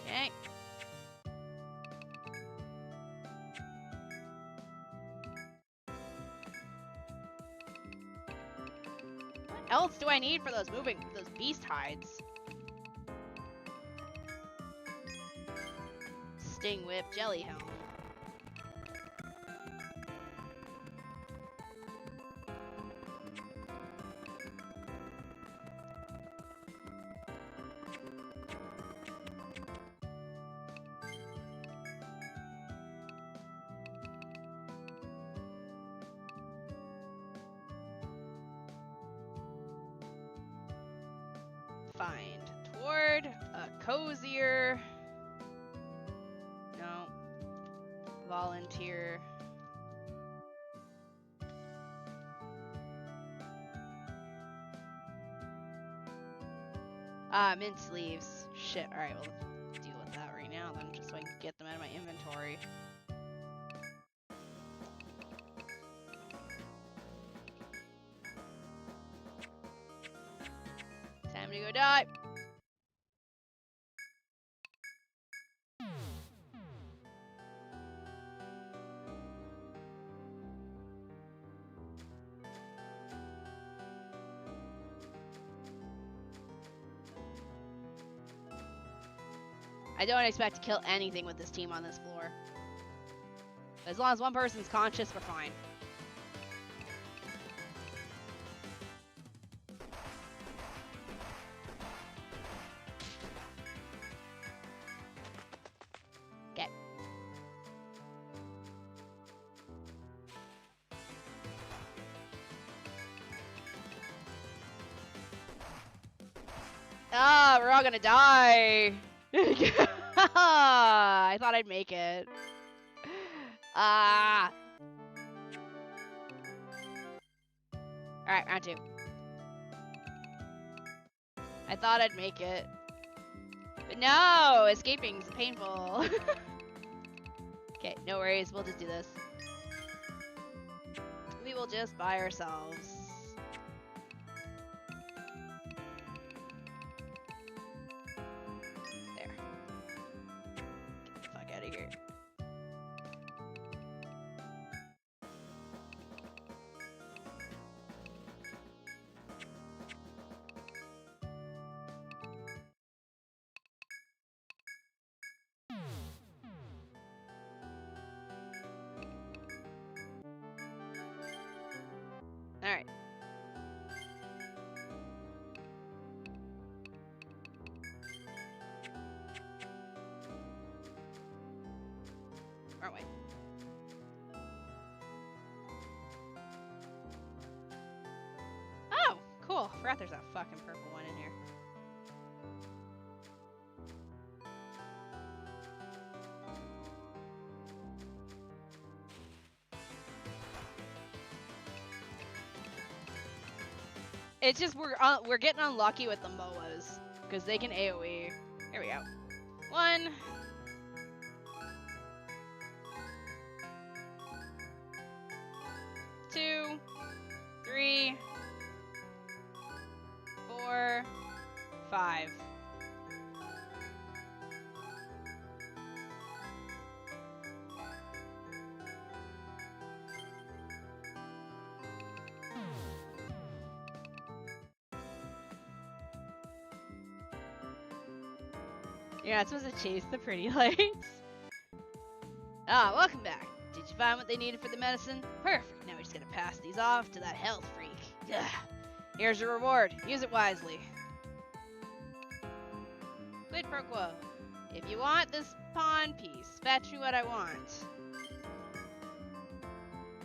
S1: Okay. What else do I need for those beast hides? Sting Whip, Jelly Helm. Find toward a cozier. No. Volunteer. Mint sleeves. Shit. Alright, well, let's deal with that right now then, just so I can get them out of my inventory. Time to go die. I don't expect to kill anything with this team on this floor. But as long as one person's conscious, we're fine. Okay. Ah, we're all gonna die. I thought I'd make it. Ah. Alright, round 2. I thought I'd make it. But no! Escaping's painful. Okay, no worries. We'll just do this. We will just buy ourselves. Alright. Wrong way. Oh, cool. Forgot there's that fucking purple one in here. It's just we're getting unlucky with the MOAs because they can AoE. Here we go. 1. 2, 3, 4, 5. You're not supposed to chase the pretty lights. Ah, welcome back. Did you find what they needed for the medicine? Perfect. Now we just gotta pass these off to that health freak. Ugh. Here's your reward. Use it wisely. Quid pro quo. If you want this pawn piece, fetch me what I want.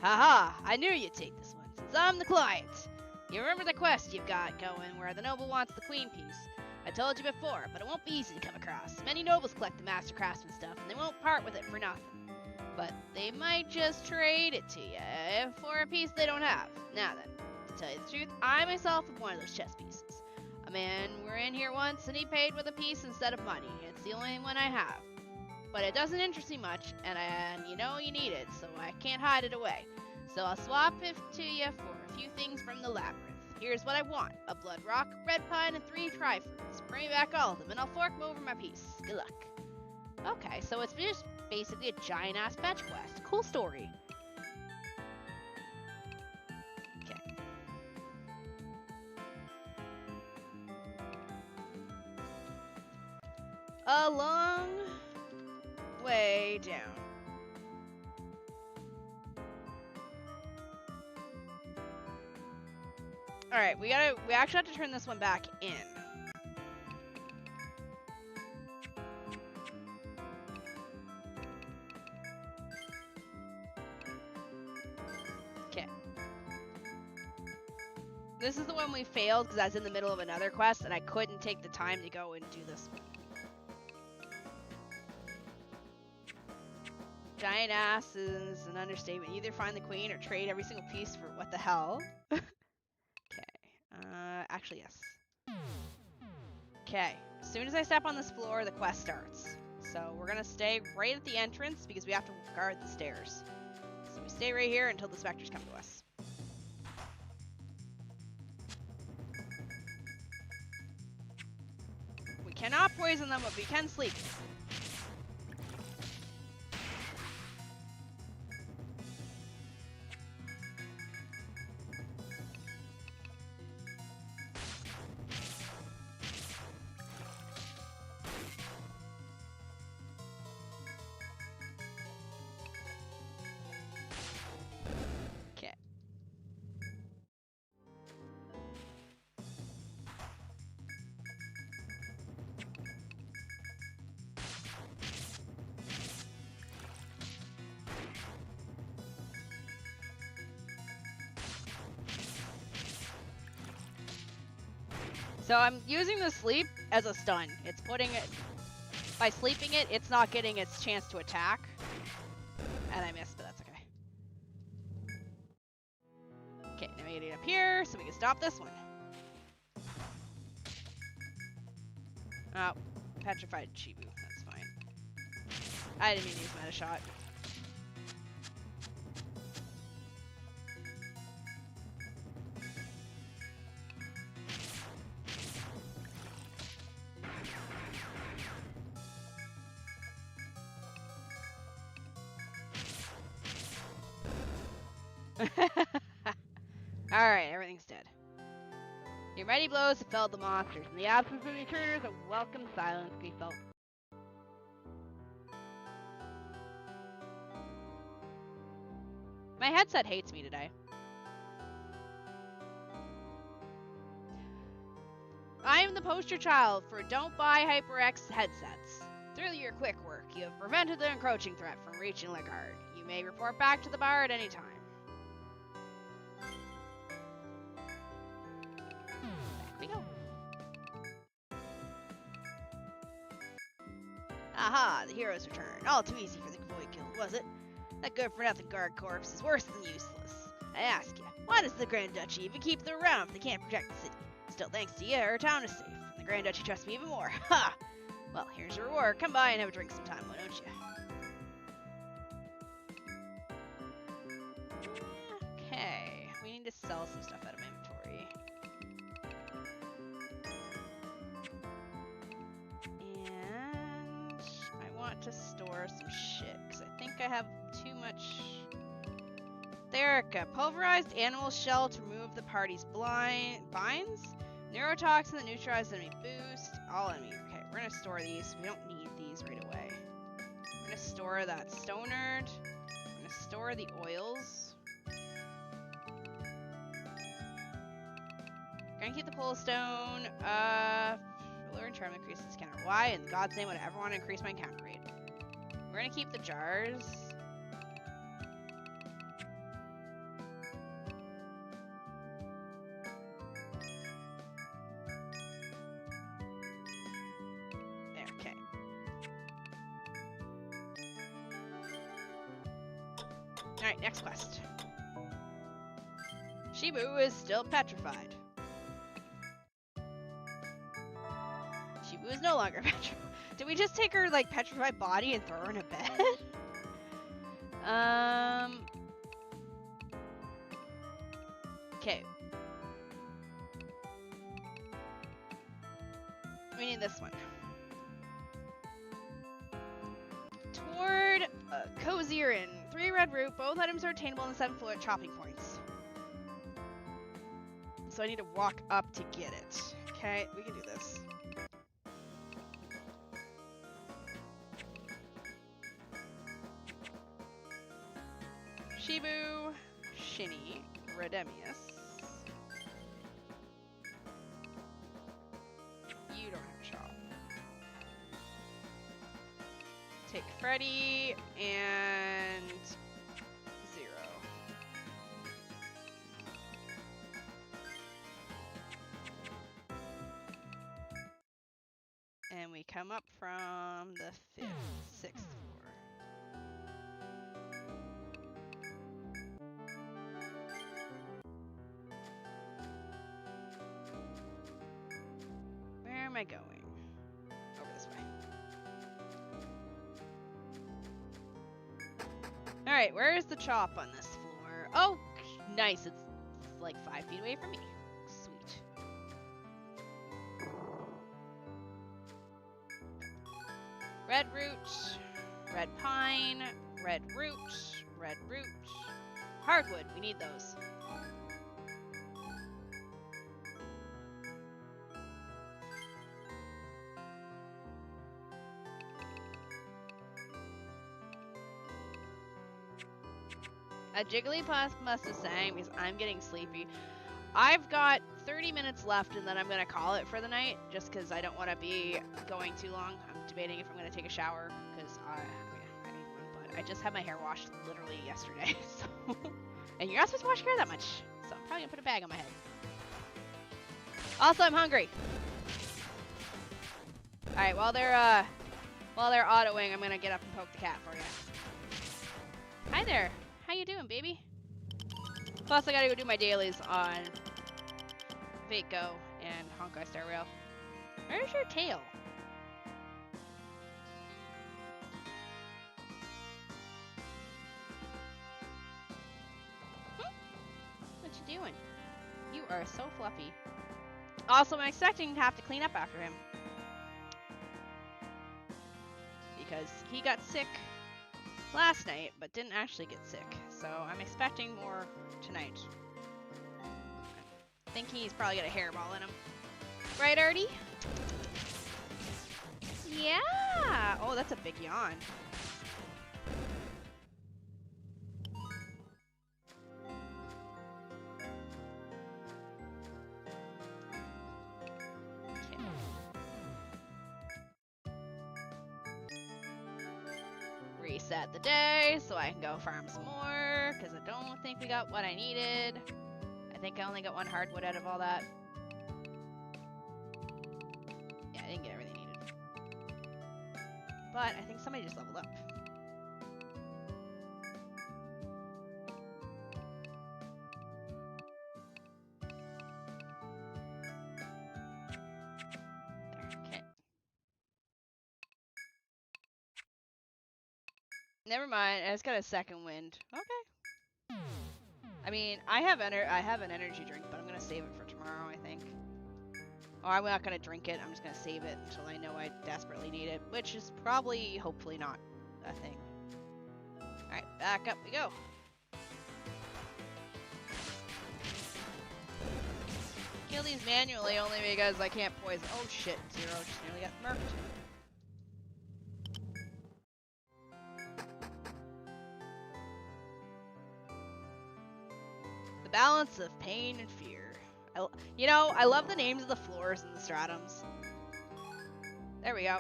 S1: Haha, I knew you'd take this one, since I'm the client. You remember the quest you've got going where the noble wants the queen piece? I told you before, but it won't be easy to come across. Many nobles collect the master craftsman stuff, and they won't part with it for nothing. But they might just trade it to you for a piece they don't have. Now then, to tell you the truth, I myself am one of those chess pieces. A man were in here once, and he paid with a piece instead of money. It's the only one I have. But it doesn't interest me much, and you know you need it, so I can't hide it away. So I'll swap it to you for a few things from the labyrinth. Here's what I want. A blood rock, red pine, and 3 tri-fruits. Bring me back all of them, and I'll fork them over my piece. Good luck. Okay, so it's just basically a giant-ass fetch quest. Cool story. Okay. A long way down. Alright, we actually have to turn this one back in. Okay. This is the one we failed because I was in the middle of another quest and I couldn't take the time to go and do this one. Giant ass is an understatement. Either find the queen or trade every single piece for what the hell. Actually, yes. Okay, as soon as I step on this floor, the quest starts. So we're gonna stay right at the entrance because we have to guard the stairs. So we stay right here until the specters come to us. We cannot poison them, but we can sleep. So I'm using the sleep as a stun. It's putting it, by sleeping it, it's not getting its chance to attack. And I missed, but that's okay. Okay, now we get it up here so we can stop this one. Oh, petrified Chibu, that's fine. I didn't mean to use meta shot. Alright, everything's dead. Your mighty blows have felled the monsters. In the absence of intruders, a welcome silence can be felt. My headset hates me today. I am the poster child for don't buy HyperX headsets. Through your quick work, you have prevented the encroaching threat from reaching Legard. You may report back to the bar at any time. We go. Aha, the hero's return. All too easy for the void kill, was it? That good-for-nothing guard corpse is worse than useless. I ask you, why does the Grand Duchy even keep them around if they can't protect the city? Still, thanks to you, our town is safe, and the Grand Duchy trusts me even more. Ha! Well, here's your reward. Come by and have a drink sometime, why don't you? Okay, we need to sell some stuff out of my inventory. And I want to store some shit, because I think I have too much. Therica, pulverized animal shell to remove the party's binds. Neurotoxin that neutralizes enemy boost. All enemy. Okay, we're gonna store these. We don't need these right away. We're gonna store that stonard. We're gonna store the oils. Gonna keep the pull stone. Lure and charm increases counter. Why in God's name would I ever want to increase my counter rate? We're gonna keep the jars. There, okay. Alright, next quest. Shibu is still petrified. Shibu is no longer petrified. Did we just take her, like, petrified body and throw her in a bed? Okay. We need this one. Toward Cozier Inn. 3 red root. Both items are attainable on the 7th floor at chopping points. So I need to walk up to get it. Okay, we can do this. Shibu, Shini, Redemius. You don't have a shop. Take Freddy and 0. And we come up from the 5th, 6th floor. Where am I going? Over this way. Alright, where is the chop on this floor? Oh, nice. It's like 5 feet away from me. Sweet. Red root, red pine, red root, red root. Hardwood, we need those. A Jigglypuff must have sang because I'm getting sleepy. I've got 30 minutes left and then I'm going to call it for the night just because I don't want to be going too long. I'm debating if I'm going to take a shower because I need one, but I just had my hair washed literally yesterday. So, and you're not supposed to wash your hair that much, so I'm probably going to put a bag on my head. Also, I'm hungry. Alright, while they're autoing, I'm going to get up and poke the cat for you. Hi there. How you doing, baby? Plus, I gotta go do my dailies on Vaco and Honkai Star Rail. Where's your tail? What you doing? You are so fluffy. Also, I'm expecting to have to clean up after him. Because he got sick last night, but didn't actually get sick. So I'm expecting more tonight. I think he's probably got a hairball in him. Right, Artie? Yeah! Oh, that's a big yawn. Reset the day so I can go farm some more because I don't think we got what I needed. I think I only got 1 hardwood out of all that. Yeah, I didn't get everything needed. But I think somebody just leveled up. Never mind. I just got a second wind. Okay. I mean, I have an energy drink, but I'm gonna save it for tomorrow, I think. Or I'm not gonna drink it. I'm just gonna save it until I know I desperately need it, which is probably, hopefully, not a thing. All right, back up we go. Kill these manually only because I can't poison. Oh shit, Zero just nearly got murked. The balance of pain and fear. You know, I love the names of the floors and the stratums. There we go.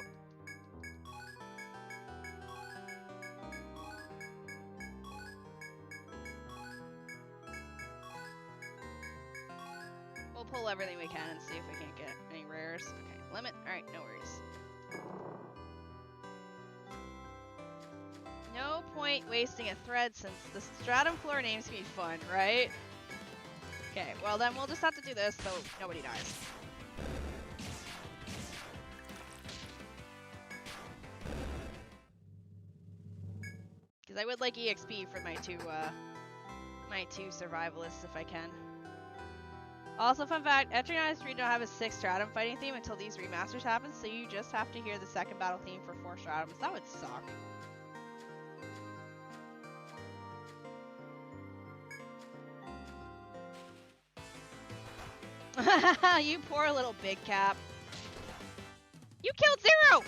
S1: We'll pull everything we can and see if we can't get any rares. Okay, limit. Alright, no worries. No point wasting a thread since the stratum floor names can be fun, right? Okay, well then we'll just have to do this so nobody dies. Because I would like EXP for my two survivalists if I can. Also, fun fact, Etrian Odyssey II don't have a 6 Stratum fighting theme until these remasters happen, so you just have to hear the second battle theme for 4 Stratums. That would suck. You poor little big cap. You killed Zero!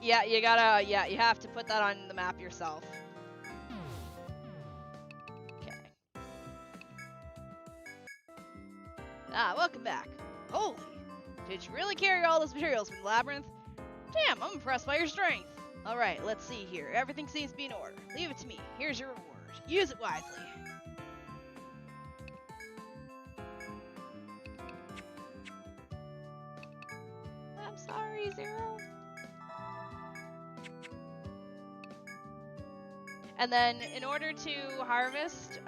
S1: Yeah, you gotta, you have to put that on the map yourself. Okay. Ah, welcome back. Holy, did you really carry all those materials from the labyrinth? Damn, I'm impressed by your strength. Alright, let's see here. Everything seems to be in order. Leave it to me. Here's your reward. Use it wisely. I'm sorry, Zero. And then, in order to harvest,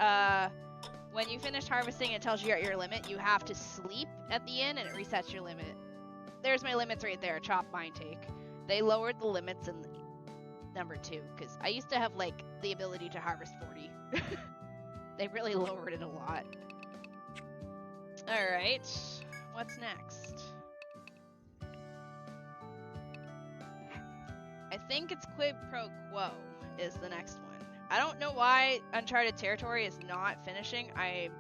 S1: when you finish harvesting, it tells you you're at your limit. You have to sleep at the inn, and it resets your limit. There's my limits right there. Chop, mine, take. They lowered the limits in number 2, because I used to have, like, the ability to harvest 40. They really lowered it a lot. Alright, what's next? I think it's Quid Pro Quo is the next one. I don't know why Uncharted Territory is not finishing. I'm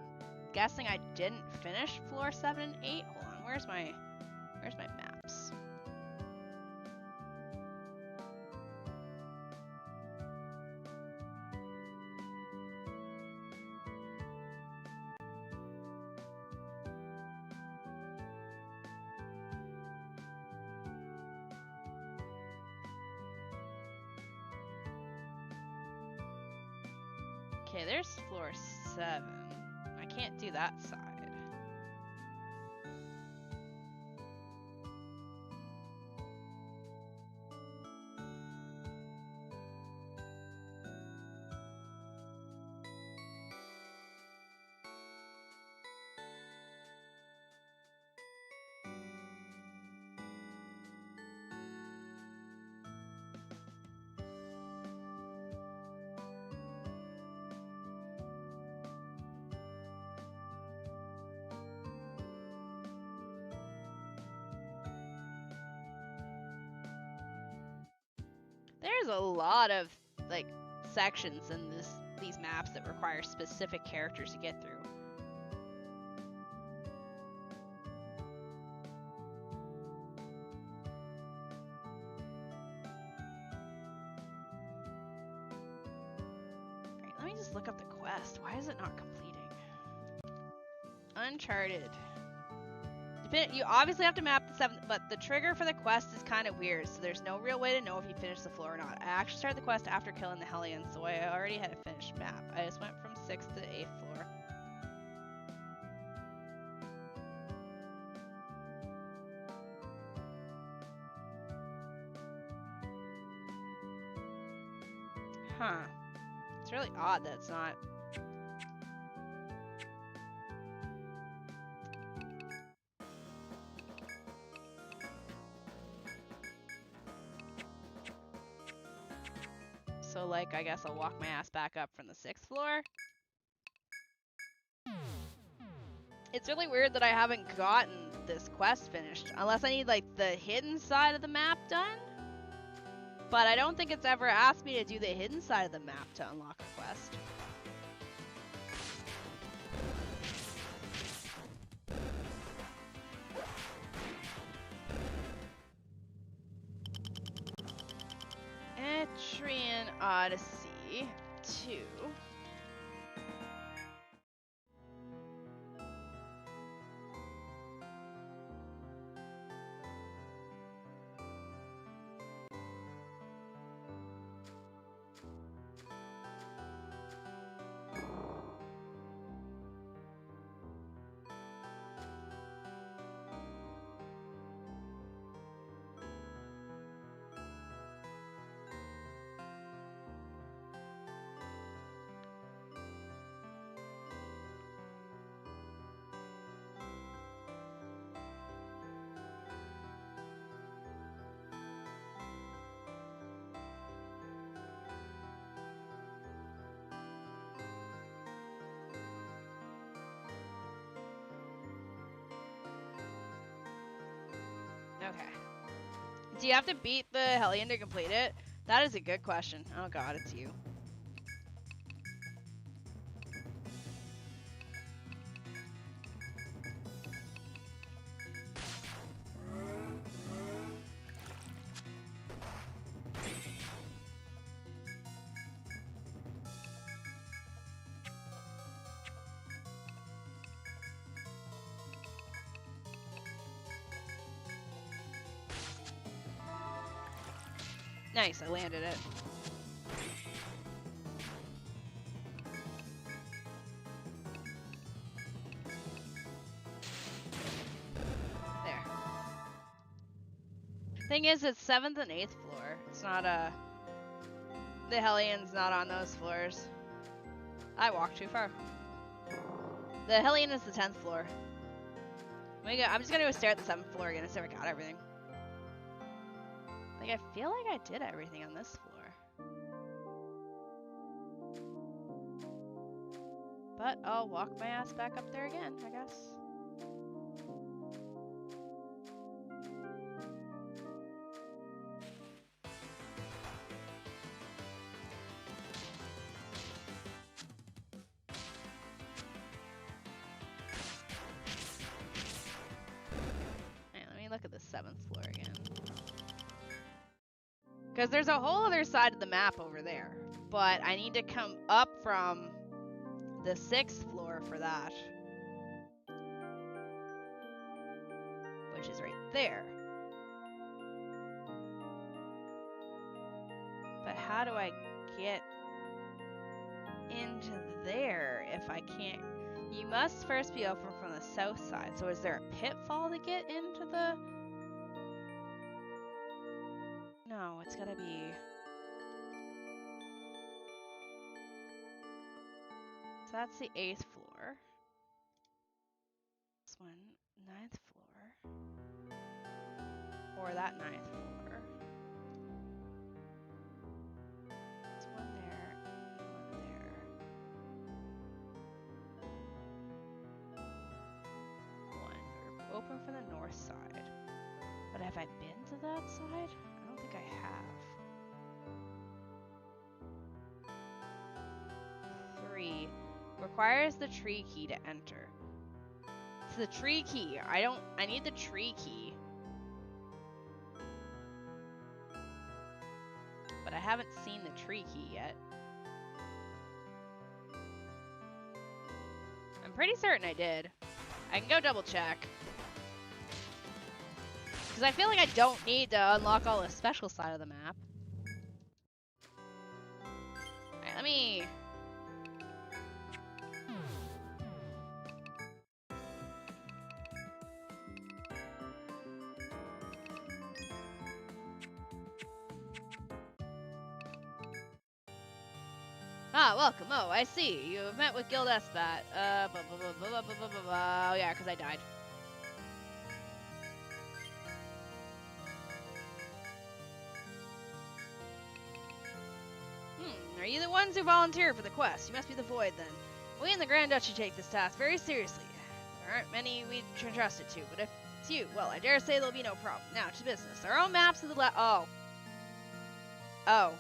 S1: guessing I didn't finish floor 7 and 8. Hold on, where's my maps? Okay, there's floor 7. I can't do that side. There's a lot of, like, sections in these maps that require specific characters to get through. Alright, let me just look up the quest. Why is it not completing? Uncharted. You obviously have to map the 7th, but the trigger for the quest is kind of weird, so there's no real way to know if you finished the floor or not. I actually started the quest after killing the Hellion, so I already had a finished map. I just went from 6th to 8th floor. Huh. It's really odd that it's not... like, I guess I'll walk my ass back up from the 6th floor. It's really weird that I haven't gotten this quest finished, unless I need, like, the hidden side of the map done. But I don't think it's ever asked me to do the hidden side of the map to unlock a quest. Etrian Odyssey II. Okay. Do you have to beat the Hellion to complete it? That is a good question. Oh god, it's you. Nice, I landed it. There. Thing is, it's 7th and 8th floor. It's not the Hellion's not on those floors. I walked too far. The Hellion is the 10th floor. I'm just gonna go stare at the 7th floor again and see if I got everything. Like, I feel like I did everything on this floor. But I'll walk my ass back up there again, I guess. Hey, let me look at the 7th floor again. Because there's a whole other side of the map over there. But I need to come up from the 6th floor for that. Which is right there. But how do I get into there if I can't? You must first be open from the south side. So is there a pitfall to get into the... No, it's gotta be... So that's the 8th floor. This one, 9th floor. Or that 9th floor. There's one there, and one there. One. We're open from the north side. But have I been to that side? I don't think I have. 3. Requires the tree key to enter. It's the tree key. I need the tree key. But I haven't seen the tree key yet. I'm pretty certain I did. I can go double check. Because I feel like I don't need to unlock all the special side of the map. Alright, let me... Ah, welcome. Oh, I see. You have met with Guild Esbat. Oh, yeah, because I died. Are you the ones who volunteered for the quest? You must be the Void, then. We in the Grand Duchy take this task very seriously. There aren't many we can trust it to, but if it's you, well, I dare say there'll be no problem. Now, to business. Our own maps of the Oh.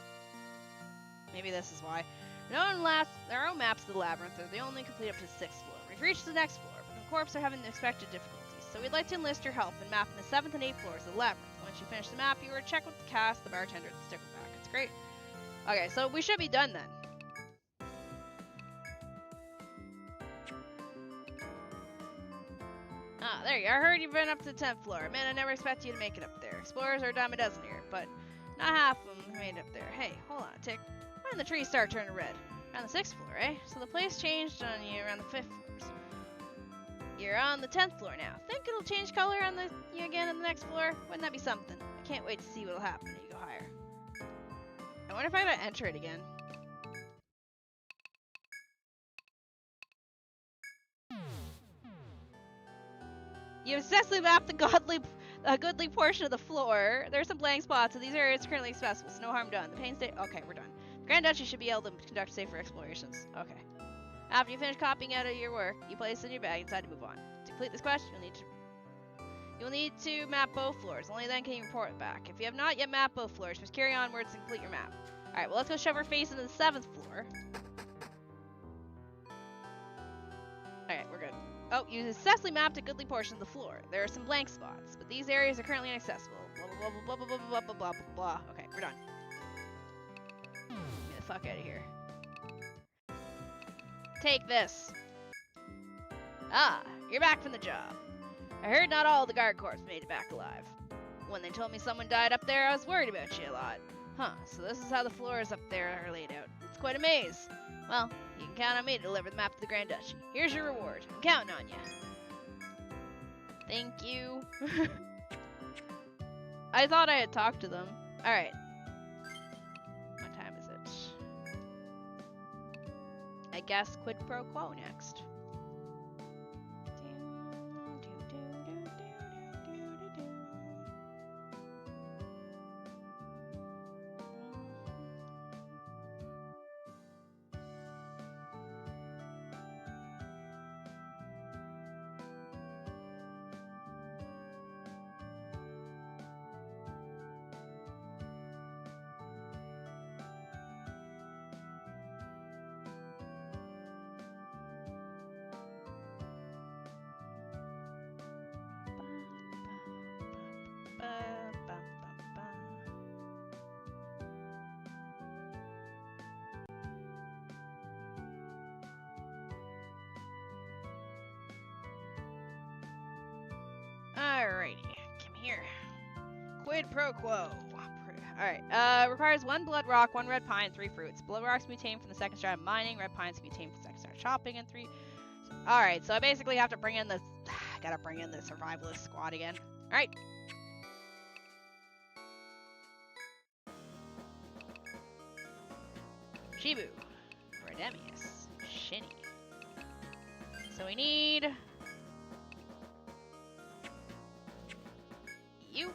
S1: Maybe this is why. There are own maps of the labyrinth are the only complete up to the 6th floor. We've reached the next floor, but the corps are having unexpected difficulties, so we'd like to enlist your help in mapping the 7th and 8th floors of the labyrinth. Once you finish the map, you will check with the cast, the bartender, and the stickleback. It's great. Okay, so we should be done then. Ah, there you are. I heard you've been up to the 10th floor. Man, I never expected you to make it up there. Explorers are a dime a dozen here, but not half of them made it up there. Hey, hold on a tick. When did the trees start turning red? Around the 6th floor, eh? So the place changed on you around the 5th floors. You're on the 10th floor now. Think it'll change color on you again on the next floor? Wouldn't that be something? I can't wait to see what'll happen when you go higher. I wonder if I gotta enter it again. You've successfully mapped the goodly portion of the floor. There are some blank spots, and these areas are currently accessible, so no harm done. The pain state. Okay, we're done. The Grand Duchy should be able to conduct safer explorations. Okay. After you finish copying out of your work, you place it in your bag and decide to move on. To complete this quest, you'll need to map both floors. Only then can you report it back. If you have not yet mapped both floors, you must carry onwards and complete your map. Alright, well, let's go shove our face into the 7th floor. Alright, we're good. Oh, you successfully mapped a goodly portion of the floor. There are some blank spots, but these areas are currently inaccessible. Blah, blah, blah, blah, blah, blah, blah, blah, blah, blah. Okay, we're done. Get the fuck out of here. Take this. Ah, you're back from the job. I heard not all the guard corps made it back alive. When they told me someone died up there, I was worried about you a lot. Huh, so this is how the floors up there are laid out. It's quite a maze. Well, you can count on me to deliver the map to the Grand Duchy. Here's your reward. I'm counting on you. Thank you. I thought I had talked to them. Alright. What time is it? I guess quid pro quo next. Alrighty, come here. Quid pro quo. Alright, requires 1 blood rock, 1 red pine, 3 fruits. Blood rocks can be tamed from the 2nd Stratum mining, red pines can be tamed from the 2nd Stratum chopping, and 3... Alright, so I basically have to bring in the... gotta bring in the survivalist squad again. Alright. Shibu. Redemius. Shini. So we need... you.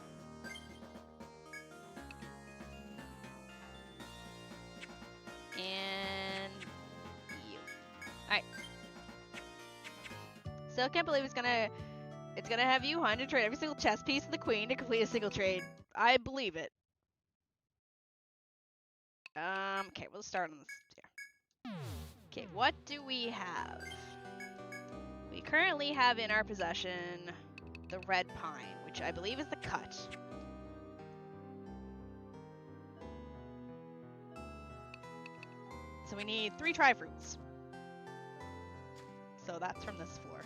S1: And you. Alright. Still can't believe it's gonna have you hunt and trade every single chess piece of the queen to complete a single trade. I believe it. Okay, we'll start on this here. Okay, what do we have? We currently have in our possession the red pine, which I believe is the cut. So we need 3 tri-fruits. So that's from this floor.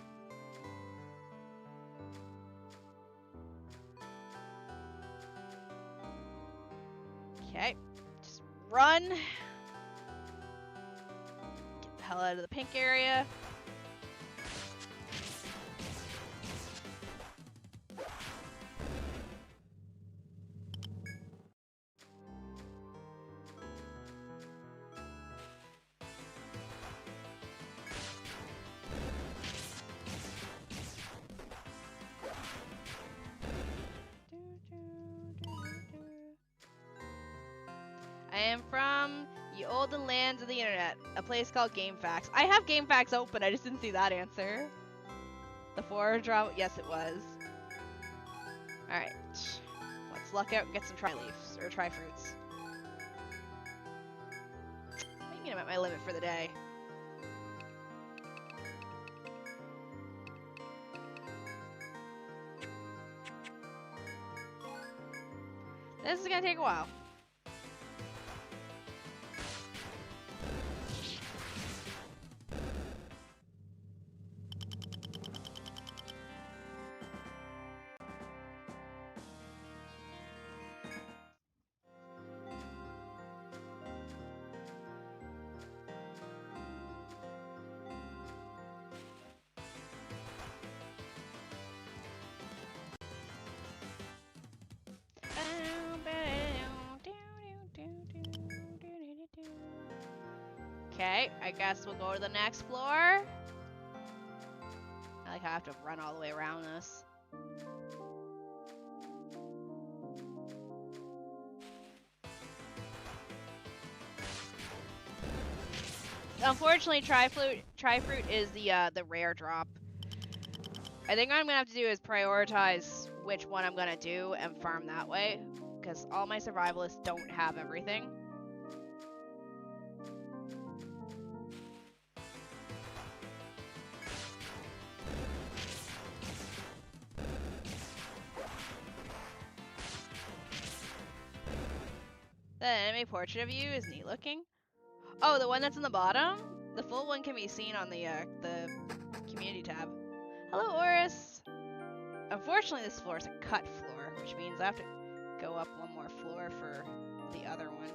S1: Okay, just run. Get the hell out of the pink area. I am from The olden lands of the internet. A place called GameFAQs. I have GameFAQs open, I just didn't see that answer. The forage drop? Yes, it was. Alright. Let's luck out and get some tri-leaves, or tri-fruits. I think I'm at my limit for the day. This is gonna take a while. Okay, I guess we'll go to the next floor. I like how I have to run all the way around this. Unfortunately, tri-fruit is the rare drop. I think what I'm gonna have to do is prioritize which one I'm gonna do and farm that way, because all my survivalists don't have everything. The enemy portrait of you is neat looking. Oh, the one that's in the bottom? The full one can be seen on the community tab. Hello, Oris! Unfortunately, this floor is a cut floor, which means I have to go up one more floor for the other one.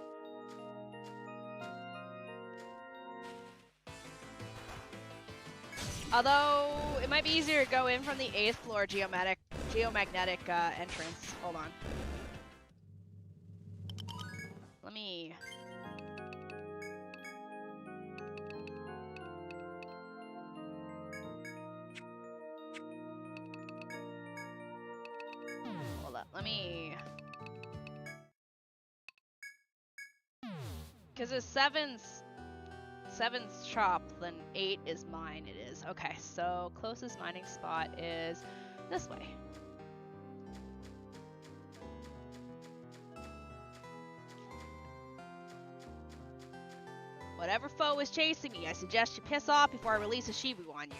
S1: Although, it might be easier to go in from the 8th floor geomagnetic entrance. Hold on. Let me... Hold up, let me... Because it's 7's shop, then 8 is mine, it is. Okay, so closest mining spot is this way. Whatever foe is chasing me, I suggest you piss off before I release a Shibu on you.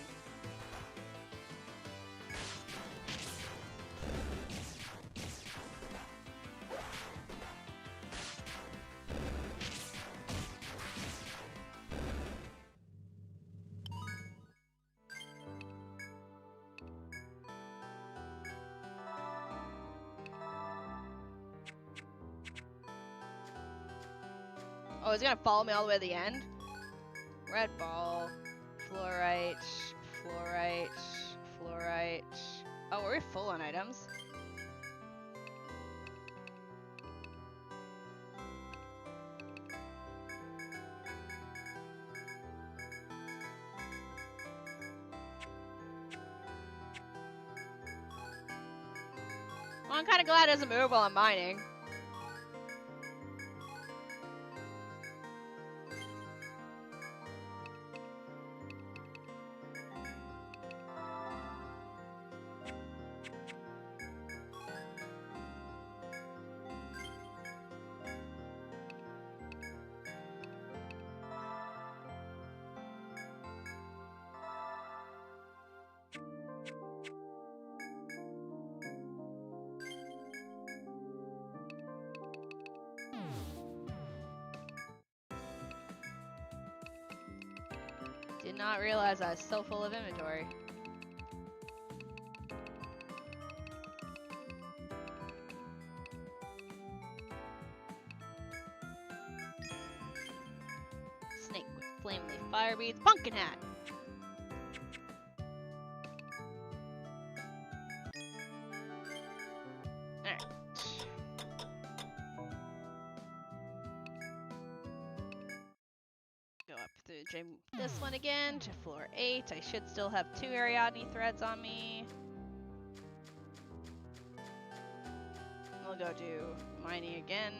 S1: Oh, it's gonna follow me all the way to the end? Red ball, fluorite, fluorite, fluorite. Oh, we're full on items. Well, I'm kind of glad it doesn't move while I'm mining. Did not realize I was so full of inventory. Snake with flame leaf fire beads, pumpkin hat. Alright. Go up through this one again to floor 8. I should still have 2 Ariadne threads on me. We'll go do mining again.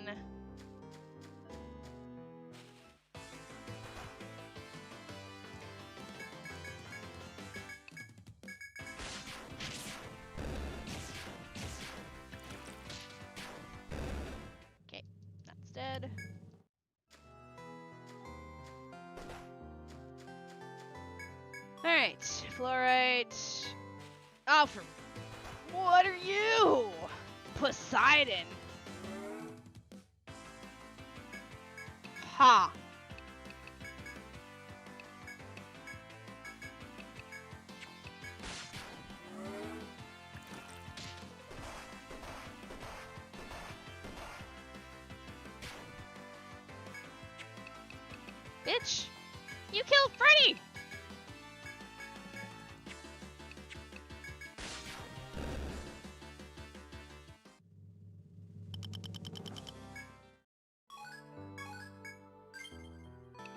S1: dead. Alright, fluorite. Oh, for... What are you? Poseidon. Ha. Bitch! You killed Freddy!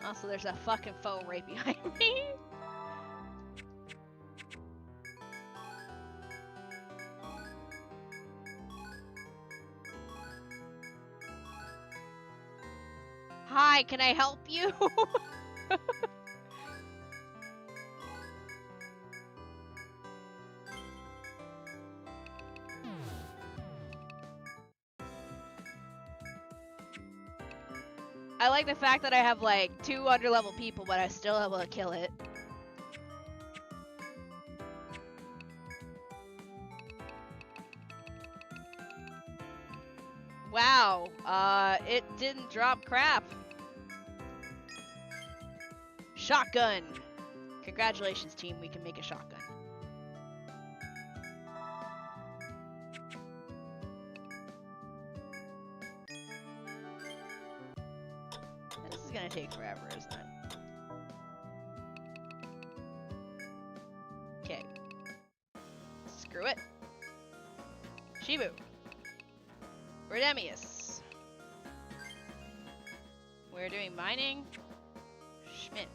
S1: Also, there's a fucking foe right behind me. Hi, can I help you? I like the fact that I have like 2 underlevel people, but I still able to kill it. Wow, it didn't drop crap. Shotgun! Congratulations, team, we can make a shotgun. This is gonna take forever, isn't it? Okay. Screw it. Shibu. Redemius. We're doing mining. Schmidt.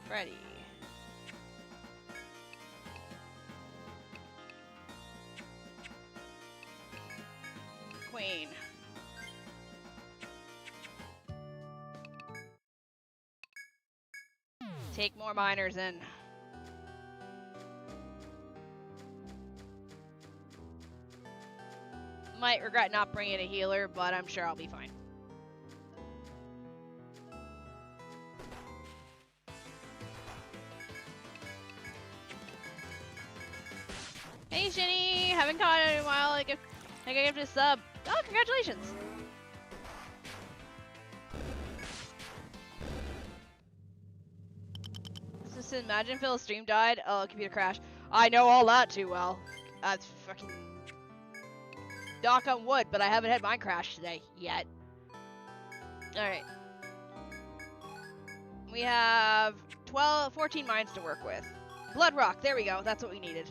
S1: Freddy. Queen. Take more miners in. Might regret not bringing a healer, but I'm sure I'll be fine. Hey Shini, haven't caught it in a while. I gave it a sub. Oh, congratulations! Just imagine if Phil's stream died. Oh, computer crash. I know all that too well. That's fucking knock on wood, but I haven't had mine crash today yet. Alright. We have 14 mines to work with. Blood rock, there we go. That's what we needed.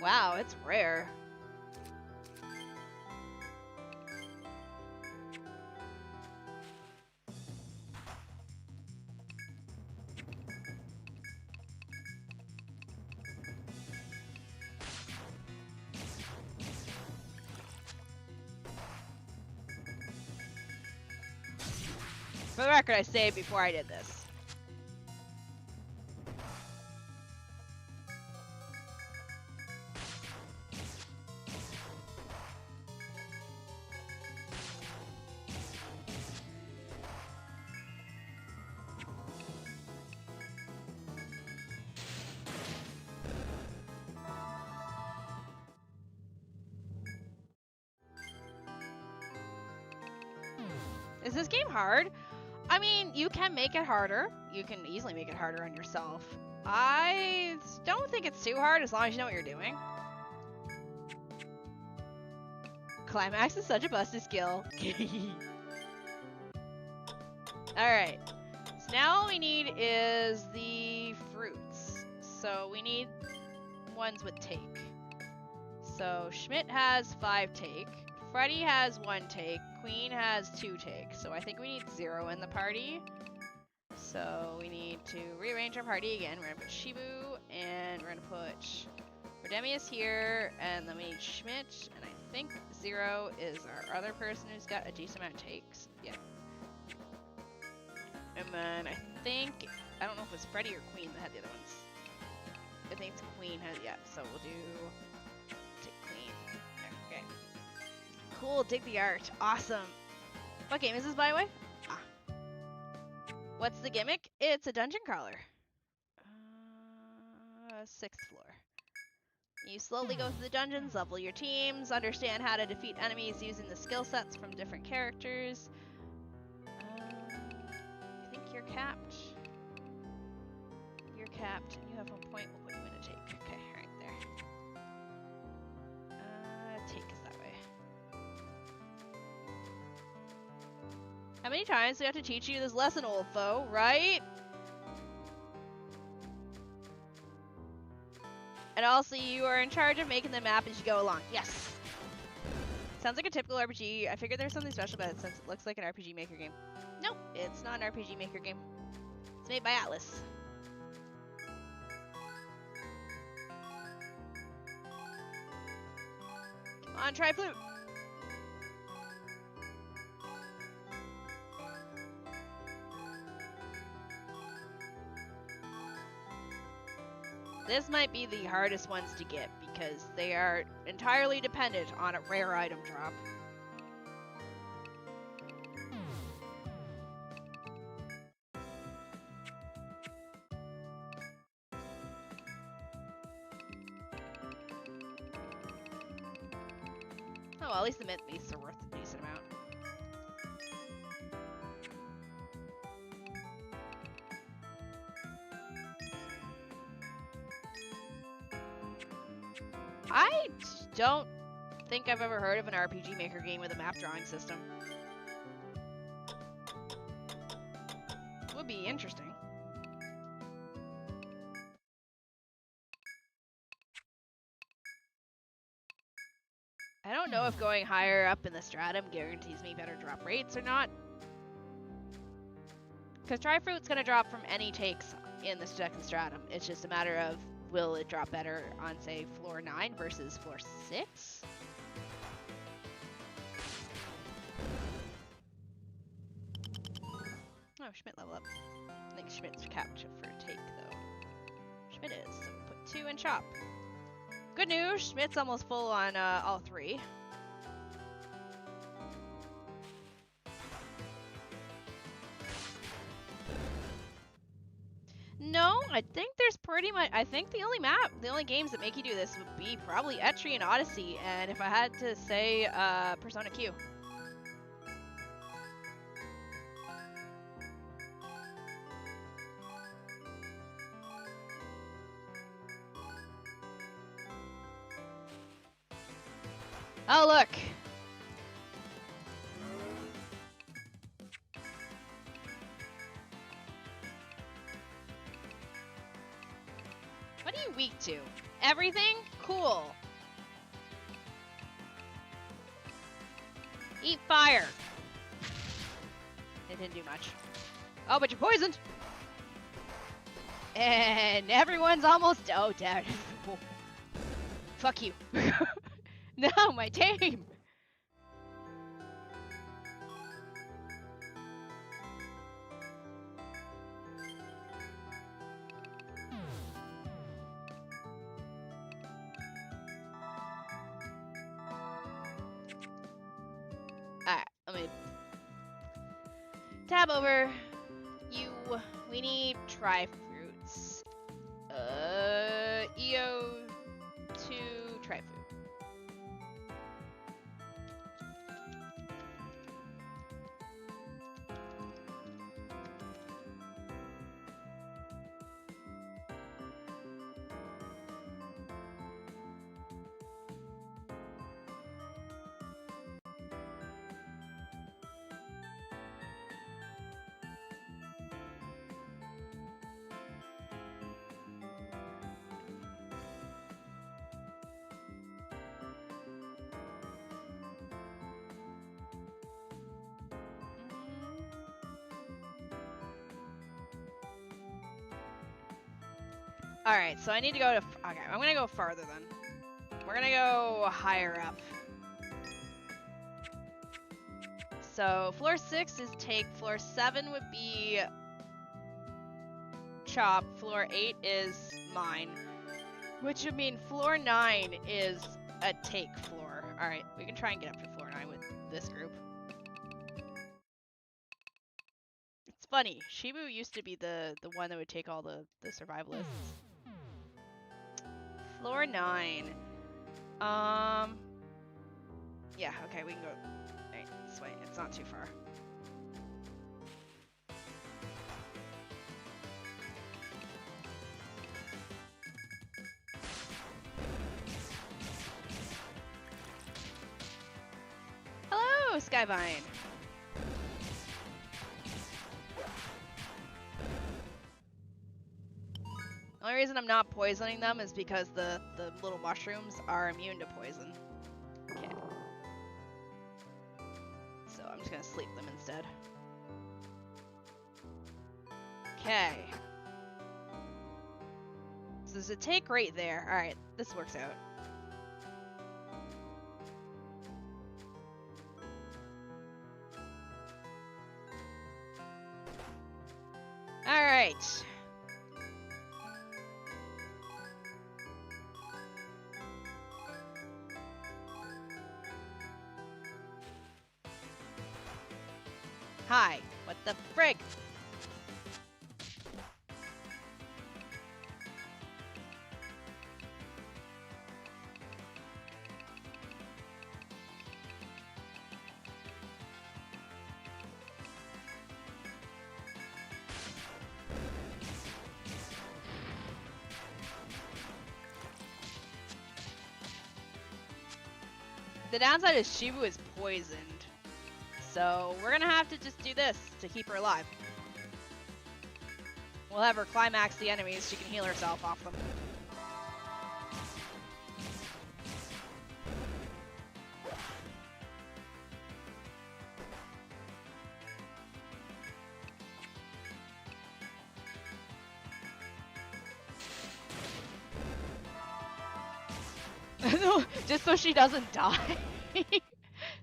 S1: Wow, it's rare. For the record, I saved before I did this. Is this game hard? I mean, you can make it harder. You can easily make it harder on yourself. I don't think it's too hard as long as you know what you're doing. Climax is such a busted skill. Alright. So now all we need is the fruits. So we need ones with take. So Schmidt has 5 take. Freddy has 1 take. Queen has 2 take. So I think we need 0 in the party. So we need to rearrange our party again. We're gonna put Shibu and we're gonna put Redemius here, and then we need Schmidt, and I think 0 is our other person who's got a decent amount of takes. Yeah. And then I think, I don't know if it's Freddy or Queen that had the other ones. I think it's Queen has, yeah, so we'll do take Queen. Okay. Cool, dig the art. Awesome. What game is this, by the way? Ah. What's the gimmick? It's a dungeon crawler. 6th floor. You slowly go through the dungeons, level your teams, understand how to defeat enemies using the skill sets from different characters. I think you're capped. You're capped, and you have 1 point. We'll put you in a take. Okay, right there. Take is that way. How many times do we have to teach you this lesson, old foe, right? And also, you are in charge of making the map as you go along. Yes! Sounds like a typical RPG. I figured there's something special about it since it looks like an RPG Maker game. Nope, it's not an RPG Maker game. It's made by Atlas. Come on, try flute! This might be the hardest ones to get because they are entirely dependent on a rare item drop. Oh, well, at least the mint beasts are worth a decent amount. I don't think I've ever heard of an RPG Maker game with a map drawing system. Would be interesting. I don't know if going higher up in the Stratum guarantees me better drop rates or not. Because Tri-Fruit's going to drop from any takes in the second Stratum. It's just a matter of, will it drop better on, say, floor 9 versus floor 6? Oh, Schmidt level up. I think Schmidt's capped for take, though. Schmidt is, so we'll put 2 in chop. Good news, Schmidt's almost full on all 3. No, I think there's pretty much, I think the only games that make you do this would be probably Etrian Odyssey, and if I had to say, Persona Q. Oh, look! What are you weak to? Everything? Cool. Eat fire. It didn't do much. Oh, but you're poisoned! And everyone's almost... Oh, damn. Fuck you. No, my team! Alright, let me tab over you. We need Tri-Fruits. EO2 Tri-Fruit. Alright, so I need to go to... Okay, I'm gonna go farther then. We're gonna go higher up. So floor 6 is take. Floor 7 would be chop. Floor 8 is mine. Which would mean floor 9 is a take floor. Alright, we can try and get up to floor 9 with this group. It's funny, Shibu used to be the one that would take all the survivalists. Floor 9. Yeah, okay, we can go. Alright, this way. It's not too far. Hello, Skyvine! The only reason I'm not poisoning them is because the little mushrooms are immune to poison. Okay. So I'm just gonna sleep them instead. Okay. So there's a take right there. Alright, this works out. Alright. Hi, what the frig? The downside is Shibu is poisoned. So we're gonna have to just do this to keep her alive. We'll have her climax the enemies, she can heal herself off them. Just so she doesn't die.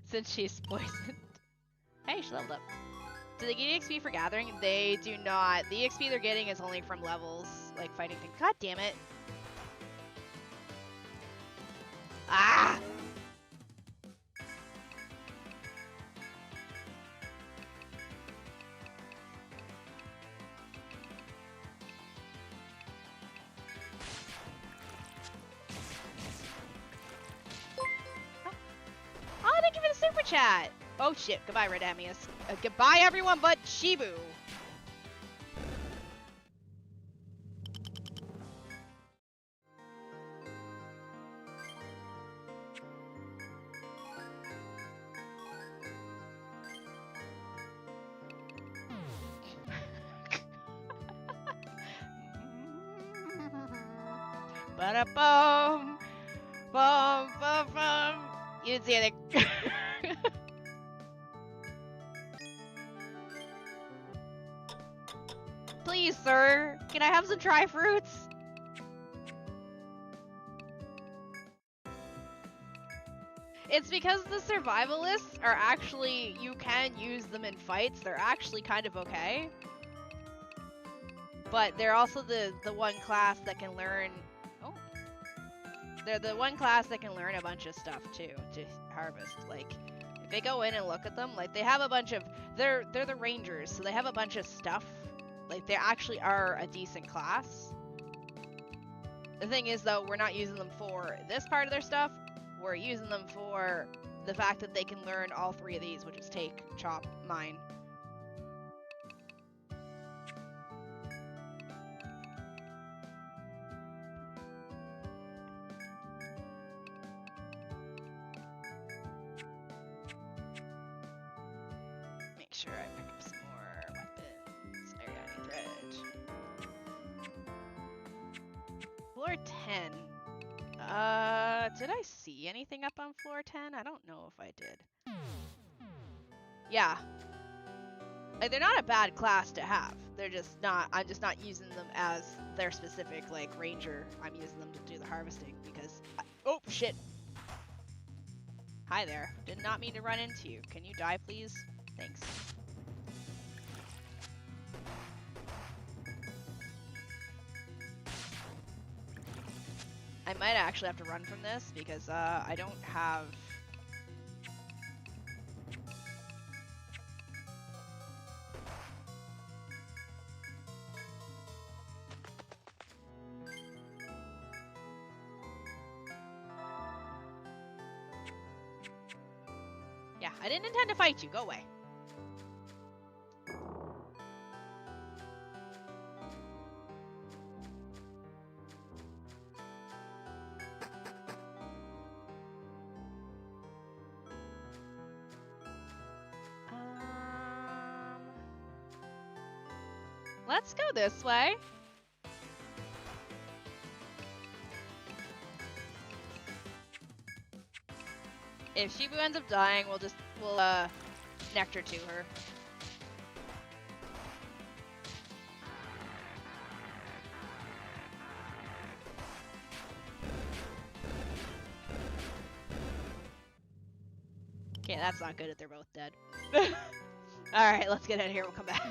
S1: Since she's poisoned. Hey, she leveled up. Do they get EXP for gathering? They do not. The EXP they're getting is only from levels, like fighting things. God damn it. Ah! Oh, they give it a super chat. Oh shit, goodbye Red Amius. Goodbye everyone but Shibu. Ba-da-bum. Bum, bum, bum. You didn't see anything. Please, sir, can I have some dry fruits? It's because the survivalists are actually, you can use them in fights. They're actually kind of okay. But they're also the one class that can learn, oh. They're the one class that can learn a bunch of stuff too, to harvest. Like, if they go in and look at them, like they have a bunch of, they're the rangers, so they have a bunch of stuff. Like, they actually are a decent class. The thing is, though, we're not using them for this part of their stuff. We're using them for the fact that they can learn all three of these, which is take, chop, mine. Make sure I pick up some more weapons. I got any thread. Floor 10. Did I see anything up on floor 10? I don't know if I did. Yeah. Like, they're not a bad class to have. They're just not, I'm just not using them as their specific, like, ranger. I'm using them to do the harvesting because, oh, shit. Hi there. Did not mean to run into you. Can you die, please? Thanks. I might actually have to run from this because I don't have... Yeah, I didn't intend to fight you. Go away. Let's go this way. If Shibu ends up dying, we'll nectar to her. Okay, that's not good if they're both dead. Alright, let's get out of here. We'll come back.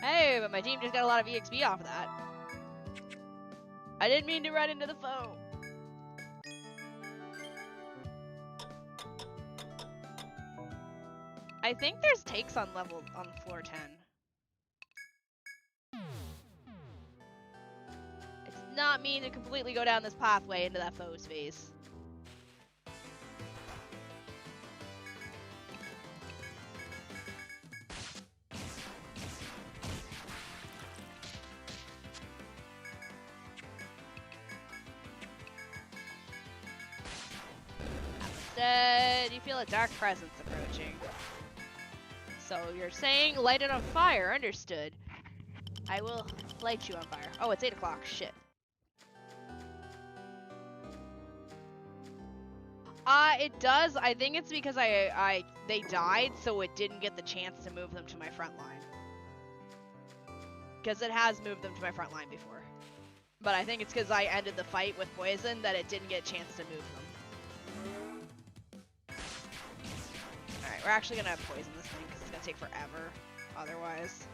S1: Hey, but my team just got a lot of EXP off of that. I didn't mean to run into the foe. I think there's takes on floor 10. It's not mean to completely go down this pathway into that foe's face. Instead, you feel a dark presence approaching. So you're saying light it on fire, understood. I will light you on fire. Oh, it's 8 o'clock, shit. It does. I think it's because they died, so it didn't get the chance to move them to my front line. Because it has moved them to my front line before. But I think it's because I ended the fight with poison that it didn't get a chance to move them. Alright, we're actually gonna poison this thing because it's gonna take forever otherwise.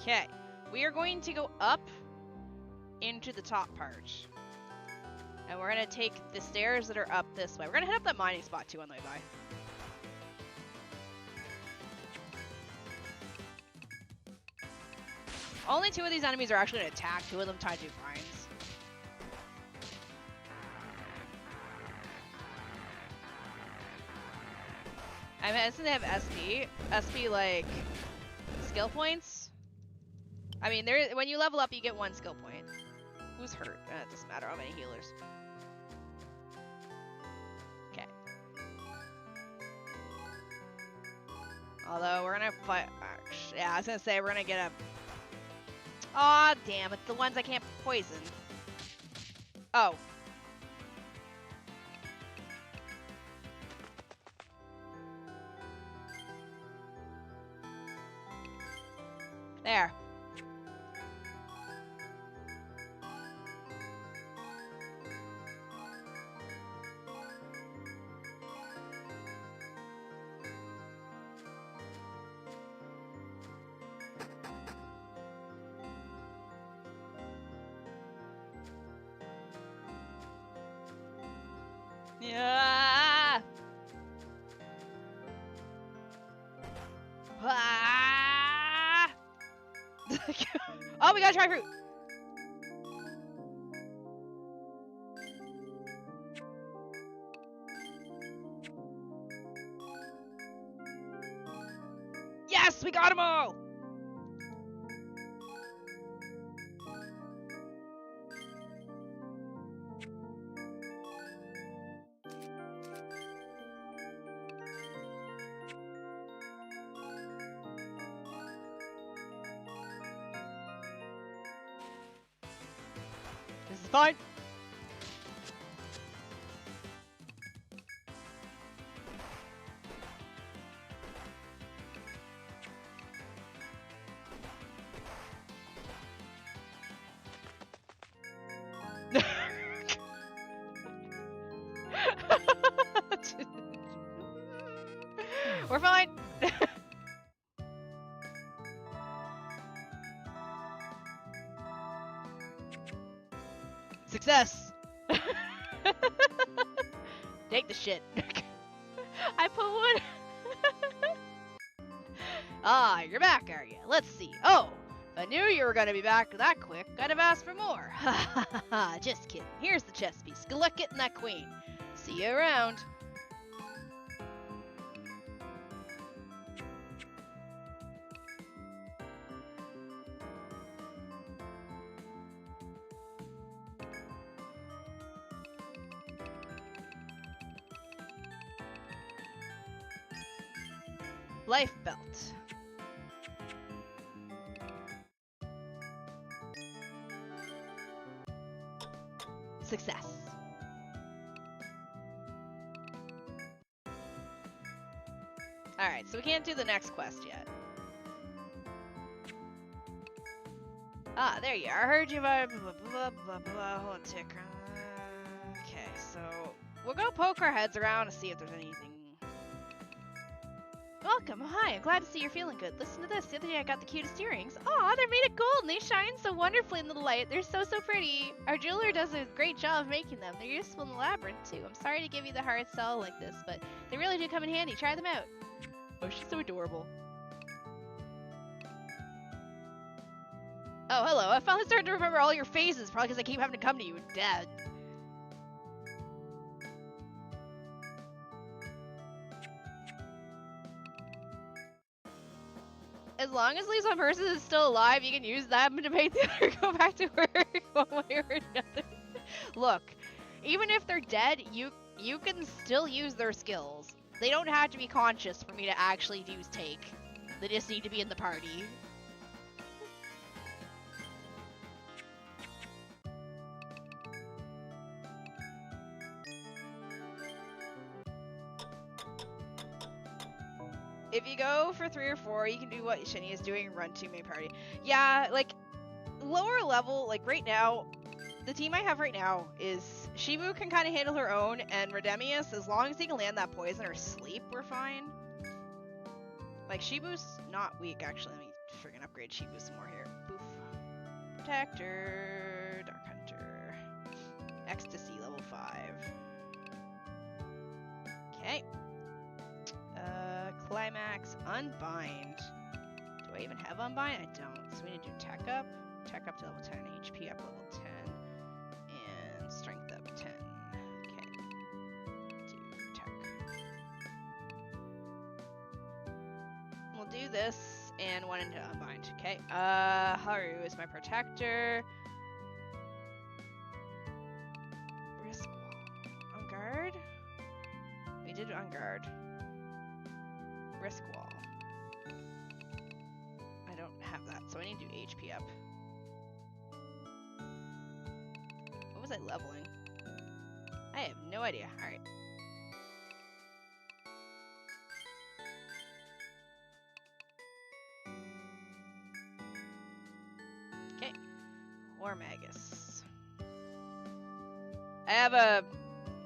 S1: Okay, we are going to go up into the top part. And we're gonna take the stairs that are up this way. We're gonna hit up that mining spot too on the way by. Only 2 of these enemies are actually gonna attack. 2 of them tied to grinds. I mean, since they have SP. SP like skill points. I mean, when you level up, you get 1 skill point. Who's hurt? It doesn't matter how many healers. Okay. Although we're gonna fight. Yeah, I was gonna say we're gonna get a. Aw, damn, it's the ones I can't poison. Oh. There. Yeah. Ah! Oh, we gotta try fruit. Yes, we got them all. This is fine. Success! Take the shit.
S2: I put one.
S1: Ah, you're back, are you? Let's see. Oh, if I knew you were gonna be back that quick, I'd have asked for more. Ha ha ha ha, just kidding. Here's the chess piece. Good luck getting that queen. See you around. Life belt. Success. Alright, so we can't do the next quest yet. Ah, there you are. I heard you about blah blah blah blah. Hold on, tick. Okay, so we'll go poke our heads around to see if there's anything. Welcome. Oh, hi. I'm glad to see you're feeling good. Listen to this. The other day I got the cutest earrings. Aw, they're made of gold and they shine so wonderfully in the light. They're so pretty. Our jeweler does a great job of making them. They're useful in the labyrinth too. I'm sorry to give you the hard sell like this, but they really do come in handy. Try them out. Oh, she's so adorable. Oh, hello. I finally started to remember all your faces, probably because I keep having to come to you with Dad. As long as least one person is still alive, you can use them to make the other go back to work one way or another. Look, even if they're dead, you can still use their skills. They don't have to be conscious for me to actually use take. They just need to be in the party. If you go for 3 or 4, you can do what Shini is doing, run 2 main party. Yeah, like, lower level, like right now, the team I have right now is Shibu can kind of handle her own, and Redemius, as long as he can land that poison or sleep, we're fine. Like, Shibu's not weak, actually. Let me friggin' upgrade Shibu some more here. Boof. Protector, Dark Hunter, Ecstasy level 5. Okay. Climax, Unbind. Do I even have Unbind? I don't. So we need to do Tech up to level 10, HP up level 10, and Strength up 10. Okay. Do Tech. We'll do this and one into Unbind. Okay. Haru is my protector. Risk wall. On guard? We did on guard. Risk wall. I don't have that, so I need to do HP up. What was I leveling? I have no idea. Alright. Okay. Warmagus. I have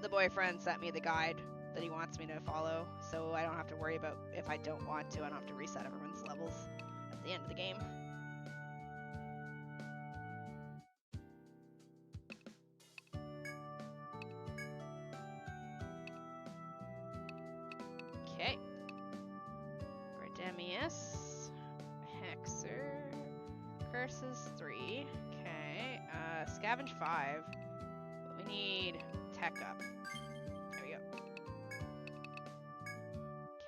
S1: the boyfriend sent me the guide that he wants me to follow, so I don't have to worry about if I don't want to. I don't have to reset everyone's levels at the end of the game. Okay. Redemius. Hexer. Curses 3. Okay. Scavenge 5. But we need Tech up. There we go.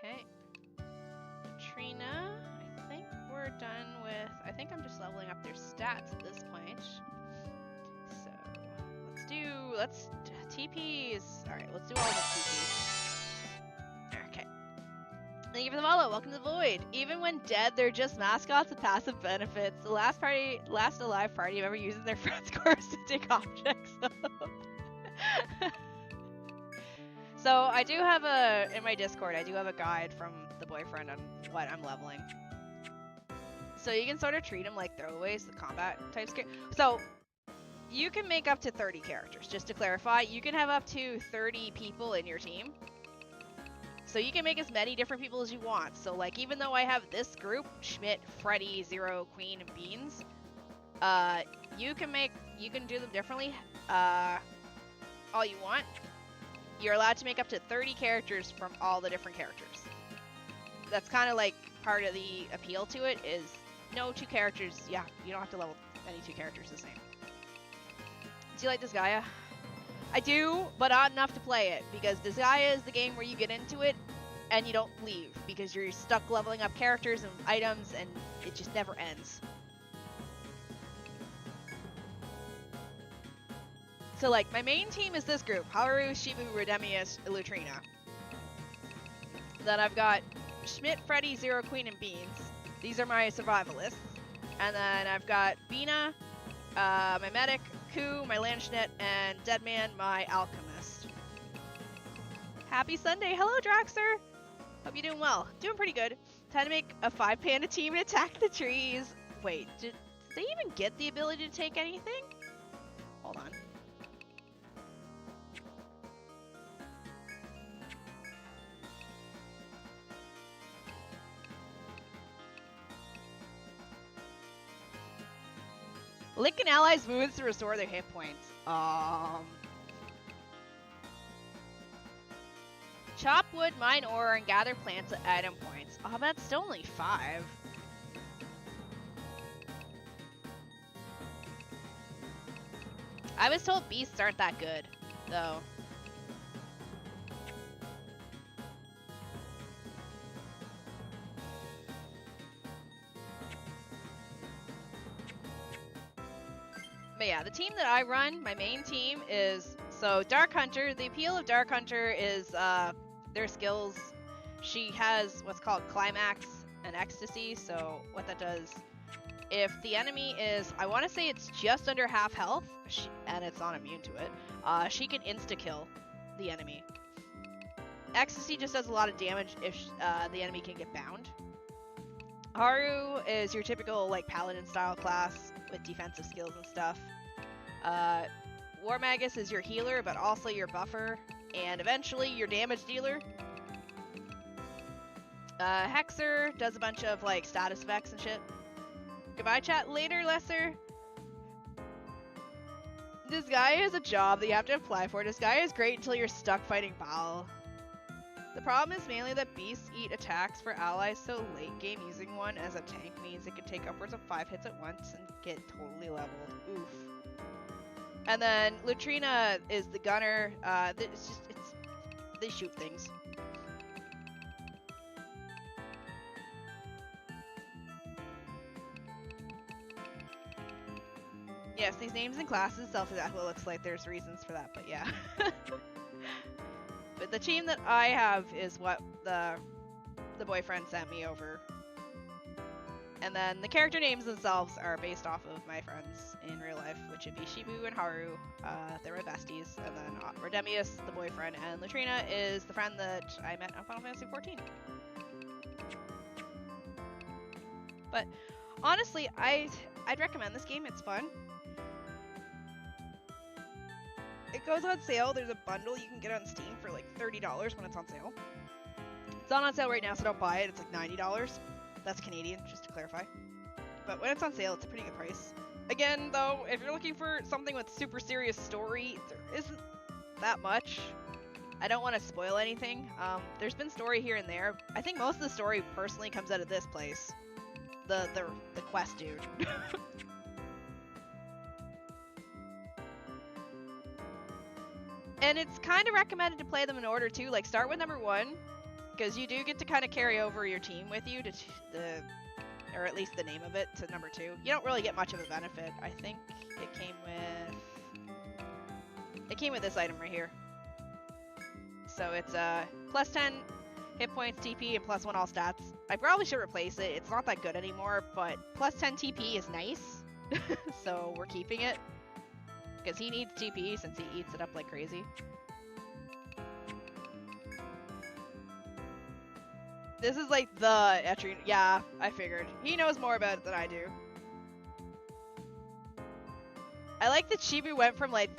S1: Okay. Trina, I think we're done with... I think I'm just leveling up their stats at this point. So, let's TPs. Alright, let's do all the TPs. Okay. Thank you for the follow. Welcome to the Void. Even when dead, they're just mascots with passive benefits. The last alive party I've ever using their friend's corpse to take objects up. So I do have in my Discord, I do have a guide from the boyfriend on what I'm leveling. So you can sort of treat them like throwaways, the combat type skill. So you can make up to 30 characters, just to clarify. You can have up to 30 people in your team. So you can make as many different people as you want. So like, even though I have this group, Schmidt, Freddy, Zero, Queen, and Beans, you can do them differently. all you want. You're allowed to make up to 30 characters from all the different characters. That's kind of like part of the appeal to it is no two characters. Yeah, you don't have to level any two characters the same. Do you like Disgaea? I do, but not enough to play it because Disgaea is the game where you get into it and you don't leave because you're stuck leveling up characters and items and it just never ends. So like my main team is this group: Haru, Shibu, Redemius, Lutrina. Then I've got Schmidt, Freddy, Zero, Queen, and Beans. These are my survivalists. And then I've got Bina, my medic, Ku, my Landschnitt, and Deadman, my alchemist. Happy Sunday. Hello, Draxer. Hope you're doing well. Doing pretty good. Time to make a 5-panda team and attack the trees. Wait, did they even get the ability to take anything? Hold on. Lick an ally's wounds to restore their hit points. Chop wood, mine ore, and gather plants at item points. Oh, that's still only 5. I was told beasts aren't that good, though. But yeah, the team that I run, my main team is, so Dark Hunter. The appeal of Dark Hunter is their skills. She has what's called Climax and Ecstasy, so what that does, if the enemy is, I want to say it's just under half health, and it's not immune to it, she can insta-kill the enemy. Ecstasy just does a lot of damage if the enemy can get bound. Haru is your typical like paladin style class with defensive skills and stuff. War Magus is your healer, but also your buffer, and eventually your damage dealer. Hexer does a bunch of like status effects and shit. Goodbye, chat later, Lesser. This guy has a job that you have to apply for. This guy is great until you're stuck fighting Baal. The problem is mainly that beasts eat attacks for allies, so late game using one as a tank means it can take upwards of 5 hits at once and get totally leveled. Oof. And then Lutrina is the gunner. They shoot things. Yes, these names and classes self-exactly what it looks like. There's reasons for that, but yeah. But the team that I have is what the boyfriend sent me over. And then the character names themselves are based off of my friends in real life, which would be Shibu and Haru. They're my besties. And then Redemius, the boyfriend, and Lutrina is the friend that I met on Final Fantasy XIV. But honestly, I'd recommend this game. It's fun. It goes on sale. There's a bundle you can get on Steam for like $30 when it's on sale. It's not on sale right now, so don't buy it. It's like $90. That's Canadian, just to clarify. But when it's on sale, it's a pretty good price. Again, though, if you're looking for something with super serious story, there isn't that much. I don't want to spoil anything. There's been story here and there. I think most of the story personally comes out of this place. The quest dude. And it's kind of recommended to play them in order too. Like start with number 1, because you do get to kind of carry over your team with you to or at least the name of it, to number 2. You don't really get much of a benefit. I think it came with this item right here. So it's plus 10 hit points TP and plus 1 all stats. I probably should replace it. It's not that good anymore, but plus 10 TP is nice. So we're keeping it. Because he needs TP since he eats it up like crazy. This is like the Etrian. Yeah, I figured. He knows more about it than I do. I like that Shibu went from like...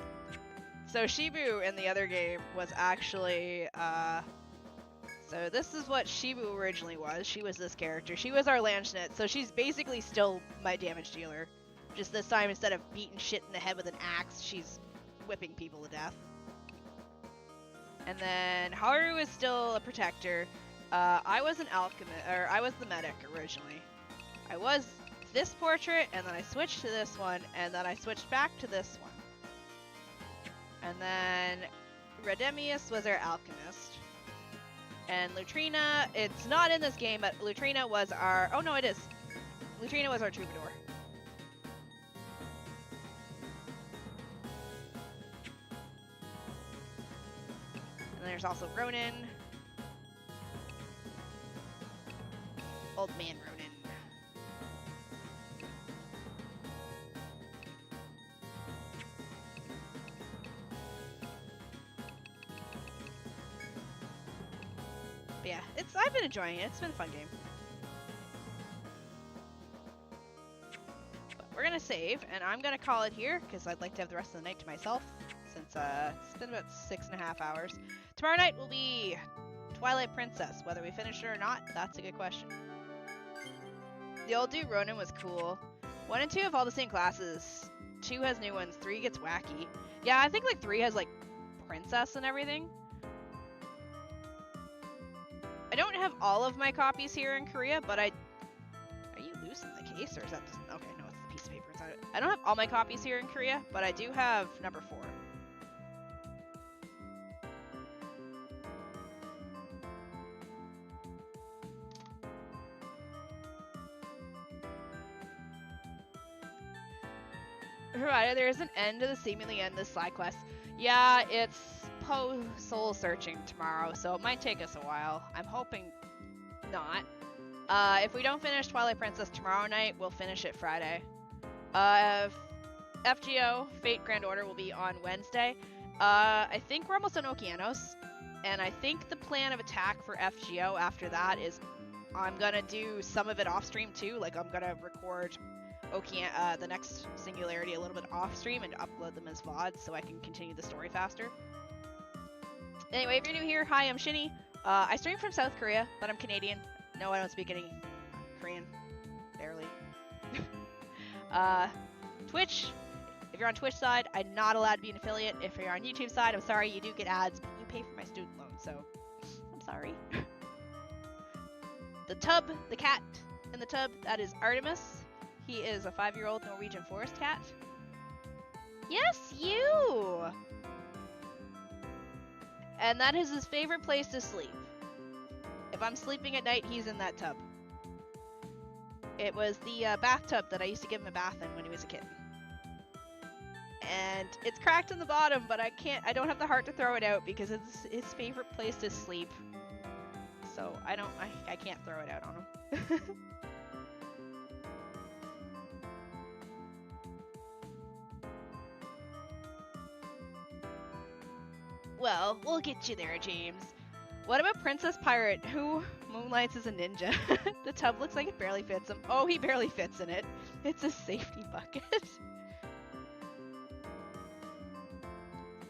S1: So Shibu in the other game was actually... So this is what Shibu originally was. She was this character. She was our Landschnitt, so she's basically still my damage dealer. Just this time, instead of beating shit in the head with an axe, she's whipping people to death. And then Haru is still a protector. I was an alchemist, or I was the medic originally. I was this portrait, and then I switched to this one, and then I switched back to this one. And then Redemius was our alchemist. And Lutrina, it's not in this game, but Lutrina was our, oh no it is. Lutrina was our troubadour. And there's also Ronin. Old man Ronin. But yeah, I've been enjoying it. It's been a fun game. But we're gonna save, and I'm gonna call it here because I'd like to have the rest of the night to myself, since it's been about 6.5 hours. Tomorrow night will be Twilight Princess. Whether we finish it or not, that's a good question. The old dude Ronin was cool. 1 and 2 have all the same classes. 2 has new ones. 3 gets wacky. Yeah, I think like 3 has like princess and everything. I don't have all of my copies here in Korea, but are you loose in the case, or is that just, okay, no, it's the piece of paper inside it. I don't have all my copies here in Korea, but I do have number 4. Provided there is an end to the seemingly endless side quest. Yeah, it's soul searching tomorrow, so it might take us a while. I'm hoping not. If we don't finish Twilight Princess tomorrow night, we'll finish it Friday. FGO, Fate Grand Order, will be on Wednesday. I think we're almost on Okeanos, and I think the plan of attack for FGO after that is I'm gonna do some of it off stream too. Like I'm gonna record the next Singularity a little bit off stream and upload them as VODs so I can continue the story faster. Anyway, if you're new here, hi, I'm Shini. I stream from South Korea, but I'm Canadian. No, I don't speak any Korean. Barely. Twitch. If you're on Twitch side, I'm not allowed to be an affiliate. If you're on YouTube side, I'm sorry, you do get ads, but you pay for my student loan, so I'm sorry. The tub, the cat in the tub, that is Artemis. He is a 5-year-old Norwegian forest cat. Yes, you! And that is his favorite place to sleep. If I'm sleeping at night, he's in that tub. It was the bathtub that I used to give him a bath in when he was a kitten. And it's cracked in the bottom, but I don't have the heart to throw it out because it's his favorite place to sleep. So I can't throw it out on him. Well, we'll get you there, James. What about Princess Pirate, who moonlights as a ninja? The tub looks like it barely fits him. Oh, he barely fits in it. It's a safety bucket.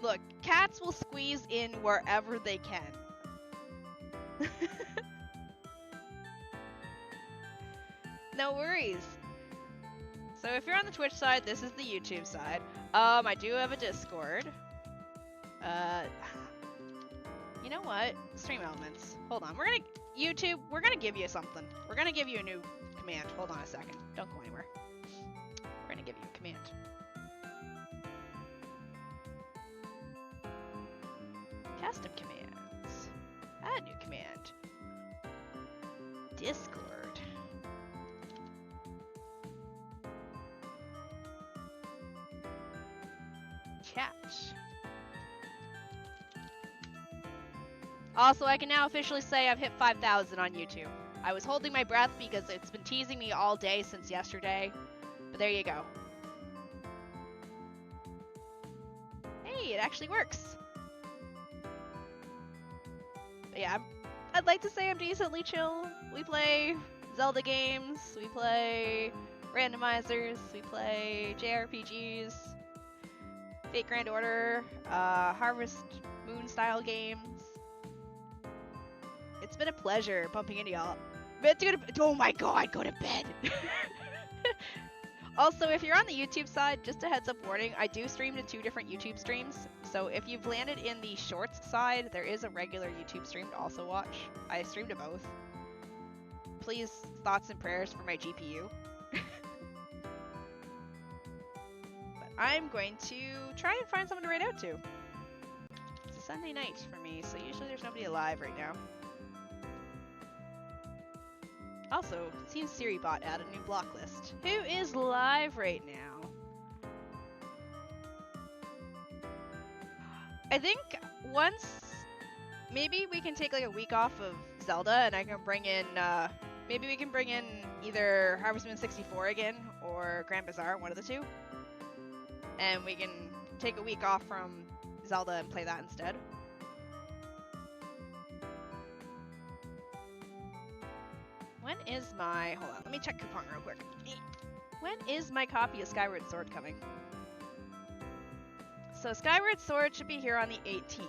S1: Look, cats will squeeze in wherever they can. No worries. So if you're on the Twitch side, this is the YouTube side. I do have a Discord. You know what? Stream Elements. Hold on. YouTube, we're gonna give you something. We're gonna give you a new command. Hold on a second. Don't go anywhere. We're gonna give you a command. Custom commands. Add new command. Discord. Chat. Also, I can now officially say I've hit 5,000 on YouTube. I was holding my breath because it's been teasing me all day since yesterday. But there you go. Hey, it actually works. But yeah, I'd like to say I'm decently chill. We play Zelda games, we play randomizers, we play JRPGs, Fate Grand Order, Harvest Moon style games. It's been a pleasure bumping into y'all. But dude, oh my god, go to bed. Also, if you're on the YouTube side, just a heads up warning, I do stream to 2 different YouTube streams. So if you've landed in the shorts side, there is a regular YouTube stream to also watch. I stream to both. Please, thoughts and prayers for my GPU. But I'm going to try and find someone to raid out to. It's a Sunday night for me, so usually there's nobody alive right now. Also, it seems SiriBot added a new block list. Who is live right now? I think once, maybe we can take like a week off of Zelda and I can bring in, maybe we can bring in either Harvest Moon 64 again or Grand Bazaar, one of the two. And we can take a week off from Zelda and play that instead. When is my... Hold on, let me check coupon real quick. When is my copy of Skyward Sword coming? So Skyward Sword should be here on the 18th.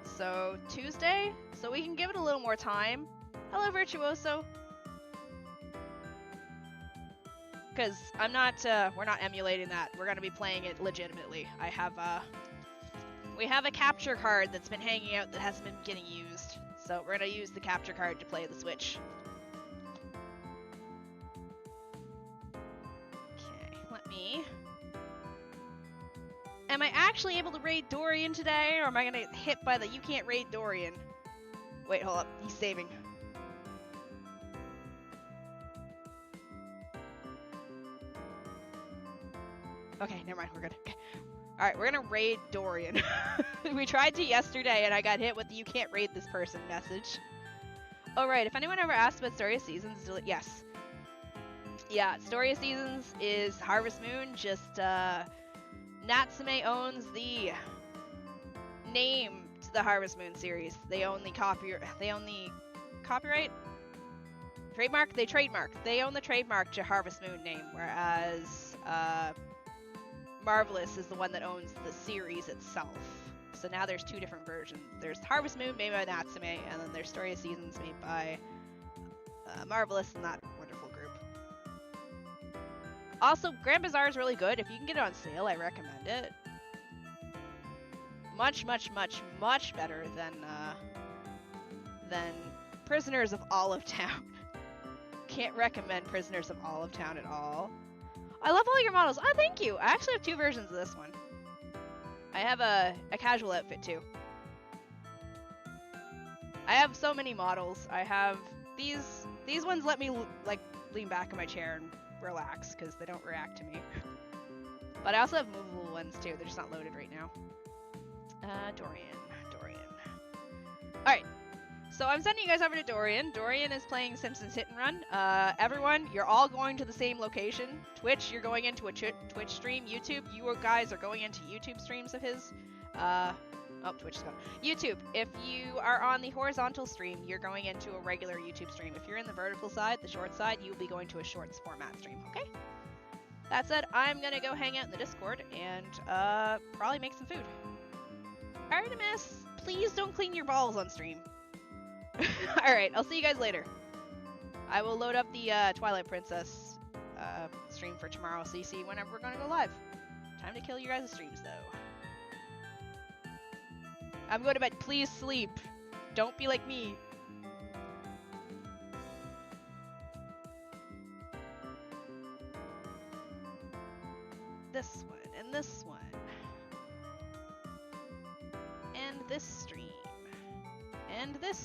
S1: So Tuesday? So we can give it a little more time. Hello, Virtuoso. Because I'm not... we're not emulating that. We're going to be playing it legitimately. I have... we have a capture card that's been hanging out that hasn't been getting used. So we're going to use the capture card to play the Switch. Am I actually able to raid Dorian today, or am I gonna get hit by the you can't raid Dorian? Wait, hold up. He's saving. Okay, never mind. We're good. Okay. Alright, we're gonna raid Dorian. We tried to yesterday, and I got hit with the you can't raid this person message. Oh, right. If anyone ever asked about Story of Seasons, yes. Yeah, Story of Seasons is Harvest Moon, just, Natsume owns the name to the Harvest Moon series. They own the copyright? Trademark? They trademark. They own the trademark to Harvest Moon name, whereas Marvelous is the one that owns the series itself. So now there's 2 different versions. There's Harvest Moon made by Natsume, and then there's Story of Seasons made by Marvelous and that wonderful group. Also, Grand Bazaar is really good. If you can get it on sale, I recommend it. Much, much, much, much better than Prisoners of Olive Town. Can't recommend Prisoners of Olive Town at all. I love all your models. Oh, thank you. I actually have 2 versions of this one. I have a casual outfit too. I have so many models. I have these ones let me like lean back in my chair and relax because they don't react to me. But I also have movable ones too. They're just not loaded right now. Dorian. Alright. So I'm sending you guys over to Dorian. Dorian is playing Simpsons Hit and Run. Everyone, you're all going to the same location. Twitch, you're going into a Twitch stream. YouTube, you guys are going into YouTube streams of his. Oh, Twitch is gone. YouTube, if you are on the horizontal stream, you're going into a regular YouTube stream. If you're in the vertical side, the short side, you'll be going to a shorts format stream, okay? That said, I'm gonna go hang out in the Discord and probably make some food. Artemis, please don't clean your balls on stream. Alright, I'll see you guys later. I will load up the Twilight Princess stream for tomorrow, so you see whenever we're gonna go live. Time to kill your guys' streams, though. I'm going to bed. Please sleep. Don't be like me. This one, and this one. And this stream. And this